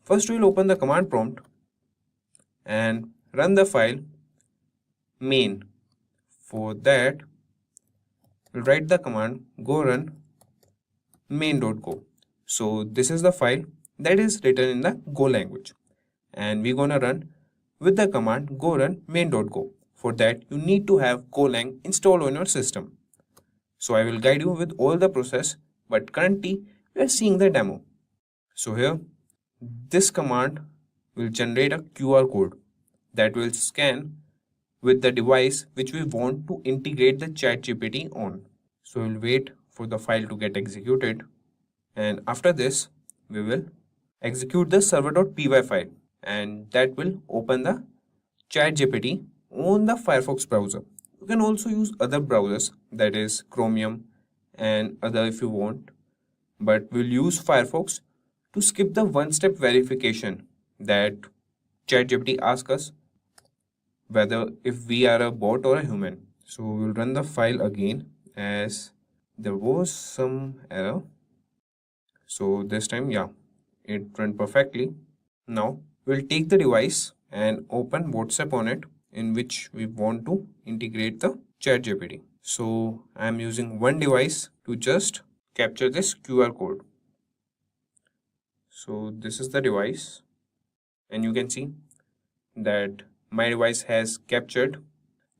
first we'll open the command prompt and run the file main. For that, we'll write the command go run main.go. So this is the file that is written in the Go language, and we're gonna run with the command go run main.go. For that, you need to have Golang installed on your system. So I will guide you with all the process, but currently we are seeing the demo. So here, this command will generate a QR code that will scan with the device which we want to integrate the ChatGPT on. So we'll wait for the file to get executed, and after this we will execute the server.py file, and that will open the ChatGPT on the Firefox browser. You can also use other browsers, that is Chromium and other if you want, but we'll use Firefox to skip the one-step verification that ChatGPT asks us whether if we are a bot or a human. So we'll run the file again, as there was some error. So this time, yeah, it ran perfectly. Now we'll take the device and open WhatsApp on it, in which we want to integrate the ChatGPT. So I'm using one device to just capture this QR code. So this is the device, and you can see that my device has captured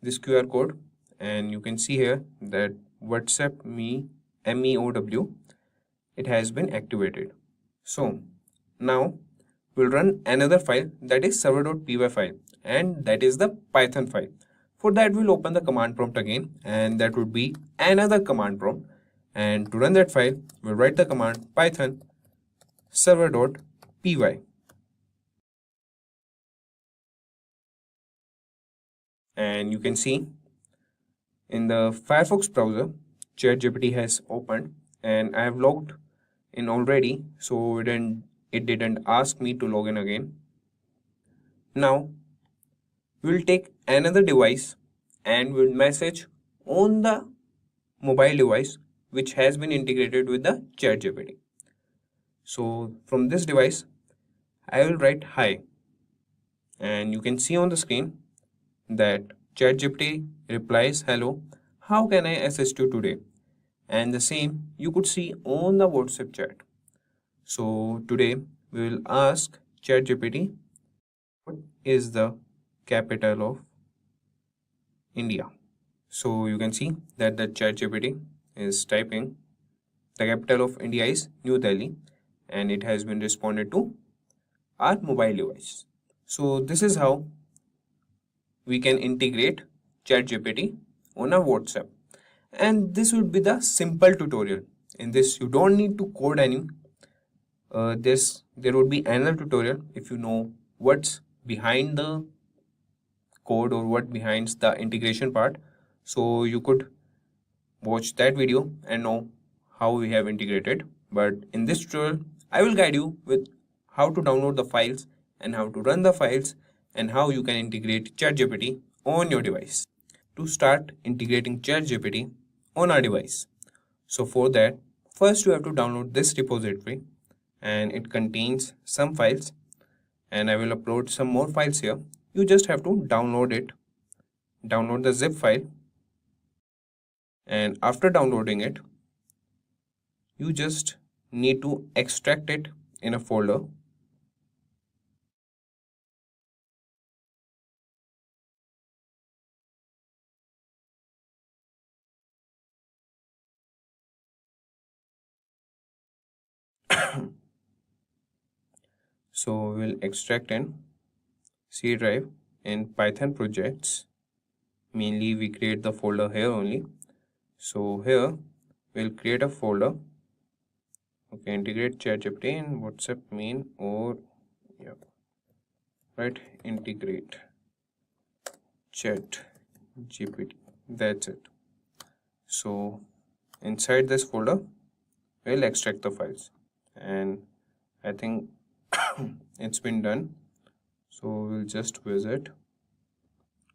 this QR code, and you can see here that WhatsApp me MEOW, it has been activated. So now we'll run another file, that is server.py file, and that is the Python file. For that, we'll open the command prompt again, and that would be another command prompt. And to run that file, we'll write the command python server.py. And you can see in the Firefox browser, ChatGPT has opened, and I have logged in already, so it didn't ask me to log in again. Now we'll take another device and we'll message on the mobile device which has been integrated with the ChatGPT. So from this device, I will write hi, and you can see on the screen that ChatGPT replies, "Hello, how can I assist you today?" And the same you could see on the WhatsApp chat. So today we will ask ChatGPT, what is the capital of India? So you can see that the ChatGPT is typing the capital of India is New Delhi, and it has been responded to our mobile device. So this is how we can integrate ChatGPT on our WhatsApp. And this would be the simple tutorial. In this, you don't need to code any. There would be another tutorial if you know what's behind the code or what behind the integration part. So you could watch that video and know how we have integrated. But in this tutorial, I will guide you with how to download the files and how to run the files and how you can integrate ChatGPT on your device. To start integrating ChatGPT on our device. So for that, first you have to download this repository, and it contains some files, and I will upload some more files here. You just have to download it, download the zip file, and after downloading it, you just need to extract it in a folder. So we'll extract in C drive in Python projects. Mainly we create the folder here only. So here we'll create a folder. Okay, integrate ChatGPT in WhatsApp main, or right, integrate ChatGPT. That's it. So inside this folder we'll extract the files, and I think it's been done. So we'll just visit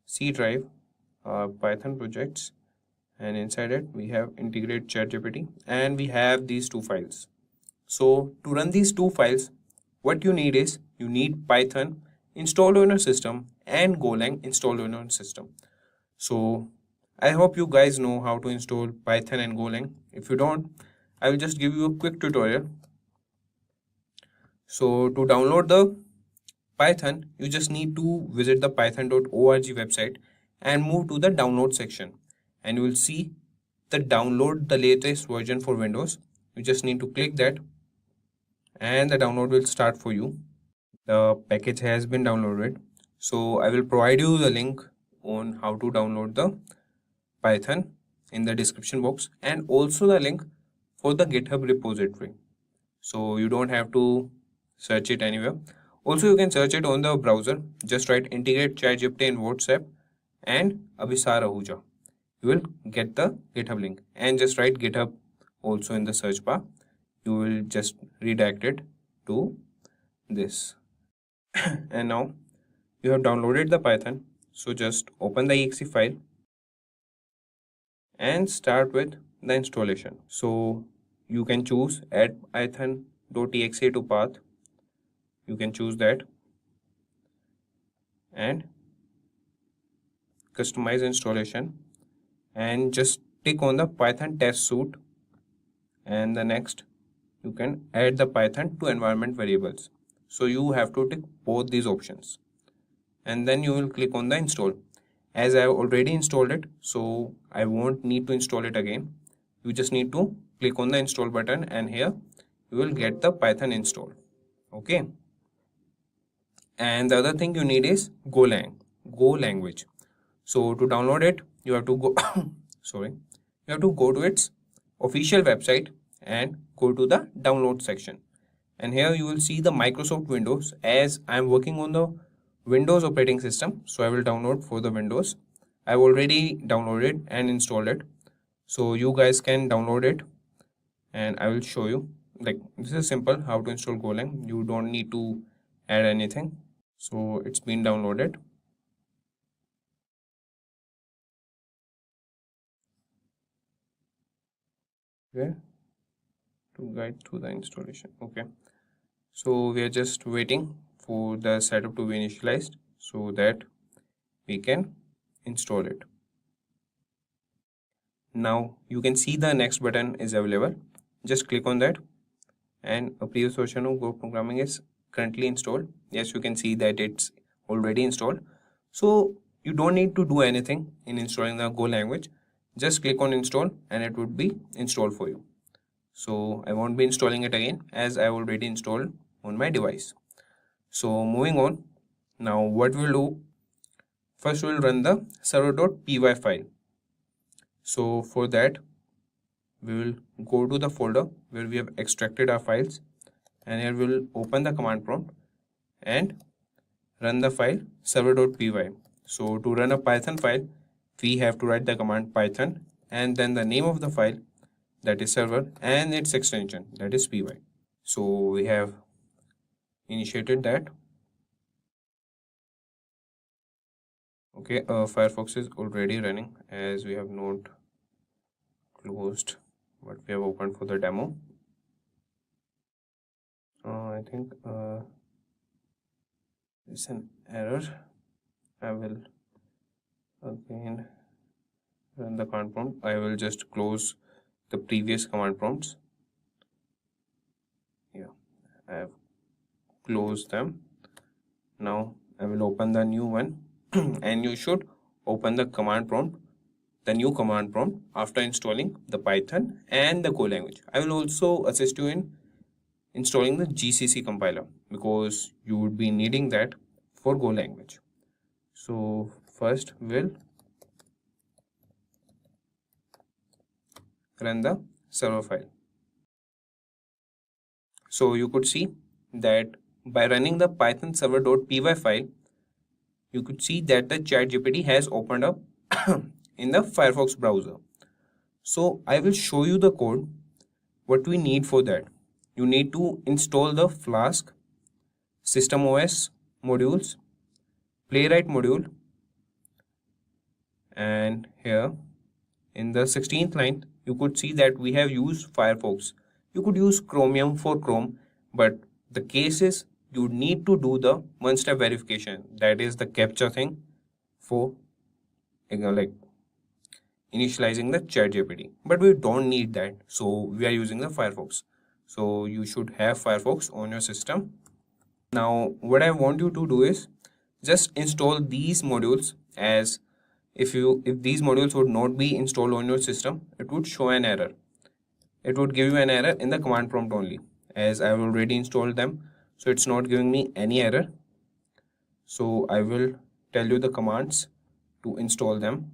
C drive, Python projects, and inside it we have integrate ChatGPT, and we have these two files. So to run these two files, what you need is you need Python installed on your system and Golang installed on your system. So I hope you guys know how to install Python and Golang. If you don't, I will just give you a quick tutorial. So to download the Python, you just need to visit the python.org website and move to the download section, and you will see the download the latest version for Windows. You just need to click that and the download will start for you. The package has been downloaded. So I will provide you the link on how to download the Python in the description box, and also the link for the GitHub repository. So you don't have to search it anywhere. Also, you can search it on the browser. Just write integrate ChatGPT in WhatsApp and Abhisar Ahuja. You will get the GitHub link, and just write GitHub also in the search bar. You will just redirect it to this. And now you have downloaded the Python. So just open the exe file and start with the installation. So you can choose add python.exe to path. You can choose that and customize installation, and just tick on the Python test suite, and the next you can add the Python to environment variables. So you have to tick both these options, and then you will click on the install. As I have already installed it, so I won't need to install it again. You just need to click on the install button, and here you will get the Python installed. Okay. And the other thing you need is Go language. So to download it, you have to go you have to go to its official website and go to the download section. And here you will see the Microsoft Windows. As I am working on the Windows operating system, so I will download for the Windows. I've already downloaded and installed it. So you guys can download it, and I will show you. Like, this is simple how to install Golang. You don't need to add anything. So it's been downloaded. Okay, to guide through the installation. Okay, so we are just waiting for the setup to be initialized so that we can install it. Now you can see the next button is available. Just click on that, and a previous version of Go programming is currently installed. Yes, you can see that it's already installed. So you don't need to do anything in installing the Go language. Just click on install and it would be installed for you. So I won't be installing it again as I already installed on my device. So moving on, now what we'll do, first we'll run the server.py file. So for that, we will go to the folder where we have extracted our files, and here we will open the command prompt and run the file server.py. So to run a Python file, we have to write the command python and then the name of the file, that is server, and its extension, that is py. So we have initiated that. Okay, Firefox is already running as we have not closed what we have opened for the demo. I think it's an error. I will again run the command prompt. I will just close the previous command prompts. Yeah, I have closed them. Now I will open the new one and you should open the command prompt, the new command prompt, after installing the Python and the Go language. I will also assist you in installing the GCC compiler because you would be needing that for Go language. So first we'll run the server file. So you could see that by running the python server.py file, you could see that the ChatGPT has opened up in the Firefox browser. So I will show you the code, what we need for that. You need to install the Flask, System OS modules, Playwright module, and here in the 16th line, you could see that we have used Firefox. You could use Chromium for Chrome, but the case is you need to do the one-step verification, that is the captcha thing for like initializing the ChatGPT. But we don't need that, so we are using the Firefox. So you should have Firefox on your system. Now what I want you to do is just install these modules, as if these modules would not be installed on your system, it would show an error. It would give you an error in the command prompt only, as I have already installed them, so it's not giving me any error. So I will tell you the commands to install them.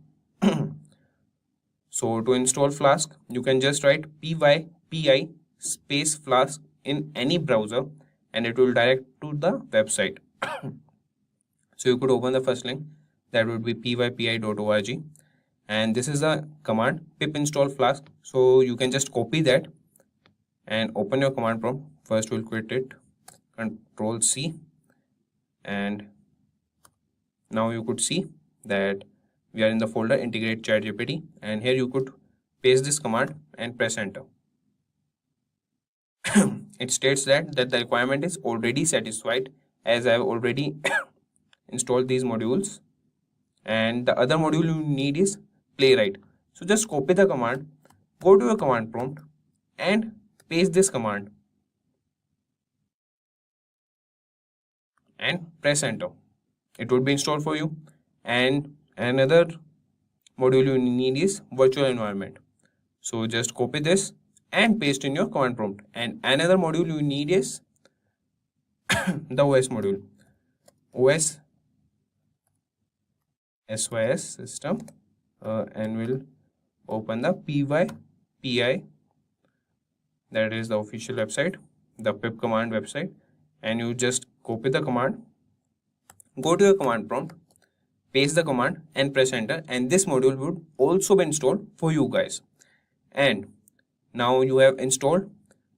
So to install Flask, you can just write py space Flask in any browser and it will direct to the website. So you could open the first link, that would be pypi.org, and this is the command pip install Flask. So you can just copy that and open your command prompt. First we'll quit it, Control C, and now you could see that we are in the folder integrate ChatGPT, and here you could paste this command and press enter. It states that the requirement is already satisfied, as I have already installed these modules, and the other module you need is Playwright. So just copy the command, go to your command prompt and paste this command and press enter. It would be installed for you. And another module you need is virtual environment. So just copy this and paste in your command prompt. And another module you need is the OS module, OS SYS system, and we'll open the PY, that is the official website, the pip command website, and you just copy the command, go to your command prompt, paste the command and press enter, and this module would also be installed for you guys. And now you have installed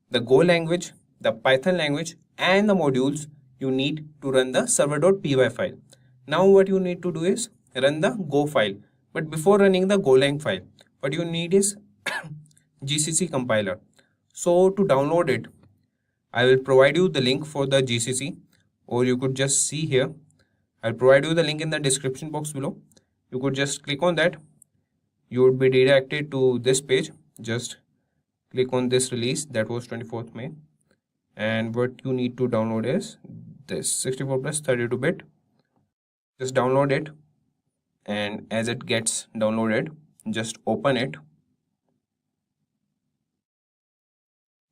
the Go language, the Python language, and the modules you need to run the server.py file. Now what you need to do is run the Go file. But before running the Golang file, what you need is GCC compiler. So to download it, I will provide you the link for the GCC, or you could just see here. I'll provide you the link in the description box below, you could just click on that. You would be redirected to this page. Just click on this release, that was 24th May. And what you need to download is this 64 plus 32-bit. Just download it, and as it gets downloaded, just open it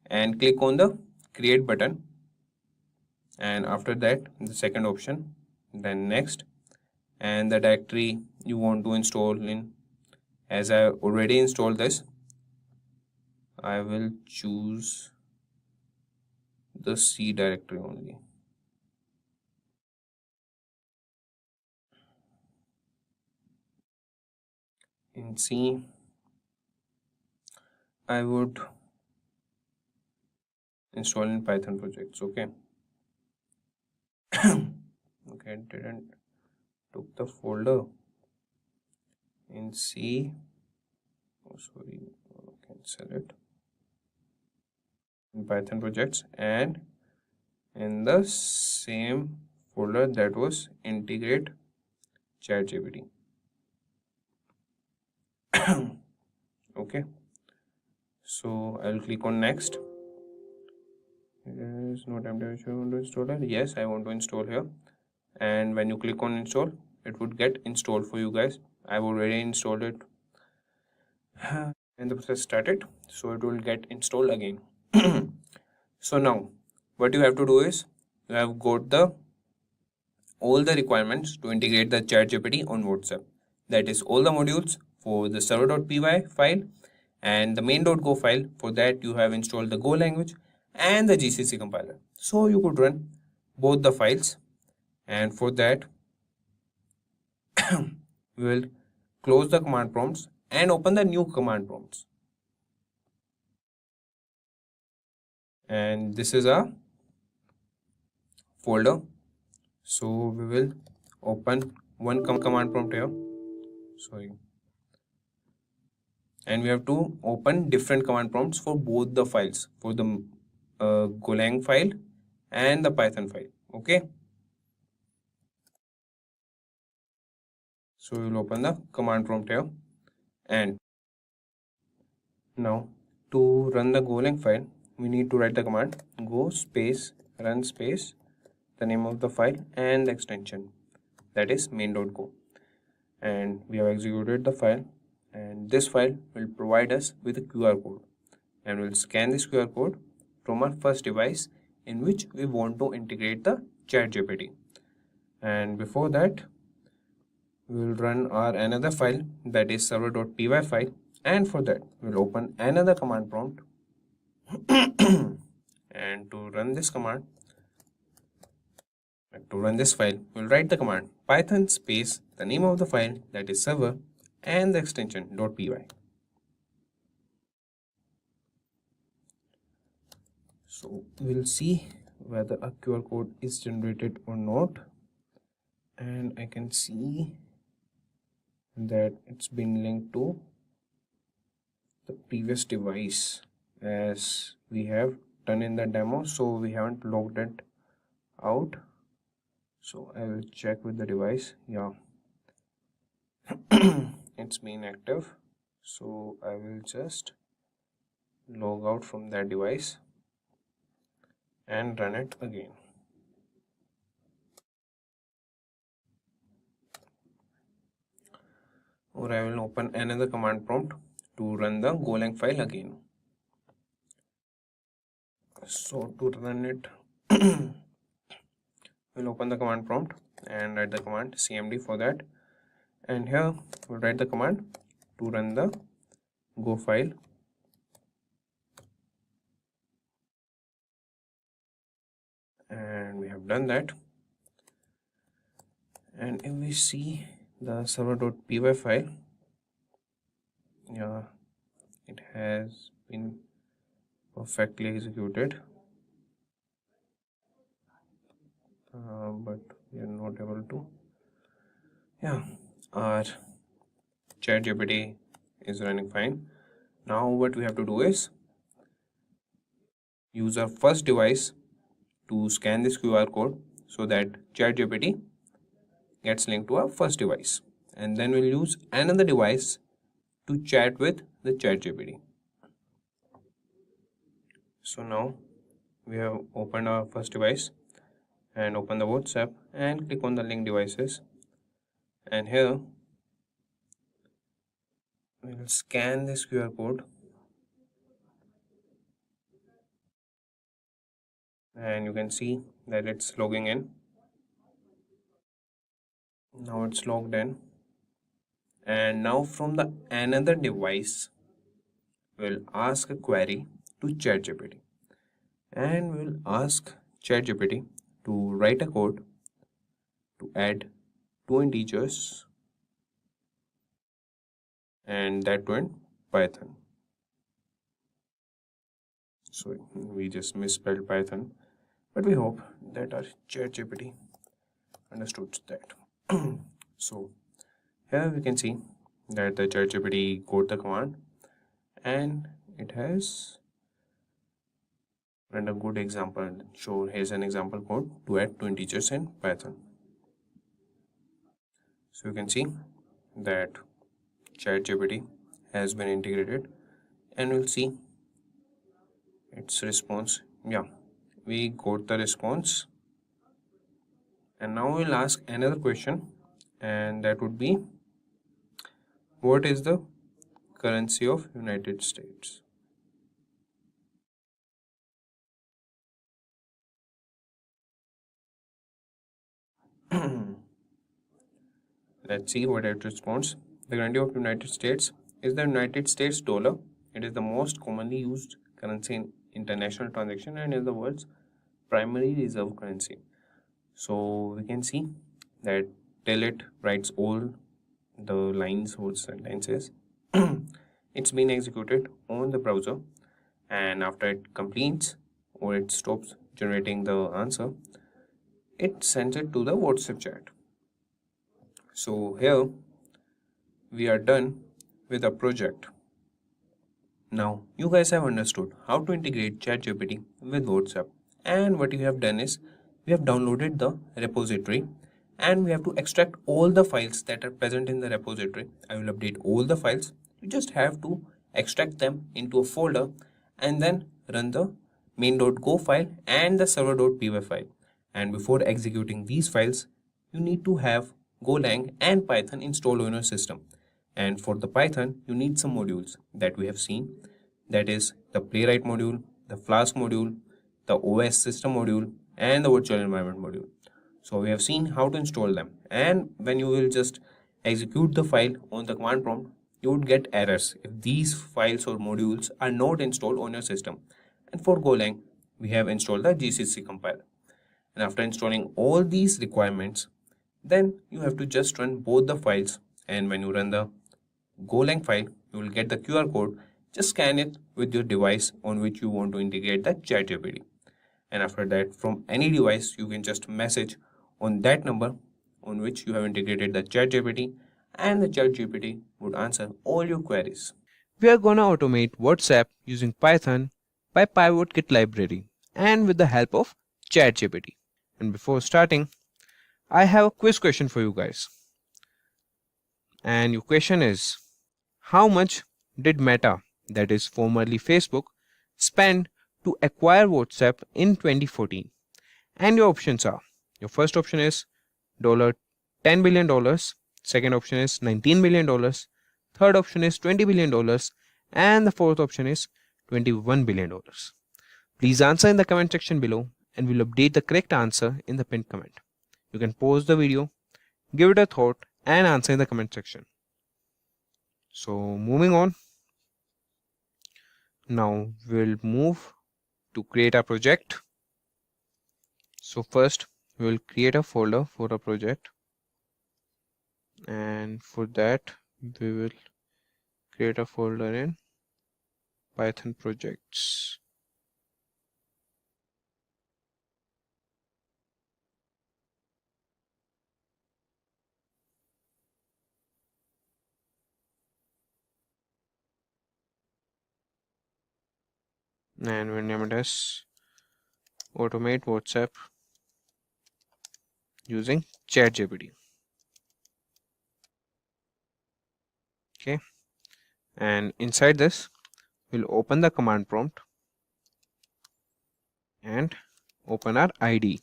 and click on the create button, and after that the second option, then next, and the directory you want to install in. As I already installed this, I will choose the C directory only. In C, I would install in Python projects. Okay. Okay, didn't took the folder in C. Oh, sorry, cancel it. In Python projects, and in the same folder that was integrate ChatGPT. Okay, so I'll click on next. There is no temptation to install it. Yes, I want to install here, and when you click on install, it would get installed for you guys. I've already installed it and the process started, so it will get installed again. So now what you have to do is, you have got all the requirements to integrate the ChatGPT on WhatsApp. That is all the modules for the server.py file and the main.go file. For that you have installed the Go language and the GCC compiler, so you could run both the files. And for that we will close the command prompts and open the new command prompts. And this is a folder, so we will open one command prompt here. Sorry. And we have to open different command prompts for both the files, for the Golang file and the Python file. Okay, so we will open the command prompt here, and now to run the Golang file we need to write the command go space run space the name of the file and the extension, that is main.go, and we have executed the file. And this file will provide us with a QR code, and we'll scan this QR code from our first device in which we want to integrate the ChatGPT. And before that, we'll run our another file, that is server.py file, and for that we'll open another command prompt. And to run this command, to run this file, we'll write the command python space the name of the file, that is server, and the extension .py. So we'll see whether a QR code is generated or not, and I can see that it's been linked to the previous device as we have done in the demo, so we haven't logged it out. So I will check with the device. Yeah, it's been active, so I will just log out from that device and run it again. Or I will open another command prompt to run the Golang file again. So to run it, we'll open the command prompt and write the command cmd for that, and here we'll write the command to run the Go file. And we have done that. And if we see the server.py file, yeah, it has been perfectly executed, but we are not able to. Yeah, our ChatGPT is running fine. Now what we have to do is use our first device to scan this QR code so that ChatGPT gets linked to our first device. and then we'll use another device to chat with the ChatGPT. So now we have opened our first device and open the WhatsApp and click on the link devices, and here we will scan this QR code and you can see that it's logging in. Now it's logged in, and now from the another device we'll ask a query to ChatGPT, and we'll ask ChatGPT to write a code to add two integers, and that too in Python. So we just misspelled Python, but we hope that our ChatGPT understood that. So here we can see that the ChatGPT code the command, and it has run a good example. So here's an example code to add two integers in Python. So you can see that ChatGPT has been integrated, and we'll see its response. Yeah, we got the response, and now we'll ask another question, and that would be, what is the currency of United States? Let's see what it responds. The currency of United States is the United States dollar. It is the most commonly used currency in international transaction and is the world's primary reserve currency. So we can see that till it writes all the lines or sentences, it's been executed on the browser, and after it completes or it stops generating the answer, it sends it to the WhatsApp chat. So here we are done with the project. Now you guys have understood how to integrate ChatGPT with WhatsApp, and what you have done is we have downloaded the repository and we have to extract all the files that are present in the repository. I will update all the files. You just have to extract them into a folder and then run the main.go file and the server.py file. And before executing these files, you need to have Golang and Python installed on your system. And for the Python, you need some modules that we have seen. That is the Playwright module, the Flask module, the OS system module, and the virtual environment module. So we have seen how to install them. And when you will just execute the file on the command prompt, you would get errors if these files or modules are not installed on your system. And for Golang, we have installed the GCC compiler. And after installing all these requirements, then you have to just run both the files. And when you run the Golang file, you will get the QR code. Just scan it with your device on which you want to integrate the ChatGPT. And after that, from any device, you can just message on that number on which you have integrated the ChatGPT, and the ChatGPT would answer all your queries. We are gonna automate WhatsApp using Python by PivotKit library and with the help of ChatGPT. And before starting, I have a quiz question for you guys. And your question is, how much did Meta, that is formerly Facebook, spend to acquire WhatsApp in 2014? And your options are, your first option is $10 billion, second option is $19 billion, third option is $20 billion, and the fourth option is $21 billion. Please answer in the comment section below and we'll update the correct answer in the pinned comment. You can pause the video, give it a thought, and answer in the comment section. So moving on, now we'll move to create a project. So first we will create a folder for a project, and for that we will create a folder in Python projects. And we'll name it as automate WhatsApp using ChatGPT. Okay, and inside this we'll open the command prompt and open our IDE.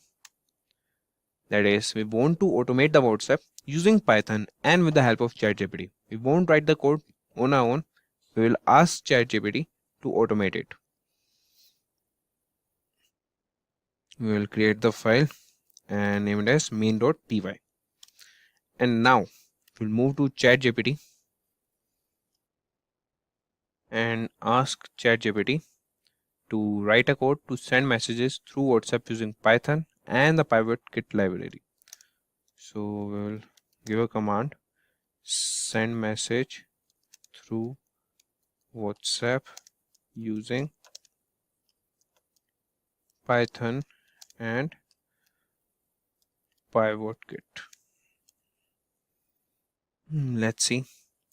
That is, we want to automate the WhatsApp using Python and with the help of ChatGPT. We won't write the code on our own. We will ask ChatGPT to automate it. We will create the file and name it as main.py. And now we'll move to ChatGPT and ask ChatGPT to write a code to send messages through WhatsApp using Python and the PivotKit library. So we'll give a command, send message through WhatsApp using Python and PivotKit. Let's see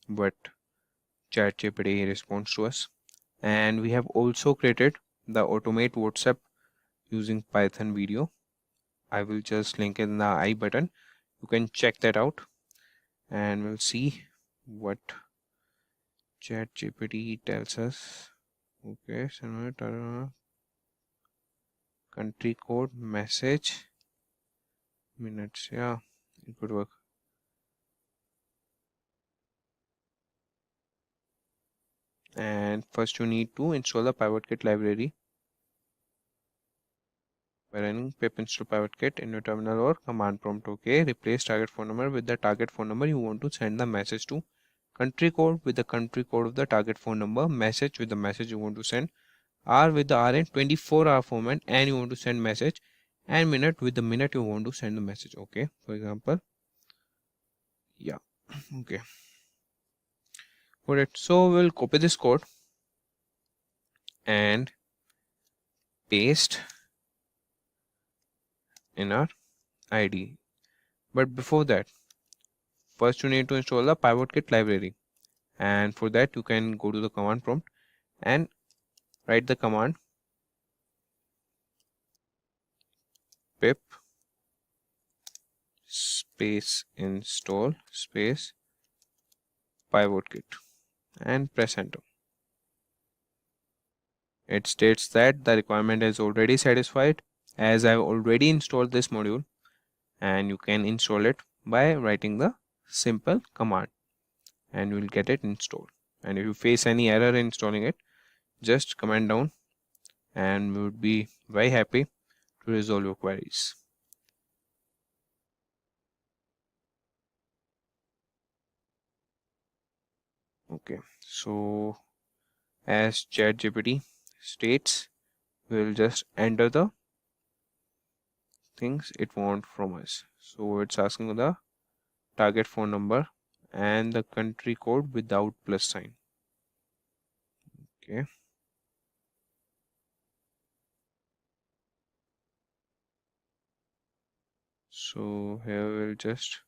what ChatGPT responds to us. And we have also created the automate WhatsApp using Python video. I will just link in the I button. You can check that out and we'll see what ChatGPT tells us. Okay, country code, message, minutes. Yeah, it could work. And first you need to install the PivotKit library by running pip install PivotKit in your terminal or command prompt. Okay, replace target phone number with the target phone number you want to send the message to, country code with the country code of the target phone number, message with the message you want to send, hour with the hour in 24-hour format and you want to send message, and minute with the minute you want to send the message. Okay, for example, yeah. Okay, got it. So we'll copy this code and paste in our IDE. But before that, first you need to install the PivotKit library, and for that you can go to the command prompt and write the command pip space install space PivotKit and press enter. It states that the requirement is already satisfied as I've already installed this module, and you can install it by writing the simple command and you will get it installed. And if you face any error in installing it, just comment down and we would be very happy to resolve your queries. Okay, so as ChatGPT states, we'll just enter the things it wants from us. So it's asking the target phone number and the country code without plus sign. Okay, so here we'll just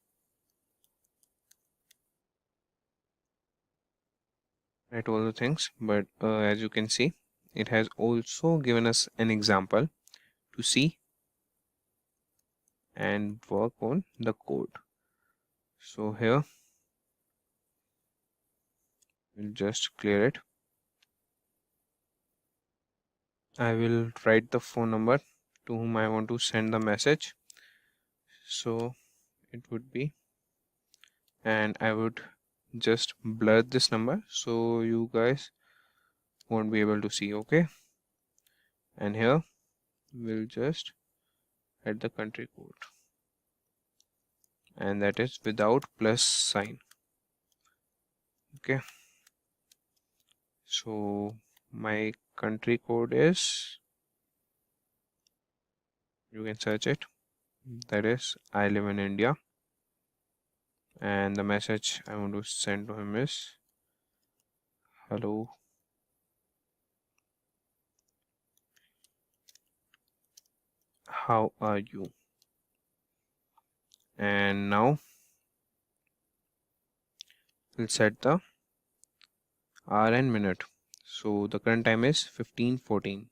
write all the things, but as you can see, it has also given us an example to see and work on the code. So here we'll just clear it. I will write the phone number to whom I want to send the message. So it would be, and I would just blur this number so you guys won't be able to see. Okay, and here we'll just add the country code, and that is without plus sign. Okay, so my country code is, you can search it, that is I live in India, and the message I want to send to him is hello, how are you? And now we'll set the hour and minute. So the current time is 15:14.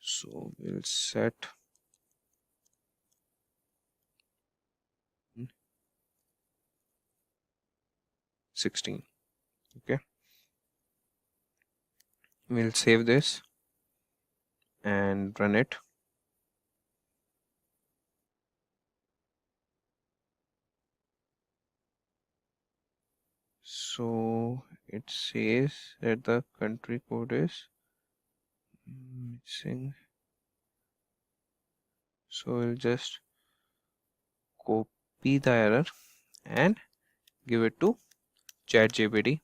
So we'll set 16. Okay, we'll save this and run it. So it says that the country code is missing. So we'll just copy the error and give it to ChatGPT,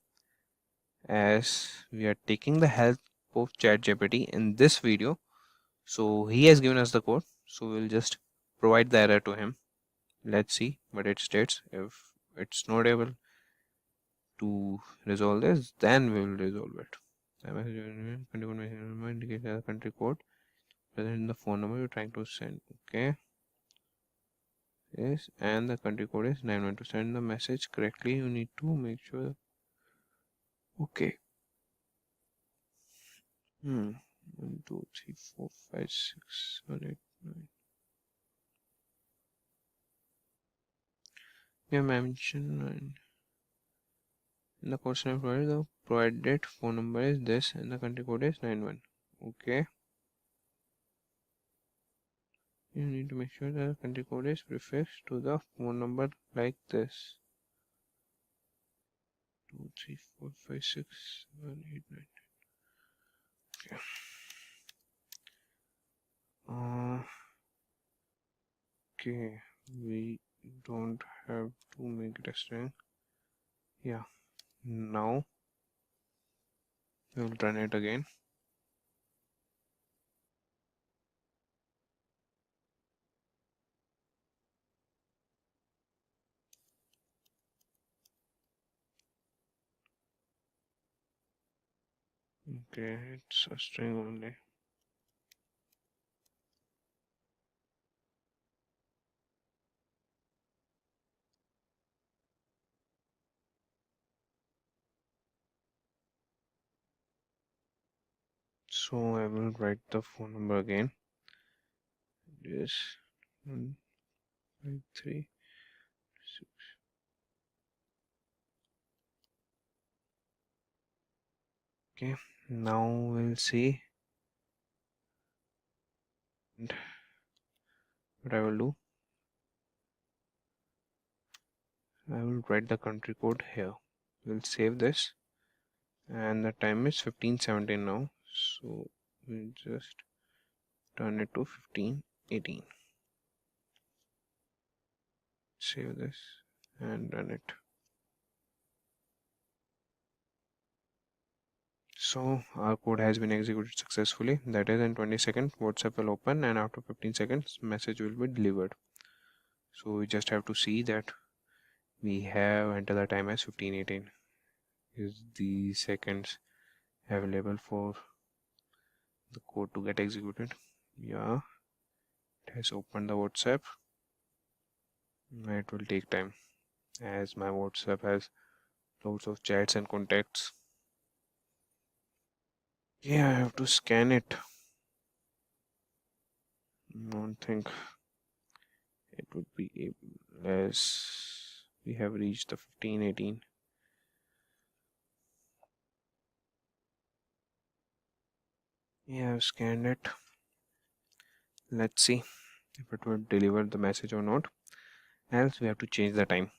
as we are taking the help of ChatGPT in this video. So he has given us the code, so we'll just provide the error to him. Let's see what it states. If it's not able to resolve this, then we will resolve it. Indicate the country code present in the phone number you're trying to send. Okay, yes, and the country code is 91. To send the message correctly, you need to make sure. Okay. 1, 2, 3, 4, 5, 6, 7, 8, 9. We have mentioned in the question provided, the provided phone number is this and the country code is 91. Okay. You need to make sure that the country code is prefixed to the phone number like this. 2, 3, 4, 5, 6, 7, 8, 9. Okay. Okay, we don't have to make it a string. Yeah, now we'll run it again. Okay, it's a string only. So I will write the phone number again. It is 1, 5, 3, 6. Okay, now we'll see. And what I will do, I will write the country code here. We'll save this, and the time is 15:17 now. So we'll just turn it to 15:18. Save this and run it. So our code has been executed successfully. That is, in 20 seconds WhatsApp will open, and after 15 seconds message will be delivered. So we just have to see that we have entered the time as 15:18. Is the seconds available for the code to get executed? Yeah, it has opened the WhatsApp. It will take time, as my WhatsApp has loads of chats and contacts. Yeah, I have to scan it. I don't think it would be able, as we have reached the 15:18. Yeah, I've scanned it. Let's see if it will deliver the message or not. Else we have to change the time.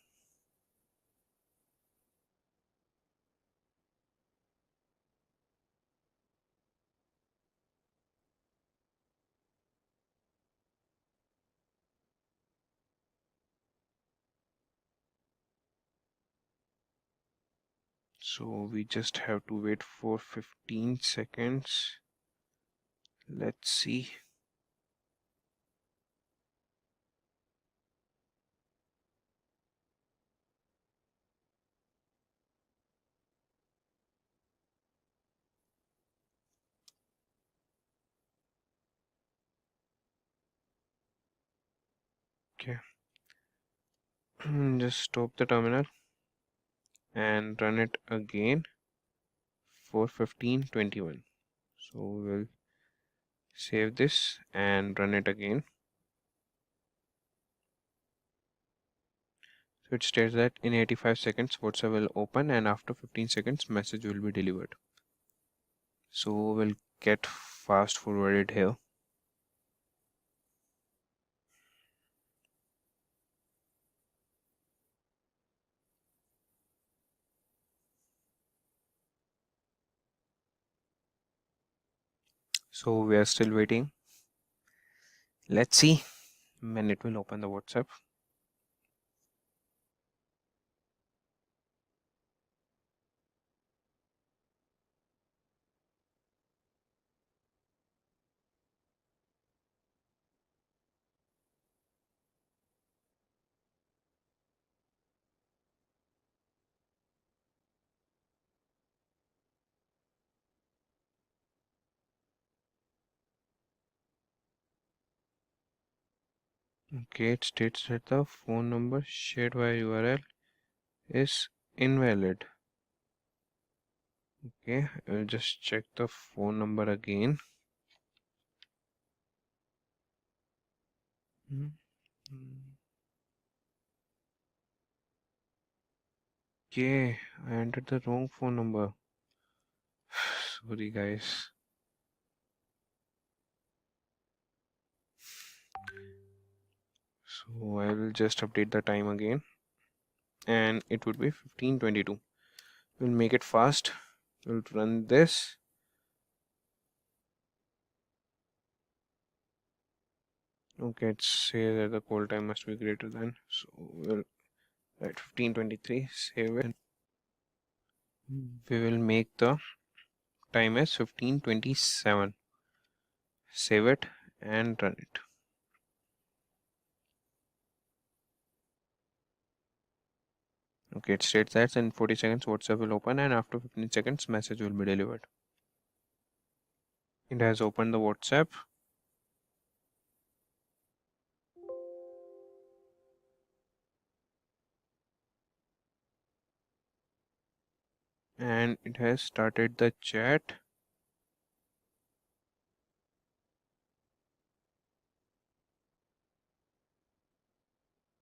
So we just have to wait for 15 seconds. Let's see. Okay. Just stop the terminal and run it again for 15:21. So we'll save this and run it again. So it states that in 85 seconds WhatsApp will open and after 15 seconds message will be delivered. So we'll get fast forwarded here. So we are still waiting. Let's see when it will open the WhatsApp. Okay, it states that the phone number shared via URL is invalid. Okay, I'll just check the phone number again. Okay, I entered the wrong phone number. Sorry, guys. So I will just update the time again, and it would be 15:22. We'll make it fast. We'll run this. Okay, it says that the call time must be greater than. So we'll write 15:23. Save it. We will make the time as 15:27. Save it and run it. Okay, it states that in 40 seconds WhatsApp will open and after 15 seconds message will be delivered. It has opened the WhatsApp. And it has started the chat.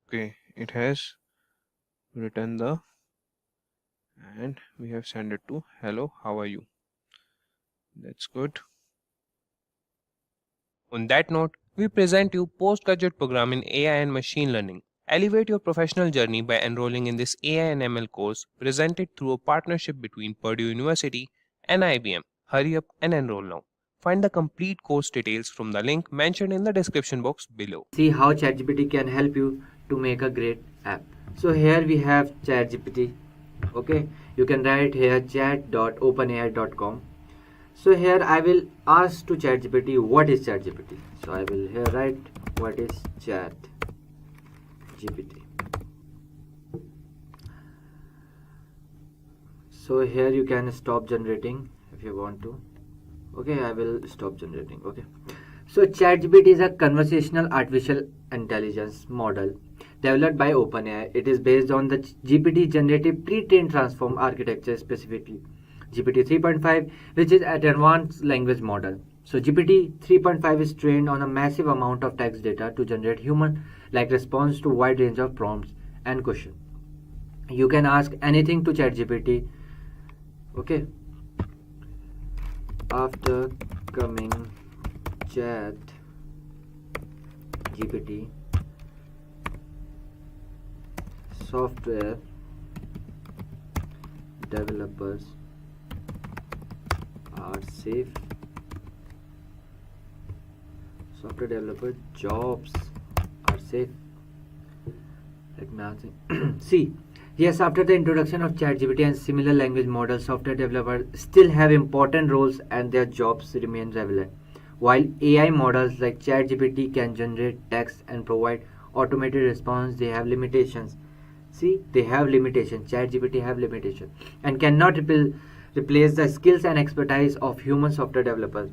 Okay, it has written the and we have sent it to hello, how are you? That's good. On that note, we present you postgraduate program in AI and machine learning. Elevate your professional journey by enrolling in this AI and ML course presented through a partnership between Purdue University and IBM. Hurry up and enroll now. Find the complete course details from the link mentioned in the description box below. See how ChatGPT can help you to make a great app. So here we have ChatGPT. Okay, you can write here chat.openai.com. So here I will ask to ChatGPT what is ChatGPT. So I will here write what is ChatGPT. So here you can stop generating if you want to. Okay, I will stop generating. Okay, so ChatGPT is a conversational artificial intelligence model developed by OpenAI. It is based on the GPT generative pre-trained transform architecture, specifically GPT 3.5, which is an advanced language model. So GPT 3.5 is trained on a massive amount of text data to generate human-like response to a wide range of prompts and questions. You can ask anything to ChatGPT. Okay. After coming ChatGPT software developers are safe. Software developer jobs are safe. Let me answer. See, yes, after the introduction of ChatGPT and similar language models, software developers still have important roles and their jobs remain relevant. While AI models like ChatGPT can generate text and provide automated response, they have limitations. See, they have limitations. ChatGPT have limitations and cannot replace the skills and expertise of human software developers.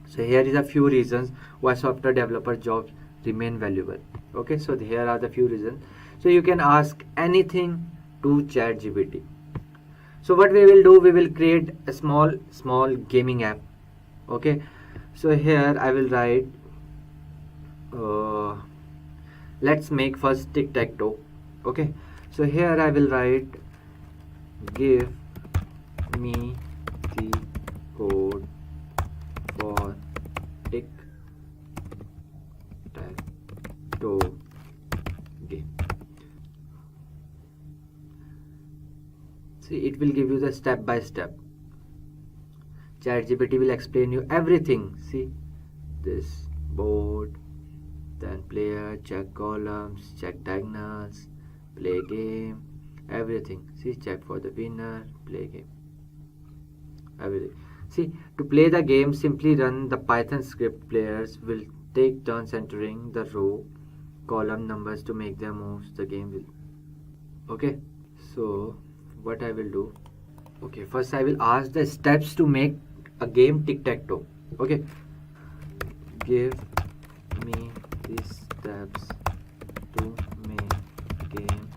So here is a few reasons why software developer jobs remain valuable. Okay, so here are the few reasons. So you can ask anything to ChatGPT. So what we will do, we will create a small gaming app. Okay, so here I will write let's make first tic-tac-toe. Okay, so here I will write give me the code for tic-tac-toe game. See, it will give you the step by step. ChatGPT will explain you everything. See, this board, then player, check columns, check diagonals, play game, everything. See, check for the winner, play game, everything. See, to play the game, simply run the Python script. Players will take turns entering the row column numbers to make their moves. The game will. Okay, so what I will do? Okay, first I will ask the steps to make a game tic-tac-toe. Okay, give me the steps to make game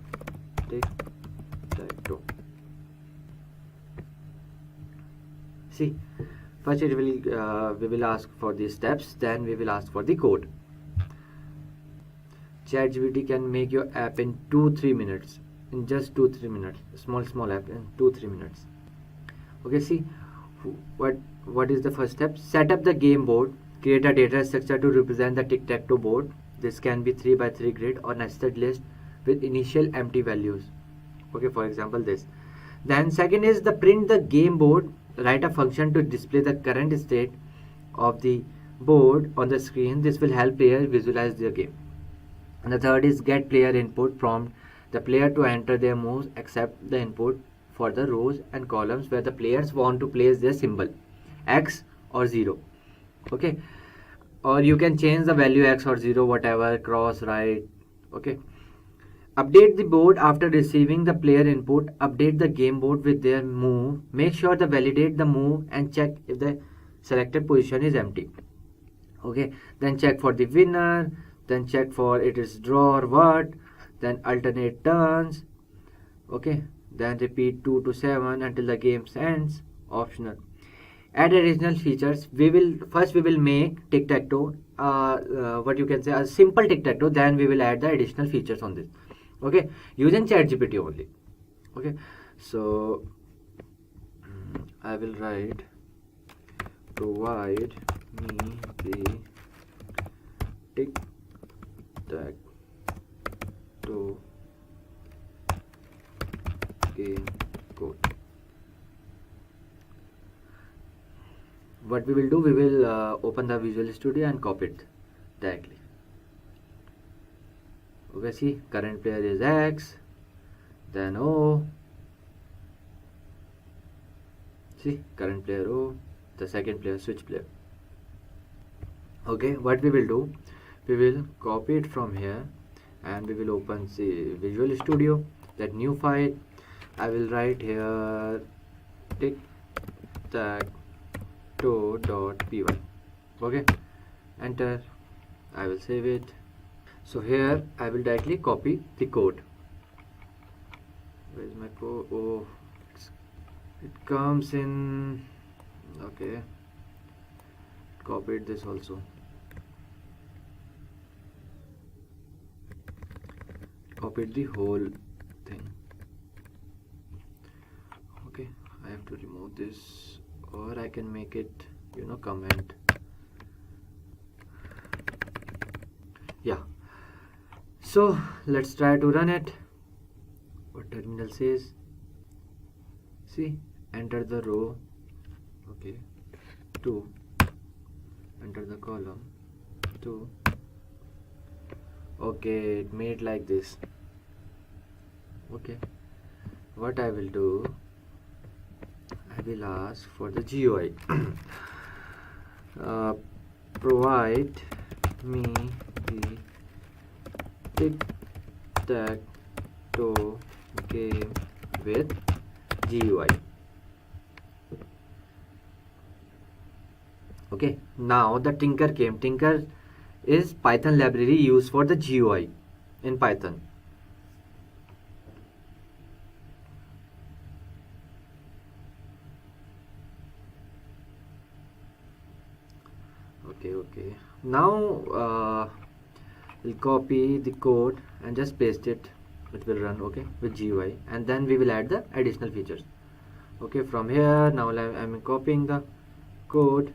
tic-tac-toe. See, first it will we will ask for the steps, then we will ask for the code. ChatGPT can make your app in 2-3 minutes, in just 2-3 minutes. Small app in 2-3 minutes. Okay, see, what is the first step? Set up the game board. Create a data structure to represent the tic-tac-toe board. This can be 3x3 grid or nested list with initial empty values. Okay, for example this. Then second is the print the game board. Write a function to display the current state of the board on the screen. This will help players visualize their game. And the third is get player input. Prompt the player to enter their moves, accept the input for the rows and columns where the players want to place their symbol X or 0. Okay, or you can change the value X or 0, whatever, cross, right. Okay, update the board after receiving the player input. Update the game board with their move. Make sure to validate the move and check if the selected position is empty. Okay, then check for the winner, then check for it is draw or what, then alternate turns. Okay, then repeat 2 to 7 until the game ends. Optional. Add additional features. We will make tic-tac-toe what you can say a simple tic-tac-toe, then we will add the additional features on this. Okay, using ChatGPT only. Okay, so I will write provide me the tic-tac-toe game code. What we will do, we will open the Visual Studio and copy it directly. Okay, see, current player is X, then O. See, current player O, the second player switch player. Okay, what we will do, we will copy it from here and we will open the Visual Studio, that new file. I will write here tic-tac-toe.py. Okay, enter. I will save it. So here I will directly copy the code. Where is my code? Oh, it comes in. Okay, copied this also. Copied the whole thing. Okay, I have to remove this, or I can make it, comment. Yeah, so let's try to run it. What terminal says, see, enter the row. Okay, 2, enter the column 2. Okay, it made like this. Okay, what I will do, I will ask for the GUI. Provide me the tic-tac-toe game with GUI. Okay, now the Tinker came. Tinker is Python library used for the GUI in Python. Okay, now we'll copy the code and just paste it it will run, okay, with GUI, and then we will add the additional features. Okay, from here now I'm copying the code.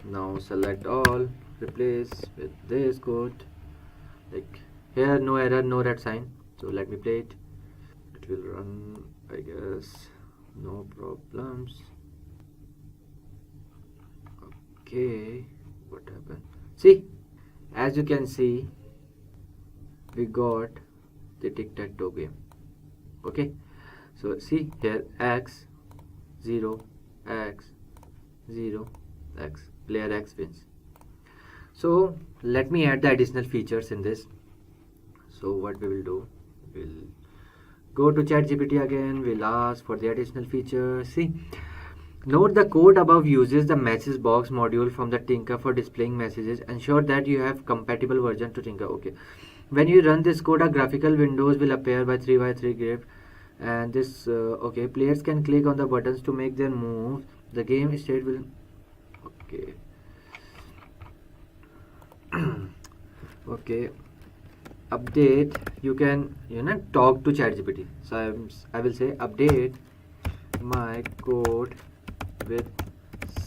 Now select all, replace with this code. Like here, no error, no red sign. So let me play it. It will run, I guess, no problems. Okay, what happened? See, as you can see, we got the tic-tac-toe game. Okay, so see here, x 0 x 0 x, player x wins. So let me add the additional features in this. So what we will do, we'll go to ChatGPT again, we'll ask for the additional features. See, note the code above uses the message box module from the Tinker for displaying messages. Ensure that you have compatible version to Tinker. Okay, when you run this code, a graphical windows will appear by 3x3 grid, and this okay, players can click on the buttons to make their moves. The game state will, okay. Okay, update, you can talk to ChatGPT. So I will say update my code with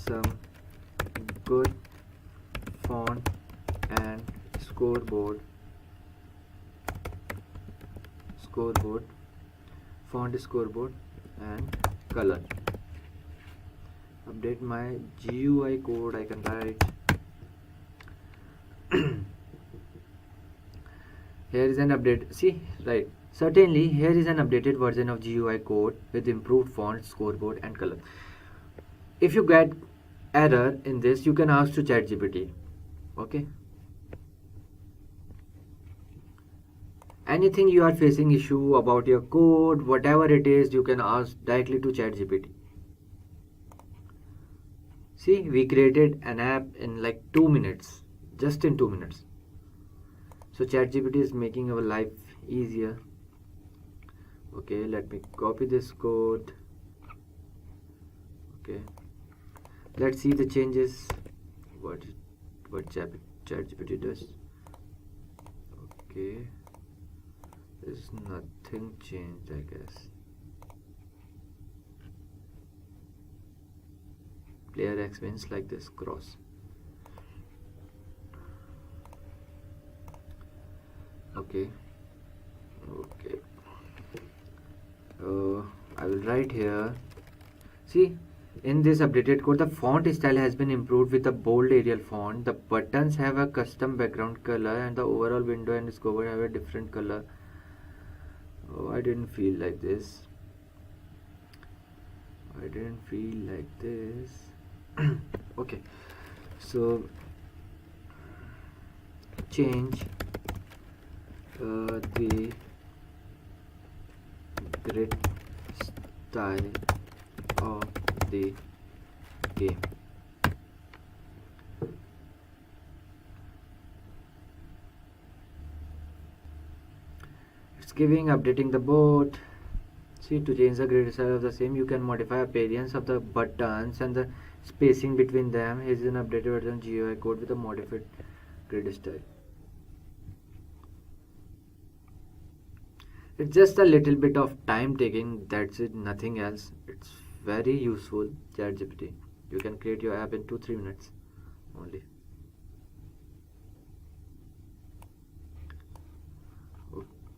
some good font and scoreboard font, scoreboard and color. Update my GUI code, I can write. Here is an update. See, right, certainly here is an updated version of GUI code with improved font, scoreboard and color. If you get error in this, you can ask to ChatGPT. Okay, anything you are facing issue about your code, whatever it is, you can ask directly to ChatGPT. See, we created an app in like 2 minutes, just in 2 minutes. So ChatGPT is making our life easier. Okay, let me copy this code. Okay, let's see the changes. What ChatGPT does. Okay, there's nothing changed, I guess. Player X wins like this, cross. Okay, I will write here. See, in this updated code, the font style has been improved with a bold Arial font. The buttons have a custom background color, and the overall window and scoreboard have a different color. Oh, I didn't feel like this. Okay, so change the grid style of the game. It's giving updating the board. See, to change the grid style of the same, you can modify appearance of the buttons and the spacing between them. Here's an updated version GUI code with a modified grid style. It's just a little bit of time taking, that's it, nothing else. It's very useful, ChatGPT. You can create your app in 2-3 minutes only.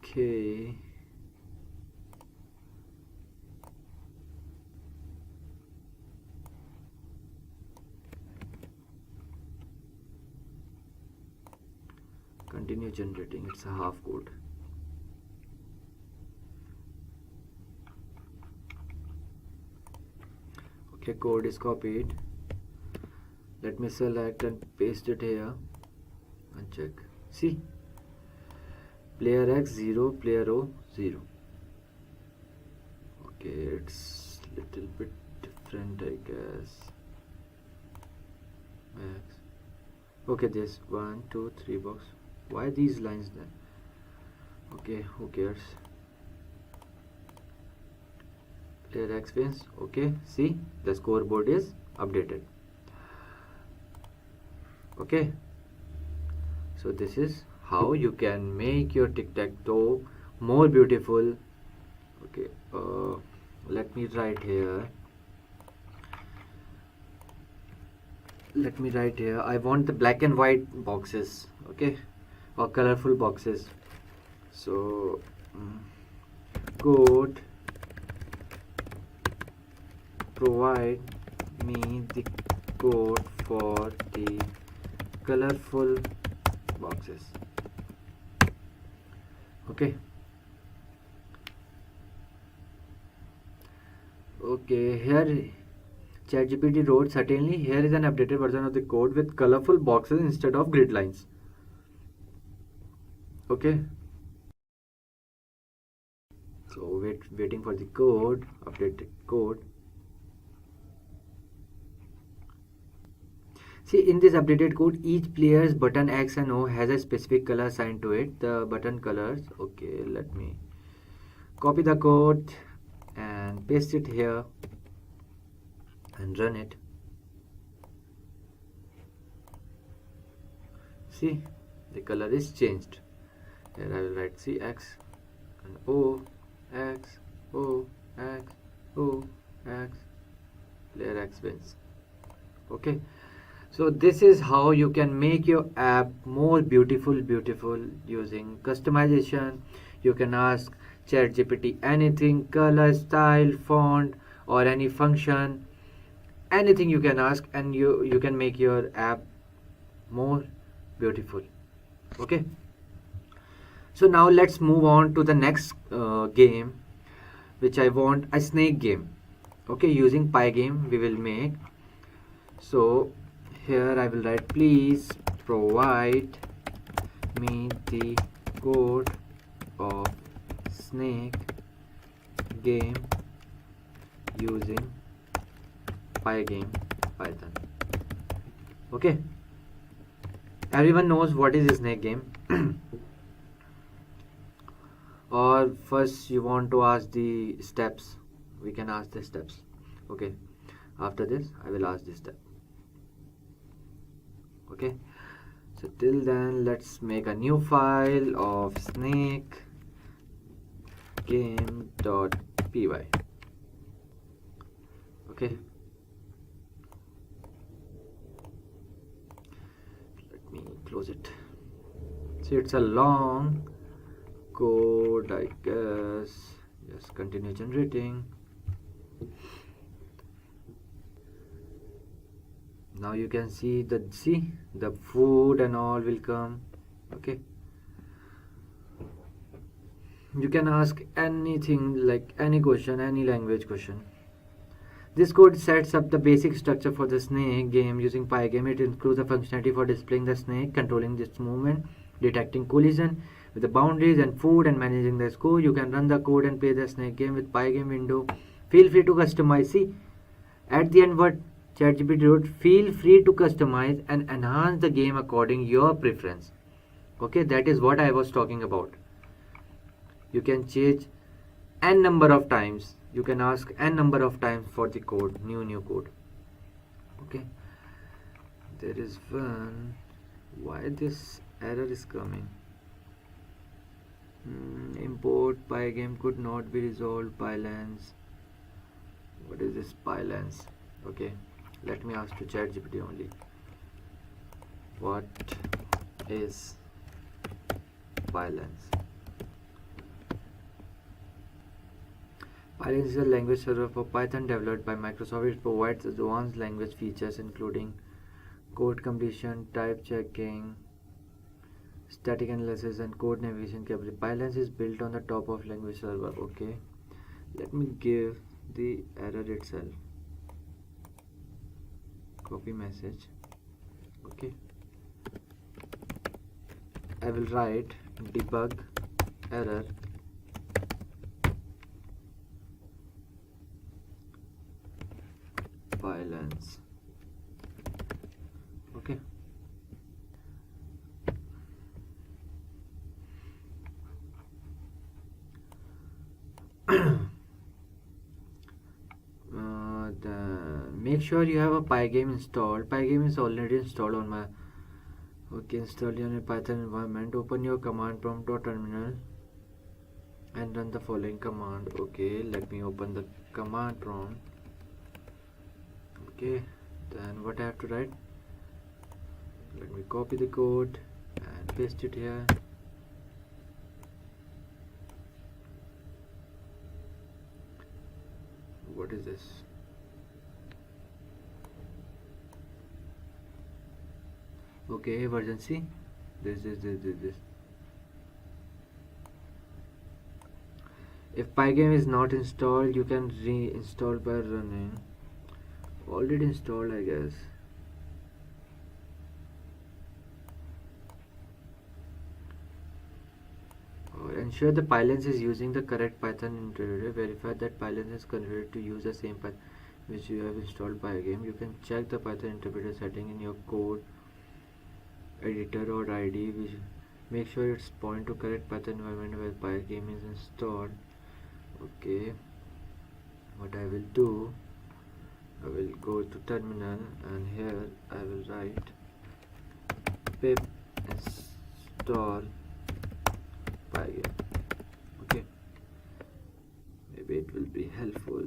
Okay, continue generating. It's a half code. Okay, code is copied. Let me select and paste it here and check. See, player X 0, player O 0. Okay, it's little bit different, I guess. X. Okay, this 1, 2, 3 box. Why these lines then? Okay, who cares? Player X wins. Okay, see, the scoreboard is updated. Okay, so this is how you can make your tic-tac-toe more beautiful. Okay, let me write here. I want the black and white boxes, okay, or colorful boxes. So code provide me the code for the colorful boxes. Okay. Okay, here ChatGPT wrote, certainly here is an updated version of the code with colorful boxes instead of grid lines. Okay. So waiting for the code, updated code. See, in this updated code, each player's button X and O has a specific color assigned to it. The button colors. Okay, let me copy the code and paste it here and run it. See, the color is changed. Here I will write C X and O X O X O X. Player X wins. Okay. So this is how you can make your app more beautiful using customization. You can ask ChatGPT anything, color, style, font, or any function, anything you can ask, and you can make your app more beautiful. Okay. So now let's move on to the next game, which I want a snake game. Okay, using Pygame we will make. So here I will write, please provide me the code of snake game using Pygame Python. Okay, everyone knows what is a snake game. Or first you want to ask the steps, we can ask the steps. Okay, after this I will ask this step. Okay, so till then let's make a new file of snake game.py. Okay, let me close it. See, it's a long code, I guess. Just continue generating. Now you can see the food and all will come. Okay, you can ask anything, like any question, any language question. This code sets up the basic structure for the snake game using Pygame. It includes a functionality for displaying the snake, controlling its movement, detecting collision with the boundaries and food, and managing the score. You can run the code and play the snake game with Pygame window. Feel free to customize. See, at the end what ChatGPT wrote, feel free to customize and enhance the game according your preference. Okay, that is what I was talking about. You can change n number of times. You can ask n number of times for the code, new code. Okay, there is one. Why this error is coming? Import Pygame could not be resolved. Pylance. What is this Pylance? Okay, let me ask to ChatGPT only. What is Pylance? Pylance is a language server for Python developed by Microsoft. It provides advanced language features including code completion, type checking, static analysis, and code navigation capability. Pylance is built on the top of language server. Okay, let me give the error itself. Copy message. Okay, I will write debug error Pylance. Okay, make sure you have a Pygame installed. Pygame is already installed on my installed on a Python environment. Open your command prompt or terminal. and run the following command. Okay, let me open the command prompt. Okay, then what I have to write? Let me copy the code and paste it here. What is this? Okay, version C. This. If Pygame is not installed, you can reinstall by running. Already installed, I guess. Ensure the pylons is using the correct Python interpreter. Verify that pylons is configured to use the same Python which you have installed Pygame. You can check the Python interpreter setting in your code editor or ID, which make sure it's point to correct Python environment where Pygame is installed. Okay, what I will do, I will go to terminal and here I will write pip install Pygame. Okay, maybe it will be helpful.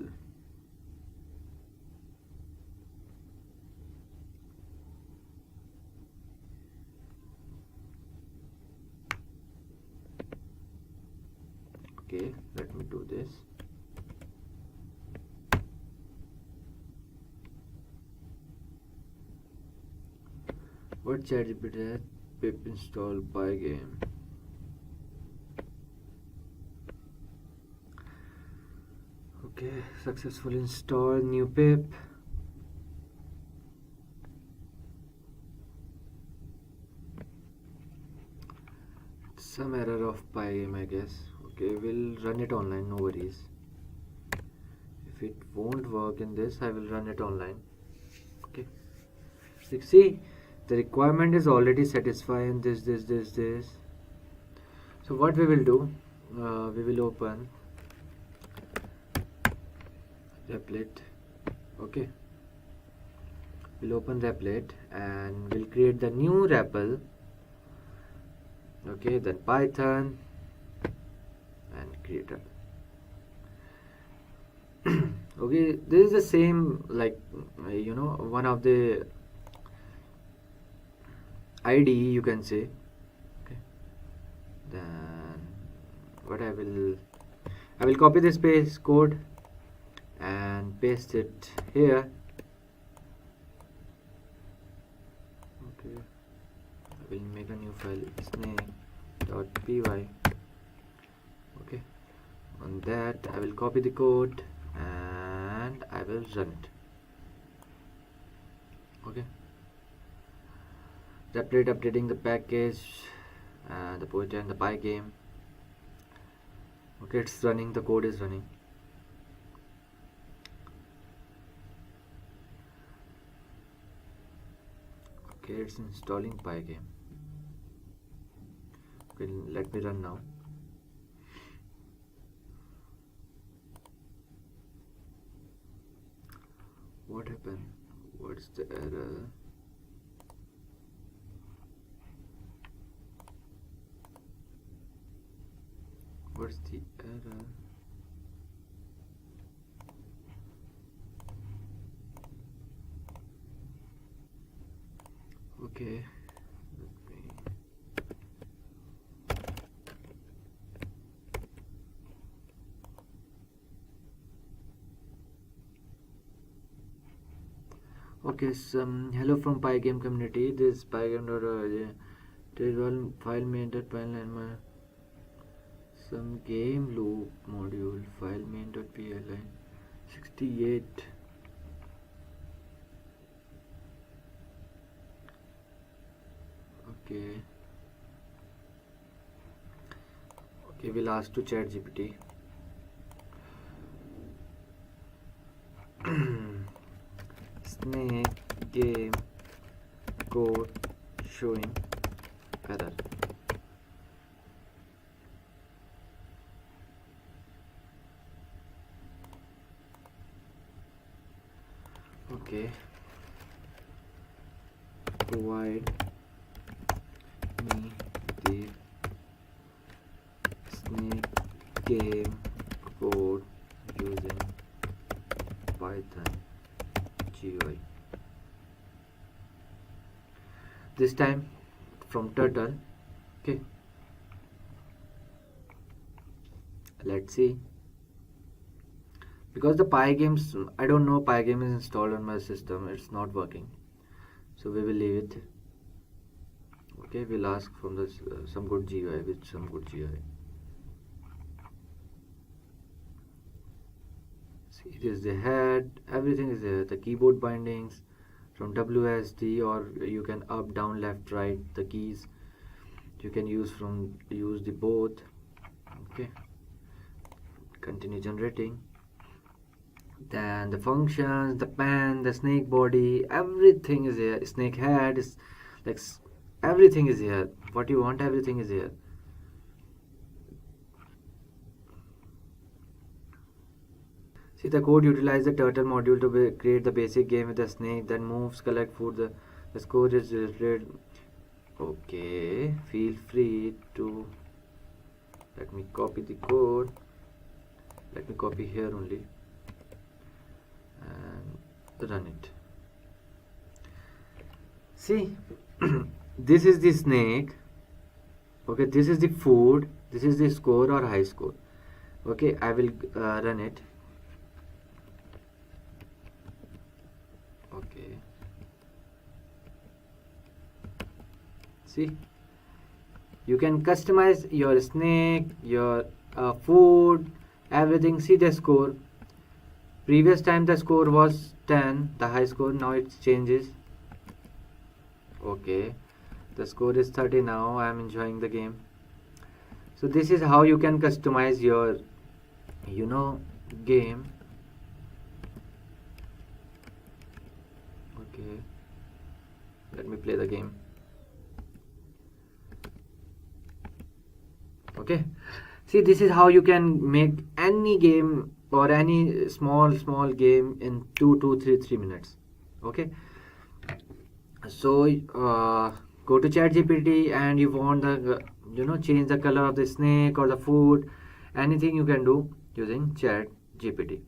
Okay, let me do this. What ChatGPT has pip install Pygame? Okay, successful install new pip. Some error of Pygame, I guess. Okay, we'll run it online, no worries. If it won't work in this, I will run it online. Okay, see, the requirement is already satisfying this. So what we will do, we will open Replit. Okay, we'll open Replit and we'll create the new REPL. Okay, then Python and create REPL. Okay, this is the same, like one of the ID, you can say. Okay, then what I will copy this base code and paste it here. Okay, I will make a new file, snake.py. Okay, on that I will copy the code and I will run it. Okay, Replit updating the package, the pointer and the Pygame. Okay, it's running, the code is running. Okay, it's installing Pygame. Okay, let me run now. What happened? What's the error? What's the error? Okay, okay, some hello from Pygame community. This Pygame.org. There is one file main.py and my some game loop module file main.py line 68. Okay, we'll ask to ChatGPT. Snake game code showing error. Okay, provide me the snake game code using Python GUI. This time from Turtle. Okay, let's see. Because the Pygames, I don't know, Pygame is installed on my system, it's not working, so we will leave it. Okay, we'll ask from this some good GUI, with some good GUI. See, it is the head, everything is there, the keyboard bindings from WSD, or you can up, down, left, right, the keys you can use the both. Okay, continue generating. Then the functions, the pen, the snake body, everything is here. Snake head is like everything is here. What you want, everything is here. See, the code utilizes the turtle module to create the basic game with the snake, then moves, collect food. The score is generated. Okay, feel free to let me copy the code. Let me copy here only and run it. See, this is the snake. Okay, this is the food, this is the score or high score. Okay, I will run it. Okay, see, you can customize your snake, your food, everything. See the score. Previous time the score was 10, the high score, now it changes. Okay, the score is 30 now. I am enjoying the game. So this is how you can customize your game. Okay, let me play the game. Okay, see, this is how you can make any game or any small game in 2 to 3 minutes. Okay, so go to ChatGPT and you want the change the color of the snake or the food, anything you can do using ChatGPT.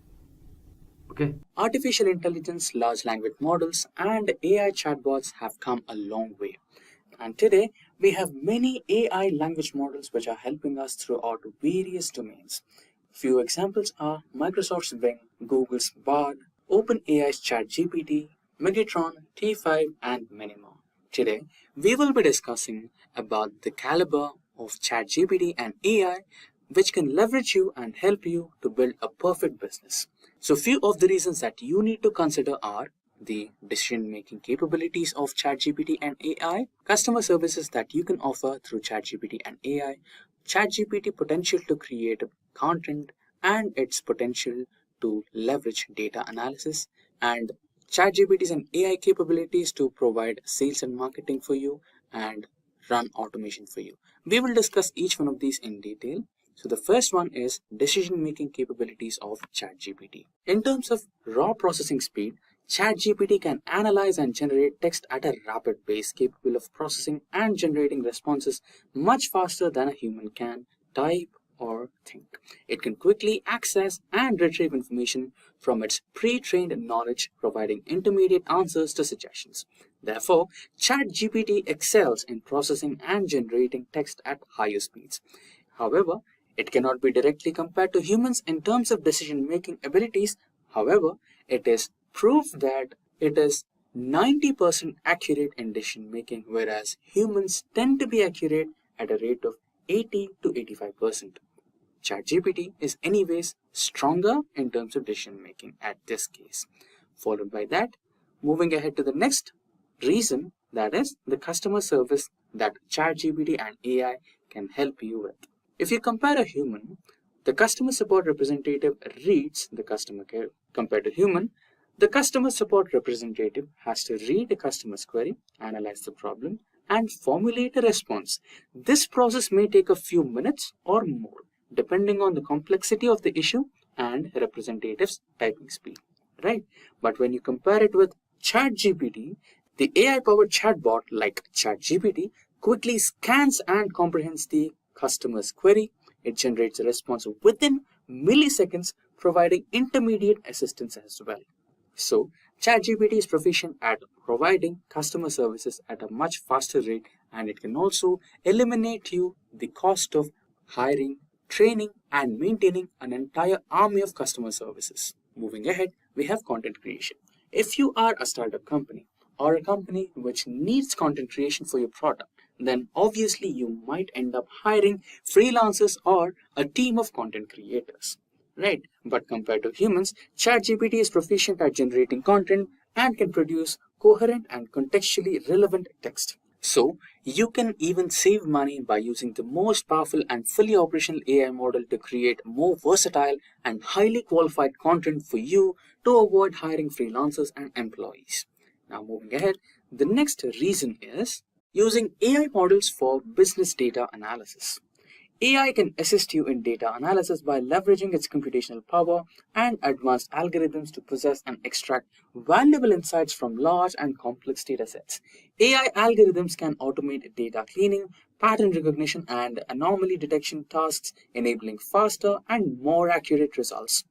Okay, Artificial intelligence, large language models, and AI chatbots have come a long way. And today, we have many AI language models which are helping us throughout various domains. Few examples are Microsoft's Bing, Google's Bard, OpenAI's ChatGPT, Megatron, T5, and many more. Today, we will be discussing about the caliber of ChatGPT and AI which can leverage you and help you to build a perfect business. So few of the reasons that you need to consider are the decision-making capabilities of ChatGPT and AI, customer services that you can offer through ChatGPT and AI, ChatGPT potential to create content and its potential to leverage data analysis, and ChatGPT's and AI capabilities to provide sales and marketing for you and run automation for you. We will discuss each one of these in detail. So the first one is decision-making capabilities of ChatGPT. In terms of raw processing speed, ChatGPT can analyze and generate text at a rapid pace, capable of processing and generating responses much faster than a human can type or think. It can quickly access and retrieve information from its pre-trained knowledge, providing intermediate answers to suggestions. Therefore, ChatGPT excels in processing and generating text at higher speeds. However, it cannot be directly compared to humans in terms of decision-making abilities. However, it is proof that it is 90% accurate in decision making, whereas humans tend to be accurate at a rate of 80 to 85%. ChatGPT is anyways stronger in terms of decision making at this case. Followed by that, moving ahead to the next reason, that is the customer service that ChatGPT and AI can help you with. If you compare a human, the customer support representative reads the customer care. Compared to human, the customer support representative has to read a customer's query, analyze the problem, and formulate a response. This process may take a few minutes or more, depending on the complexity of the issue and representative's typing speed, right? But when you compare it with ChatGPT, the AI-powered chatbot like ChatGPT quickly scans and comprehends the customer's query, It generates a response within milliseconds, providing intermediate assistance as well. So, ChatGPT is proficient at providing customer services at a much faster rate, and it can also eliminate you the cost of hiring, training, and maintaining an entire army of customer services. Moving ahead, we have content creation. If you are a startup company or a company which needs content creation for your product, then obviously you might end up hiring freelancers or a team of content creators. Right? But compared to humans, ChatGPT is proficient at generating content and can produce coherent and contextually relevant text. So, you can even save money by using the most powerful and fully operational AI model to create more versatile and highly qualified content for you to avoid hiring freelancers and employees. Now, moving ahead, the next reason is using AI models for business data analysis. AI can assist you in data analysis by leveraging its computational power and advanced algorithms to process and extract valuable insights from large and complex datasets. AI algorithms can automate data cleaning, pattern recognition, and anomaly detection tasks, enabling faster and more accurate results.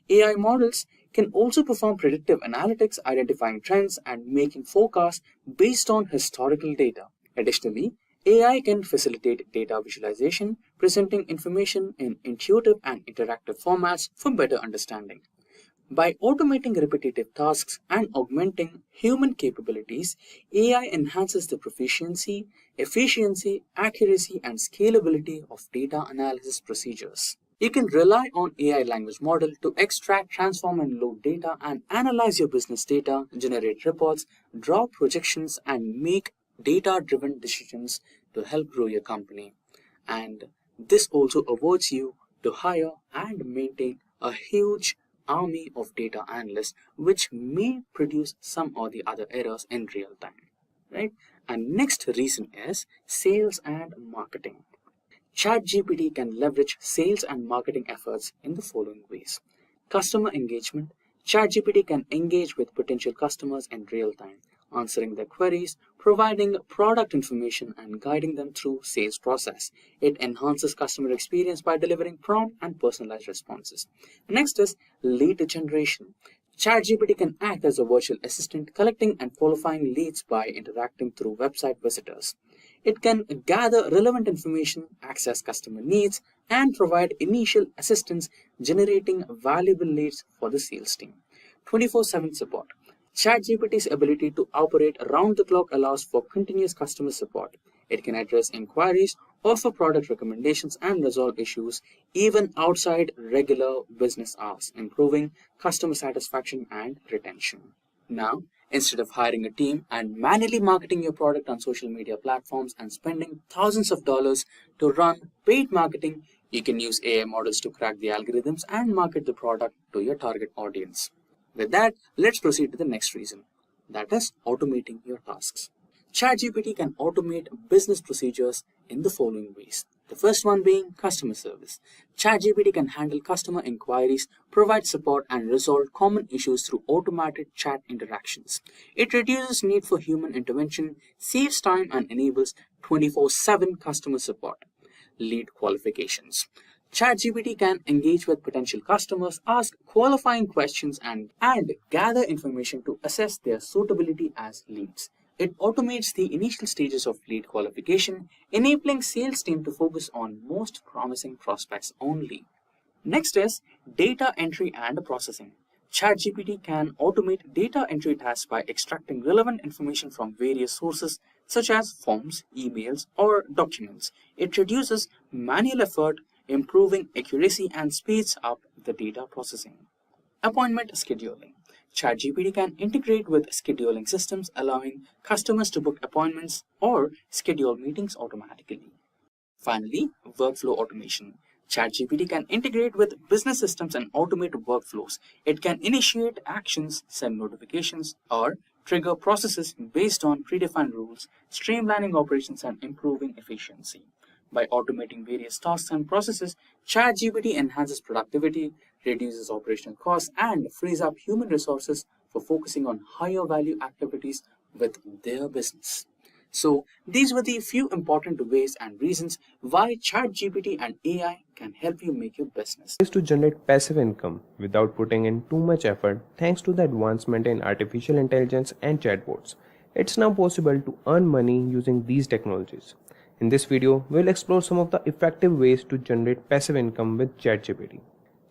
AI models can also perform predictive analytics, identifying trends and making forecasts based on historical data. Additionally, AI can facilitate data visualization, presenting information in intuitive and interactive formats for better understanding. By automating repetitive tasks and augmenting human capabilities, AI enhances the proficiency, efficiency, accuracy, and scalability of data analysis procedures. You can rely on AI language model to extract, transform, and load data and analyze your business data, generate reports, draw projections, and make data-driven decisions to help grow your company. And this also avoids you to hire and maintain a huge army of data analysts, which may produce some or the other errors in real time, right? And next reason is sales and marketing. ChatGPT can leverage sales and marketing efforts in the following ways. Customer engagement. ChatGPT can engage with potential customers in real time, answering their queries, providing product information, and guiding them through sales process. It enhances customer experience by delivering prompt and personalized responses. Next is lead generation. ChatGPT can act as a virtual assistant, collecting and qualifying leads by interacting through website visitors. It can gather relevant information, access customer needs, and provide initial assistance, generating valuable leads for the sales team. 24/7 support. ChatGPT's ability to operate around the clock allows for continuous customer support. It can address inquiries, offer product recommendations, and resolve issues even outside regular business hours, improving customer satisfaction and retention. Now, instead of hiring a team and manually marketing your product on social media platforms and spending thousands of dollars to run paid marketing, you can use AI models to crack the algorithms and market the product to your target audience. With that, let's proceed to the next reason, that is automating your tasks. ChatGPT can automate business procedures in the following ways. The first one being customer service. ChatGPT can handle customer inquiries, provide support, and resolve common issues through automated chat interactions. It reduces need for human intervention, saves time, and enables 24/7 customer support. Lead qualifications. ChatGPT can engage with potential customers, ask qualifying questions, and gather information to assess their suitability as leads. It automates the initial stages of lead qualification, enabling sales team to focus on most promising prospects only. Next is data entry and processing. ChatGPT can automate data entry tasks by extracting relevant information from various sources such as forms, emails, or documents. It reduces manual effort, improving accuracy, and speeds up the data processing. Appointment scheduling. ChatGPT can integrate with scheduling systems, allowing customers to book appointments or schedule meetings automatically. Finally, workflow automation. ChatGPT can integrate with business systems and automate workflows. It can initiate actions, send notifications, or trigger processes based on predefined rules, streamlining operations and improving efficiency. By automating various tasks and processes, ChatGPT enhances productivity, reduces operational costs, and frees up human resources for focusing on higher value activities with their business. So these were the few important ways and reasons why ChatGPT and AI can help you make your business. Is to generate passive income without putting in too much effort thanks to the advancement in artificial intelligence and chatbots. It's now possible to earn money using these technologies. In this video, we'll explore some of the effective ways to generate passive income with ChatGPT.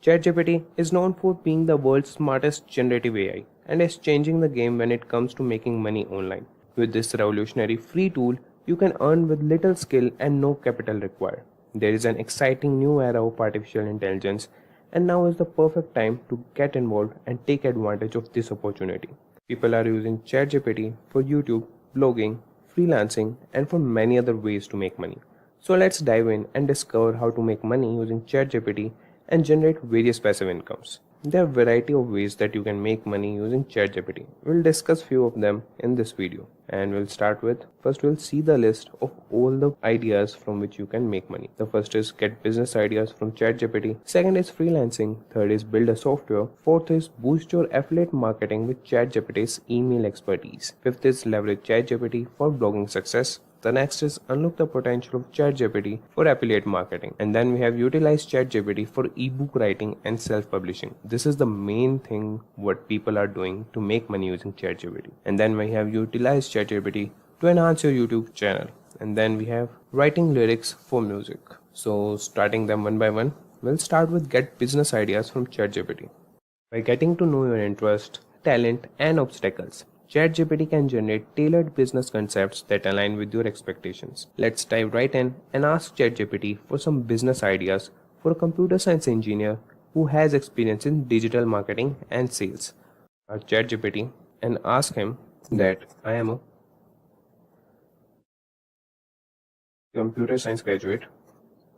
ChatGPT is known for being the world's smartest generative AI and is changing the game when it comes to making money online. With this revolutionary free tool, you can earn with little skill and no capital required. There is an exciting new era of artificial intelligence, and now is the perfect time to get involved and take advantage of this opportunity. People are using ChatGPT for YouTube, blogging, freelancing, and for many other ways to make money. So let's dive in and discover how to make money using ChatGPT and generate various passive incomes. There are a variety of ways that you can make money using ChatGPT. We'll discuss few of them in this video, and we'll start with, first we'll see the list of all the ideas from which you can make money. The first is get business ideas from ChatGPT. Second is freelancing. Third is build a software. Fourth is boost your affiliate marketing with ChatGPT's email expertise. Fifth is leverage ChatGPT for blogging success. The next is unlock the potential of ChatGPT for affiliate marketing. And then we have utilized ChatGPT for ebook writing and self-publishing. This is the main thing what people are doing to make money using ChatGPT. And then we have utilized ChatGPT to enhance your YouTube channel. And then we have writing lyrics for music. So starting them one by one, we'll start with get business ideas from ChatGPT. By getting to know your interest, talent, and obstacles, ChatGPT can generate tailored business concepts that align with your expectations. Let's dive right in and ask ChatGPT for some business ideas for a computer science engineer who has experience in digital marketing and sales. Our ChatGPT and ask him that I am a computer science graduate,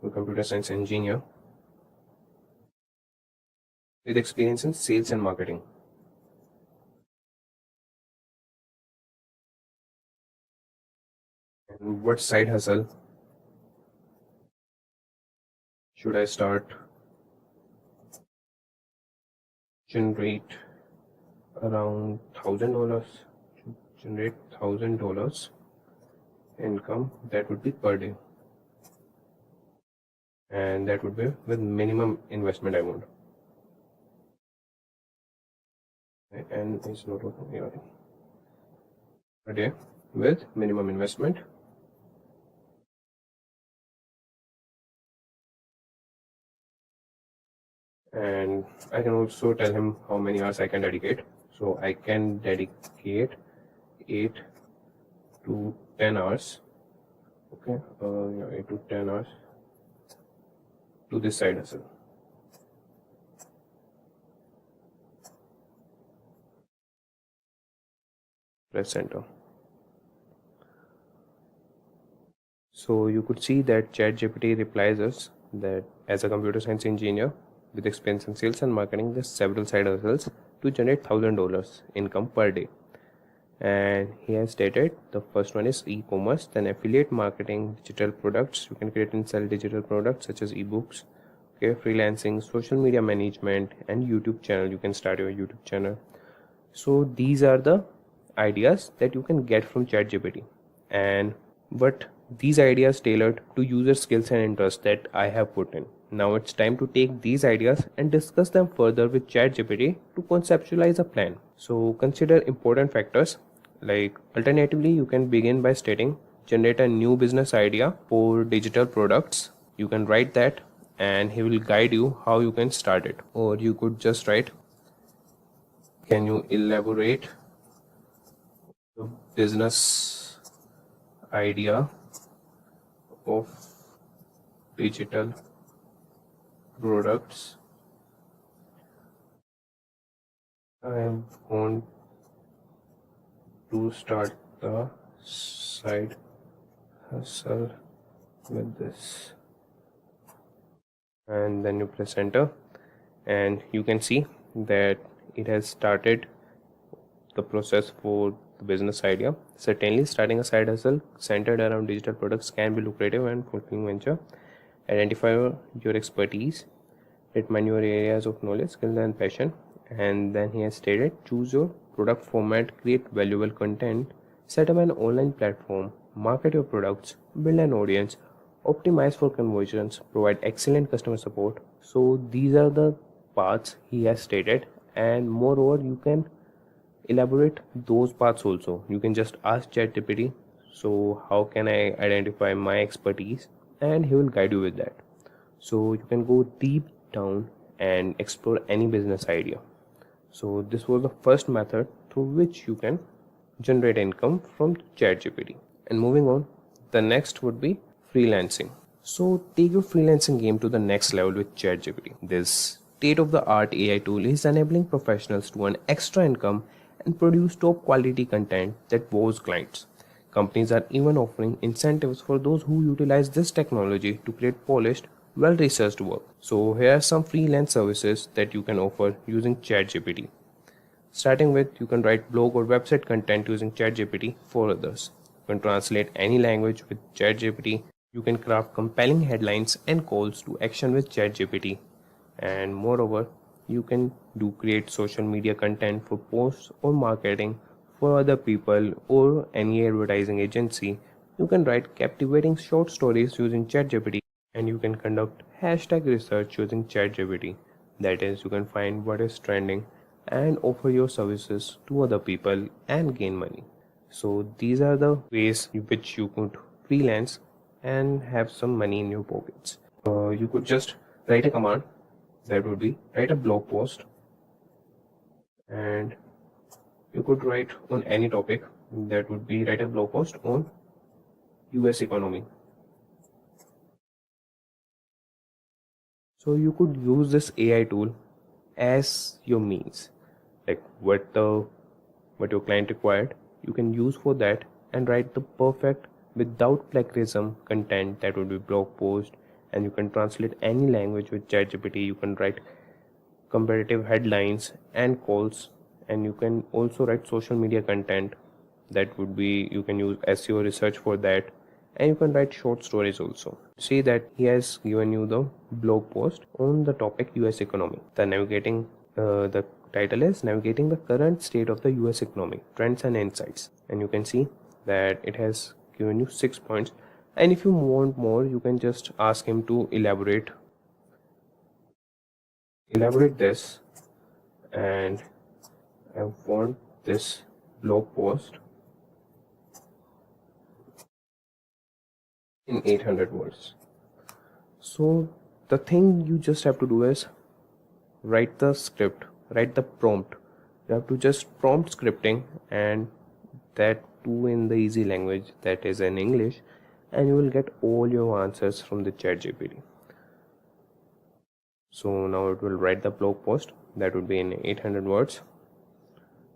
a computer science engineer with experience in sales and marketing. And what side hustle should I start? Generate around $1,000. Generate $1,000 income. That would be per day, and that would be with minimum investment I want. And it's not working here. Per day with minimum investment. And I can also tell him how many hours I can dedicate. So I can dedicate 8 to 10 hours. Okay, 8 to 10 hours to this side hustle. Press enter. So you could see that ChatGPT replies us that as a computer science engineer with experience in sales and marketing, there's several side hustles to generate $1,000 income per day. And he has stated the first one is e-commerce, then affiliate marketing, digital products. You can create and sell digital products such as ebooks. Okay, freelancing, social media management, and YouTube channel. You can start your YouTube channel. So these are the ideas that you can get from ChatGPT. But these ideas tailored to user skills and interests that I have put in. Now it's time to take these ideas and discuss them further with ChatGPT to conceptualize a plan. So consider important factors, like alternatively you can begin by stating generate a new business idea for digital products. You can write that and he will guide you how you can start it. Or you could just write, can you elaborate the business idea of digital products? I want to start the side hustle with this, and then you press enter and you can see that it has started the process for the business idea. Certainly starting a side hustle centered around digital products can be lucrative and fulfilling venture. Identify your expertise, determine your areas of knowledge, skills and passion, and then he has stated choose your product format, create valuable content, set up an online platform, market your products, build an audience, optimize for conversions, provide excellent customer support. So these are the paths he has stated, and moreover you can elaborate those paths also. You can just ask ChatGPT, so how can I identify my expertise, and he will guide you with that. So you can go deep down and explore any business idea. So this was the first method through which you can generate income from ChatGPT. And moving on, the next would be freelancing. So take your freelancing game to the next level with ChatGPT. This state-of-the-art AI tool is enabling professionals to earn extra income and produce top quality content that wows clients. Companies are even offering incentives for those who utilize this technology to create polished, well-researched work. So here are some freelance services that you can offer using ChatGPT. Starting with, you can write blog or website content using ChatGPT for others. You can translate any language with ChatGPT. You can craft compelling headlines and calls to action with ChatGPT. And moreover, you can create social media content for posts or marketing for other people or any advertising agency. You can write captivating short stories using ChatGPT, and you can conduct hashtag research using ChatGPT. That is, you can find what is trending and offer your services to other people and gain money. So these are the ways in which you could freelance and have some money in your pockets. You could just write a command, that would be write a blog post, and you could write on any topic, that would be write a blog post on US economy. So you could use this AI tool as your means, like what your client required, you can use for that and write the perfect without plagiarism content, that would be blog post. And you can translate any language with ChatGPT. You can write competitive headlines and calls, and you can also write social media content, that would be, you can use SEO research for that, and you can write short stories also. See that he has given you the blog post on the topic US economy. The title is Navigating the Current State of the US Economy, Trends and Insights, and you can see that it has given you 6 points. And if you want more, you can just ask him to elaborate this, and I want this blog post in 800 words. So the thing you just have to do is write the script, write the prompt. You have to just prompt scripting, and that too in the easy language, that is in English, and you will get all your answers from the ChatGPT. So now it will write the blog post, that would be in 800 words.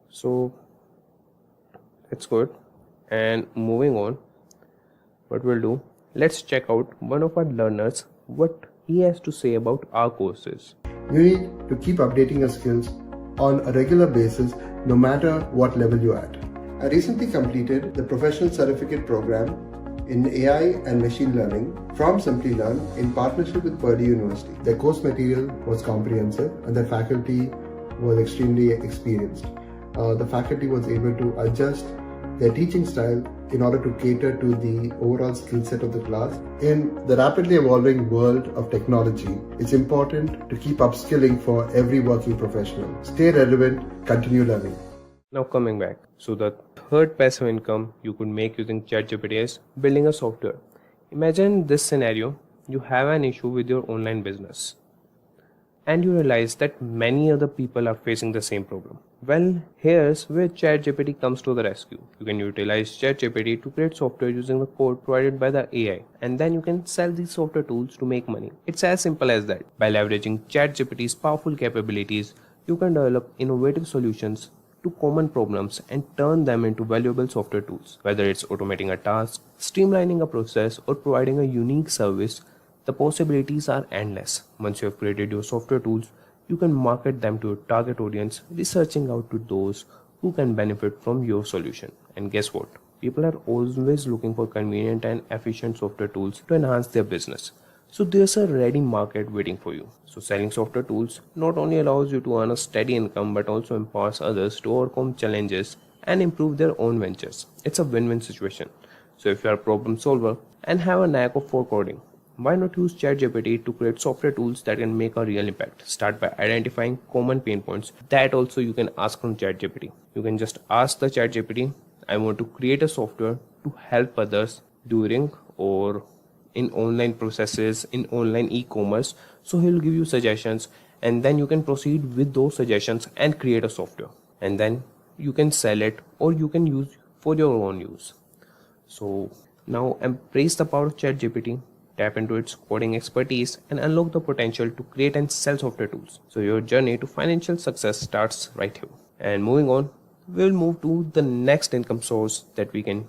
So it's good. And moving on, what we'll do, let's check out one of our learners, what he has to say about our courses. You need to keep updating your skills on a regular basis, no matter what level you're at. I recently completed the professional certificate program in AI and machine learning from Simplilearn in partnership with Purdue University. Their course material was comprehensive and the faculty was extremely experienced. The faculty was able to adjust their teaching style in order to cater to the overall skill set of the class. In the rapidly evolving world of technology, it's important to keep upskilling for every working professional. Stay relevant, continue learning. Now coming back, so the third passive income you could make using ChatGPT is building a software. Imagine this scenario, you have an issue with your online business and you realize that many other people are facing the same problem. Well, here's where ChatGPT comes to the rescue. You can utilize ChatGPT to create software using the code provided by the AI, and then you can sell these software tools to make money. It's as simple as that. By leveraging ChatGPT's powerful capabilities, you can develop innovative solutions to common problems and turn them into valuable software tools. Whether it's automating a task, streamlining a process, or providing a unique service, the possibilities are endless. Once you have created your software tools, you can market them to your target audience, researching out to those who can benefit from your solution. And guess what? People are always looking for convenient and efficient software tools to enhance their business. So there's a ready market waiting for you. So selling software tools not only allows you to earn a steady income, but also empowers others to overcome challenges and improve their own ventures. It's a win-win situation. So if you are a problem solver and have a knack for coding, why not use ChatGPT to create software tools that can make a real impact? Start by identifying common pain points that also you can ask from ChatGPT. You can just ask the ChatGPT, I want to create a software to help others during or in online processes, in online e-commerce. So he'll give you suggestions, and then you can proceed with those suggestions and create a software, and then you can sell it or you can use for your own use. So now embrace the power of ChatGPT, tap into its coding expertise, and unlock the potential to create and sell software tools. So your journey to financial success starts right here. And moving on, we'll move to the next income source that we can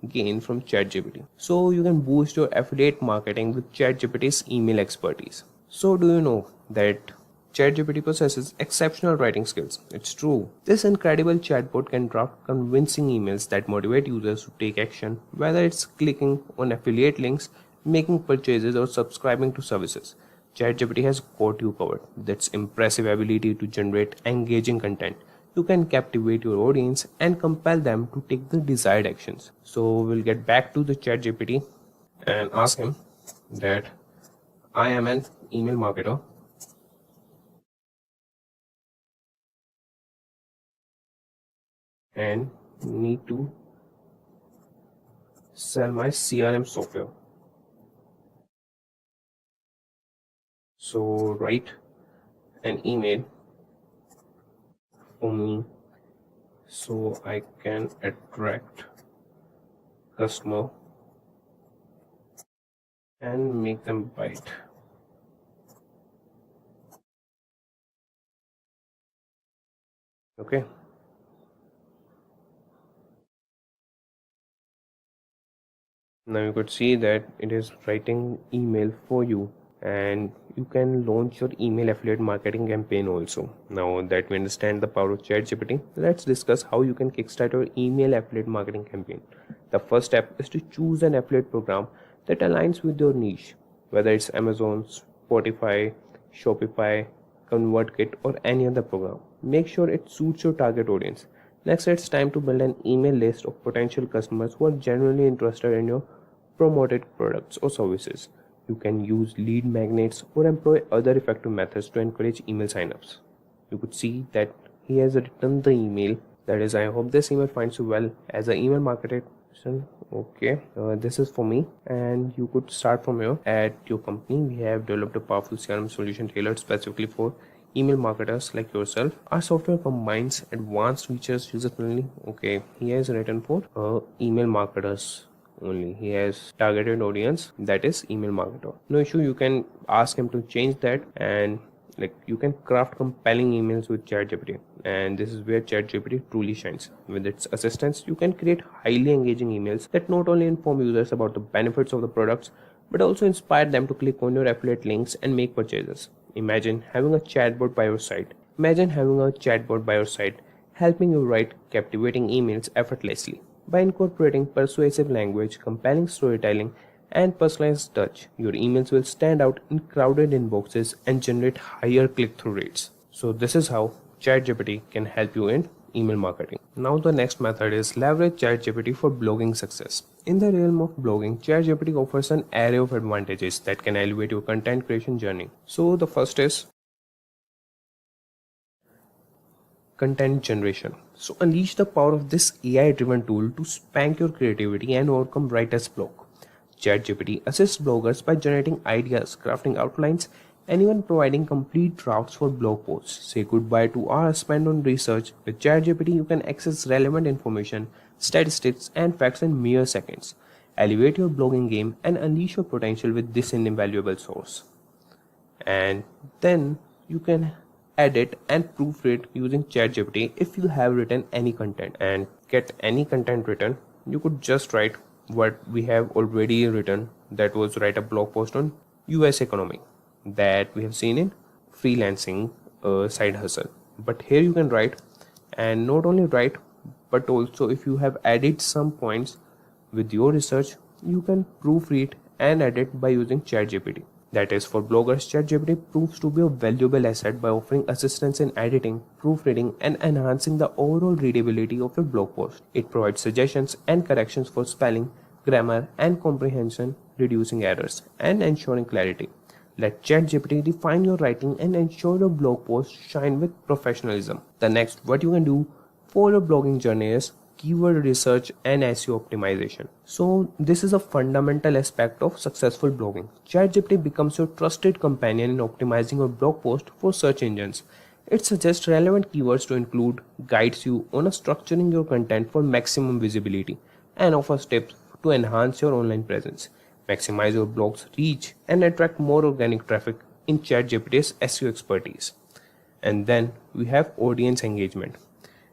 gain from ChatGPT. So you can boost your affiliate marketing with ChatGPT's email expertise. So do you know that ChatGPT possesses exceptional writing skills? It's true. This incredible chatbot can draft convincing emails that motivate users to take action, whether it's clicking on affiliate links, making purchases, or subscribing to services. ChatGPT has got you covered. With its impressive ability to generate engaging content, you can captivate your audience and compel them to take the desired actions. So we'll get back to the ChatGPT and ask him that I am an email marketer and need to sell my CRM software. So write an email for me so I can attract customer and make them buy it. Okay. Now you could see that it is writing email for you, and you can launch your email affiliate marketing campaign also. Now that we understand the power of ChatGPT, let's discuss how you can kickstart your email affiliate marketing campaign. The first step is to choose an affiliate program that aligns with your niche, whether it's Amazon, Spotify, Shopify, ConvertKit, or any other program. Make sure it suits your target audience. Next, it's time to build an email list of potential customers who are genuinely interested in your promoted products or services. You can use lead magnets or employ other effective methods to encourage email signups. You could see that he has written the email. That is, I hope this email finds you well as an email marketer. Okay, this is for me, and you could start from here. At your company, we have developed a powerful CRM solution tailored specifically for email marketers like yourself. Our software combines advanced features user-friendly. Okay, he has written for email marketers only. He has targeted audience, that is email marketer. No issue, you can ask him to change that, and you can craft compelling emails with ChatGPT, and this is where ChatGPT truly shines. With its assistance, you can create highly engaging emails that not only inform users about the benefits of the products, but also inspire them to click on your affiliate links and make purchases. Imagine having a chatbot by your side. Helping you write captivating emails effortlessly. By incorporating persuasive language, compelling storytelling, and personalized touch, your emails will stand out in crowded inboxes and generate higher click-through rates. So this is how ChatGPT can help you in email marketing. Now the next method is leverage ChatGPT for blogging success. In the realm of blogging, ChatGPT offers an array of advantages that can elevate your content creation journey. So the first is content generation. So unleash the power of this AI-driven tool to spank your creativity and overcome writer's block. ChatGPT assists bloggers by generating ideas, crafting outlines, and even providing complete drafts for blog posts. Say goodbye to hours spent on research. With ChatGPT, you can access relevant information, statistics, and facts in mere seconds. Elevate your blogging game and unleash your potential with this invaluable source. And then you can edit and proofread using ChatGPT if you have written any content. And get any content written, you could just write what we have already written, that was write a blog post on US economy that we have seen in freelancing side hustle. But here you can write, and not only write, but also if you have added some points with your research, you can proofread and edit by using ChatGPT. That is, for bloggers, ChatGPT proves to be a valuable asset by offering assistance in editing, proofreading, and enhancing the overall readability of your blog post. It provides suggestions and corrections for spelling, grammar, and comprehension, reducing errors and ensuring clarity. Let ChatGPT define your writing and ensure your blog posts shine with professionalism. The next, what you can do for your blogging journey is keyword research and SEO optimization. So this is a fundamental aspect of successful blogging. ChatGPT becomes your trusted companion in optimizing your blog post for search engines. It suggests relevant keywords to include, guides you on structuring your content for maximum visibility, and offers tips to enhance your online presence, maximize your blog's reach, and attract more organic traffic in ChatGPT's SEO expertise. And then we have audience engagement.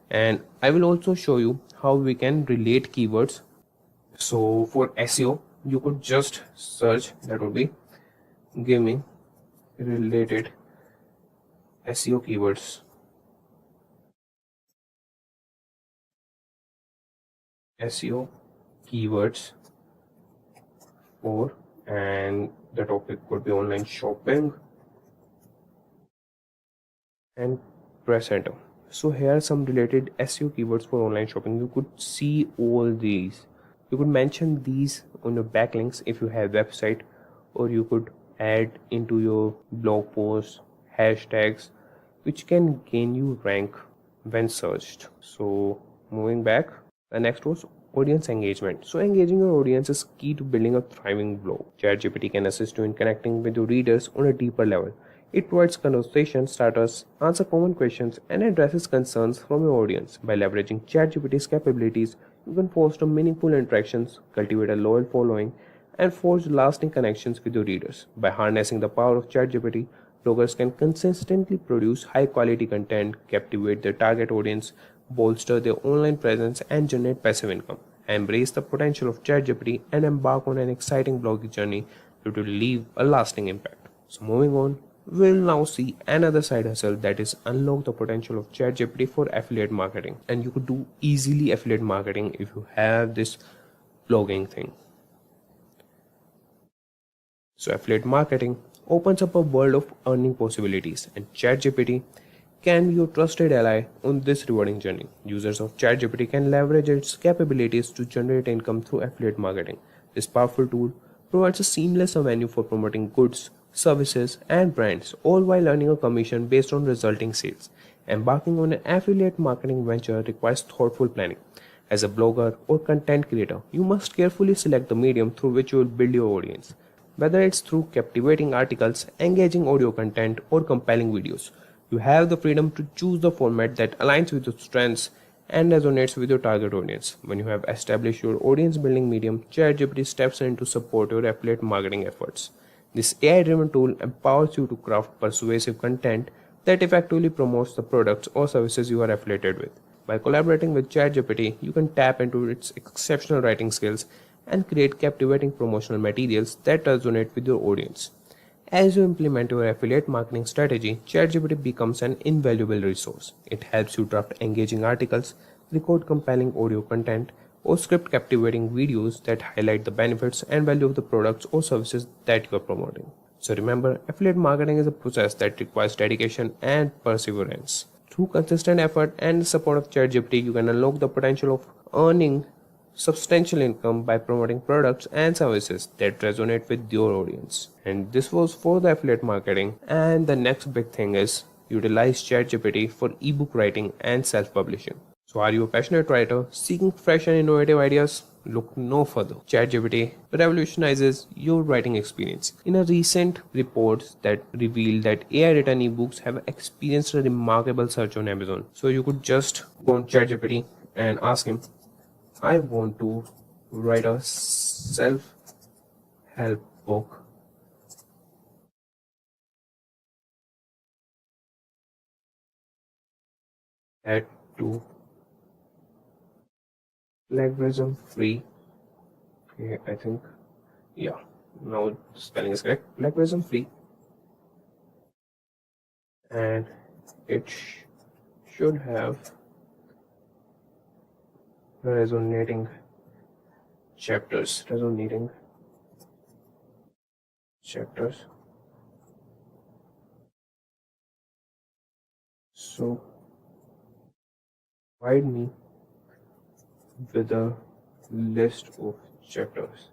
And I will also show you how we can relate keywords. So for SEO, you could just search, that would be give me related SEO keywords. SEO keywords for, and the topic could be online shopping, and press enter. So here are some related SEO keywords for online shopping. You could see all these. You could mention these on your backlinks if you have website, or you could add into your blog posts hashtags which can gain you rank when searched. So moving back, the next was audience engagement. So engaging your audience is key to building a thriving blog. ChatGPT can assist you in connecting with your readers on a deeper level. It provides conversation starters, answers common questions, and addresses concerns from your audience. By leveraging ChatGPT's capabilities, you can foster meaningful interactions, cultivate a loyal following, and forge lasting connections with your readers. By harnessing the power of ChatGPT, bloggers can consistently produce high-quality content, captivate their target audience, bolster their online presence, and generate passive income. Embrace the potential of ChatGPT and embark on an exciting blogging journey that will leave a lasting impact. So moving on, we'll now see another side hustle, that is unlock the potential of ChatGPT for affiliate marketing. And you could do easily affiliate marketing if you have this blogging thing. So affiliate marketing opens up a world of earning possibilities, and ChatGPT can be your trusted ally on this rewarding journey. Users of ChatGPT can leverage its capabilities to generate income through affiliate marketing. This powerful tool provides a seamless avenue for promoting goods, services, and brands, all while earning a commission based on resulting sales. Embarking on an affiliate marketing venture requires thoughtful planning. As a blogger or content creator, you must carefully select the medium through which you will build your audience. Whether it's through captivating articles, engaging audio content, or compelling videos, you have the freedom to choose the format that aligns with your strengths and resonates with your target audience. When you have established your audience building medium, ChatGPT steps in to support your affiliate marketing efforts. This AI-driven tool empowers you to craft persuasive content that effectively promotes the products or services you are affiliated with. By collaborating with ChatGPT, you can tap into its exceptional writing skills and create captivating promotional materials that resonate with your audience. As you implement your affiliate marketing strategy, ChatGPT becomes an invaluable resource. It helps you draft engaging articles, record compelling audio content, or script captivating videos that highlight the benefits and value of the products or services that you are promoting. So remember, affiliate marketing is a process that requires dedication and perseverance. Through consistent effort and the support of ChatGPT, you can unlock the potential of earning substantial income by promoting products and services that resonate with your audience. And this was for the affiliate marketing. And the next big thing is utilize ChatGPT for ebook writing and self-publishing. So are you a passionate writer seeking fresh and innovative ideas? Look no further. ChatGPT revolutionizes your writing experience. In a recent report that revealed that AI-written ebooks have experienced a remarkable surge on Amazon. So you could just go on ChatGPT and ask him, I want to write a self-help book at to plagiarism free. Okay, I think, yeah, now the spelling is correct. Plagiarism free, and it should have resonating chapters. So provide me with a list of chapters.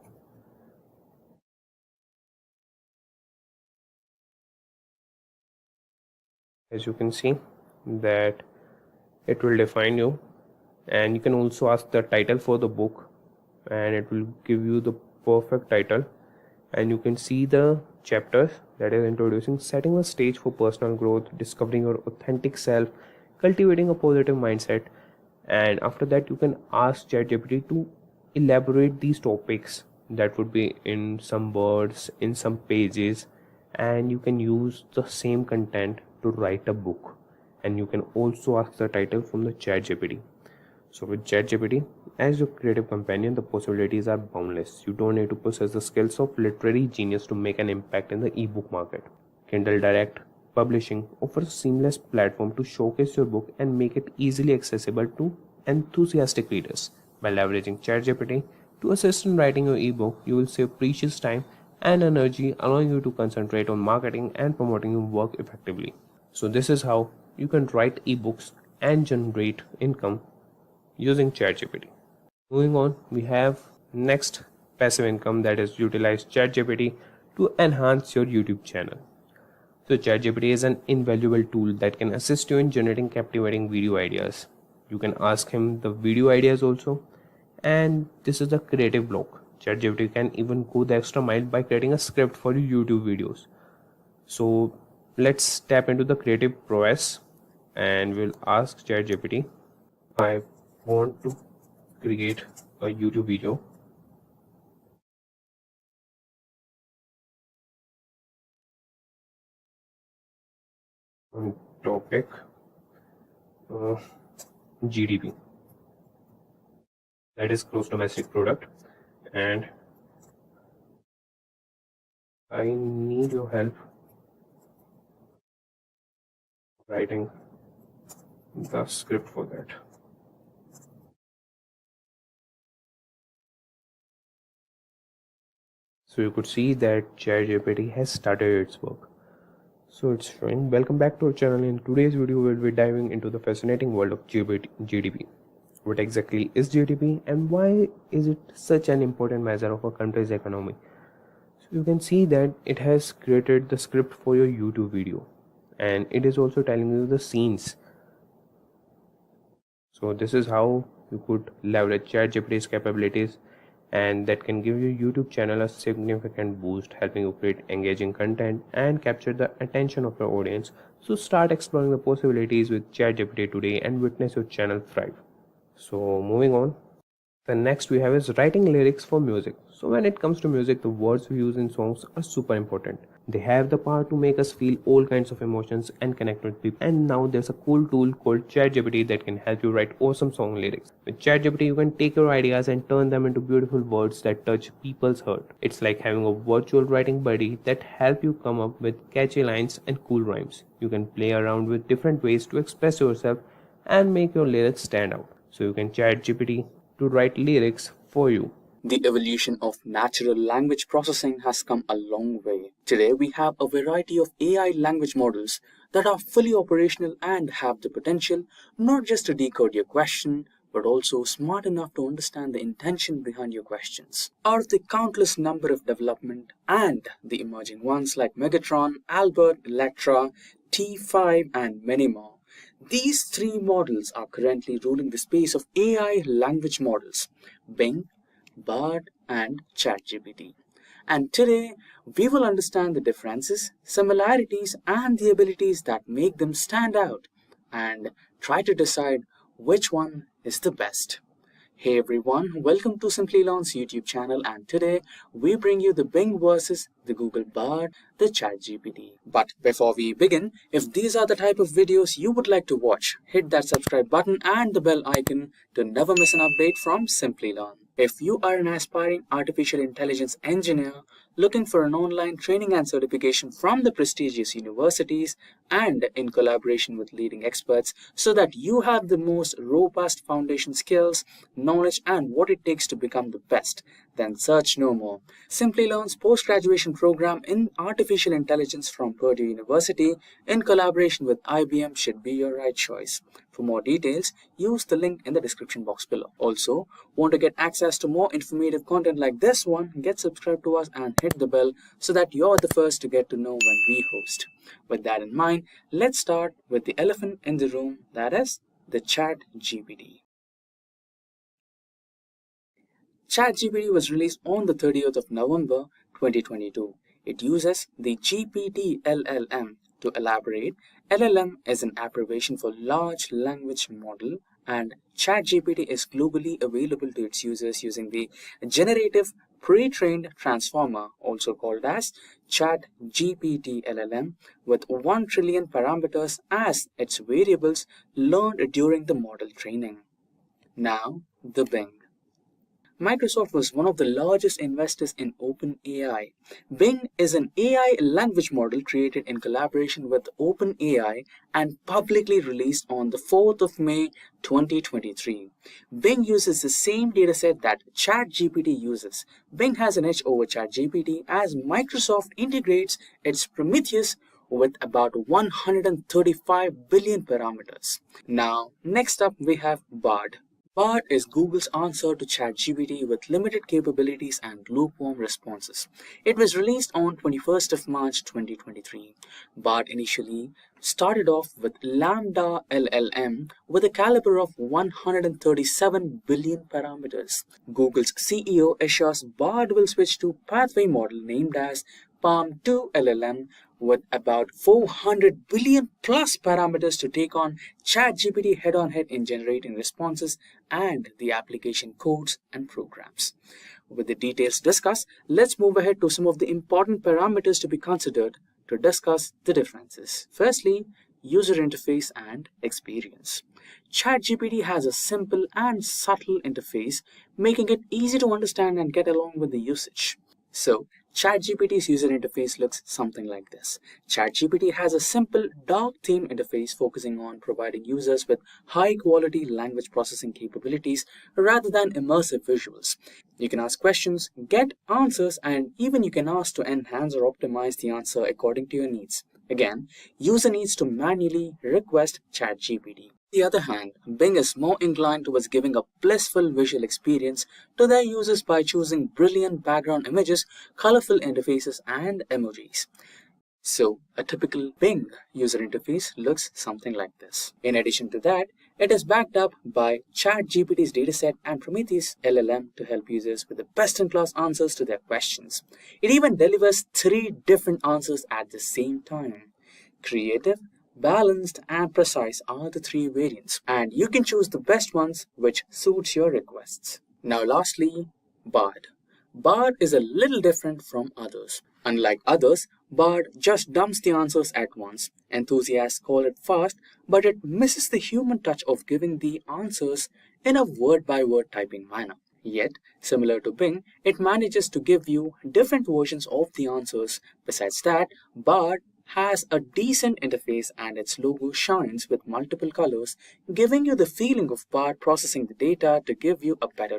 As you can see that it will define you, and you can also ask the title for the book and it will give you the perfect title. And you can see the chapters that is introducing setting the stage for personal growth, discovering your authentic self, cultivating a positive mindset. And after that you can ask ChatGPT to elaborate these topics that would be in some words, in some pages, and you can use the same content to write a book. And you can also ask the title from the ChatGPT. So with ChatGPT as your creative companion, the possibilities are boundless. You don't need to possess the skills of literary genius to make an impact in the ebook market. Kindle Direct Publishing offers a seamless platform to showcase your book and make it easily accessible to enthusiastic readers. By leveraging ChatGPT to assist in writing your ebook, you will save precious time and energy, allowing you to concentrate on marketing and promoting your work effectively. So this is how you can write ebooks and generate income using ChatGPT. Moving on, we have next passive income, that is utilize ChatGPT to enhance your YouTube channel. So ChatGPT is an invaluable tool that can assist you in generating captivating video ideas. You can ask him the video ideas also, and this is the creative block. ChatGPT can even go the extra mile by creating a script for your YouTube videos. So let's tap into the creative prowess and we'll ask ChatGPT, I want to create a YouTube video on topic GDP, that is gross domestic product, and I need your help writing the script for that. So you could see that ChatGPT has started its work. So it's showing, welcome back to our channel. In today's video we'll be diving into the fascinating world of GDP. What exactly is GDP and why is it such an important measure of a country's economy? So you can see that it has created the script for your YouTube video and it is also telling you the scenes. So this is how you could leverage ChatGPT's capabilities, and that can give your YouTube channel a significant boost, helping you create engaging content and capture the attention of your audience. So start exploring the possibilities with ChatGPT today and witness your channel thrive. So moving on, the next we have is writing lyrics for music. So when it comes to music, the words we use in songs are super important. They have the power to make us feel all kinds of emotions and connect with people. And now there's a cool tool called ChatGPT that can help you write awesome song lyrics. With ChatGPT, you can take your ideas and turn them into beautiful words that touch people's heart. It's like having a virtual writing buddy that help you come up with catchy lines and cool rhymes. You can play around with different ways to express yourself and make your lyrics stand out. So you can chat GPT to write lyrics for you. The evolution of natural language processing has come a long way. Today, we have a variety of AI language models that are fully operational and have the potential not just to decode your question, but also smart enough to understand the intention behind your questions. Out of the countless number of development and the emerging ones like Megatron, Albert, Electra, T5, and many more, these three models are currently ruling the space of AI language models: Bing, Bard, and ChatGPT. And today, we will understand the differences, similarities, and the abilities that make them stand out, and try to decide which one is the best. Hey everyone, welcome to Simplilearn's YouTube channel, and today we bring you the Bing versus the Google Bard, the ChatGPT. But before we begin, if these are the type of videos you would like to watch, hit that subscribe button and the bell icon to never miss an update from Simplilearn. If you are an aspiring artificial intelligence engineer looking for an online training and certification from the prestigious universities and in collaboration with leading experts so that you have the most robust foundation skills, knowledge, and what it takes to become the best, Then search no more. Simplilearn's post-graduation program in artificial intelligence from Purdue University in collaboration with IBM should be your right choice. For more details, use the link in the description box below. Also, want to get access to more informative content like this one? Get subscribed to us and hit the bell so that you're the first to get to know when we host. With that in mind, let's start with the elephant in the room, that is the ChatGPT. ChatGPT was released on the 30th of November 2022. It uses the GPT LLM. To elaborate, LLM is an abbreviation for Large Language Model, and ChatGPT is globally available to its users using the Generative Pre-trained Transformer, also called as ChatGPT LLM, with 1 trillion parameters as its variables learned during the model training. Now, the Bing. Microsoft was one of the largest investors in OpenAI. Bing is an AI language model created in collaboration with OpenAI and publicly released on the 4th of May 2023. Bing uses the same dataset that ChatGPT uses. Bing has an edge over ChatGPT as Microsoft integrates its Prometheus with about 135 billion parameters. Now, next up we have Bard. Bard is Google's answer to ChatGPT with limited capabilities and lukewarm responses. It was released on 21st of March 2023. Bard initially started off with Lambda LLM with a caliber of 137 billion parameters. Google's CEO assures Bard will switch to pathway model named as Palm 2 LLM with about 400 billion plus parameters to take on ChatGPT head-on-head in generating responses and the application codes and programs. With the details discussed, let's move ahead to some of the important parameters to be considered to discuss the differences. Firstly, user interface and experience. ChatGPT has a simple and subtle interface, making it easy to understand and get along with the usage. So, ChatGPT's user interface looks something like this. ChatGPT has a simple, dark theme interface focusing on providing users with high-quality language processing capabilities rather than immersive visuals. You can ask questions, get answers, and even you can ask to enhance or optimize the answer according to your needs. Again, user needs to manually request ChatGPT. On the other hand, Bing is more inclined towards giving a blissful visual experience to their users by choosing brilliant background images, colorful interfaces, and emojis. So, a typical Bing user interface looks something like this. In addition to that, it is backed up by ChatGPT's dataset and Prometheus LLM to help users with the best-in-class answers to their questions. It even delivers 3 different answers at the same time. Creative, balanced, and precise are the 3 variants, and you can choose the best ones which suits your requests. Now lastly, Bard. Bard is a little different from others. Unlike others, Bard just dumps the answers at once. Enthusiasts call it fast, but it misses the human touch of giving the answers in a word-by-word typing manner. Yet, similar to Bing, it manages to give you different versions of the answers. Besides that, Bard has a decent interface and its logo shines with multiple colors, giving you the feeling of Bard processing the data to give you a better